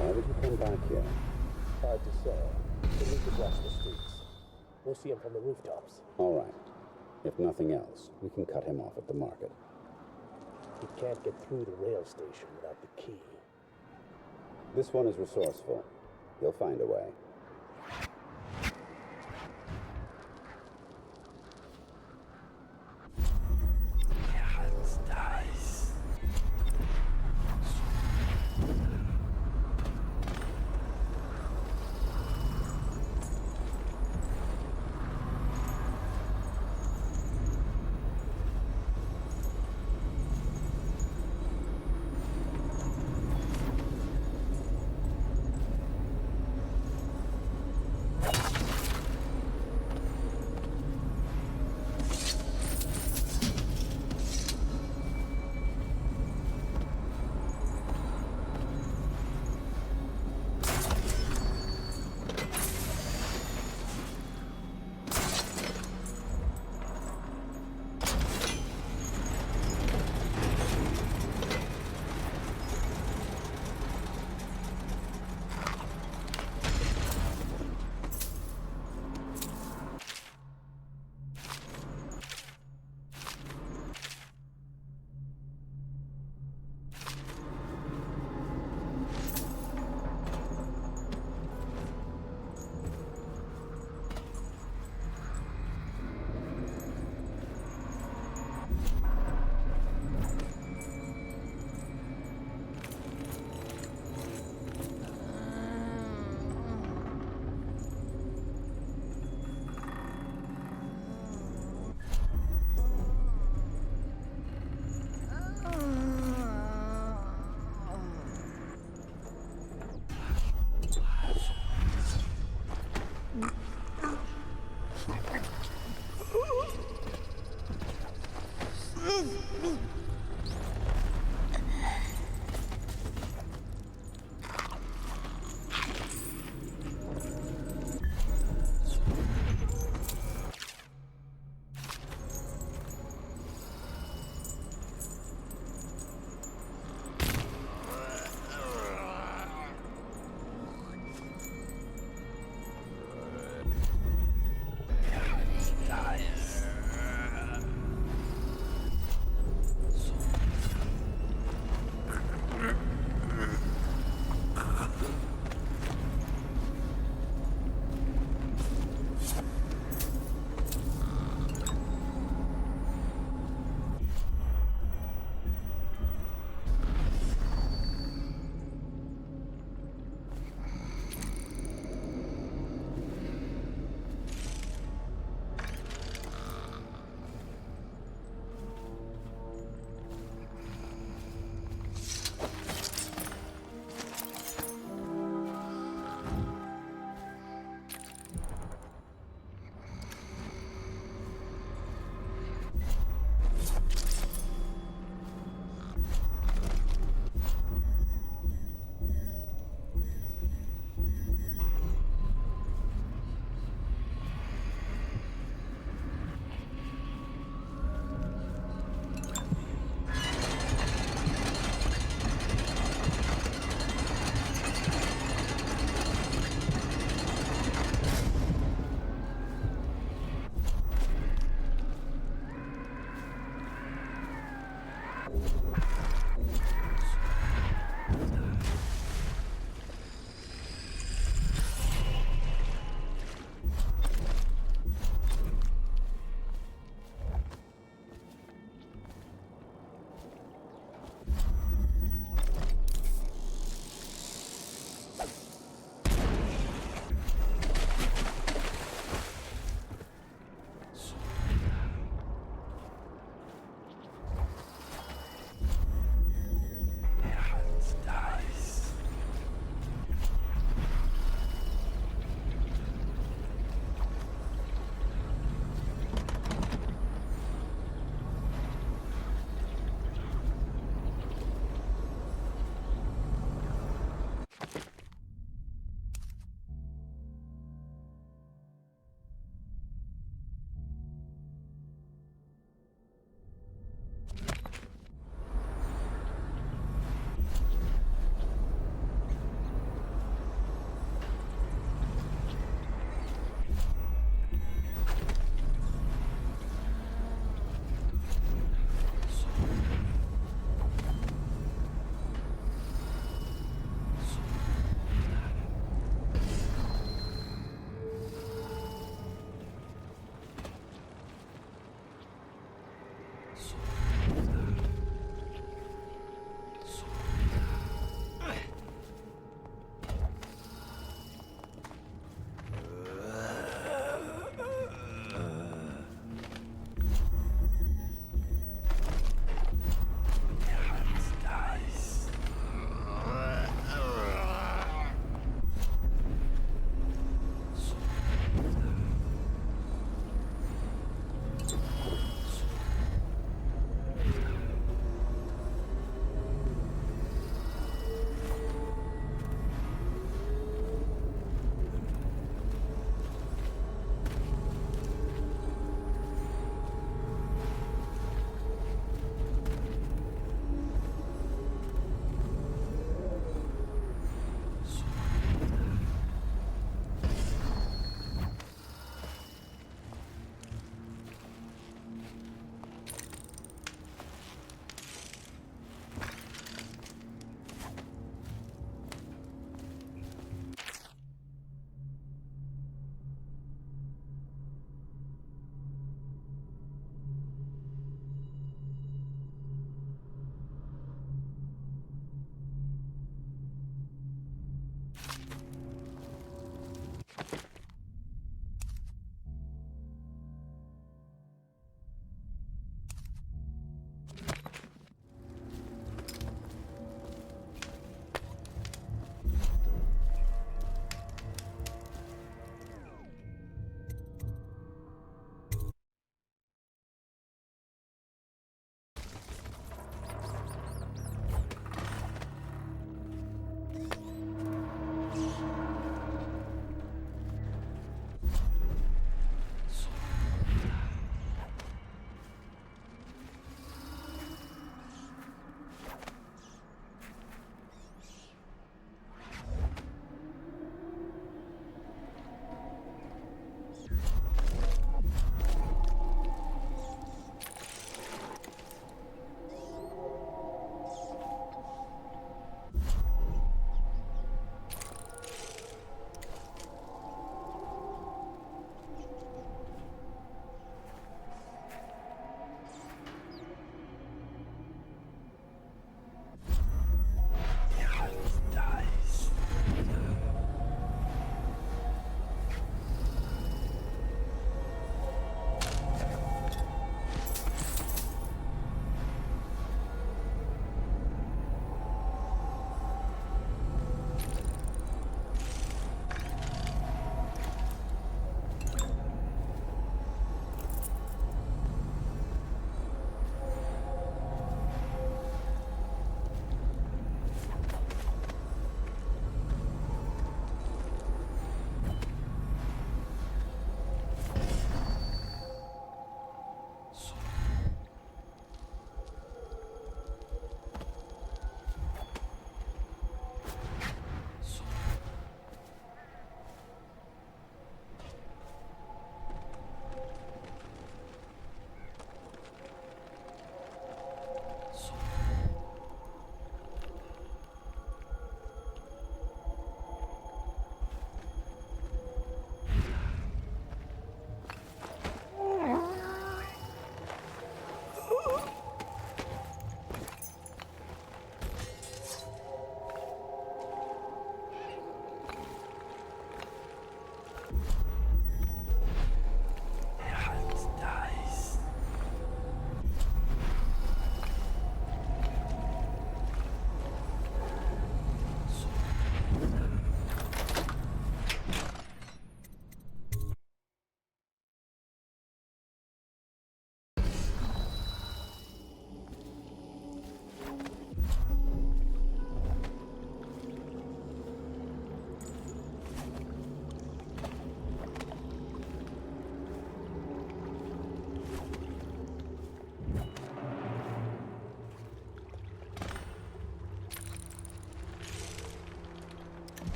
Why would you come back here? Hard to say. We need to watch the streets. We'll see him from the rooftops. All right. If nothing else, we can cut him off at the market. He can't get through the rail station without the key. This one is resourceful. He'll find a way.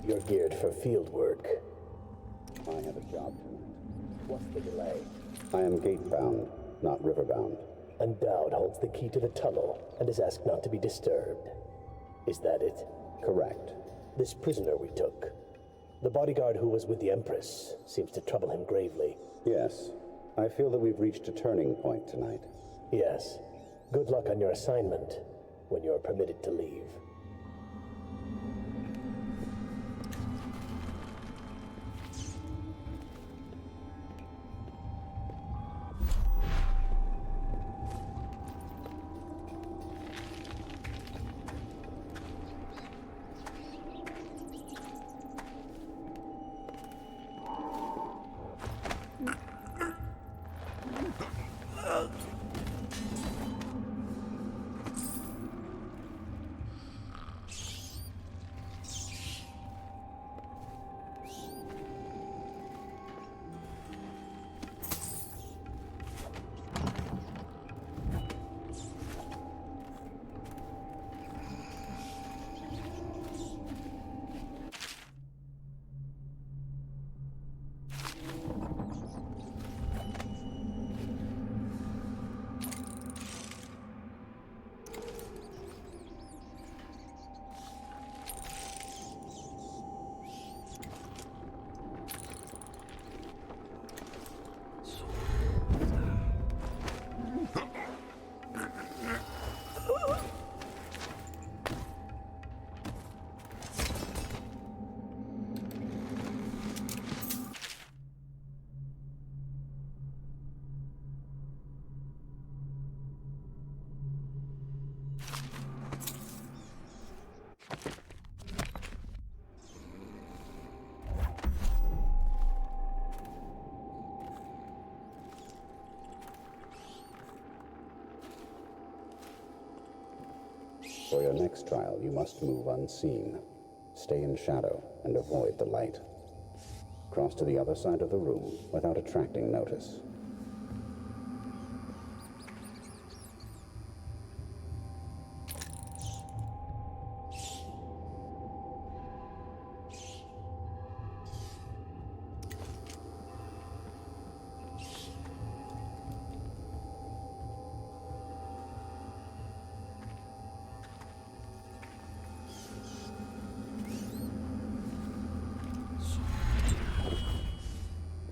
You're geared for field work. I have a job tonight. What's the delay? I am gate-bound, not river-bound. And Dowd holds the key to the tunnel and is asked not to be disturbed. Is that it? Correct. This prisoner we took, the bodyguard who was with the Empress, seems to trouble him gravely. Yes. I feel that we've reached a turning point tonight. Yes. Good luck on your assignment when you're permitted to leave. For your next trial, you must move unseen. Stay in shadow and avoid the light. Cross to the other side of the room without attracting notice.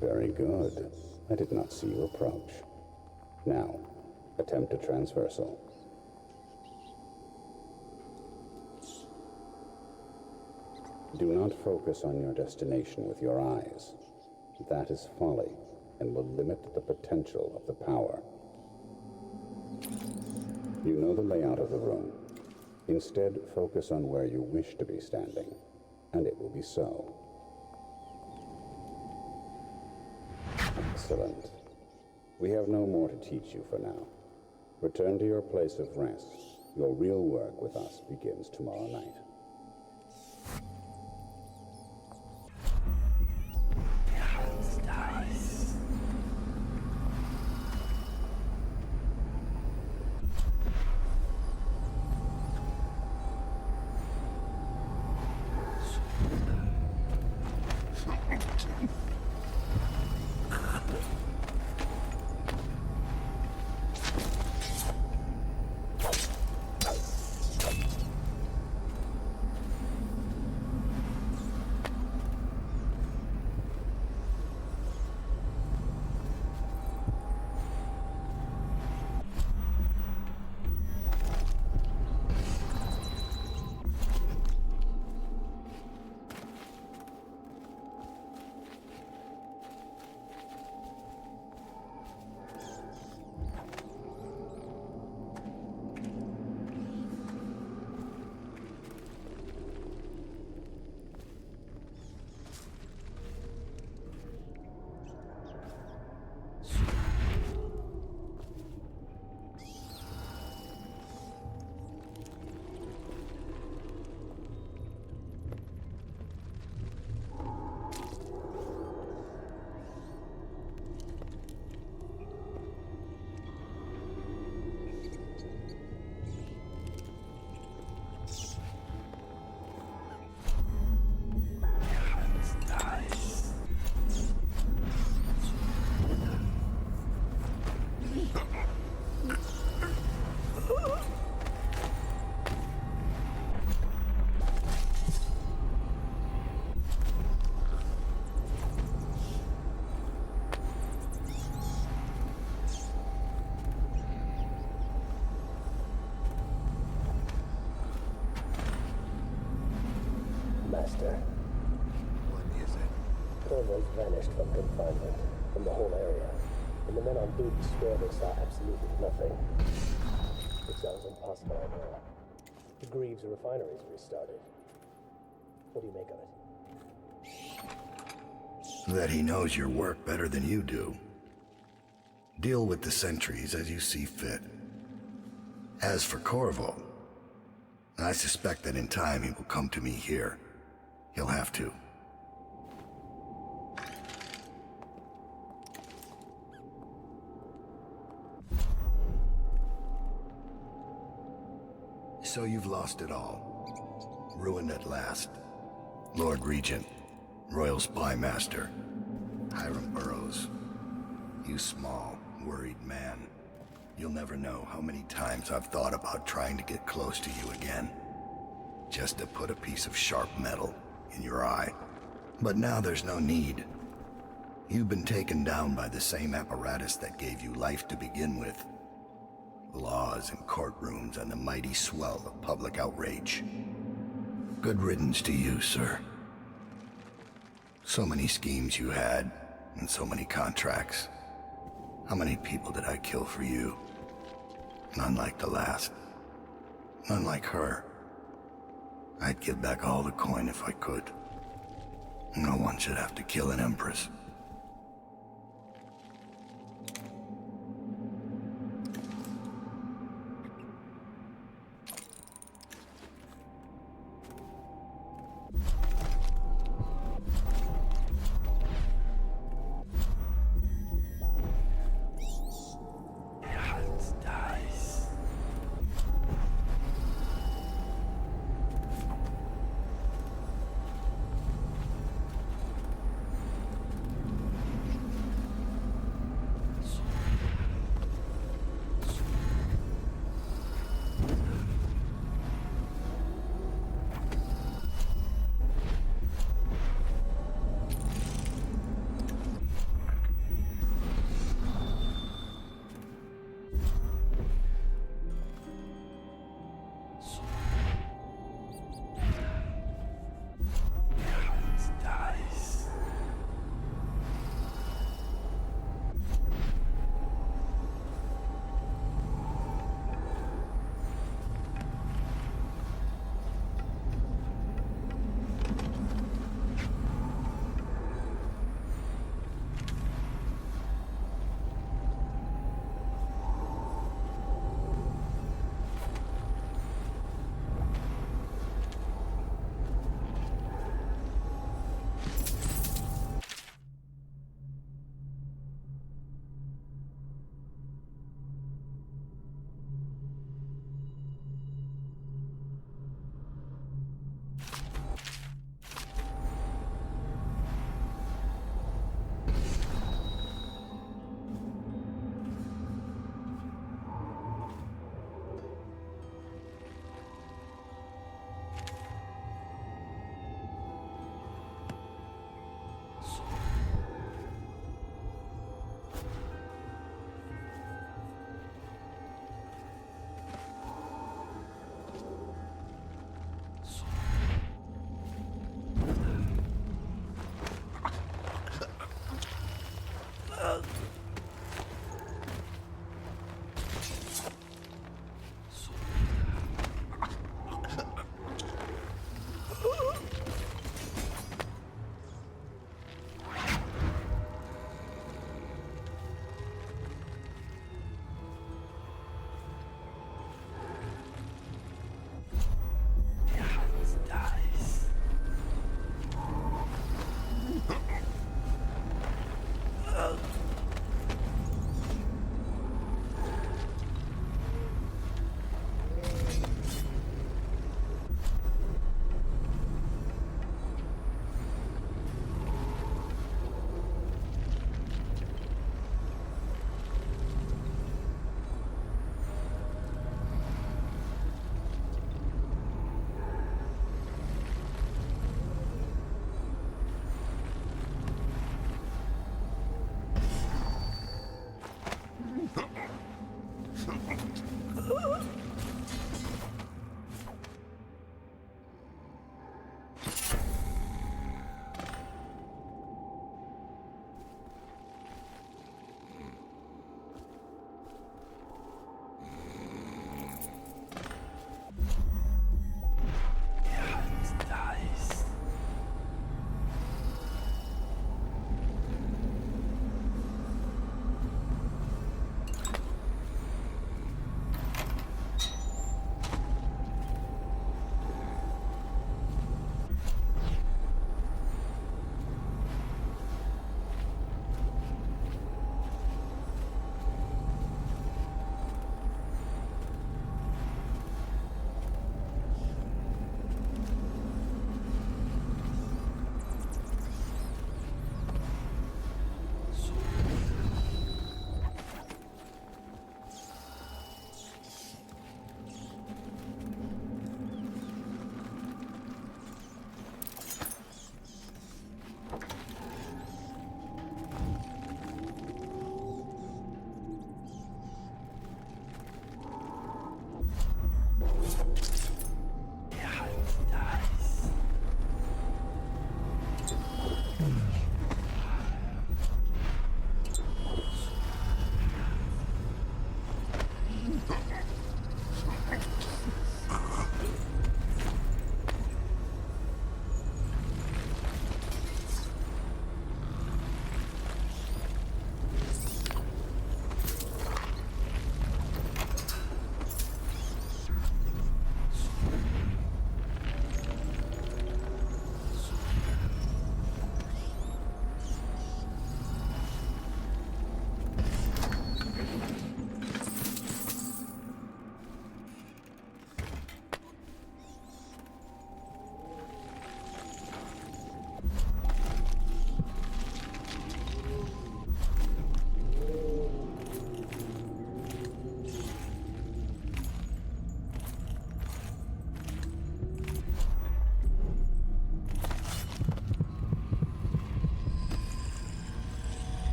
Very good. I did not see you approach. Now, attempt a transversal. Do not focus on your destination with your eyes. That is folly and will limit the potential of the power. You know the layout of the room. Instead, focus on where you wish to be standing, and it will be so. Excellent. We have no more to teach you for now. Return to your place of rest. Your real work with us begins tomorrow night. Master. What is it? Corvo's vanished from confinement, from the whole area, and the men on duty swear they saw absolutely nothing. It sounds impossible, I know. The Greaves refinery's restarted. What do you make of it? That he knows your work better than you do. Deal with the sentries as you see fit. As for Corvo, I suspect that in time he will come to me here. He'll have to. So you've lost it all. Ruined at last. Lord Regent, Royal Spy Master, Hiram Burroughs. You small, worried man. You'll never know how many times I've thought about trying to get close to you again. Just to put a piece of sharp metal in your eye. But now there's no need. You've been taken down by the same apparatus that gave you life to begin with. Laws and courtrooms and the mighty swell of public outrage. Good riddance to you, sir. So many schemes you had, and so many contracts. How many people did I kill for you? None like the last. None like her. I'd give back all the coin if I could. No one should have to kill an empress.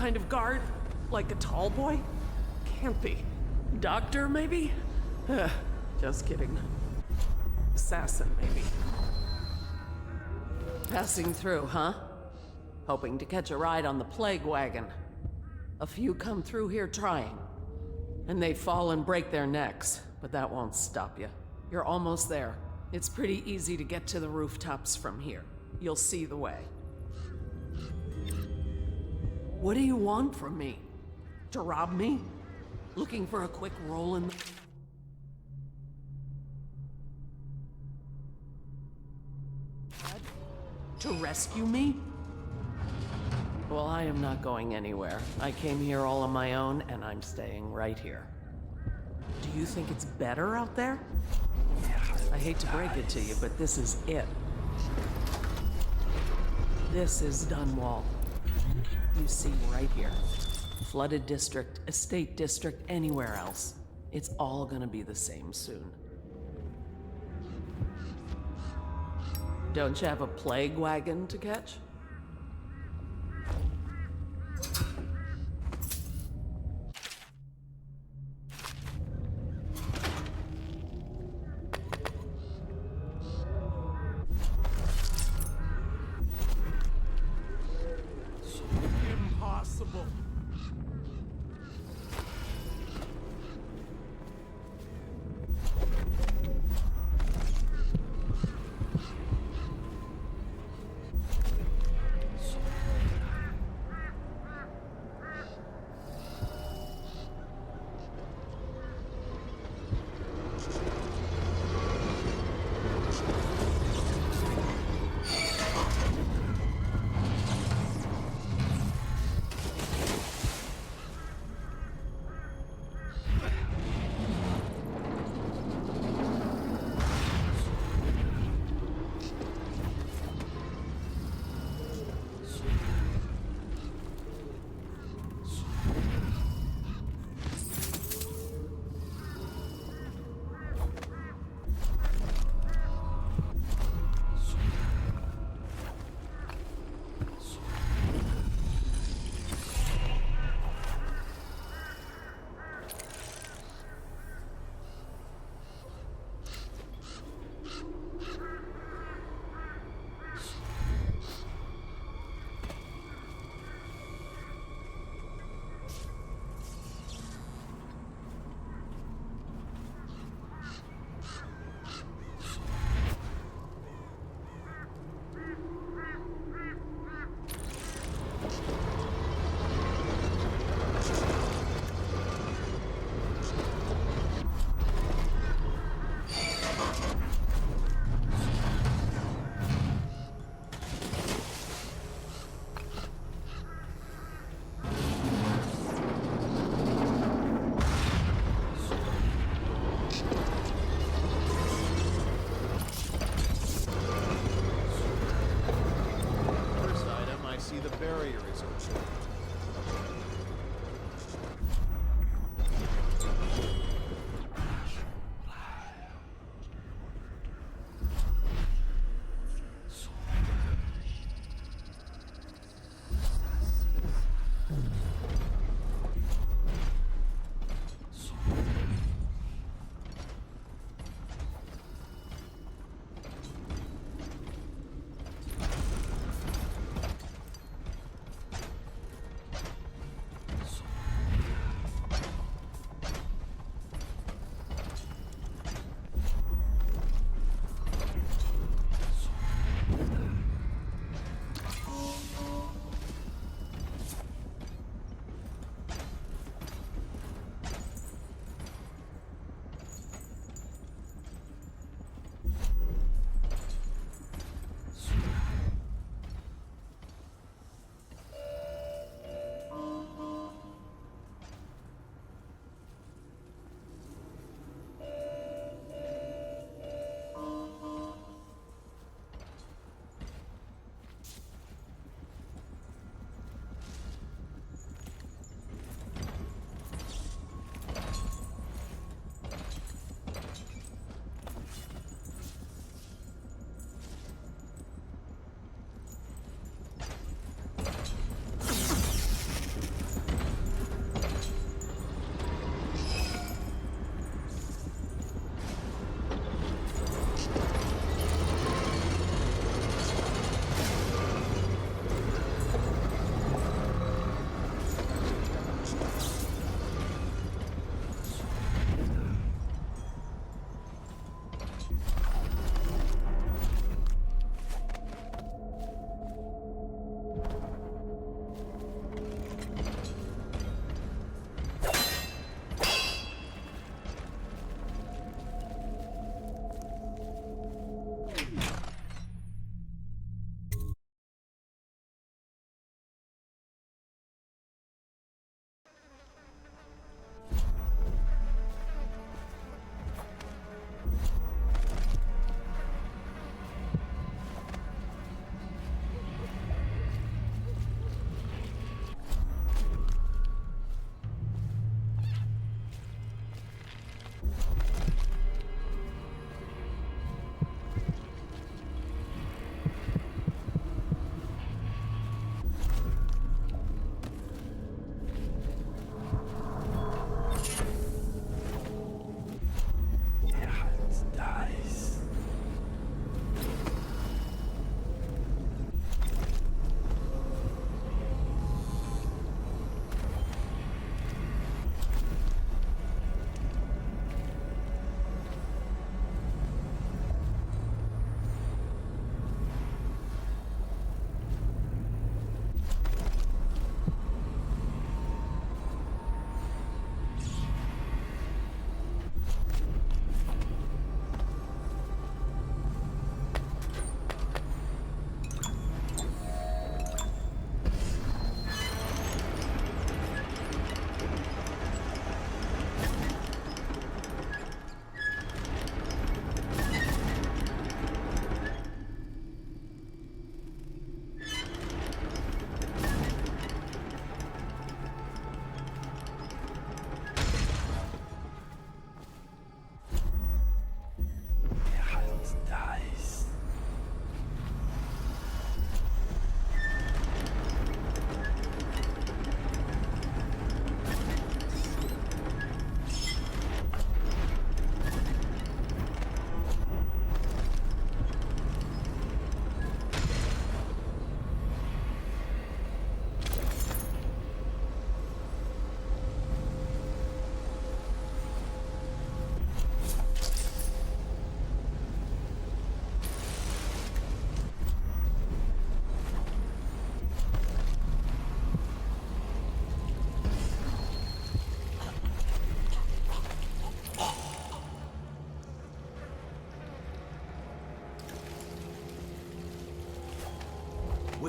kind of guard? Like a tall boy? Can't be. Doctor, maybe? Just kidding. Assassin, maybe. Passing through, huh? Hoping to catch a ride on the plague wagon. A few come through here trying. And they fall and break their necks, but that won't stop you. You're almost there. It's pretty easy to get to the rooftops from here. You'll see the way. What do you want from me? To rob me? Looking for a quick roll in the... To rescue me? Well, I am not going anywhere. I came here all on my own, and I'm staying right here. Do you think it's better out there? I hate to break it to you, but this is it. This is Dunwall. You see right here. Flooded district, estate district, anywhere else. It's all gonna be the same soon. Don't you have a plague wagon to catch? Impossible.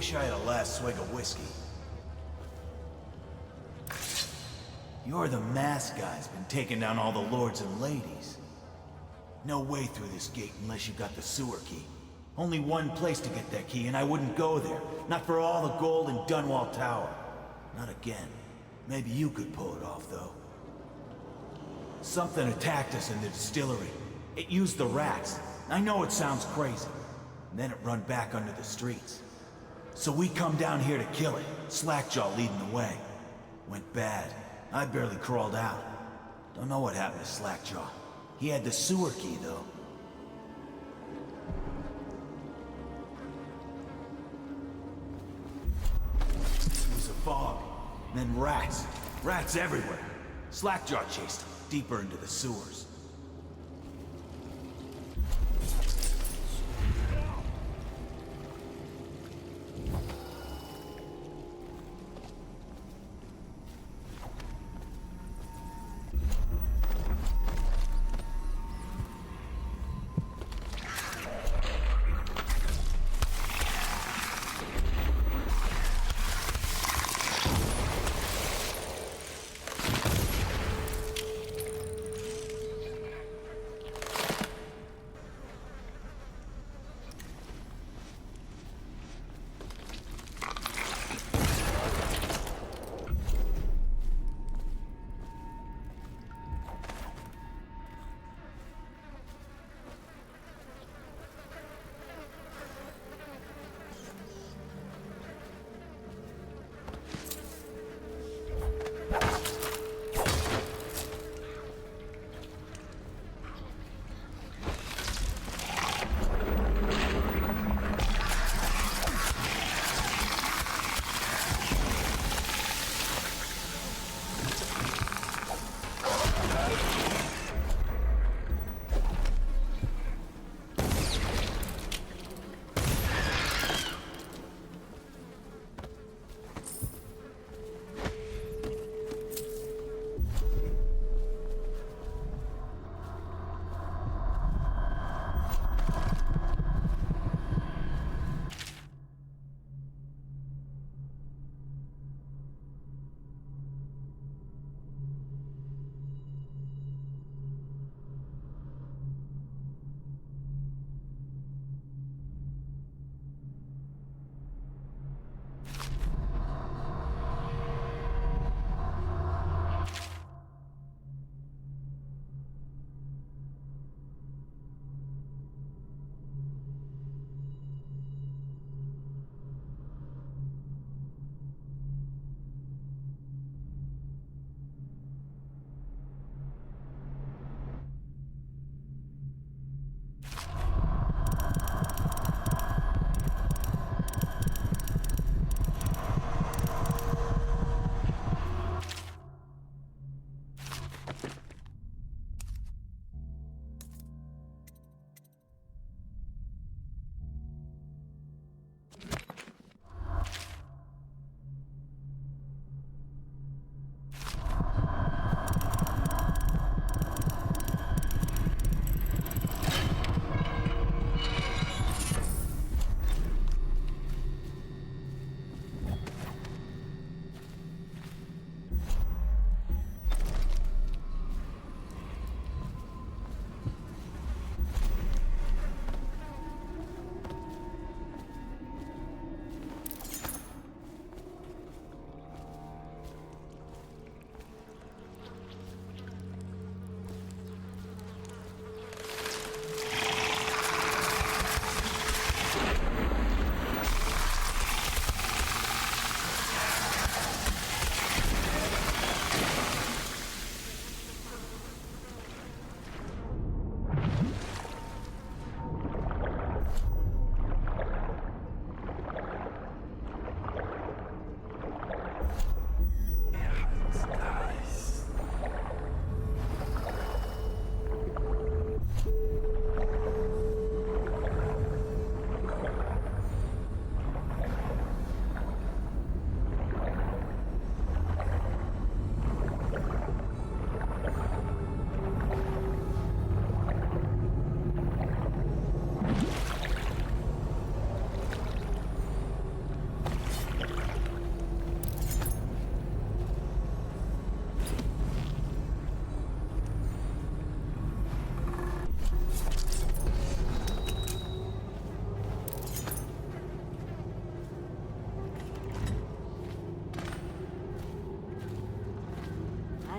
Wish I had a last swig of whiskey. You're the masked guy's been taking down all the lords and ladies. No way through this gate unless you got the sewer key. Only one place to get that key, and I wouldn't go there. Not for all the gold in Dunwall Tower. Not again. Maybe you could pull it off, though. Something attacked us in the distillery. It used the rats. I know it sounds crazy. And then it run back under the streets. So we come down here to kill it. Slackjaw leading the way. Went bad. I barely crawled out. Don't know what happened to Slackjaw. He had the sewer key, though. It was a fog. And then rats. Rats everywhere. Slackjaw chased him deeper into the sewers.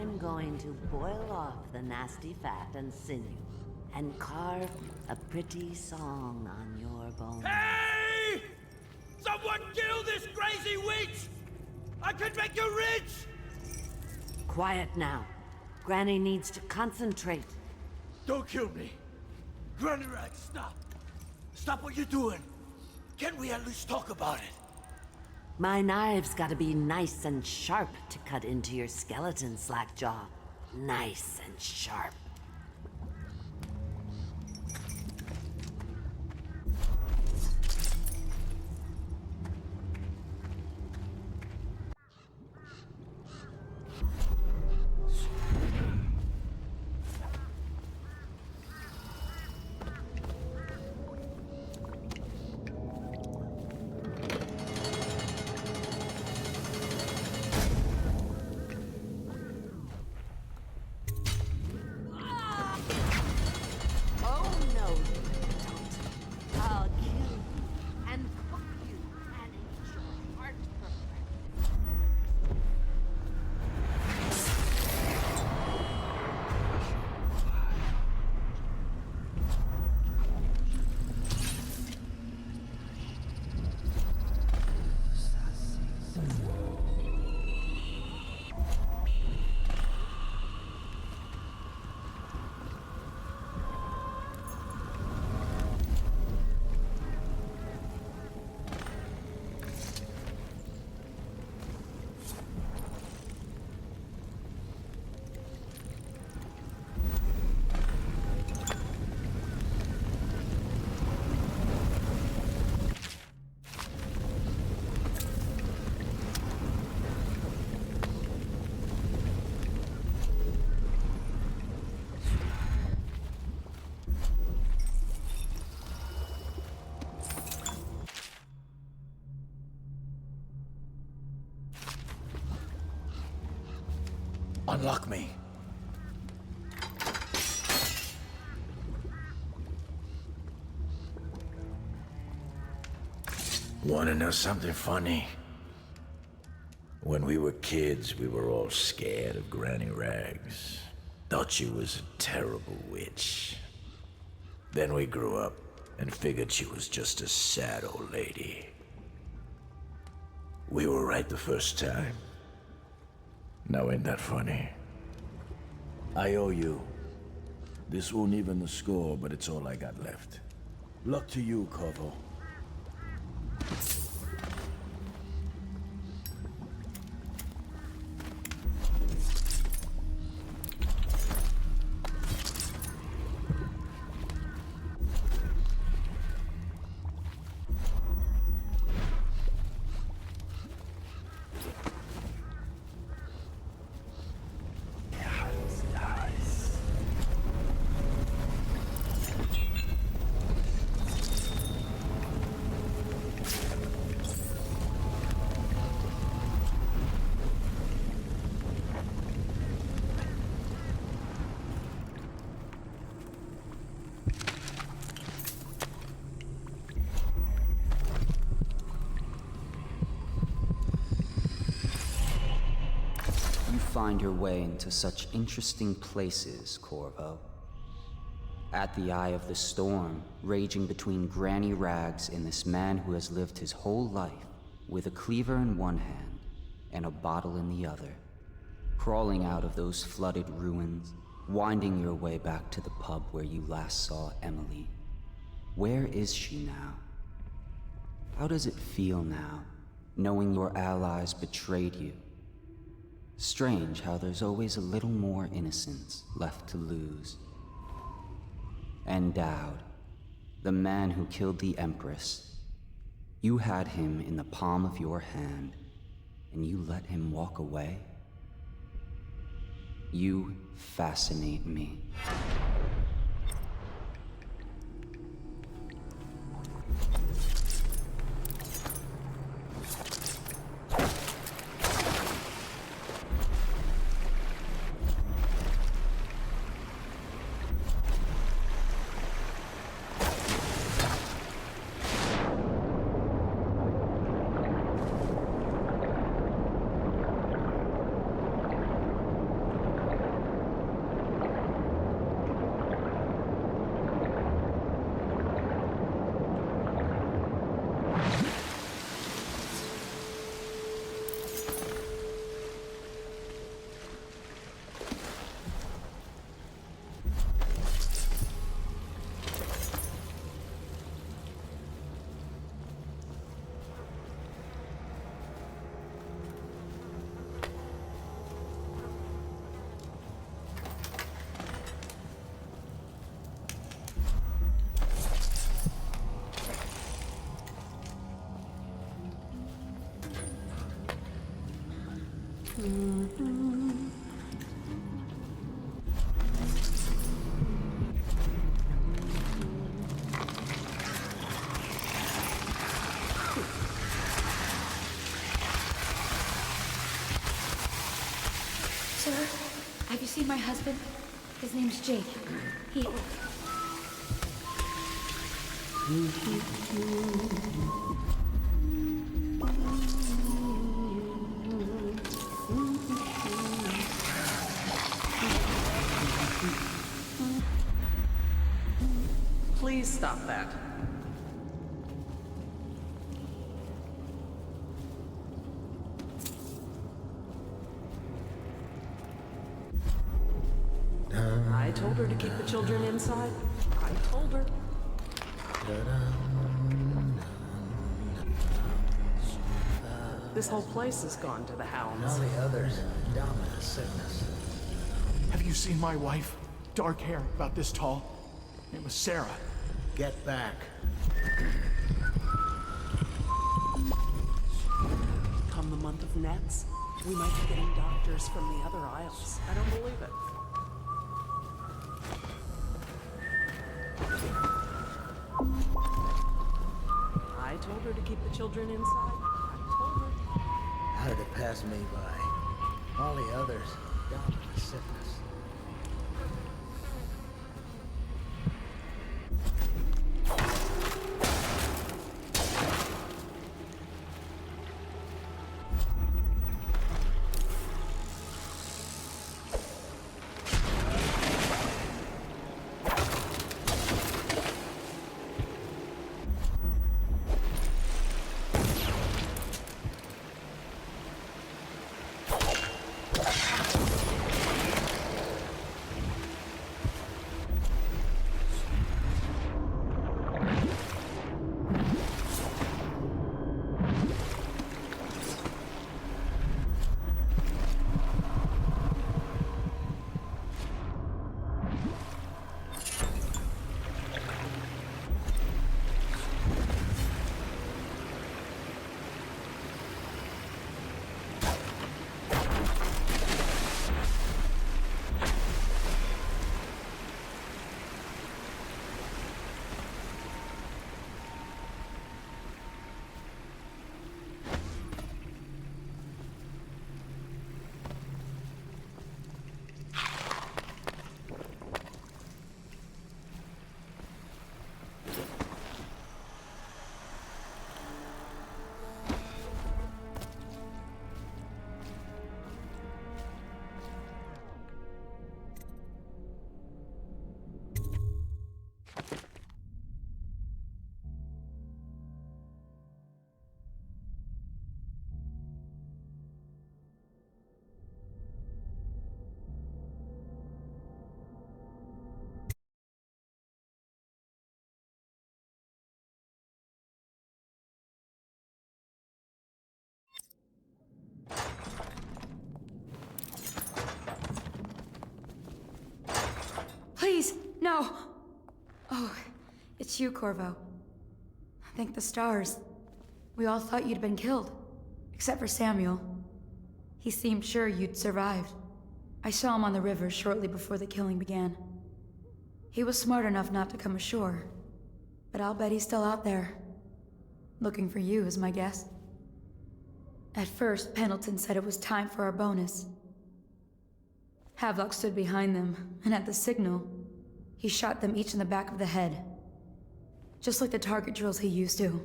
I'm going to boil off the nasty fat and sinew and carve a pretty song on your bones. Hey! Someone kill this crazy witch! I can make you rich! Quiet now. Granny needs to concentrate. Don't kill me. Granny Rag, stop. Stop what you're doing. Can we at least talk about it? My knives gotta be nice and sharp to cut into your skeleton, Slackjaw. Nice and sharp. Unlock me. Wanna know something funny? When we were kids, we were all scared of Granny Rags. Thought she was a terrible witch. Then we grew up and figured she was just a sad old lady. We were right the first time. Now ain't that funny? I owe you. This won't even the score, but it's all I got left. Luck to you, Corvo. Find your way into such interesting places, Corvo. At the eye of the storm, raging between Granny Rags and this man who has lived his whole life with a cleaver in one hand and a bottle in the other, crawling out of those flooded ruins, winding your way back to the pub where you last saw Emily. Where is she now? How does it feel now, knowing your allies betrayed you? Strange how there's always a little more innocence left to lose. And Dowd, the man who killed the Empress, you had him in the palm of your hand, and you let him walk away? You fascinate me. Sir, have you seen my husband? His name's Jake. He... Please stop that. I told her to keep the children inside. I told her. This whole place has gone to the hounds. All the others down with the sickness. Have you seen my wife? Dark hair, about this tall. It was Sarah. Get back. Come the month of nets, we might be getting doctors from the other isles. I don't believe it. I told her to keep the children inside. I told her. How did it pass me by? All the others down with the sickness. Please, no! Oh, it's you, Corvo. Thank the stars. We all thought you'd been killed. Except for Samuel. He seemed sure you'd survived. I saw him on the river shortly before the killing began. He was smart enough not to come ashore. But I'll bet he's still out there. Looking for you, is my guess. At first, Pendleton said it was time for our bonus. Havelock stood behind them, and at the signal, he shot them each in the back of the head. Just like the target drills he used to.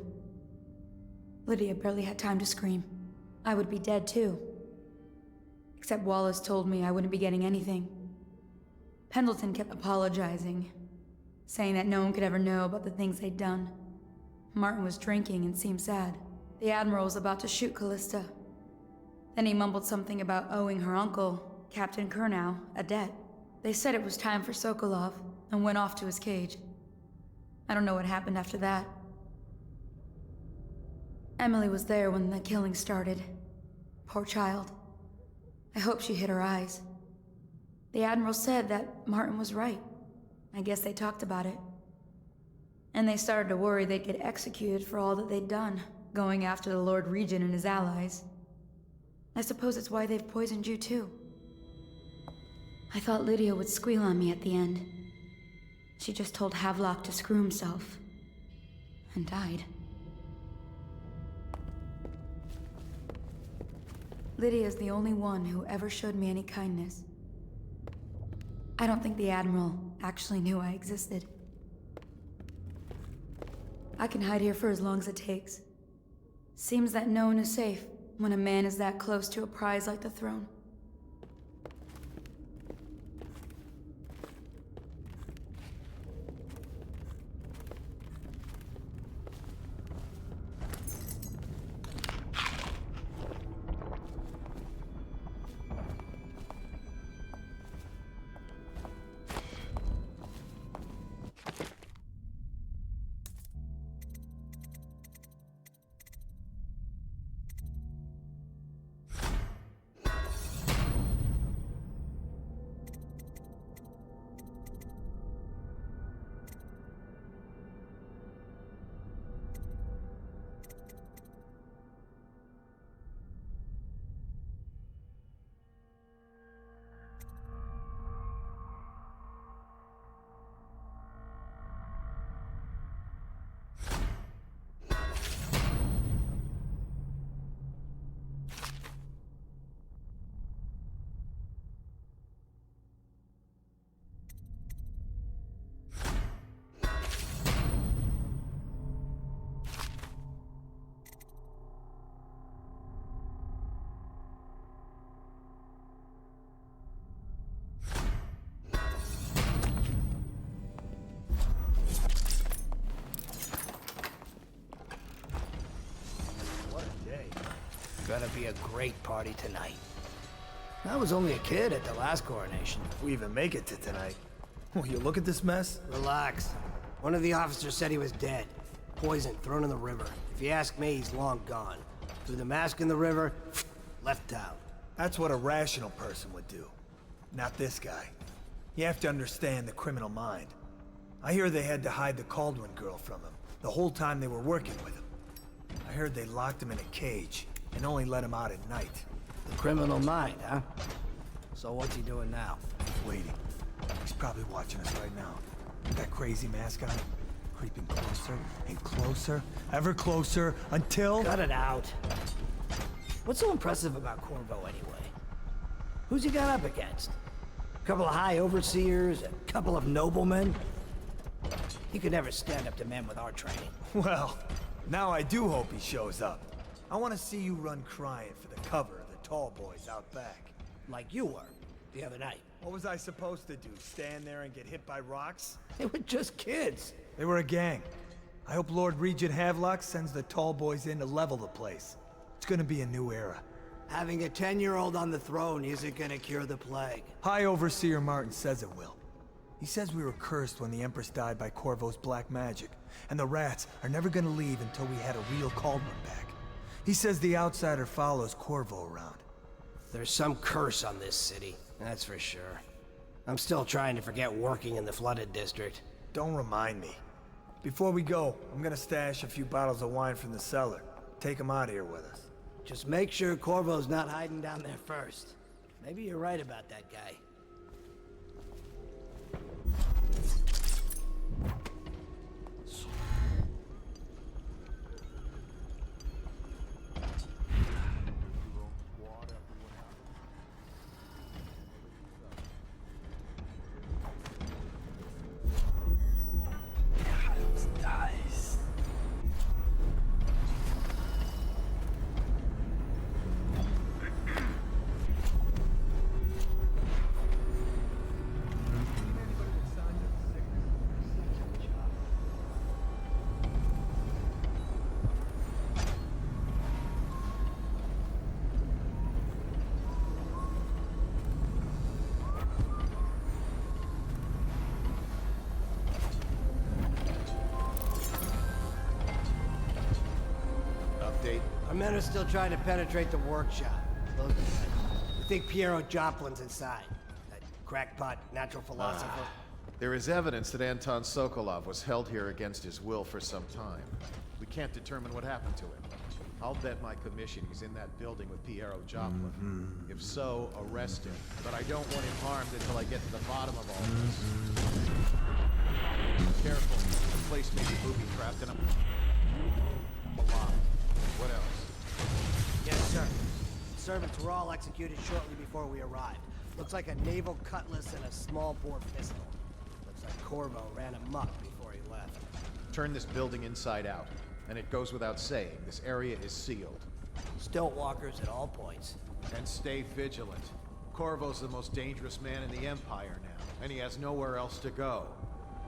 Lydia barely had time to scream. I would be dead too. Except Wallace told me I wouldn't be getting anything. Pendleton kept apologizing, saying that no one could ever know about the things they'd done. Martin was drinking and seemed sad. The Admiral was about to shoot Callista. Then he mumbled something about owing her uncle, Captain Kurnow, a debt. They said it was time for Sokolov, and went off to his cage. I don't know what happened after that. Emily was there when the killing started. Poor child. I hope she hid her eyes. The Admiral said that Martin was right. I guess they talked about it. And they started to worry they'd get executed for all that they'd done, going after the Lord Regent and his allies. I suppose it's why they've poisoned you too. I thought Lydia would squeal on me at the end. She just told Havelock to screw himself. And died. Lydia's the only one who ever showed me any kindness. I don't think the Admiral actually knew I existed. I can hide here for as long as it takes. Seems that no one is safe when a man is that close to a prize like the throne. Gonna be a great party tonight. I was only a kid at the last coronation. If we even make it to tonight. Will you look at this mess? Relax. One of the officers said he was dead. Poisoned, thrown in the river. If you ask me, he's long gone. Threw the mask in the river, left town. That's what a rational person would do. Not this guy. You have to understand the criminal mind. I hear they had to hide the Cauldron girl from him, the whole time they were working with him. I heard they locked him in a cage, and only let him out at night. The criminal mind, huh? So what's he doing now? Waiting. He's probably watching us right now. That crazy mask on him, creeping closer and closer, ever closer, until... Cut it out. What's so impressive about Corvo anyway? Who's he got up against? A couple of high overseers, a couple of noblemen? He could never stand up to men with our training. Well, now I do hope he shows up. I want to see you run crying for the cover of the tall boys out back. Like you were, the other night. What was I supposed to do, stand there and get hit by rocks? They were just kids. They were a gang. I hope Lord Regent Havelock sends the tall boys in to level the place. It's gonna be a new era. Having a 10-year-old on the throne isn't gonna cure the plague. High Overseer Martin says it will. He says we were cursed when the Empress died by Corvo's black magic, and the rats are never gonna leave until we had a real Cauldron back. He says the outsider follows Corvo around. There's some curse on this city, that's for sure. I'm still trying to forget working in the flooded district. Don't remind me. Before we go, I'm gonna stash a few bottles of wine from the cellar. Take them out of here with us. Just make sure Corvo's not hiding down there first. Maybe you're right about that guy. Our men are still trying to penetrate the workshop. Those we think Piero Joplin's inside. That crackpot natural philosopher. There is evidence that Anton Sokolov was held here against his will for some time. We can't determine what happened to him. I'll bet my commission he's in that building with Piero Joplin. If so, arrest him. But I don't want him harmed until I get to the bottom of all this. Careful. The place may be booby-trapped and I'm alive. What else? Yes, sir. Servants were all executed shortly before we arrived. Looks like a naval cutlass and a small-bore pistol. Looks like Corvo ran amok before he left. Turn this building inside out. And it goes without saying, this area is sealed. Stilt walkers at all points. And stay vigilant. Corvo's the most dangerous man in the Empire now, and he has nowhere else to go.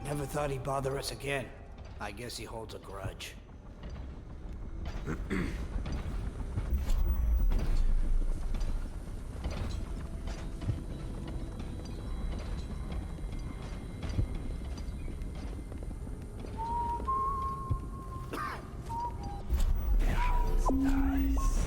Never thought he'd bother us again. I guess he holds a grudge. Nice.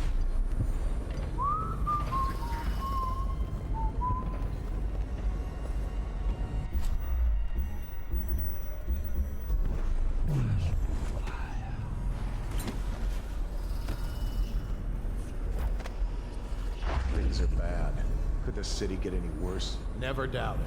Things are bad. Could the city get any worse? Never doubt it.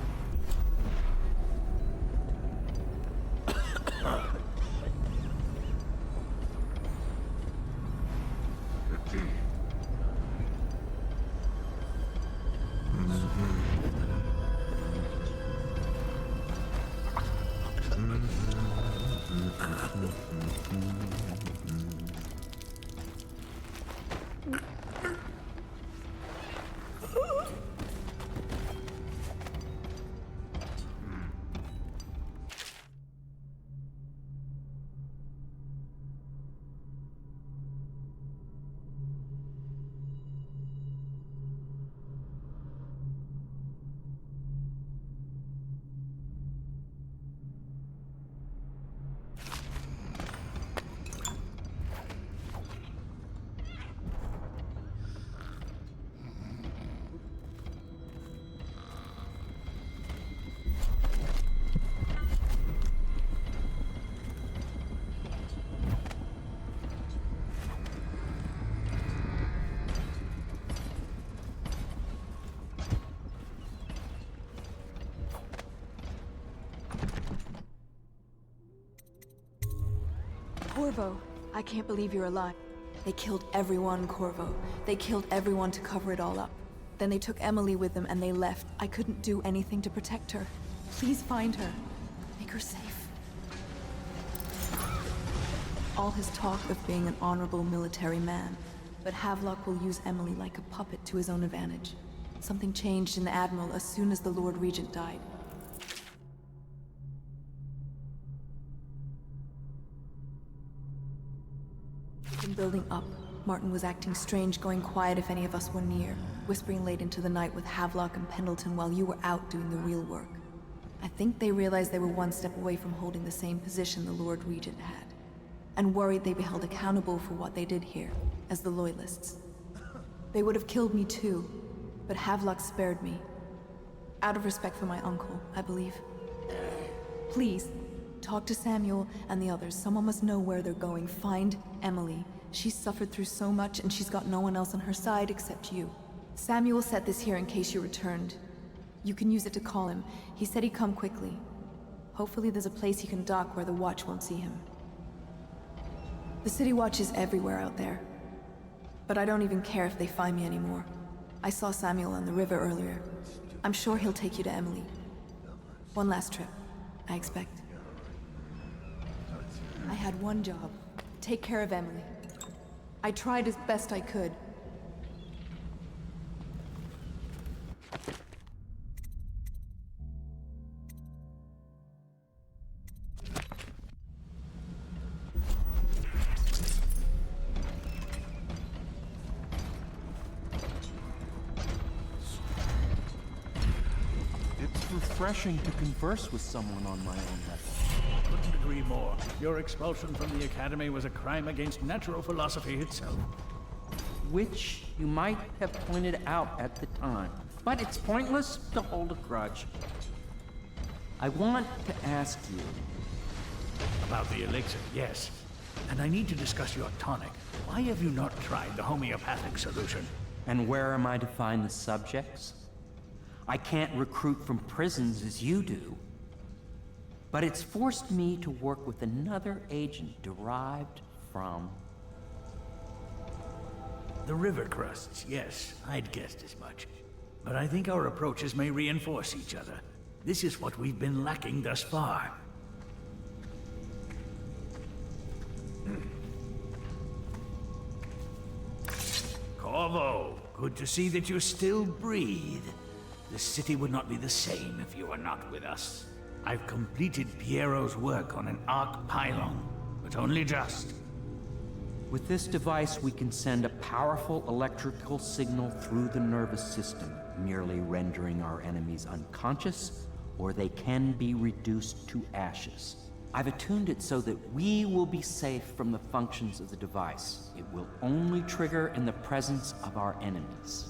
Corvo, I can't believe you're alive. They killed everyone, Corvo. They killed everyone to cover it all up. Then they took Emily with them and they left. I couldn't do anything to protect her. Please find her. Make her safe. All his talk of being an honorable military man, but Havelock will use Emily like a puppet to his own advantage. Something changed in the Admiral as soon as the Lord Regent died. From building up, Martin was acting strange, going quiet if any of us were near, whispering late into the night with Havelock and Pendleton while you were out doing the real work. I think they realized they were one step away from holding the same position the Lord Regent had, and worried they'd be held accountable for what they did here, as the Loyalists. They would have killed me too, but Havelock spared me. Out of respect for my uncle, I believe. Please, talk to Samuel and the others. Someone must know where they're going. Find Emily. She's suffered through so much and she's got no one else on her side except you. Samuel set this here in case you returned. You can use it to call him. He said he'd come quickly. Hopefully there's a place he can dock where the Watch won't see him. The City Watch is everywhere out there. But I don't even care if they find me anymore. I saw Samuel on the river earlier. I'm sure he'll take you to Emily. One last trip, I expect. I had one job. Take care of Emily. I tried as best I could. It's refreshing to converse with someone on my own level. Couldn't agree more. Your expulsion from the Academy was a crime against natural philosophy itself. Which you might have pointed out at the time. But it's pointless to hold a grudge. I want to ask you... About the elixir, yes. And I need to discuss your tonic. Why have you not tried the homeopathic solution? And where am I to find the subjects? I can't recruit from prisons as you do. But it's forced me to work with another agent derived from... The river crusts, yes, I'd guessed as much. But I think our approaches may reinforce each other. This is what we've been lacking thus far. Corvo, good to see that you still breathe. The city would not be the same if you were not with us. I've completed Piero's work on an arc pylon, but only just. With this device, we can send a powerful electrical signal through the nervous system, merely rendering our enemies unconscious, or they can be reduced to ashes. I've attuned it so that we will be safe from the functions of the device. It will only trigger in the presence of our enemies.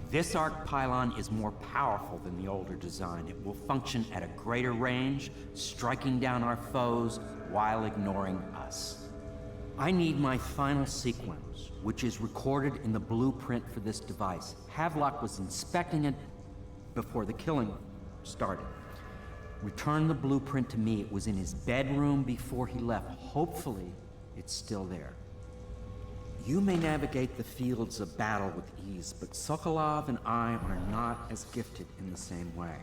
This arc pylon is more powerful than the older design. It will function at a greater range, striking down our foes while ignoring us. I need my final sequence, which is recorded in the blueprint for this device. Havelock was inspecting it before the killing started. Return the blueprint to me. It was in his bedroom before he left. Hopefully, it's still there. You may navigate the fields of battle with ease, but Sokolov and I are not as gifted in the same way.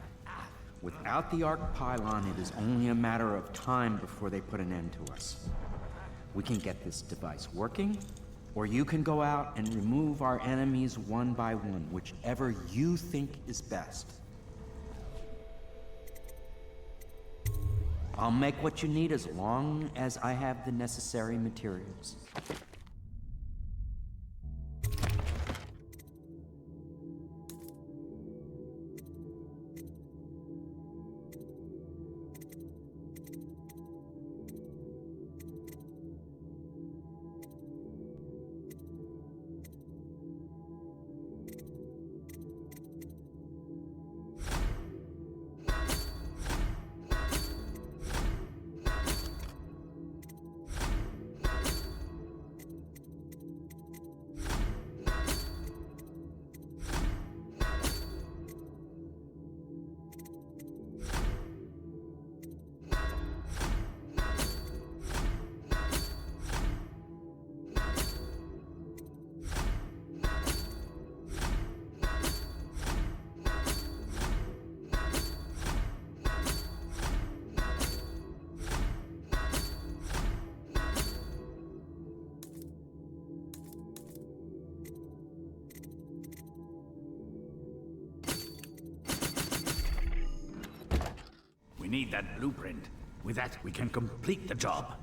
Without the arc pylon, it is only a matter of time before they put an end to us. We can get this device working, or you can go out and remove our enemies one by one, whichever you think is best. I'll make what you need as long as I have the necessary materials. We need that blueprint. With that, we can complete the job.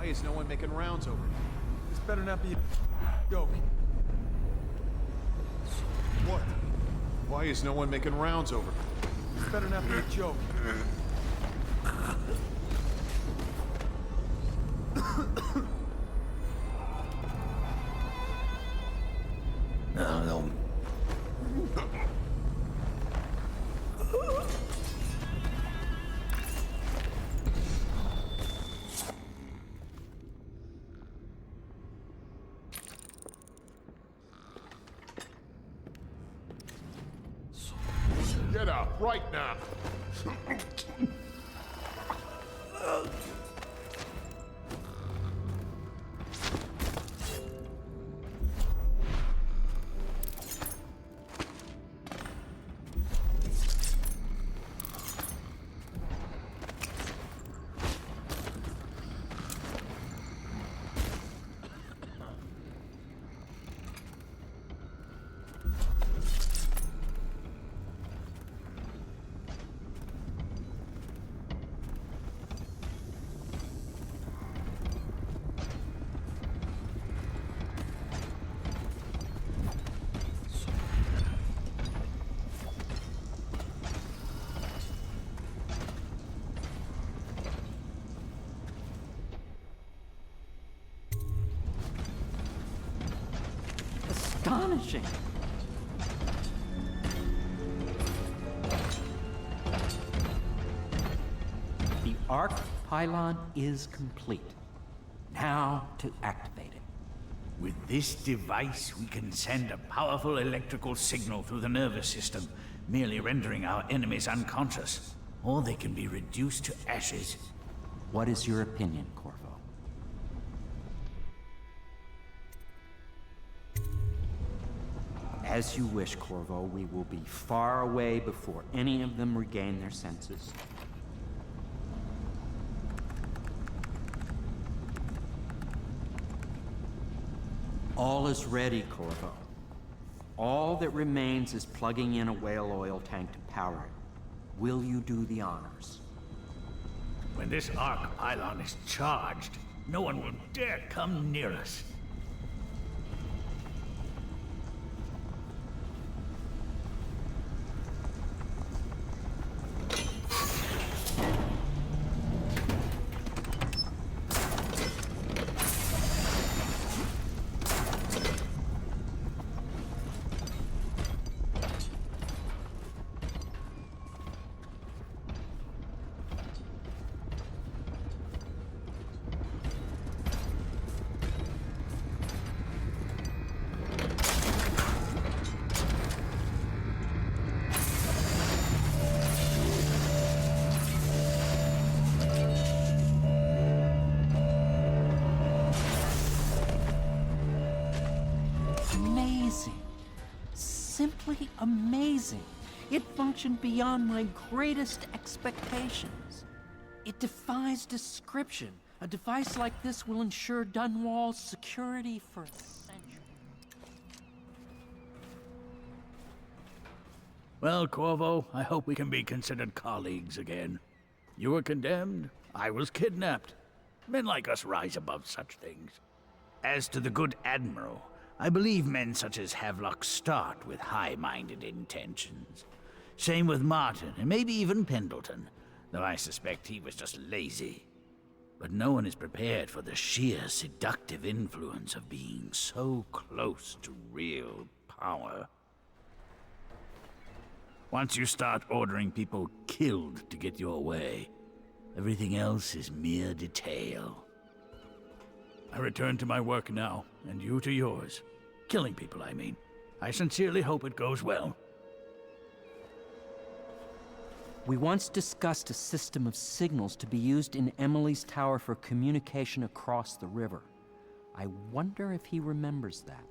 Why is no one making rounds over here? This better not be a joke. What? Why is no one making rounds over here? This better not be a joke. No. Get up, right now! astonishing. The arc pylon is complete. Now to activate it. With this device, we can send a powerful electrical signal through the nervous system, merely rendering our enemies unconscious. Or they can be reduced to ashes. What is your opinion, Corvo? As you wish, Corvo. We will be far away before any of them regain their senses. All is ready, Corvo. All that remains is plugging in a whale oil tank to power it. Will you do the honors? When this arc pylon is charged, no one will dare come near us. Amazing. Simply amazing. It functioned beyond my greatest expectations. It defies description. A device like this will ensure Dunwall's security for a century. Well, Corvo, I hope we can be considered colleagues again. You were condemned, I was kidnapped. Men like us rise above such things. As to the good Admiral, I believe men such as Havelock start with high-minded intentions. Same with Martin, and maybe even Pendleton, though I suspect he was just lazy. But no one is prepared for the sheer seductive influence of being so close to real power. Once you start ordering people killed to get your way, everything else is mere detail. I return to my work now, and you to yours. Killing people, I mean. I sincerely hope it goes well. We once discussed a system of signals to be used in Emily's tower for communication across the river. I wonder if he remembers that.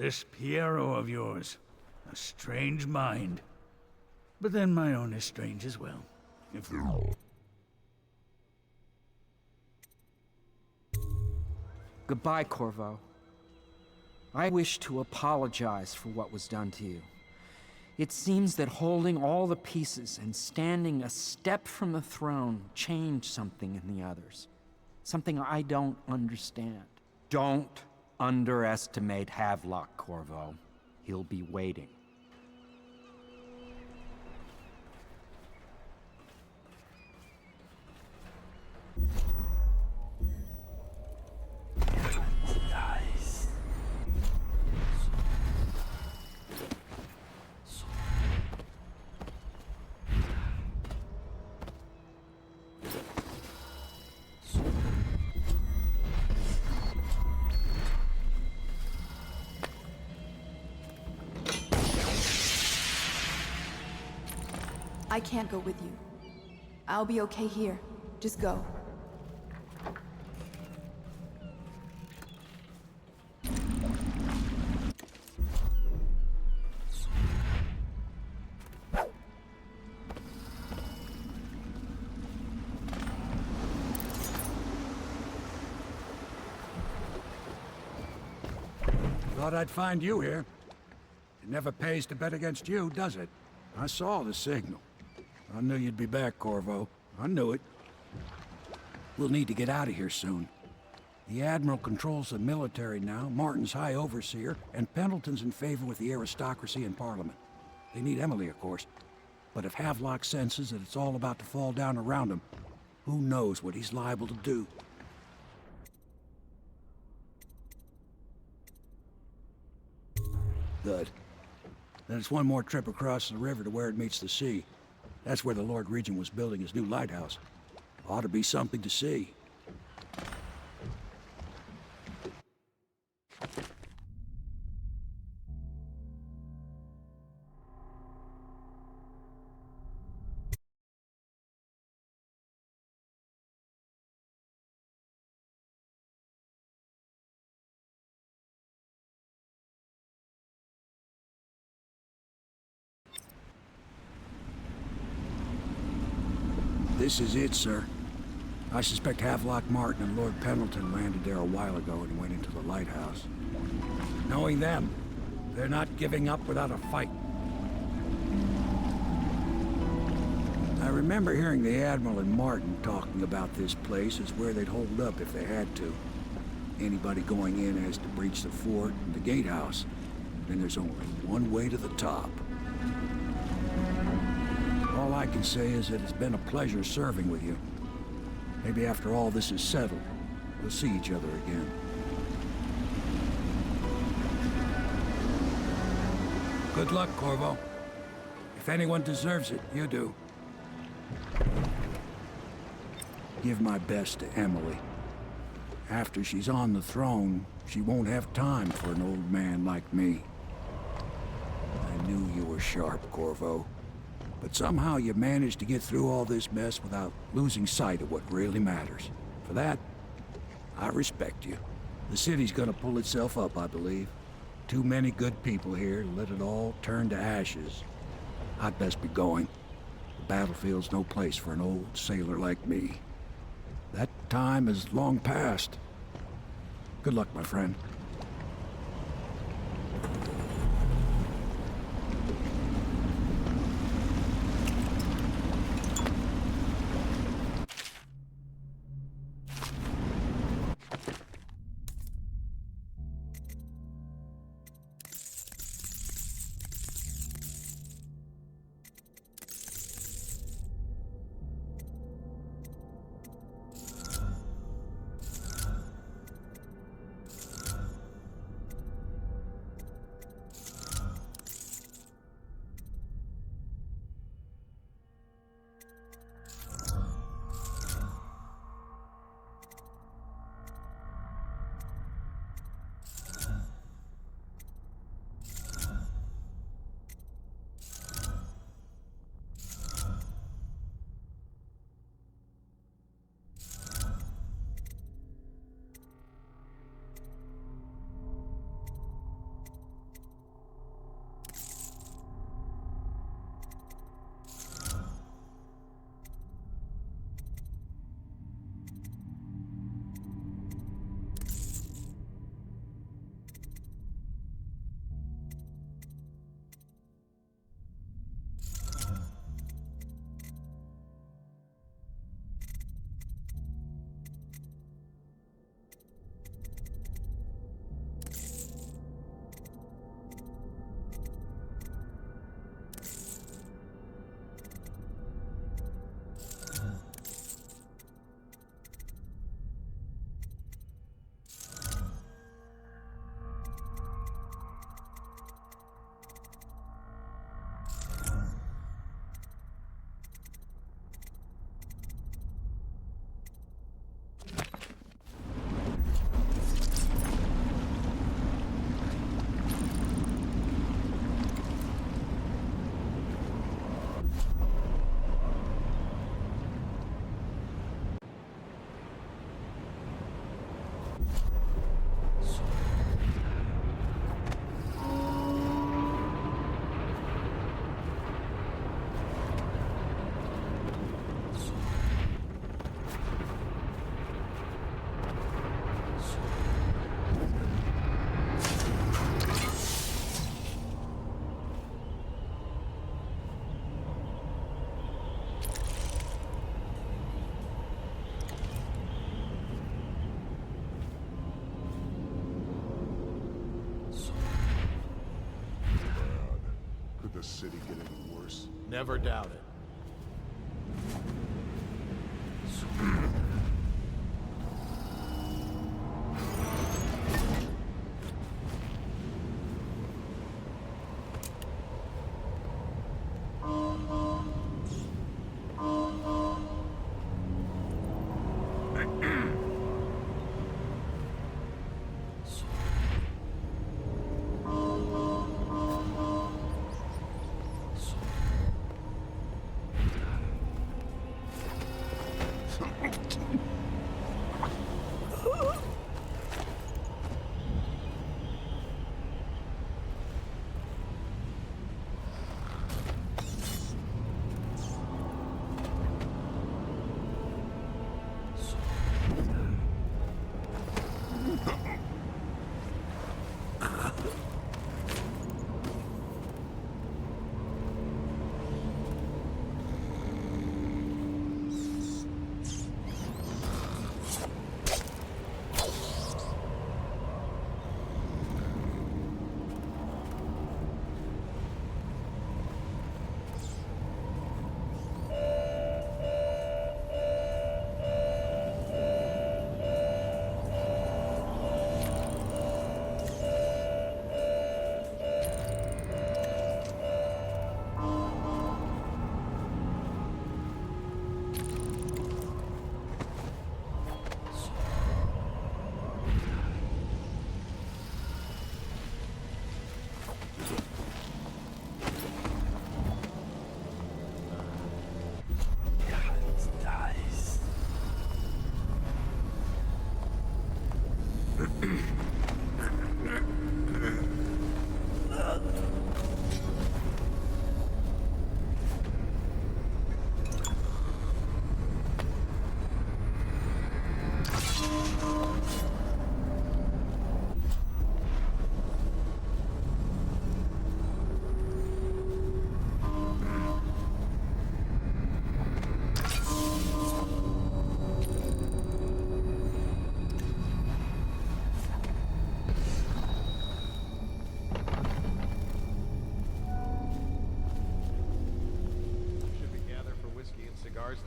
This Piero of yours, a strange mind. But then my own is strange as well. If they're... Goodbye, Corvo. I wish to apologize for what was done to you. It seems that holding all the pieces and standing a step from the throne changed something in the others. Something I don't understand. Don't underestimate Havelock, Corvo. He'll be waiting. I can't go with you. I'll be okay here. Just go. Thought I'd find you here. It never pays to bet against you, does it? I saw the signal. I knew you'd be back, Corvo. I knew it. We'll need to get out of here soon. The Admiral controls the military now, Martin's High Overseer, and Pendleton's in favor with the aristocracy and Parliament. They need Emily, of course. But if Havelock senses that it's all about to fall down around him, who knows what he's liable to do? Good. Then it's one more trip across the river to where it meets the sea. That's where the Lord Regent was building his new lighthouse. Ought to be something to see. This is it, sir. I suspect Havelock Martin and Lord Pendleton landed there a while ago and went into the lighthouse. Knowing them, they're not giving up without a fight. I remember hearing the Admiral and Martin talking about this place as where they'd hold up if they had to. Anybody going in has to breach the fort and the gatehouse. Then there's only one way to the top. All I can say is that it's been a pleasure serving with you. Maybe after all this is settled, we'll see each other again. Good luck, Corvo. If anyone deserves it, you do. Give my best to Emily. After she's on the throne, she won't have time for an old man like me. I knew you were sharp, Corvo. But somehow you managed to get through all this mess without losing sight of what really matters. For that, I respect you. The city's gonna pull itself up, I believe. Too many good people here to let it all turn to ashes. I'd best be going. The battlefield's no place for an old sailor like me. That time is long past. Good luck, my friend. city get any worse? Never doubt it.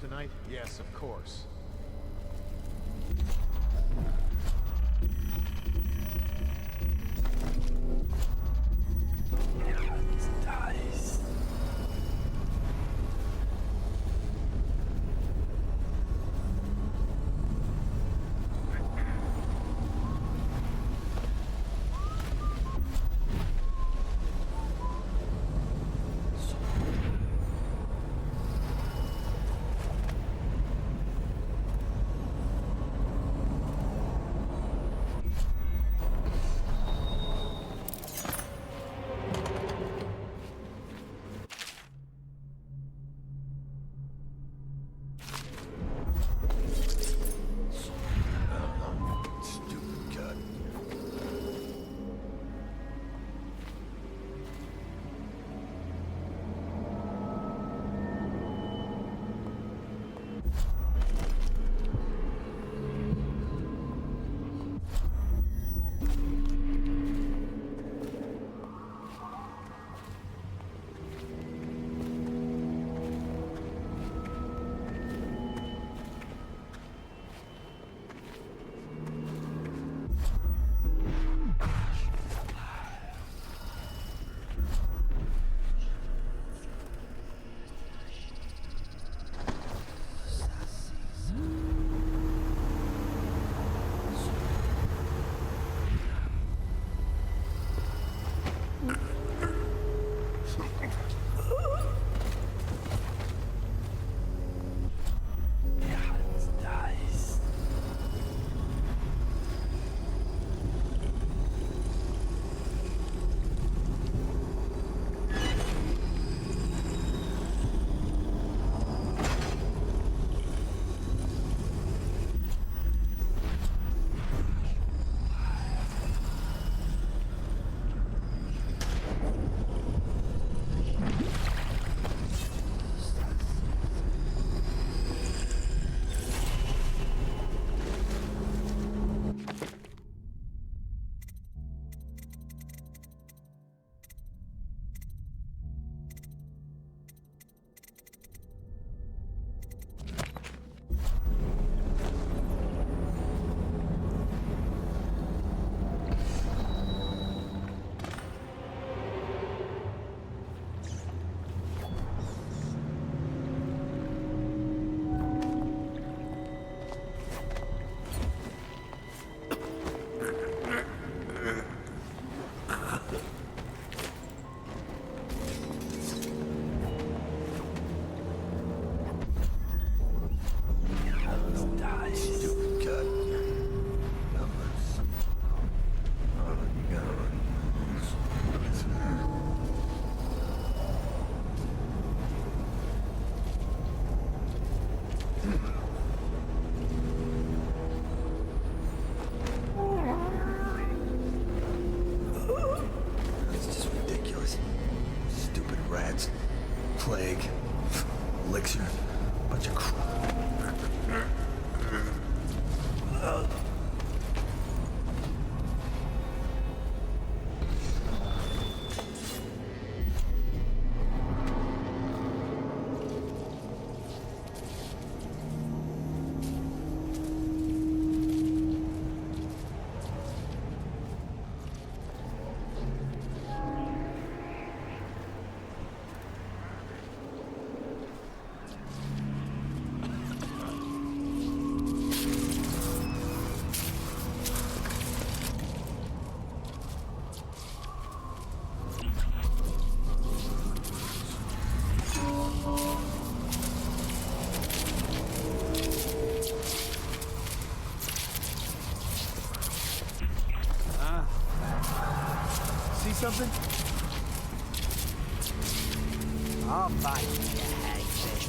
Tonight? Yes, of course. elixir. Bunch of crap. Something? I'll fight you, hagfish.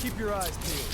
Keep your eyes peeled.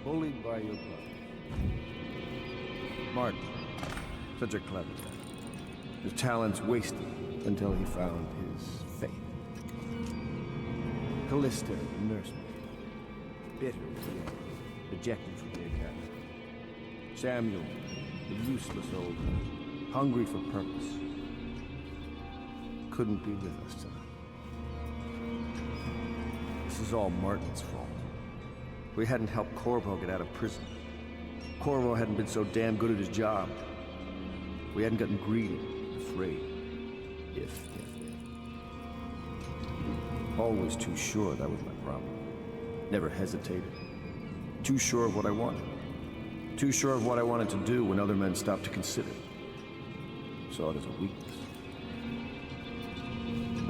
Bullied by your brother. Martin, such a clever guy. His talents wasted until he found his faith. Callista, the nursemaid. Bitter at the end, rejected from the academy. Samuel, the useless old man, hungry for purpose. Couldn't be with us tonight. This is all Martin's fault. We hadn't helped Corvo get out of prison. Corvo hadn't been so damn good at his job. We hadn't gotten greedy, afraid. If. Always too sure that was my problem. Never hesitated. Too sure of what I wanted. Too sure of what I wanted to do when other men stopped to consider. Saw it as a weakness.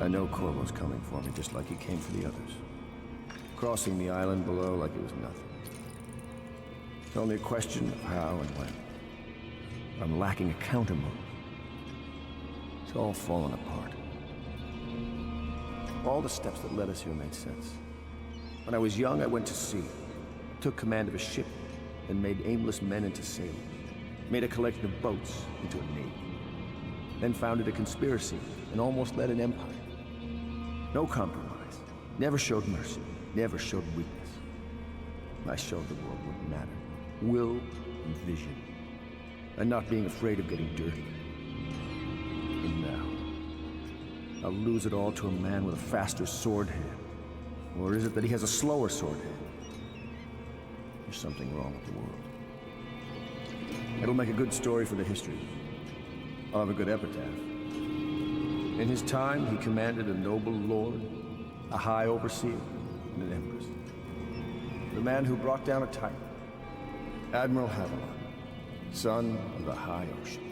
I know Corvo's coming for me just like he came for the others. Crossing the island below like it was nothing. It's only a question of how and when. I'm lacking a countermove. It's all fallen apart. All the steps that led us here made sense. When I was young, I went to sea, took command of a ship, and made aimless men into sailors. Made a collection of boats into a navy. Then founded a conspiracy and almost led an empire. No compromise. Never showed mercy. Never showed weakness. I showed the world what mattered. Will and vision. And not being afraid of getting dirty. And now, I'll lose it all to a man with a faster sword hand. Or is it that he has a slower sword hand? There's something wrong with the world. It'll make a good story for the history. I'll have a good epitaph. In his time, he commanded a noble lord, a high overseer, and an empress. The man who brought down a tyrant, Admiral Havelock, son of the High Ocean.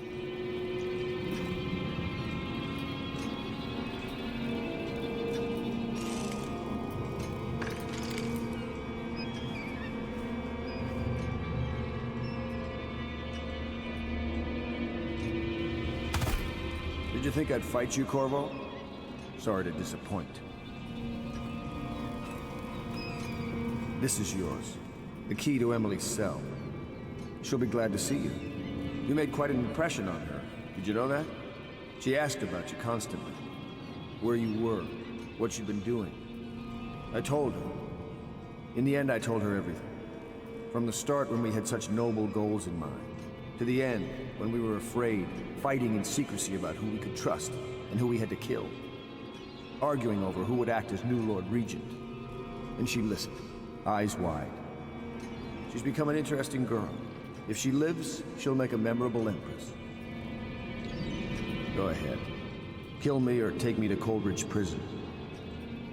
Did you think I'd fight you, Corvo? Sorry to disappoint. This is yours. The key to Emily's cell. She'll be glad to see you. You made quite an impression on her. Did you know that? She asked about you constantly. Where you were, what you'd been doing. I told her. In the end, I told her everything. From the start, when we had such noble goals in mind, to the end, when we were afraid, fighting in secrecy about who we could trust and who we had to kill. Arguing over who would act as new Lord Regent. And she listened, eyes wide. She's become an interesting girl. If she lives, she'll make a memorable empress. Go ahead. Kill me or take me to Coldridge Prison.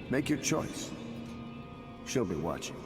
Make your choice. She'll be watching.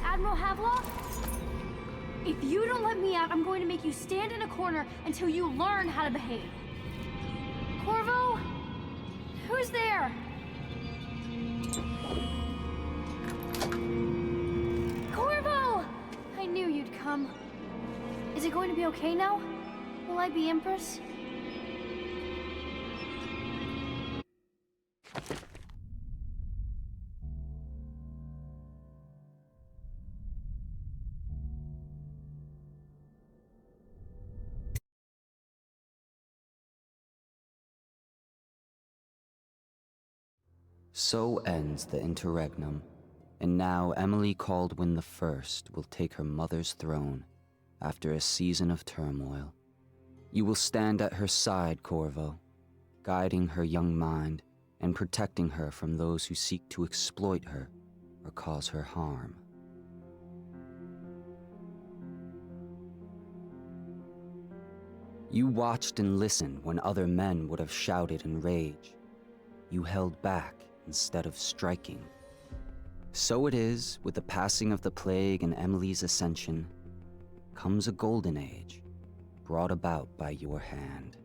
Admiral Havelock? If you don't let me out, I'm going to make you stand in a corner until you learn how to behave. Corvo? Who's there? Corvo! I knew you'd come. Is it going to be okay now? Will I be Empress? So ends the interregnum, and now Emily Caldwin I will take her mother's throne after a season of turmoil. You will stand at her side, Corvo, guiding her young mind and protecting her from those who seek to exploit her or cause her harm. You watched and listened when other men would have shouted in rage. You held back instead of striking. So it is with the passing of the plague and Emily's ascension. comes a golden age, brought about by your hand.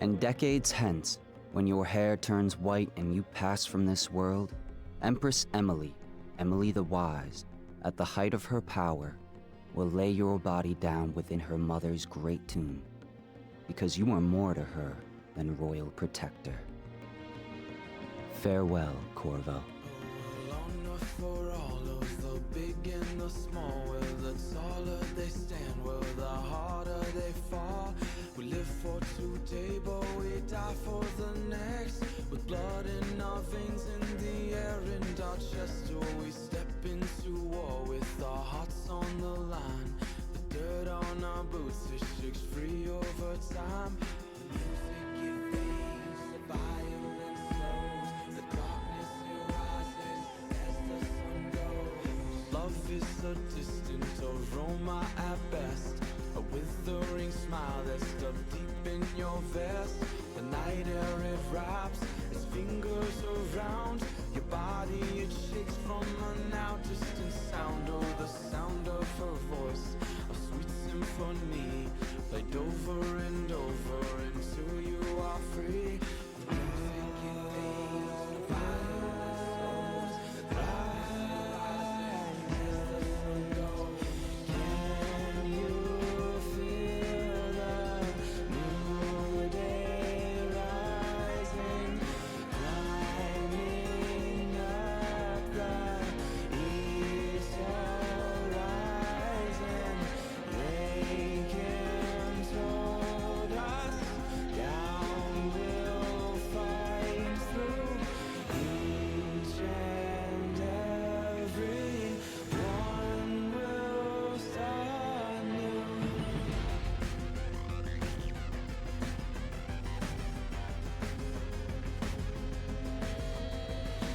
And decades hence, when your hair turns white and you pass from this world, Empress Emily, Emily the Wise, at the height of her power, will lay your body down within her mother's great tomb, because you are more to her than royal protector. Farewell, Corvo. For all of the big and the small, well, the taller they stand, well, the harder they fall. We live for today, but we die for the next. With blood in our veins, in the air, and our chest, oh, we step into war with our hearts on the line. The dirt on our boots, it shakes free over time. The music, it fades, the violence slows, the darkness, it rises as the sun goes. Love is a distant aroma at best, a withering smile that's stuck deep in your vest. The night air, it wraps its fingers around your body, it shakes from a now distant sound. Oh, the sound of her voice, a sweet symphony, played over and over until you are free. The music, it fades, the violence slows, the rise as the sun goes. Can you feel the new day rising, climbing up the east horizon? Lincoln told us, down we'll fight through each and every one will start new.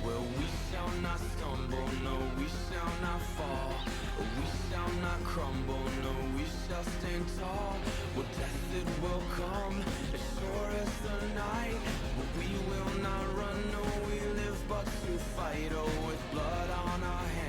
Well, we shall not stumble, no, we shall not fall. We shall not crumble, no, we shall stand tall. Well, death it will come, as sure as the night. But we will not run, no, we live but to fight. Oh, with blood on our hands.